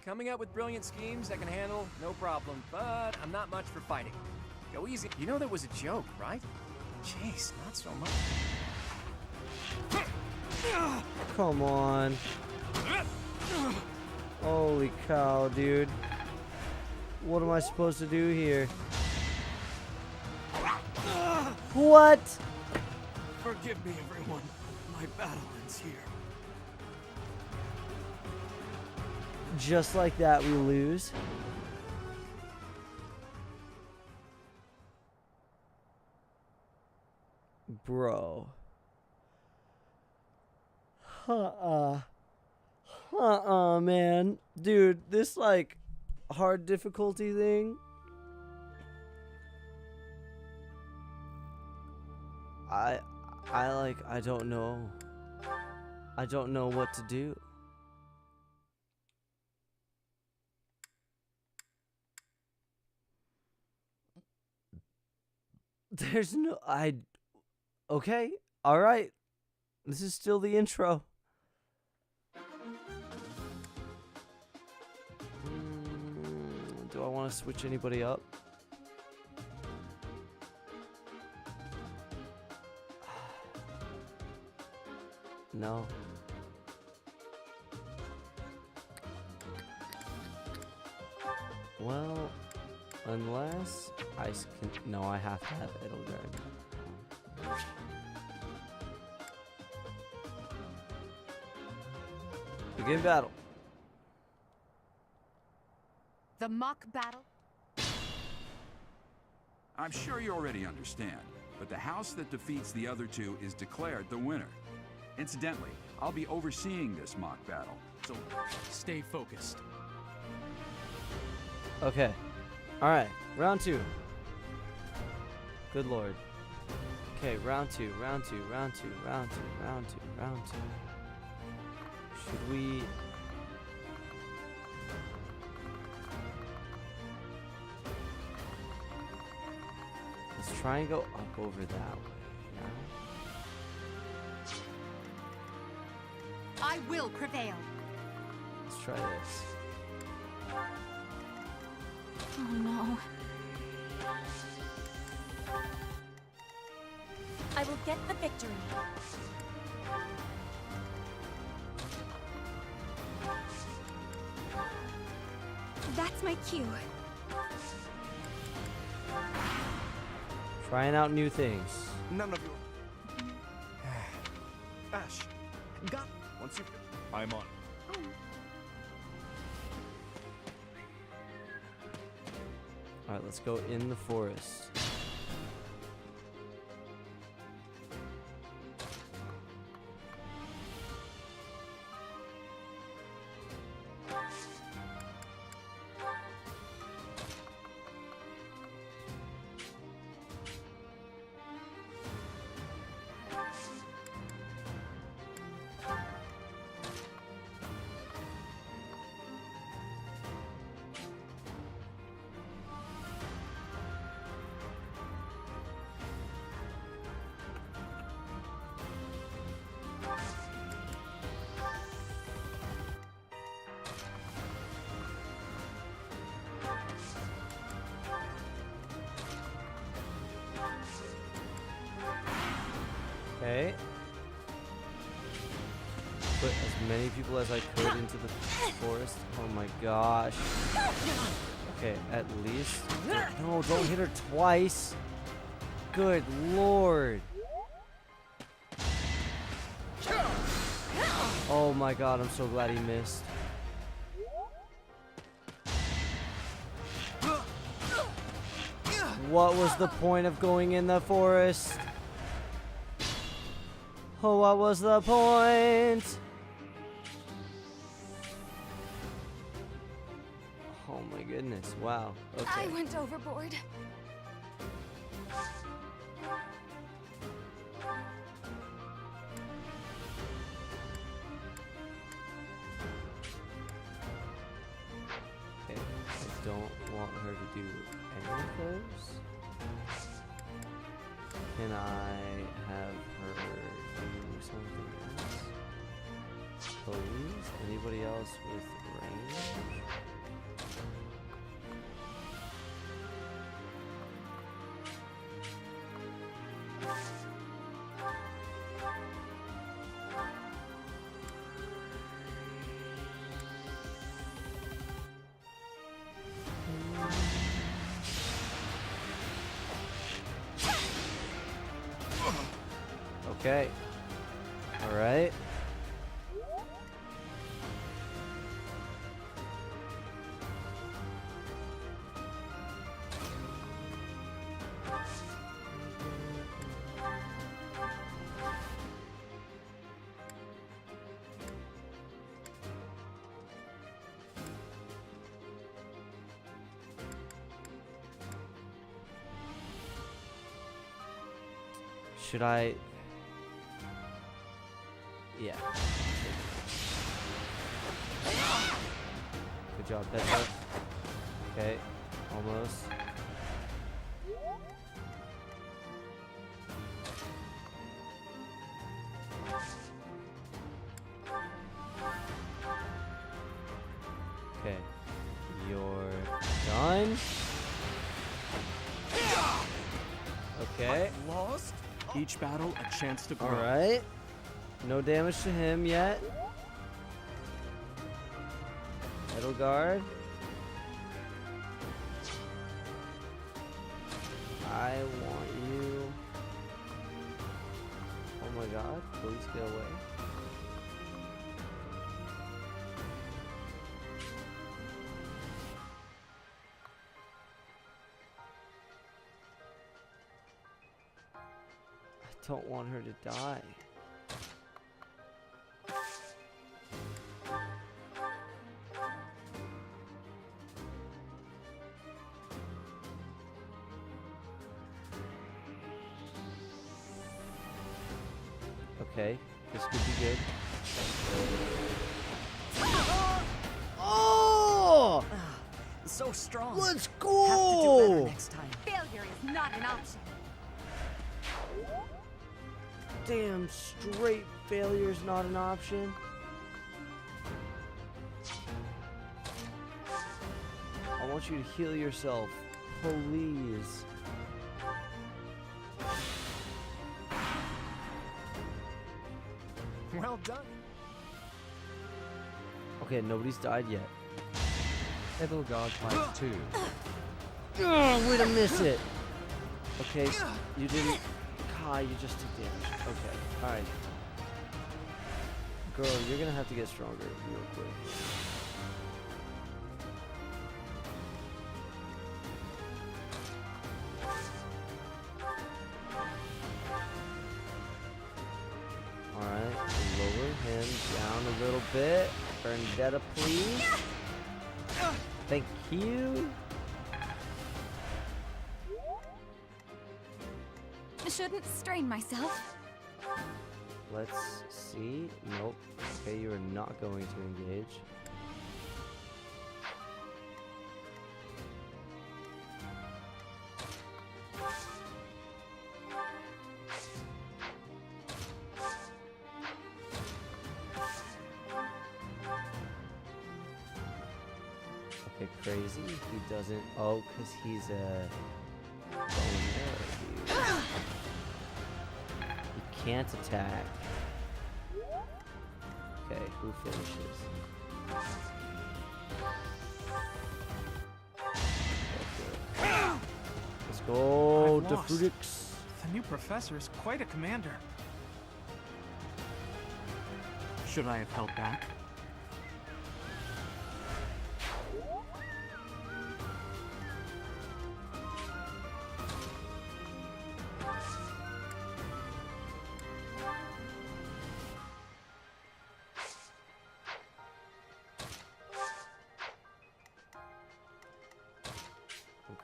Coming up with brilliant schemes I can handle, no problem, but I'm not much for fighting. Go easy. You know that was a joke, right? Jeez, not so much. Come on. Holy cow, dude. What am I supposed to do here? What? Forgive me, everyone. My battle ends here. Just like that, we lose. Bro. Man. Dude, this, like, hard difficulty thing. I don't know. I don't know what to do. There's no... Okay. Alright. This is still the intro. Do I want to switch anybody up? No. Well, unless I can... No, I have to have Edelgard. Begin battle. The mock battle? I'm sure you already understand, but the house that defeats the other two is declared the winner. Incidentally, I'll be overseeing this mock battle, so stay focused. Okay. Alright, round 2. Good lord. Okay, round 2, round 2, round 2, round 2, round 2, round 2. Should we... Let's try and go up over that way. Now. I will prevail. Let's try this. Oh no. I will get the victory. That's my cue. Trying out new things. None of you. Ash. Got. Once you. I'm on. Alright, let's go in the forest. Okay. Put as many people as I could into the forest. Oh my gosh. Okay, at least. No, don't hit her twice. Good lord. Oh my god, I'm so glad he missed. What was the point of going in the forest? Oh, what was the point? Oh my goodness, wow. Okay. I went overboard. don't want her to do any of those. Can I have her do something else? Please? Anybody else with range? Okay. All right. Should I? Yeah. Good job, Petra. Okay, almost. Okay, you're done. Okay. I've lost? Each battle a chance to grow. All right. No damage to him yet. Edelgard. I want you. Oh my god, please get away. I don't want her to die. Okay, this could be good. Oh! So strong. Let's Have to do go! better next time. Failure is not an option. Damn straight failure's not an option. I want you to heal yourself, please. Well done. Okay, nobody's died yet. Edelgard fight 2. Oh, way to miss it. Okay, you didn't. Kai, you just took damage. Okay, alright. Girl, you're gonna have to get stronger real quick. Alright, lower him down a little bit. Vendetta, please. Thank you. I shouldn't strain myself. Let's see. Nope. Okay, you are not going to engage. Okay, crazy. He doesn't. Oh, because he's a bow and arrow dude. He can't attack. Okay, who finishes? Let's go, Devilfruit. The new professor is quite a commander. Should I have held back?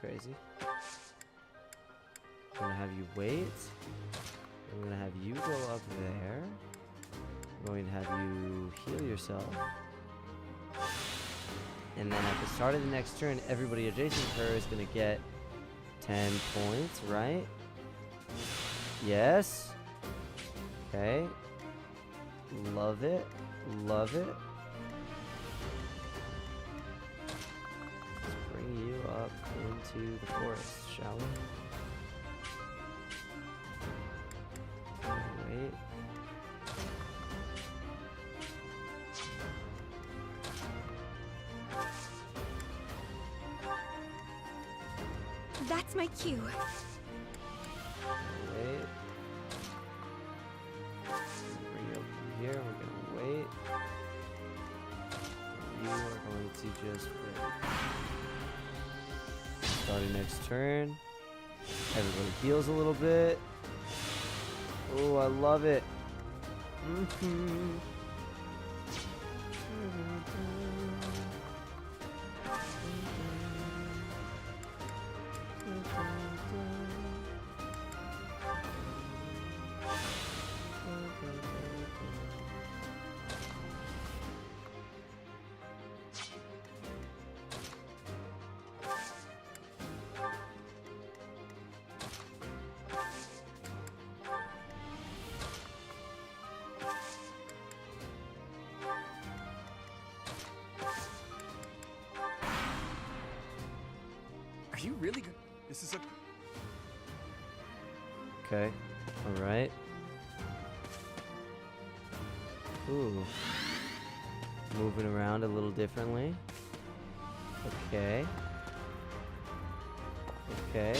Crazy. I'm gonna have you wait. I'm gonna have you go up there. I'm going to have you heal yourself. And then at the start of the next turn, everybody adjacent to her is going to get 10 points, right? Yes. Okay. Love it. Love it. Let's bring you up into the forest, shall we? Wait. That's my cue. Wait. Bring you up from here. We're gonna wait. You are going to just wait. Starting next turn. Everybody heals a little bit. Oh, I love it. Are you really good? This is a... Okay. Alright. Ooh. Moving around a little differently. Okay. Okay.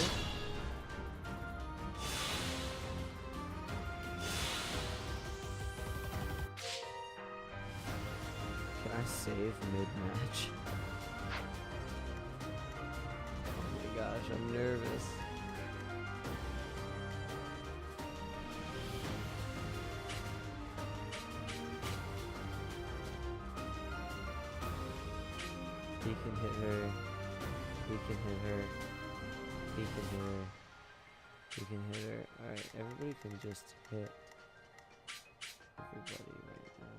Can I save mid-match? Oh my gosh, I'm nervous. He can hit her. He can hit her. He can hit her. He can hit her. Alright, everybody can just hit everybody right now.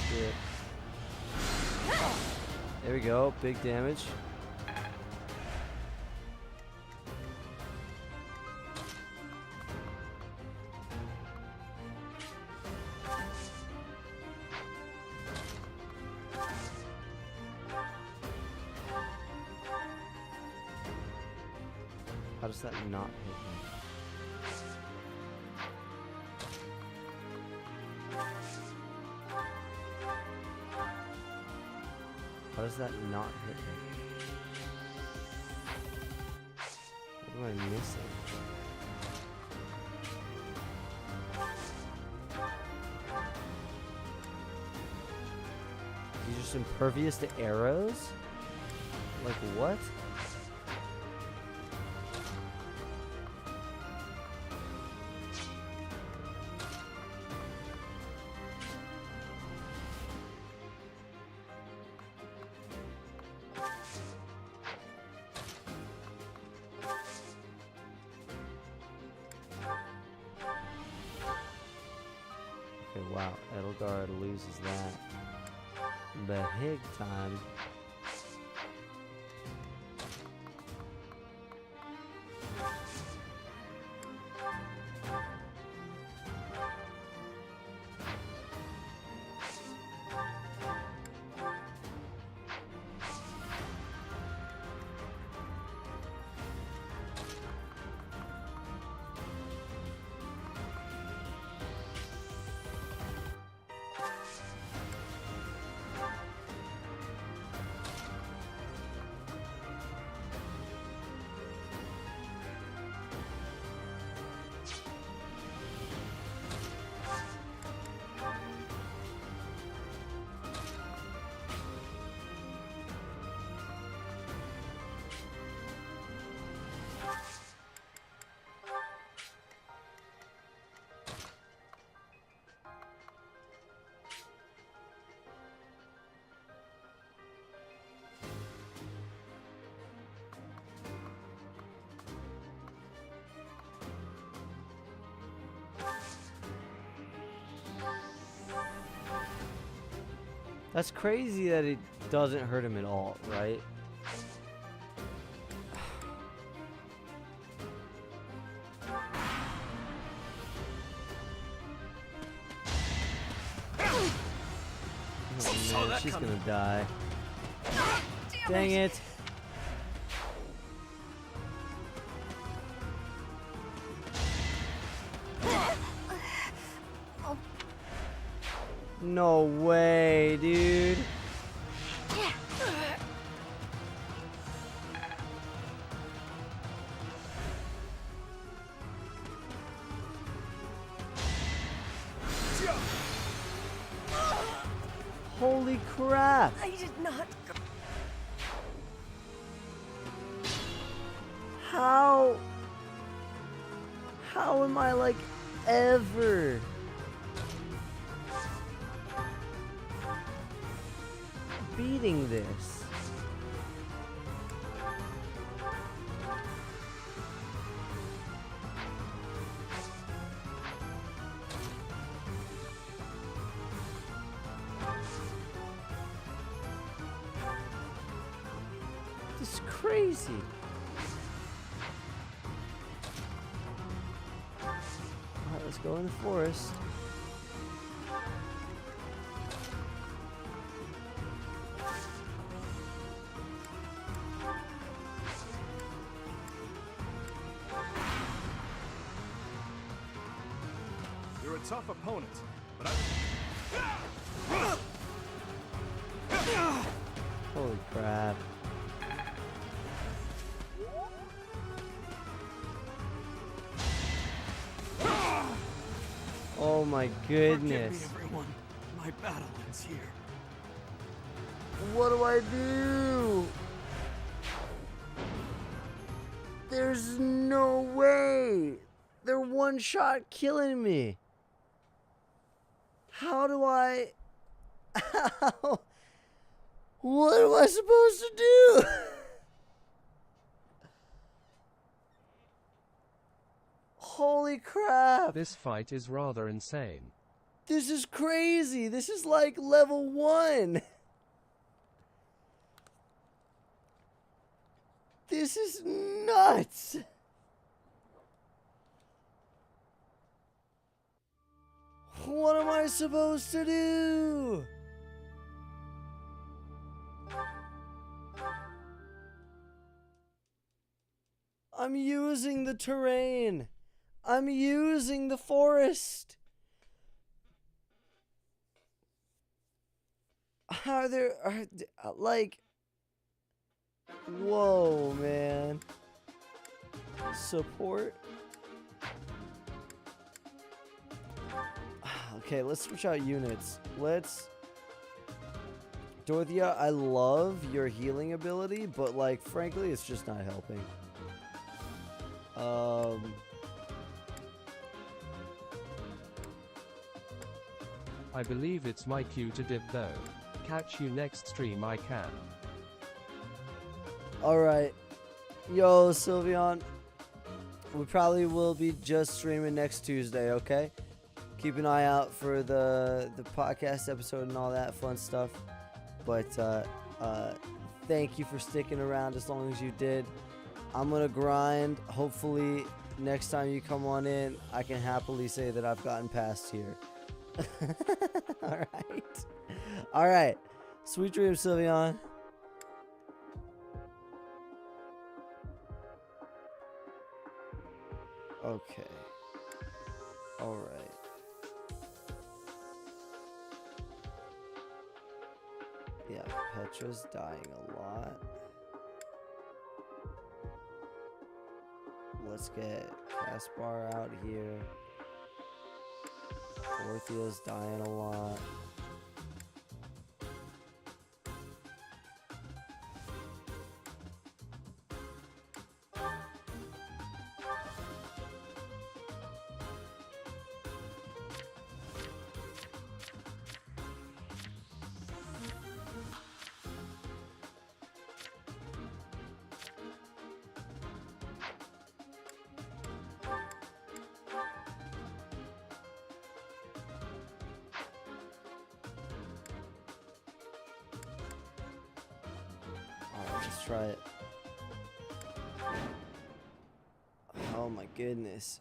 Shit. There we go, big damage. How does that not hit me? How does that not hit me? What am I missing? He's just impervious to arrows? Like what? Okay, wow, Edelgard loses that. Behig time. That's crazy that it doesn't hurt him at all, right? Oh man, she's gonna die. Dang it. No way, dude. Holy crap. I did not. How am I like ever beating this? This is crazy. Alright, let's go in the forest. You're a tough opponent, but Holy crap. Oh my goodness. Forgive me, everyone. My battle ends here. What do I do? There's no way. They're one shot killing me. How do I... How? What am I supposed to do? Holy crap. This fight is rather insane. This is crazy. This is like level 1. This is nuts. What am I supposed to do? I'm using the terrain. I'm using the forest. Like, whoa, man. Support. Okay, let's switch out units. Dorothea, I love your healing ability, but like, frankly, it's just not helping. I believe it's my cue to dip though. Catch you next stream I can. Alright. Yo, Sylveon. We probably will be just streaming next Tuesday, okay? Keep an eye out for the podcast episode and all that fun stuff. But thank you for sticking around as long as you did. I'm gonna grind. Hopefully next time you come on in, I can happily say that I've gotten past here. Alright. Sweet dreams, Sylveon. Okay. Alright. Yeah, Petra's dying a lot. Let's get Caspar out here. Dorothea's dying a lot. Let's try it. Oh my goodness.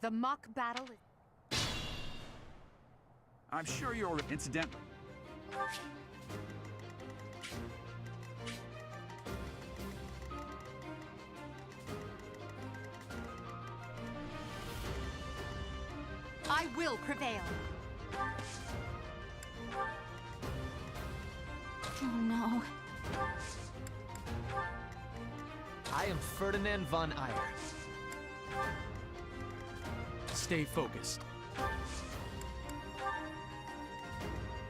The mock battle is... I'm sure you're incidentally. I will prevail. Oh no. I am Ferdinand von Eyre. Stay focused.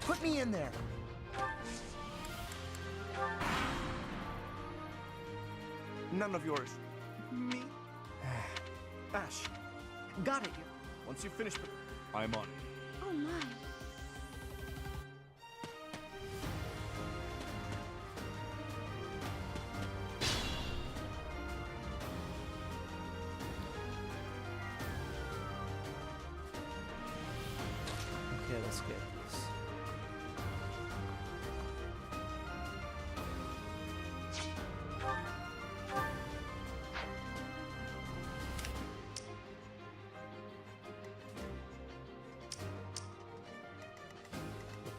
Put me in there. None of yours. Me? Ash. Got it. Once you finish, I'm on it. Oh my. Okay, let's get this.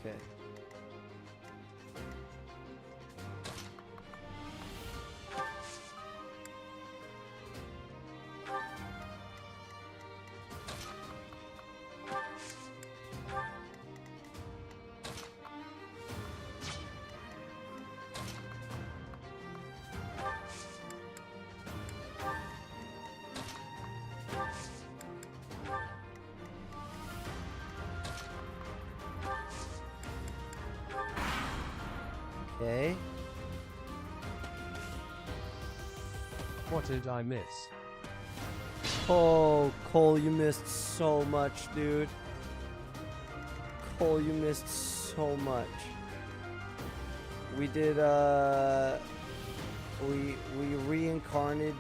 Okay. Okay. What did I miss? Oh, Cole, you missed so much, dude. Cole, you missed so much. We did, we reincarnated,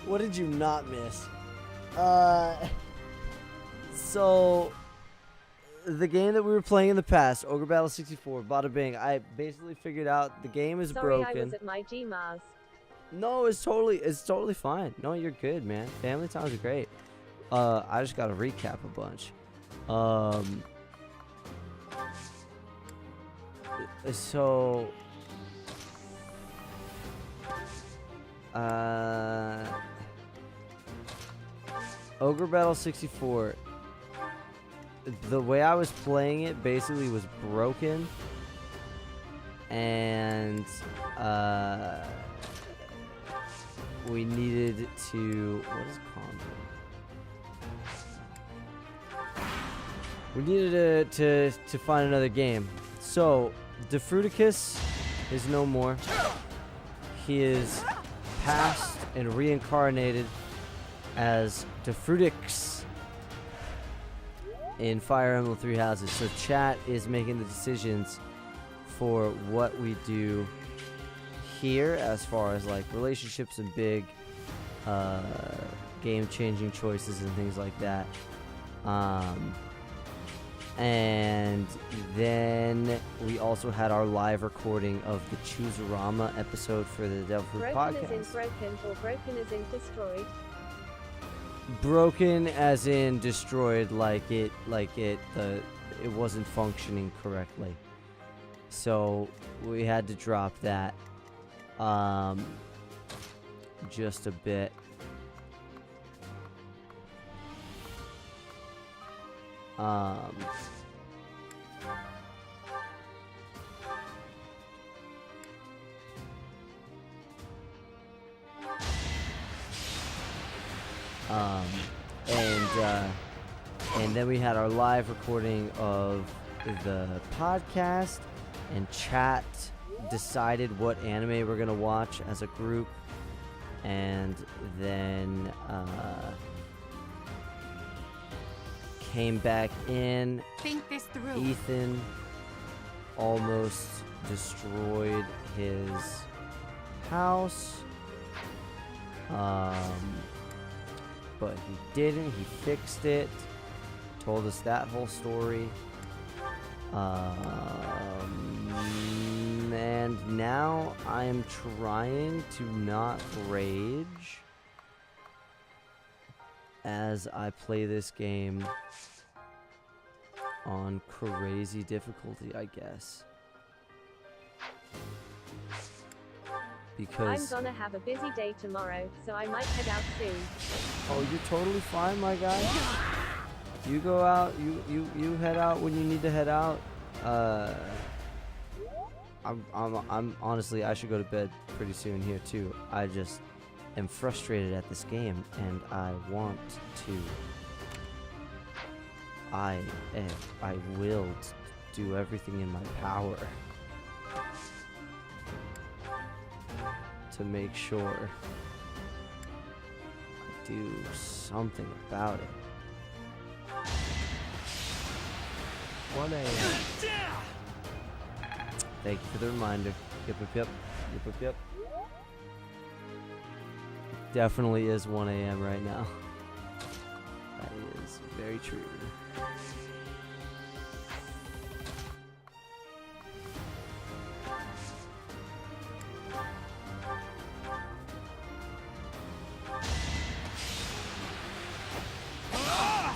what did you not miss? So, the game that we were playing in the past, Ogre Battle 64, bada bing, I basically figured out the game is Sorry, broken. I was at my GMAS. No, it's totally fine. No, you're good, man. Family times are great. I just gotta recap a bunch. So, Ogre Battle 64. The way I was playing it basically was broken, and we needed to. What is combo? We needed to find another game. So, Defruticus is no more. He is passed and reincarnated as Defrutix in Fire Emblem Three Houses. So chat is making the decisions for what we do here as far as like relationships and big game-changing choices and things like that. And then we also had our live recording of the Chooserama episode for the Devilfruit podcast. Broken as in broken, or broken as in destroyed. Broken as in destroyed, it wasn't functioning correctly. So we had to drop that just a bit. And then we had our live recording of the podcast, and chat decided what anime we're gonna watch as a group, and then came back in. Think this through. Ethan almost destroyed his house, but he didn't. He fixed it. told us that whole story. And now I am trying to not rage as I play this game on crazy difficulty, I guess. Because I'm gonna have a busy day tomorrow, so I might head out soon. oh, you're totally fine, my guy. You go out, you head out when you need to head out. I'm honestly, I should go to bed pretty soon here too. I just am frustrated at this game and I want to. I will do everything in my power to make sure I do something about it. 1 a.m. Thank you for the reminder. Yep. Definitely is 1 a.m. right now. That is very true.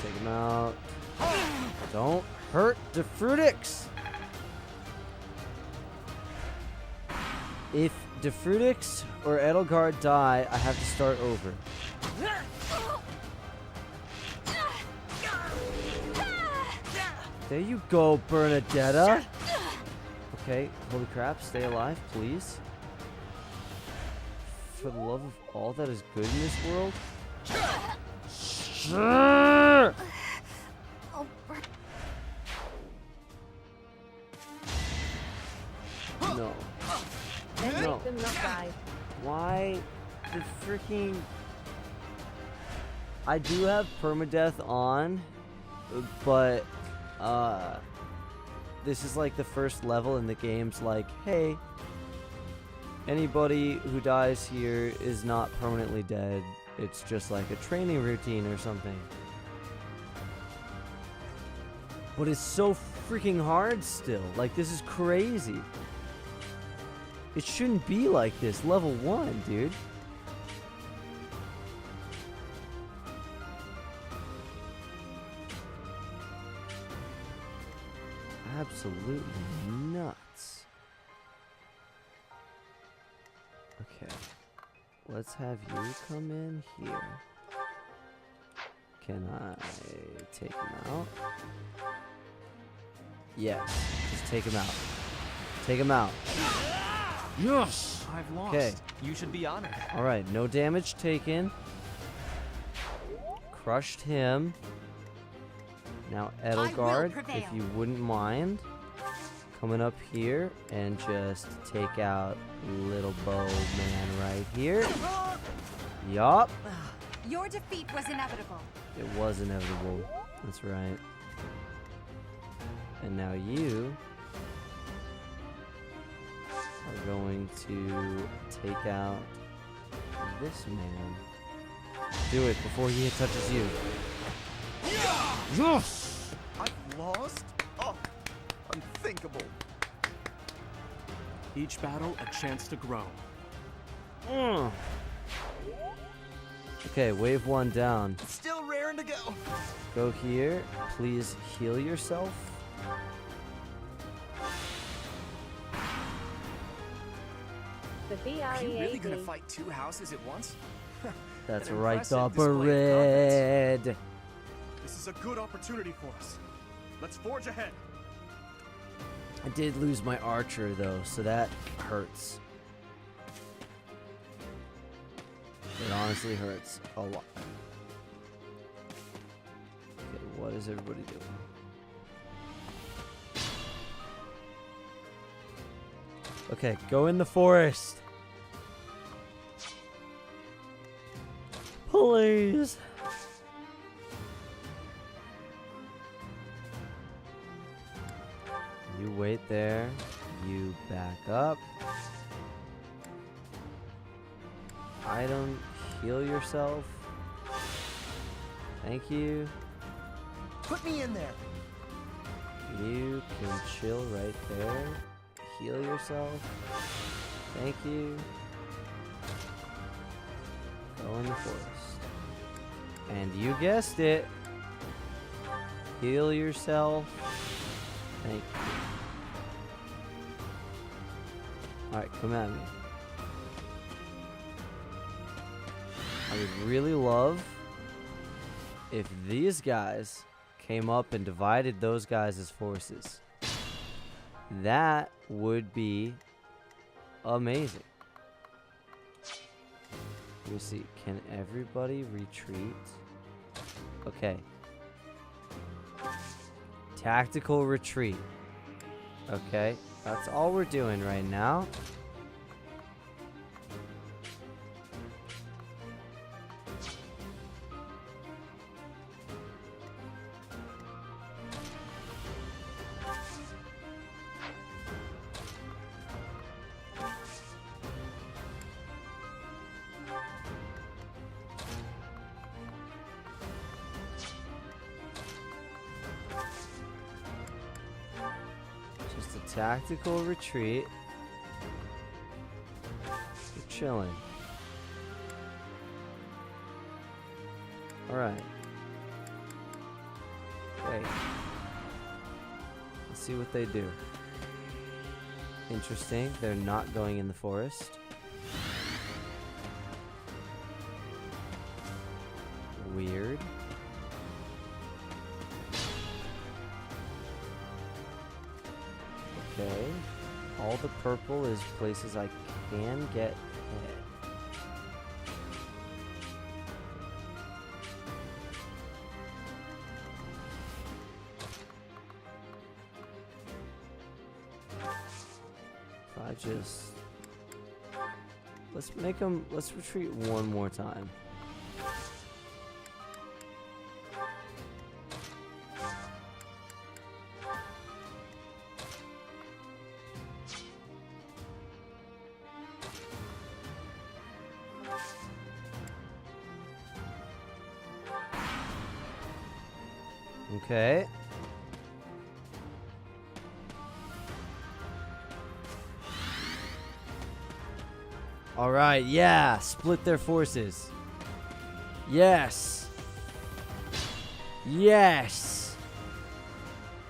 Take him out. Don't hurt Devilfruit. If Devilfruit or Edelgard die, I have to start over. There you go, Bernadetta. Okay, holy crap, stay alive, please. For the love of all that is good in this world. No. No. Why the freaking... I do have permadeath on, but this is like the first level in the game's like, hey, anybody who dies here is not permanently dead. It's just like a training routine or something. But it's so freaking hard still. Like, this is crazy. It shouldn't be like this. Level 1, dude. Absolutely nuts. Okay. Let's have you come in here. Can I take him out? Yes. Just take him out. Take him out. Yes! I've lost. Okay. You should be honored. Alright, no damage taken. Crushed him. Now Edelgard, if you wouldn't mind coming up here and just take out little bow man right here. Yup. Your defeat was inevitable. It was inevitable. That's right. And now you are going to take out this man. Do it before he touches you. Yes! I've lost? Oh, unthinkable. Each battle a chance to grow. Okay, wave 1 down. Still raring to go. Go here. Please heal yourself. The Are you really gonna BREAD. fight 2 houses at once? That's An right, impressive Dopper display of Red. This is a good opportunity for us. Let's forge ahead. I did lose my archer though, so that hurts. It honestly hurts a lot. Okay, what is everybody doing? Okay, go in the forest. Please. You wait there. You back up. Item, heal yourself. Thank you. Put me in there. You can chill right there. Heal yourself. Thank you. Go in the forest. And you guessed it. Heal yourself. Thank you. Alright, come at me. I would really love if these guys came up and divided those guys' forces. That would be amazing. Let me see. Can everybody retreat? Okay. Tactical retreat. Okay. That's all we're doing right now. Just a tactical retreat. We're chilling. Alright. Wait. Let's see what they do. Interesting. They're not going in the forest. Weird. Okay. All the purple is places I can get hit. If I just... Let's make them... Let's retreat one more time. Okay. All right, yeah, split their forces. Yes. Yes.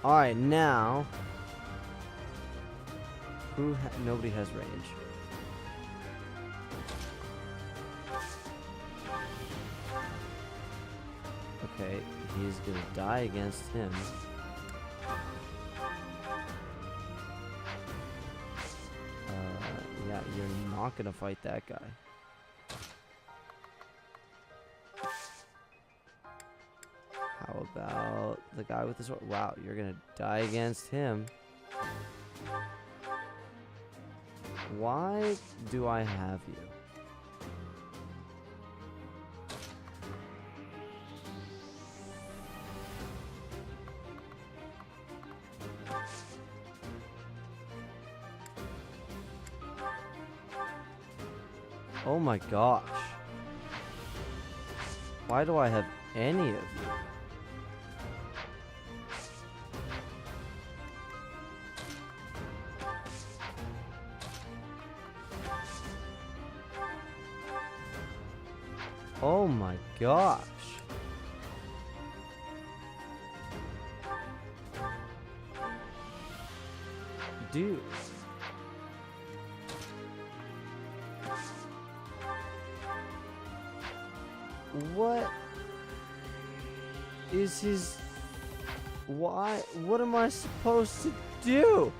All right, now nobody has range. Okay, he's gonna die against him. Yeah, you're not gonna fight that guy. How about the guy with the sword? Wow, you're gonna die against him. Why do I have you? Oh my gosh. Why do I have any of you? Oh my gosh. Dude. What is his... Why? What am I supposed to do?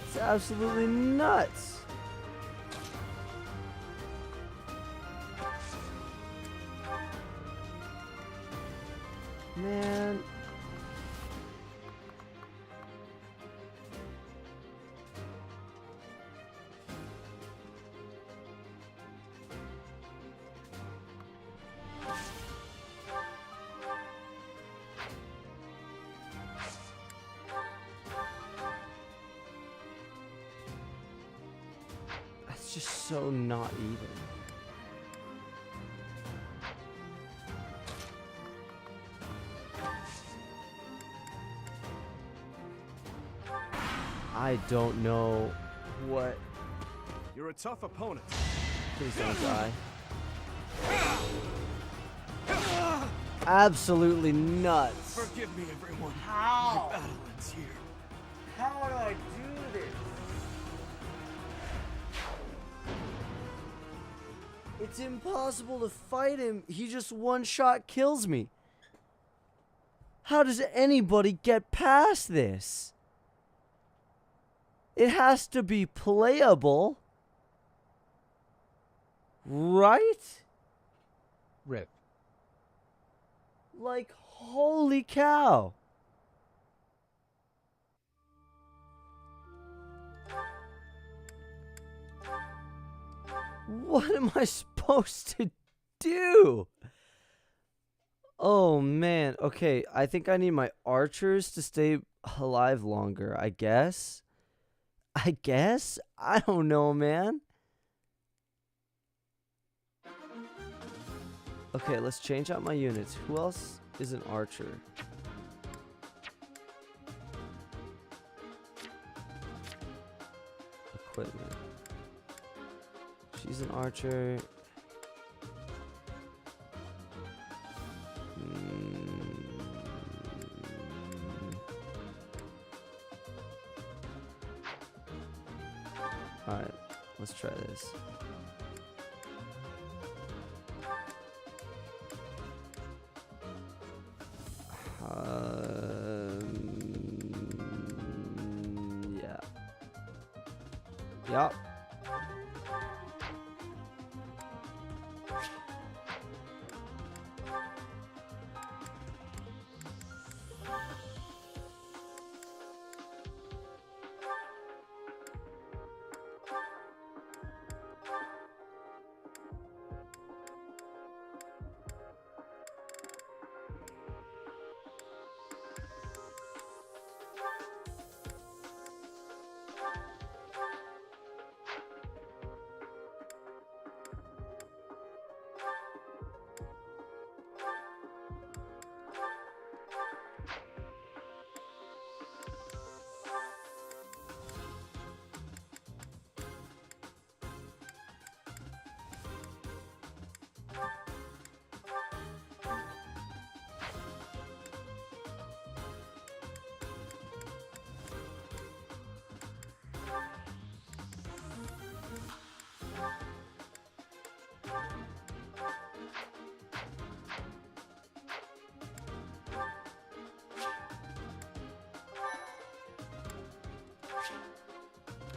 It's absolutely nuts. Man. It's just so not even. I don't know what. You're a tough opponent. Please don't die. Absolutely nuts. Forgive me, everyone. How? My battle ends here. How do I do this? It's impossible to fight him. He just one-shot kills me. How does anybody get past this? It has to be playable. Right? Rip. Like, holy cow. What am I supposed to do? Oh, man. Okay, I think I need my archers to stay alive longer, I guess. I don't know, man. Okay, let's change out my units. Who else is an archer? Equipment. She's an archer. Alright, let's try this. Yeah. Yup.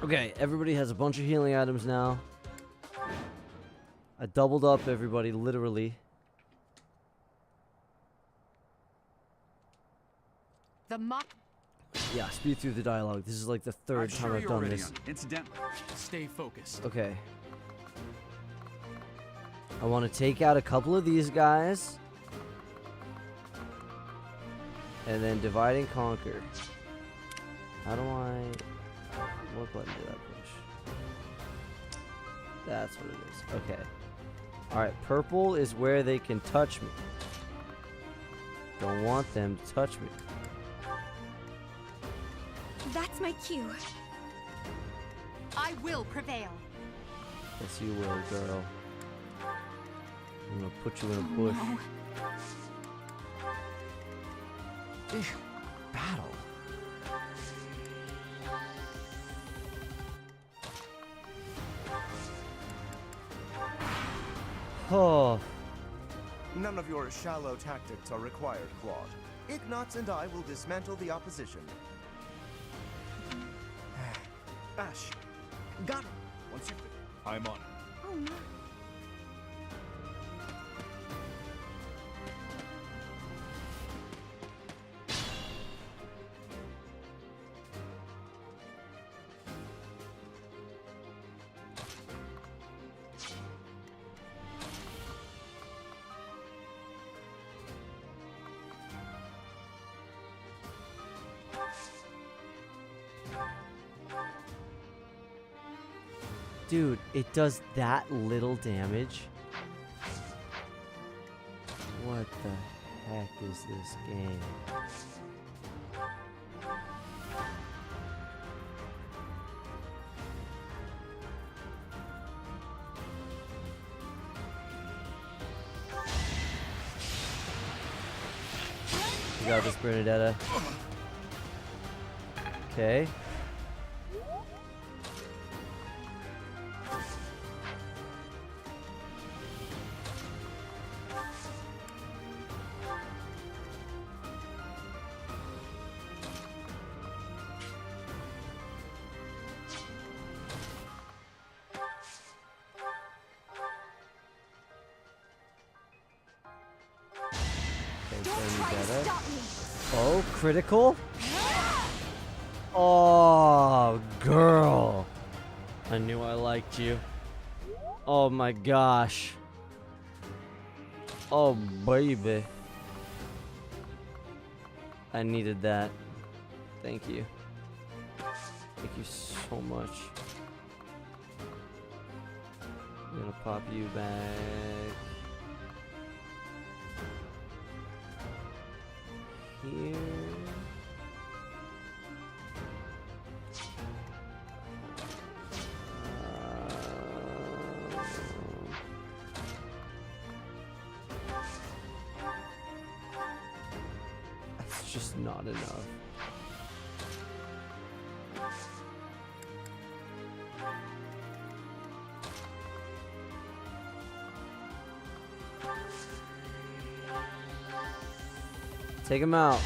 Okay, everybody has a bunch of healing items now. I doubled up everybody, literally. The mock. Yeah, speed through the dialogue. This is like the third time I've done this. Incidentally, stay focused. Okay. I want to take out a couple of these guys. And then divide and conquer. How do I... What button did I push? That's what it is. Okay. Alright, purple is where they can touch me. Don't want them to touch me. That's my cue. I will prevail. Yes, you will, girl. I'm gonna put you in a bush. Battle. Oh. None of your shallow tactics are required, Claude. Ignatz and I will dismantle the opposition. Ash. Got him. Once you... I'm on it. Oh no. Dude, it does that little damage? What the heck is this game? You got this, Bernadetta. Okay. Oh, critical? Oh, girl. I knew I liked you. Oh my gosh. Oh, baby. I needed that. Thank you. Thank you so much. I'm gonna pop you back. Here. That's just not enough. Take him out.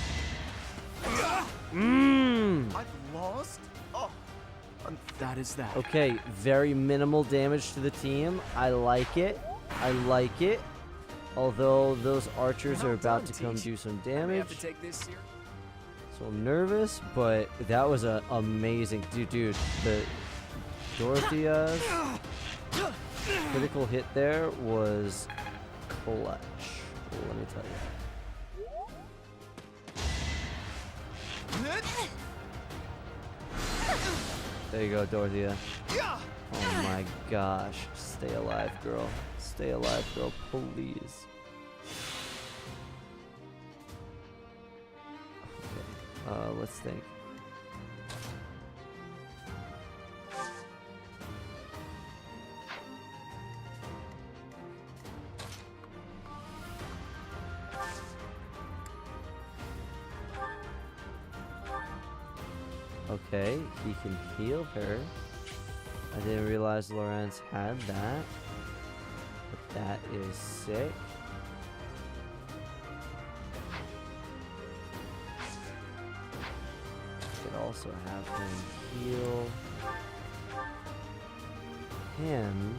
I've lost? Oh, that is that. Okay, very minimal damage to the team. I like it. I like it. Although those archers are about to come do some damage. So I'm nervous, but that was a amazing dude. The Dorothea's critical hit there was clutch. Let me tell you. There you go, Dorothea. Oh my gosh. Stay alive, girl. Stay alive, girl, please. Okay. Let's think. Okay, he can heal her. I didn't realize Lorenz had that. But that is sick. Could also have him heal him.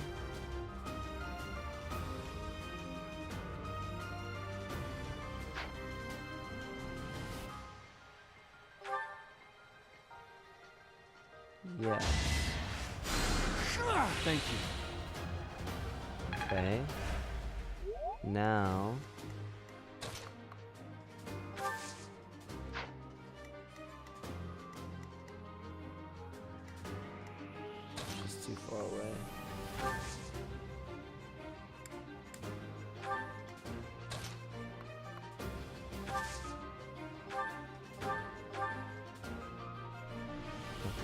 Yes. Thank you. Okay. Now. She's too far away.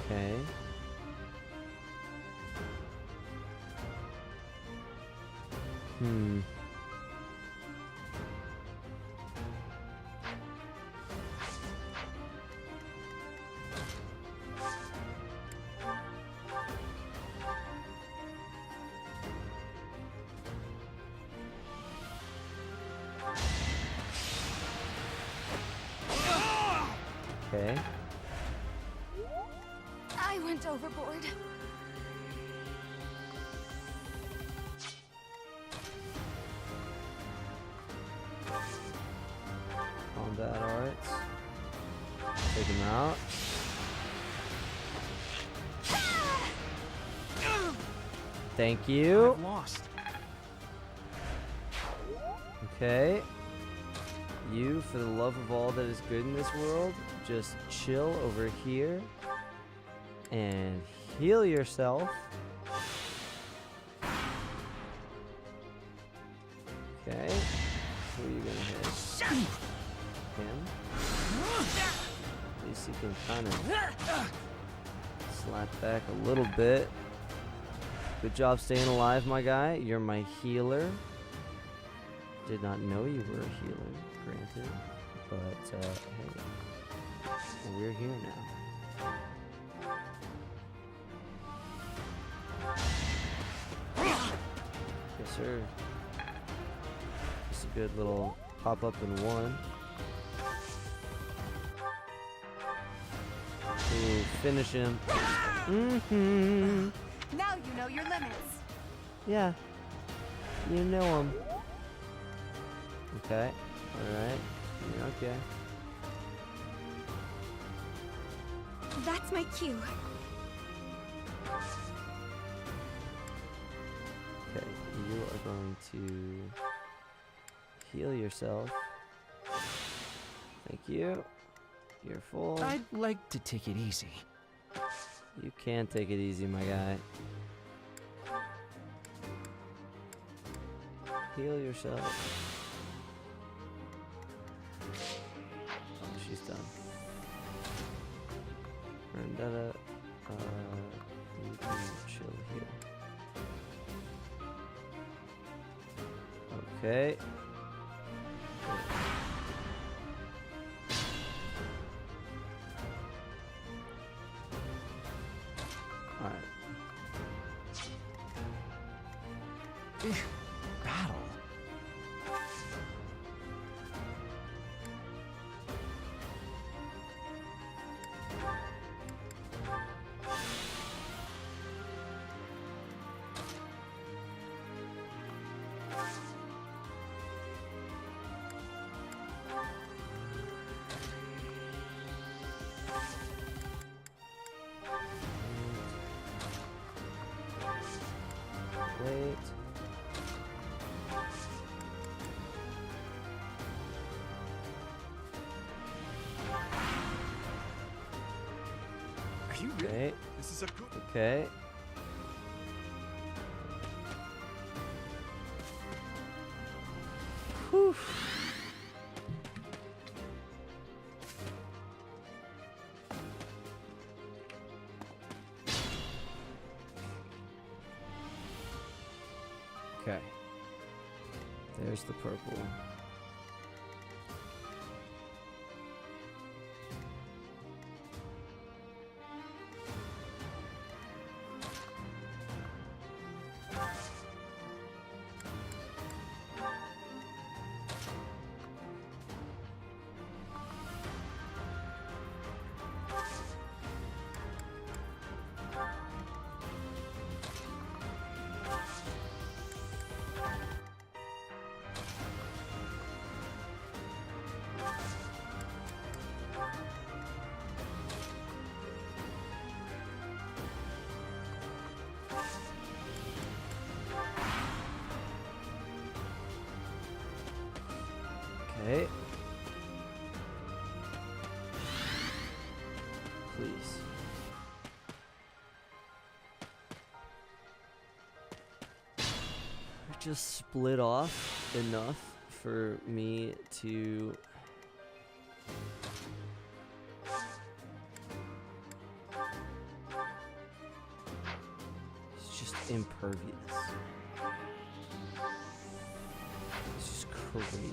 Okay. Okay. I went overboard. Combat arts. Take him out. Thank you. I've lost. Okay. You, for the love of all that is good in this world, just chill over here and heal yourself. Okay. Who are you gonna hit? Him? At least he can kind of slap back a little bit. Good job staying alive, my guy. You're my healer. Did not know you were a healer, granted. But, hey. We're here now. Yes, sir. Just a good little pop up in one. Ooh, finish him. Mm-hmm. Now you know your limits. Yeah. You know him. Okay. Alright. You're okay. That's my cue. Okay. You are going to heal yourself. Thank you. You're full. I'd like to take it easy. You can take it easy, my guy. Heal yourself. Oh, she's done. Vendetta, you can chill here. Okay. Alright. Battle. Wait. Are you Okay. really? This is a good. Okay. Whew. Okay. There's the purple. Okay. Please. Just split off enough for me to it's just impervious. It's just crazy.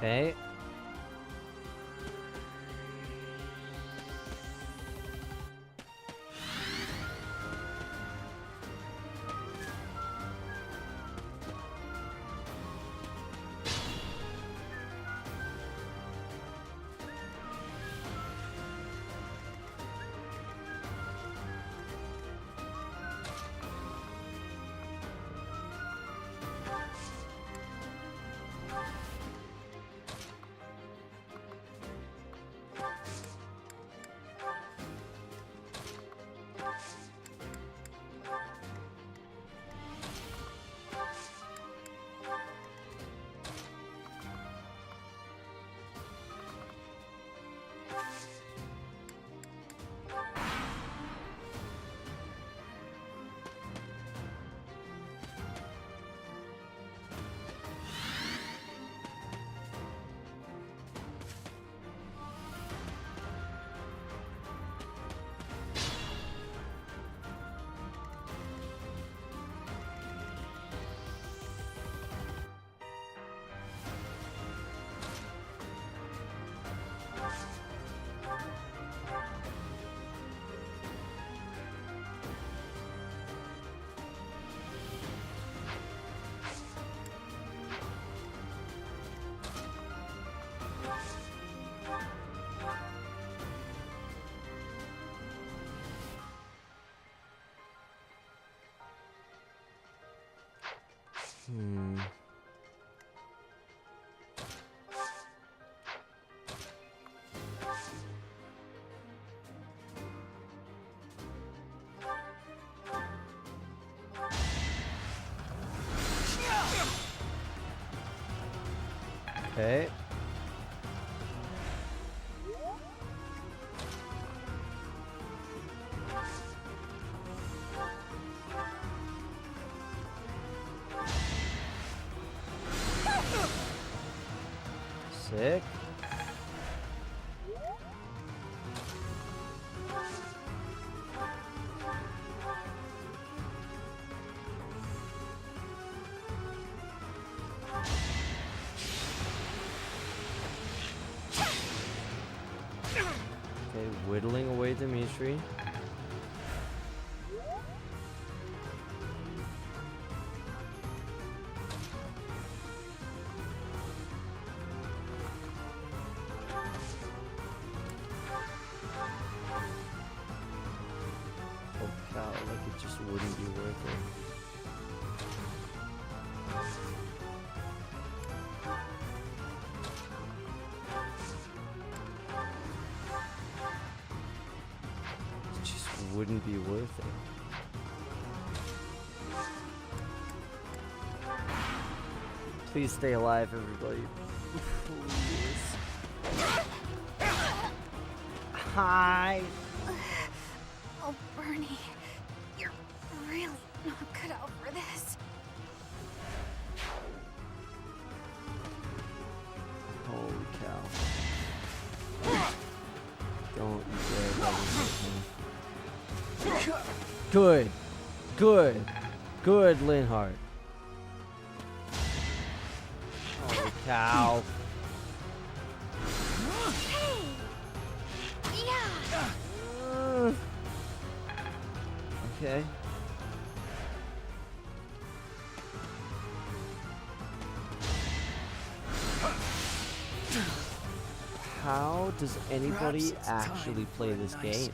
Okay. Okay. Sick. Okay, whittling away the mystery. Oh cow, like it just wouldn't be worth it. It just wouldn't be worth it. Please stay alive, everybody. Please. Hi. Oh, Bernie, you're really not cut out for this. Holy cow. Don't you dare let me hit me. Good. Good. Good, Linhart. Holy cow. Okay. How does anybody actually play this game?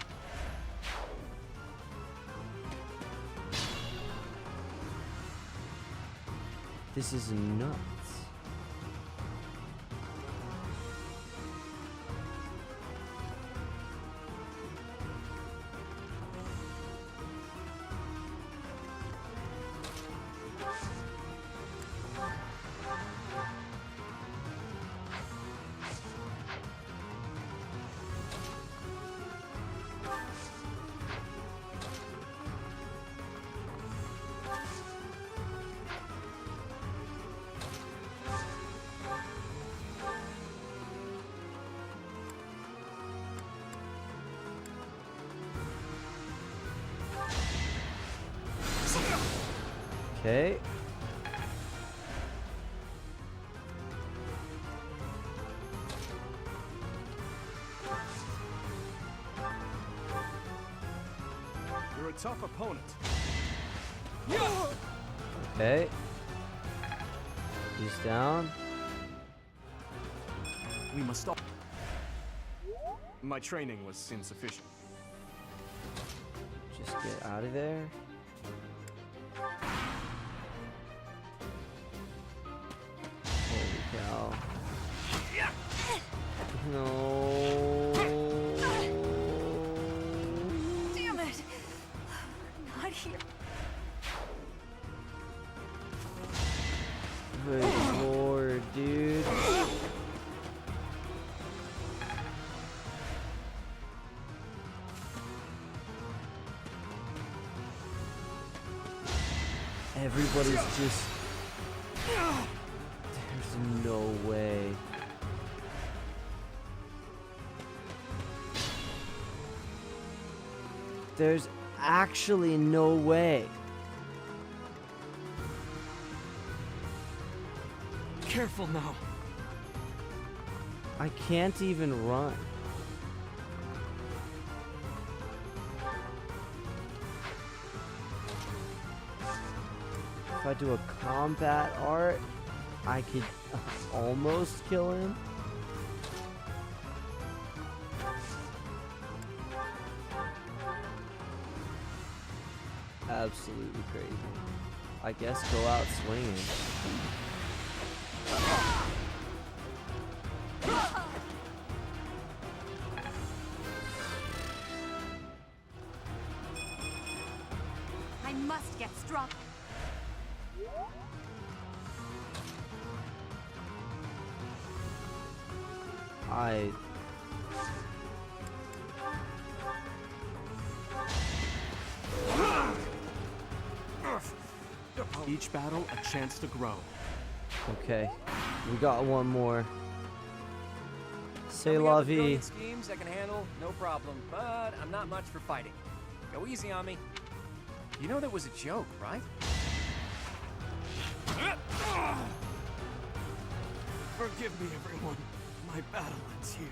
This is nuts. Okay. You're a tough opponent. Okay. He's down. We must stop. My training was insufficient. Just get out of there. Holy cow. No. Damn it! Not here. Good lord, dude. Everybody's just... There's no way. There's actually no way. Careful now. I can't even run. If I do a combat art, I could almost kill him. Absolutely crazy. I guess go out swinging. I must get struck. Each battle a chance to grow. Okay, we got one more. C'est Coming la up with vie. brilliant schemes I can handle, no problem. But I'm not much for fighting. Go easy on me. You know that was a joke, right? Forgive me, everyone. My battle ends here.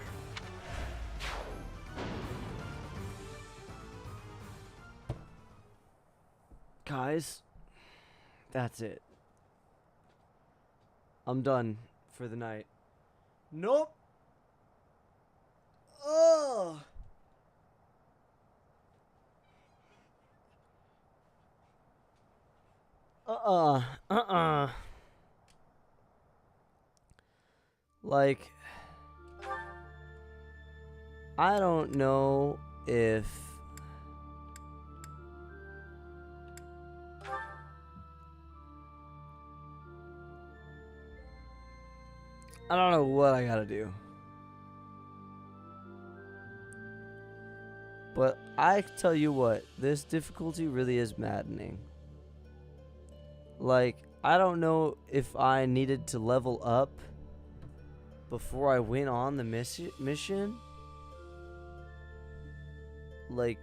Guys, that's it. I'm done for the night. Nope. Oh. Like, I don't know if I don't know what I gotta do. But I tell you what, this difficulty really is maddening. Like, I don't know if I needed to level up before I went on the mission. Like,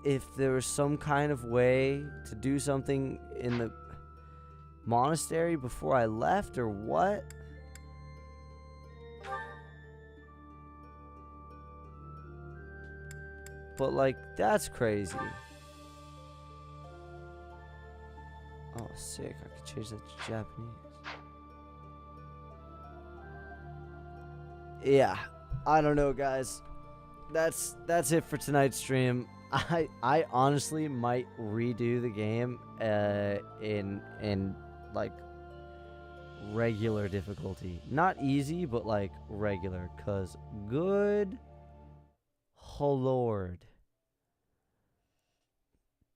if there was some kind of way to do something in the monastery before I left, or what? But like, that's crazy. Oh, sick. I could change that to Japanese. Yeah, I don't know, guys. That's it for tonight's stream. I honestly might redo the game in like regular difficulty. Not easy, but like regular, cuz good lord.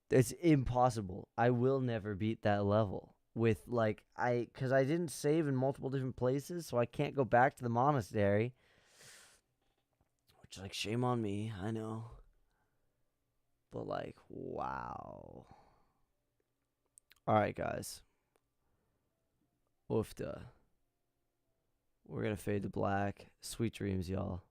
It's impossible. I will never beat that level with like cuz I didn't save in multiple different places, so I can't go back to the monastery. Which, like, shame on me, I know. But like, wow. Alright, guys. Oofda. We're gonna fade to black. Sweet dreams, y'all.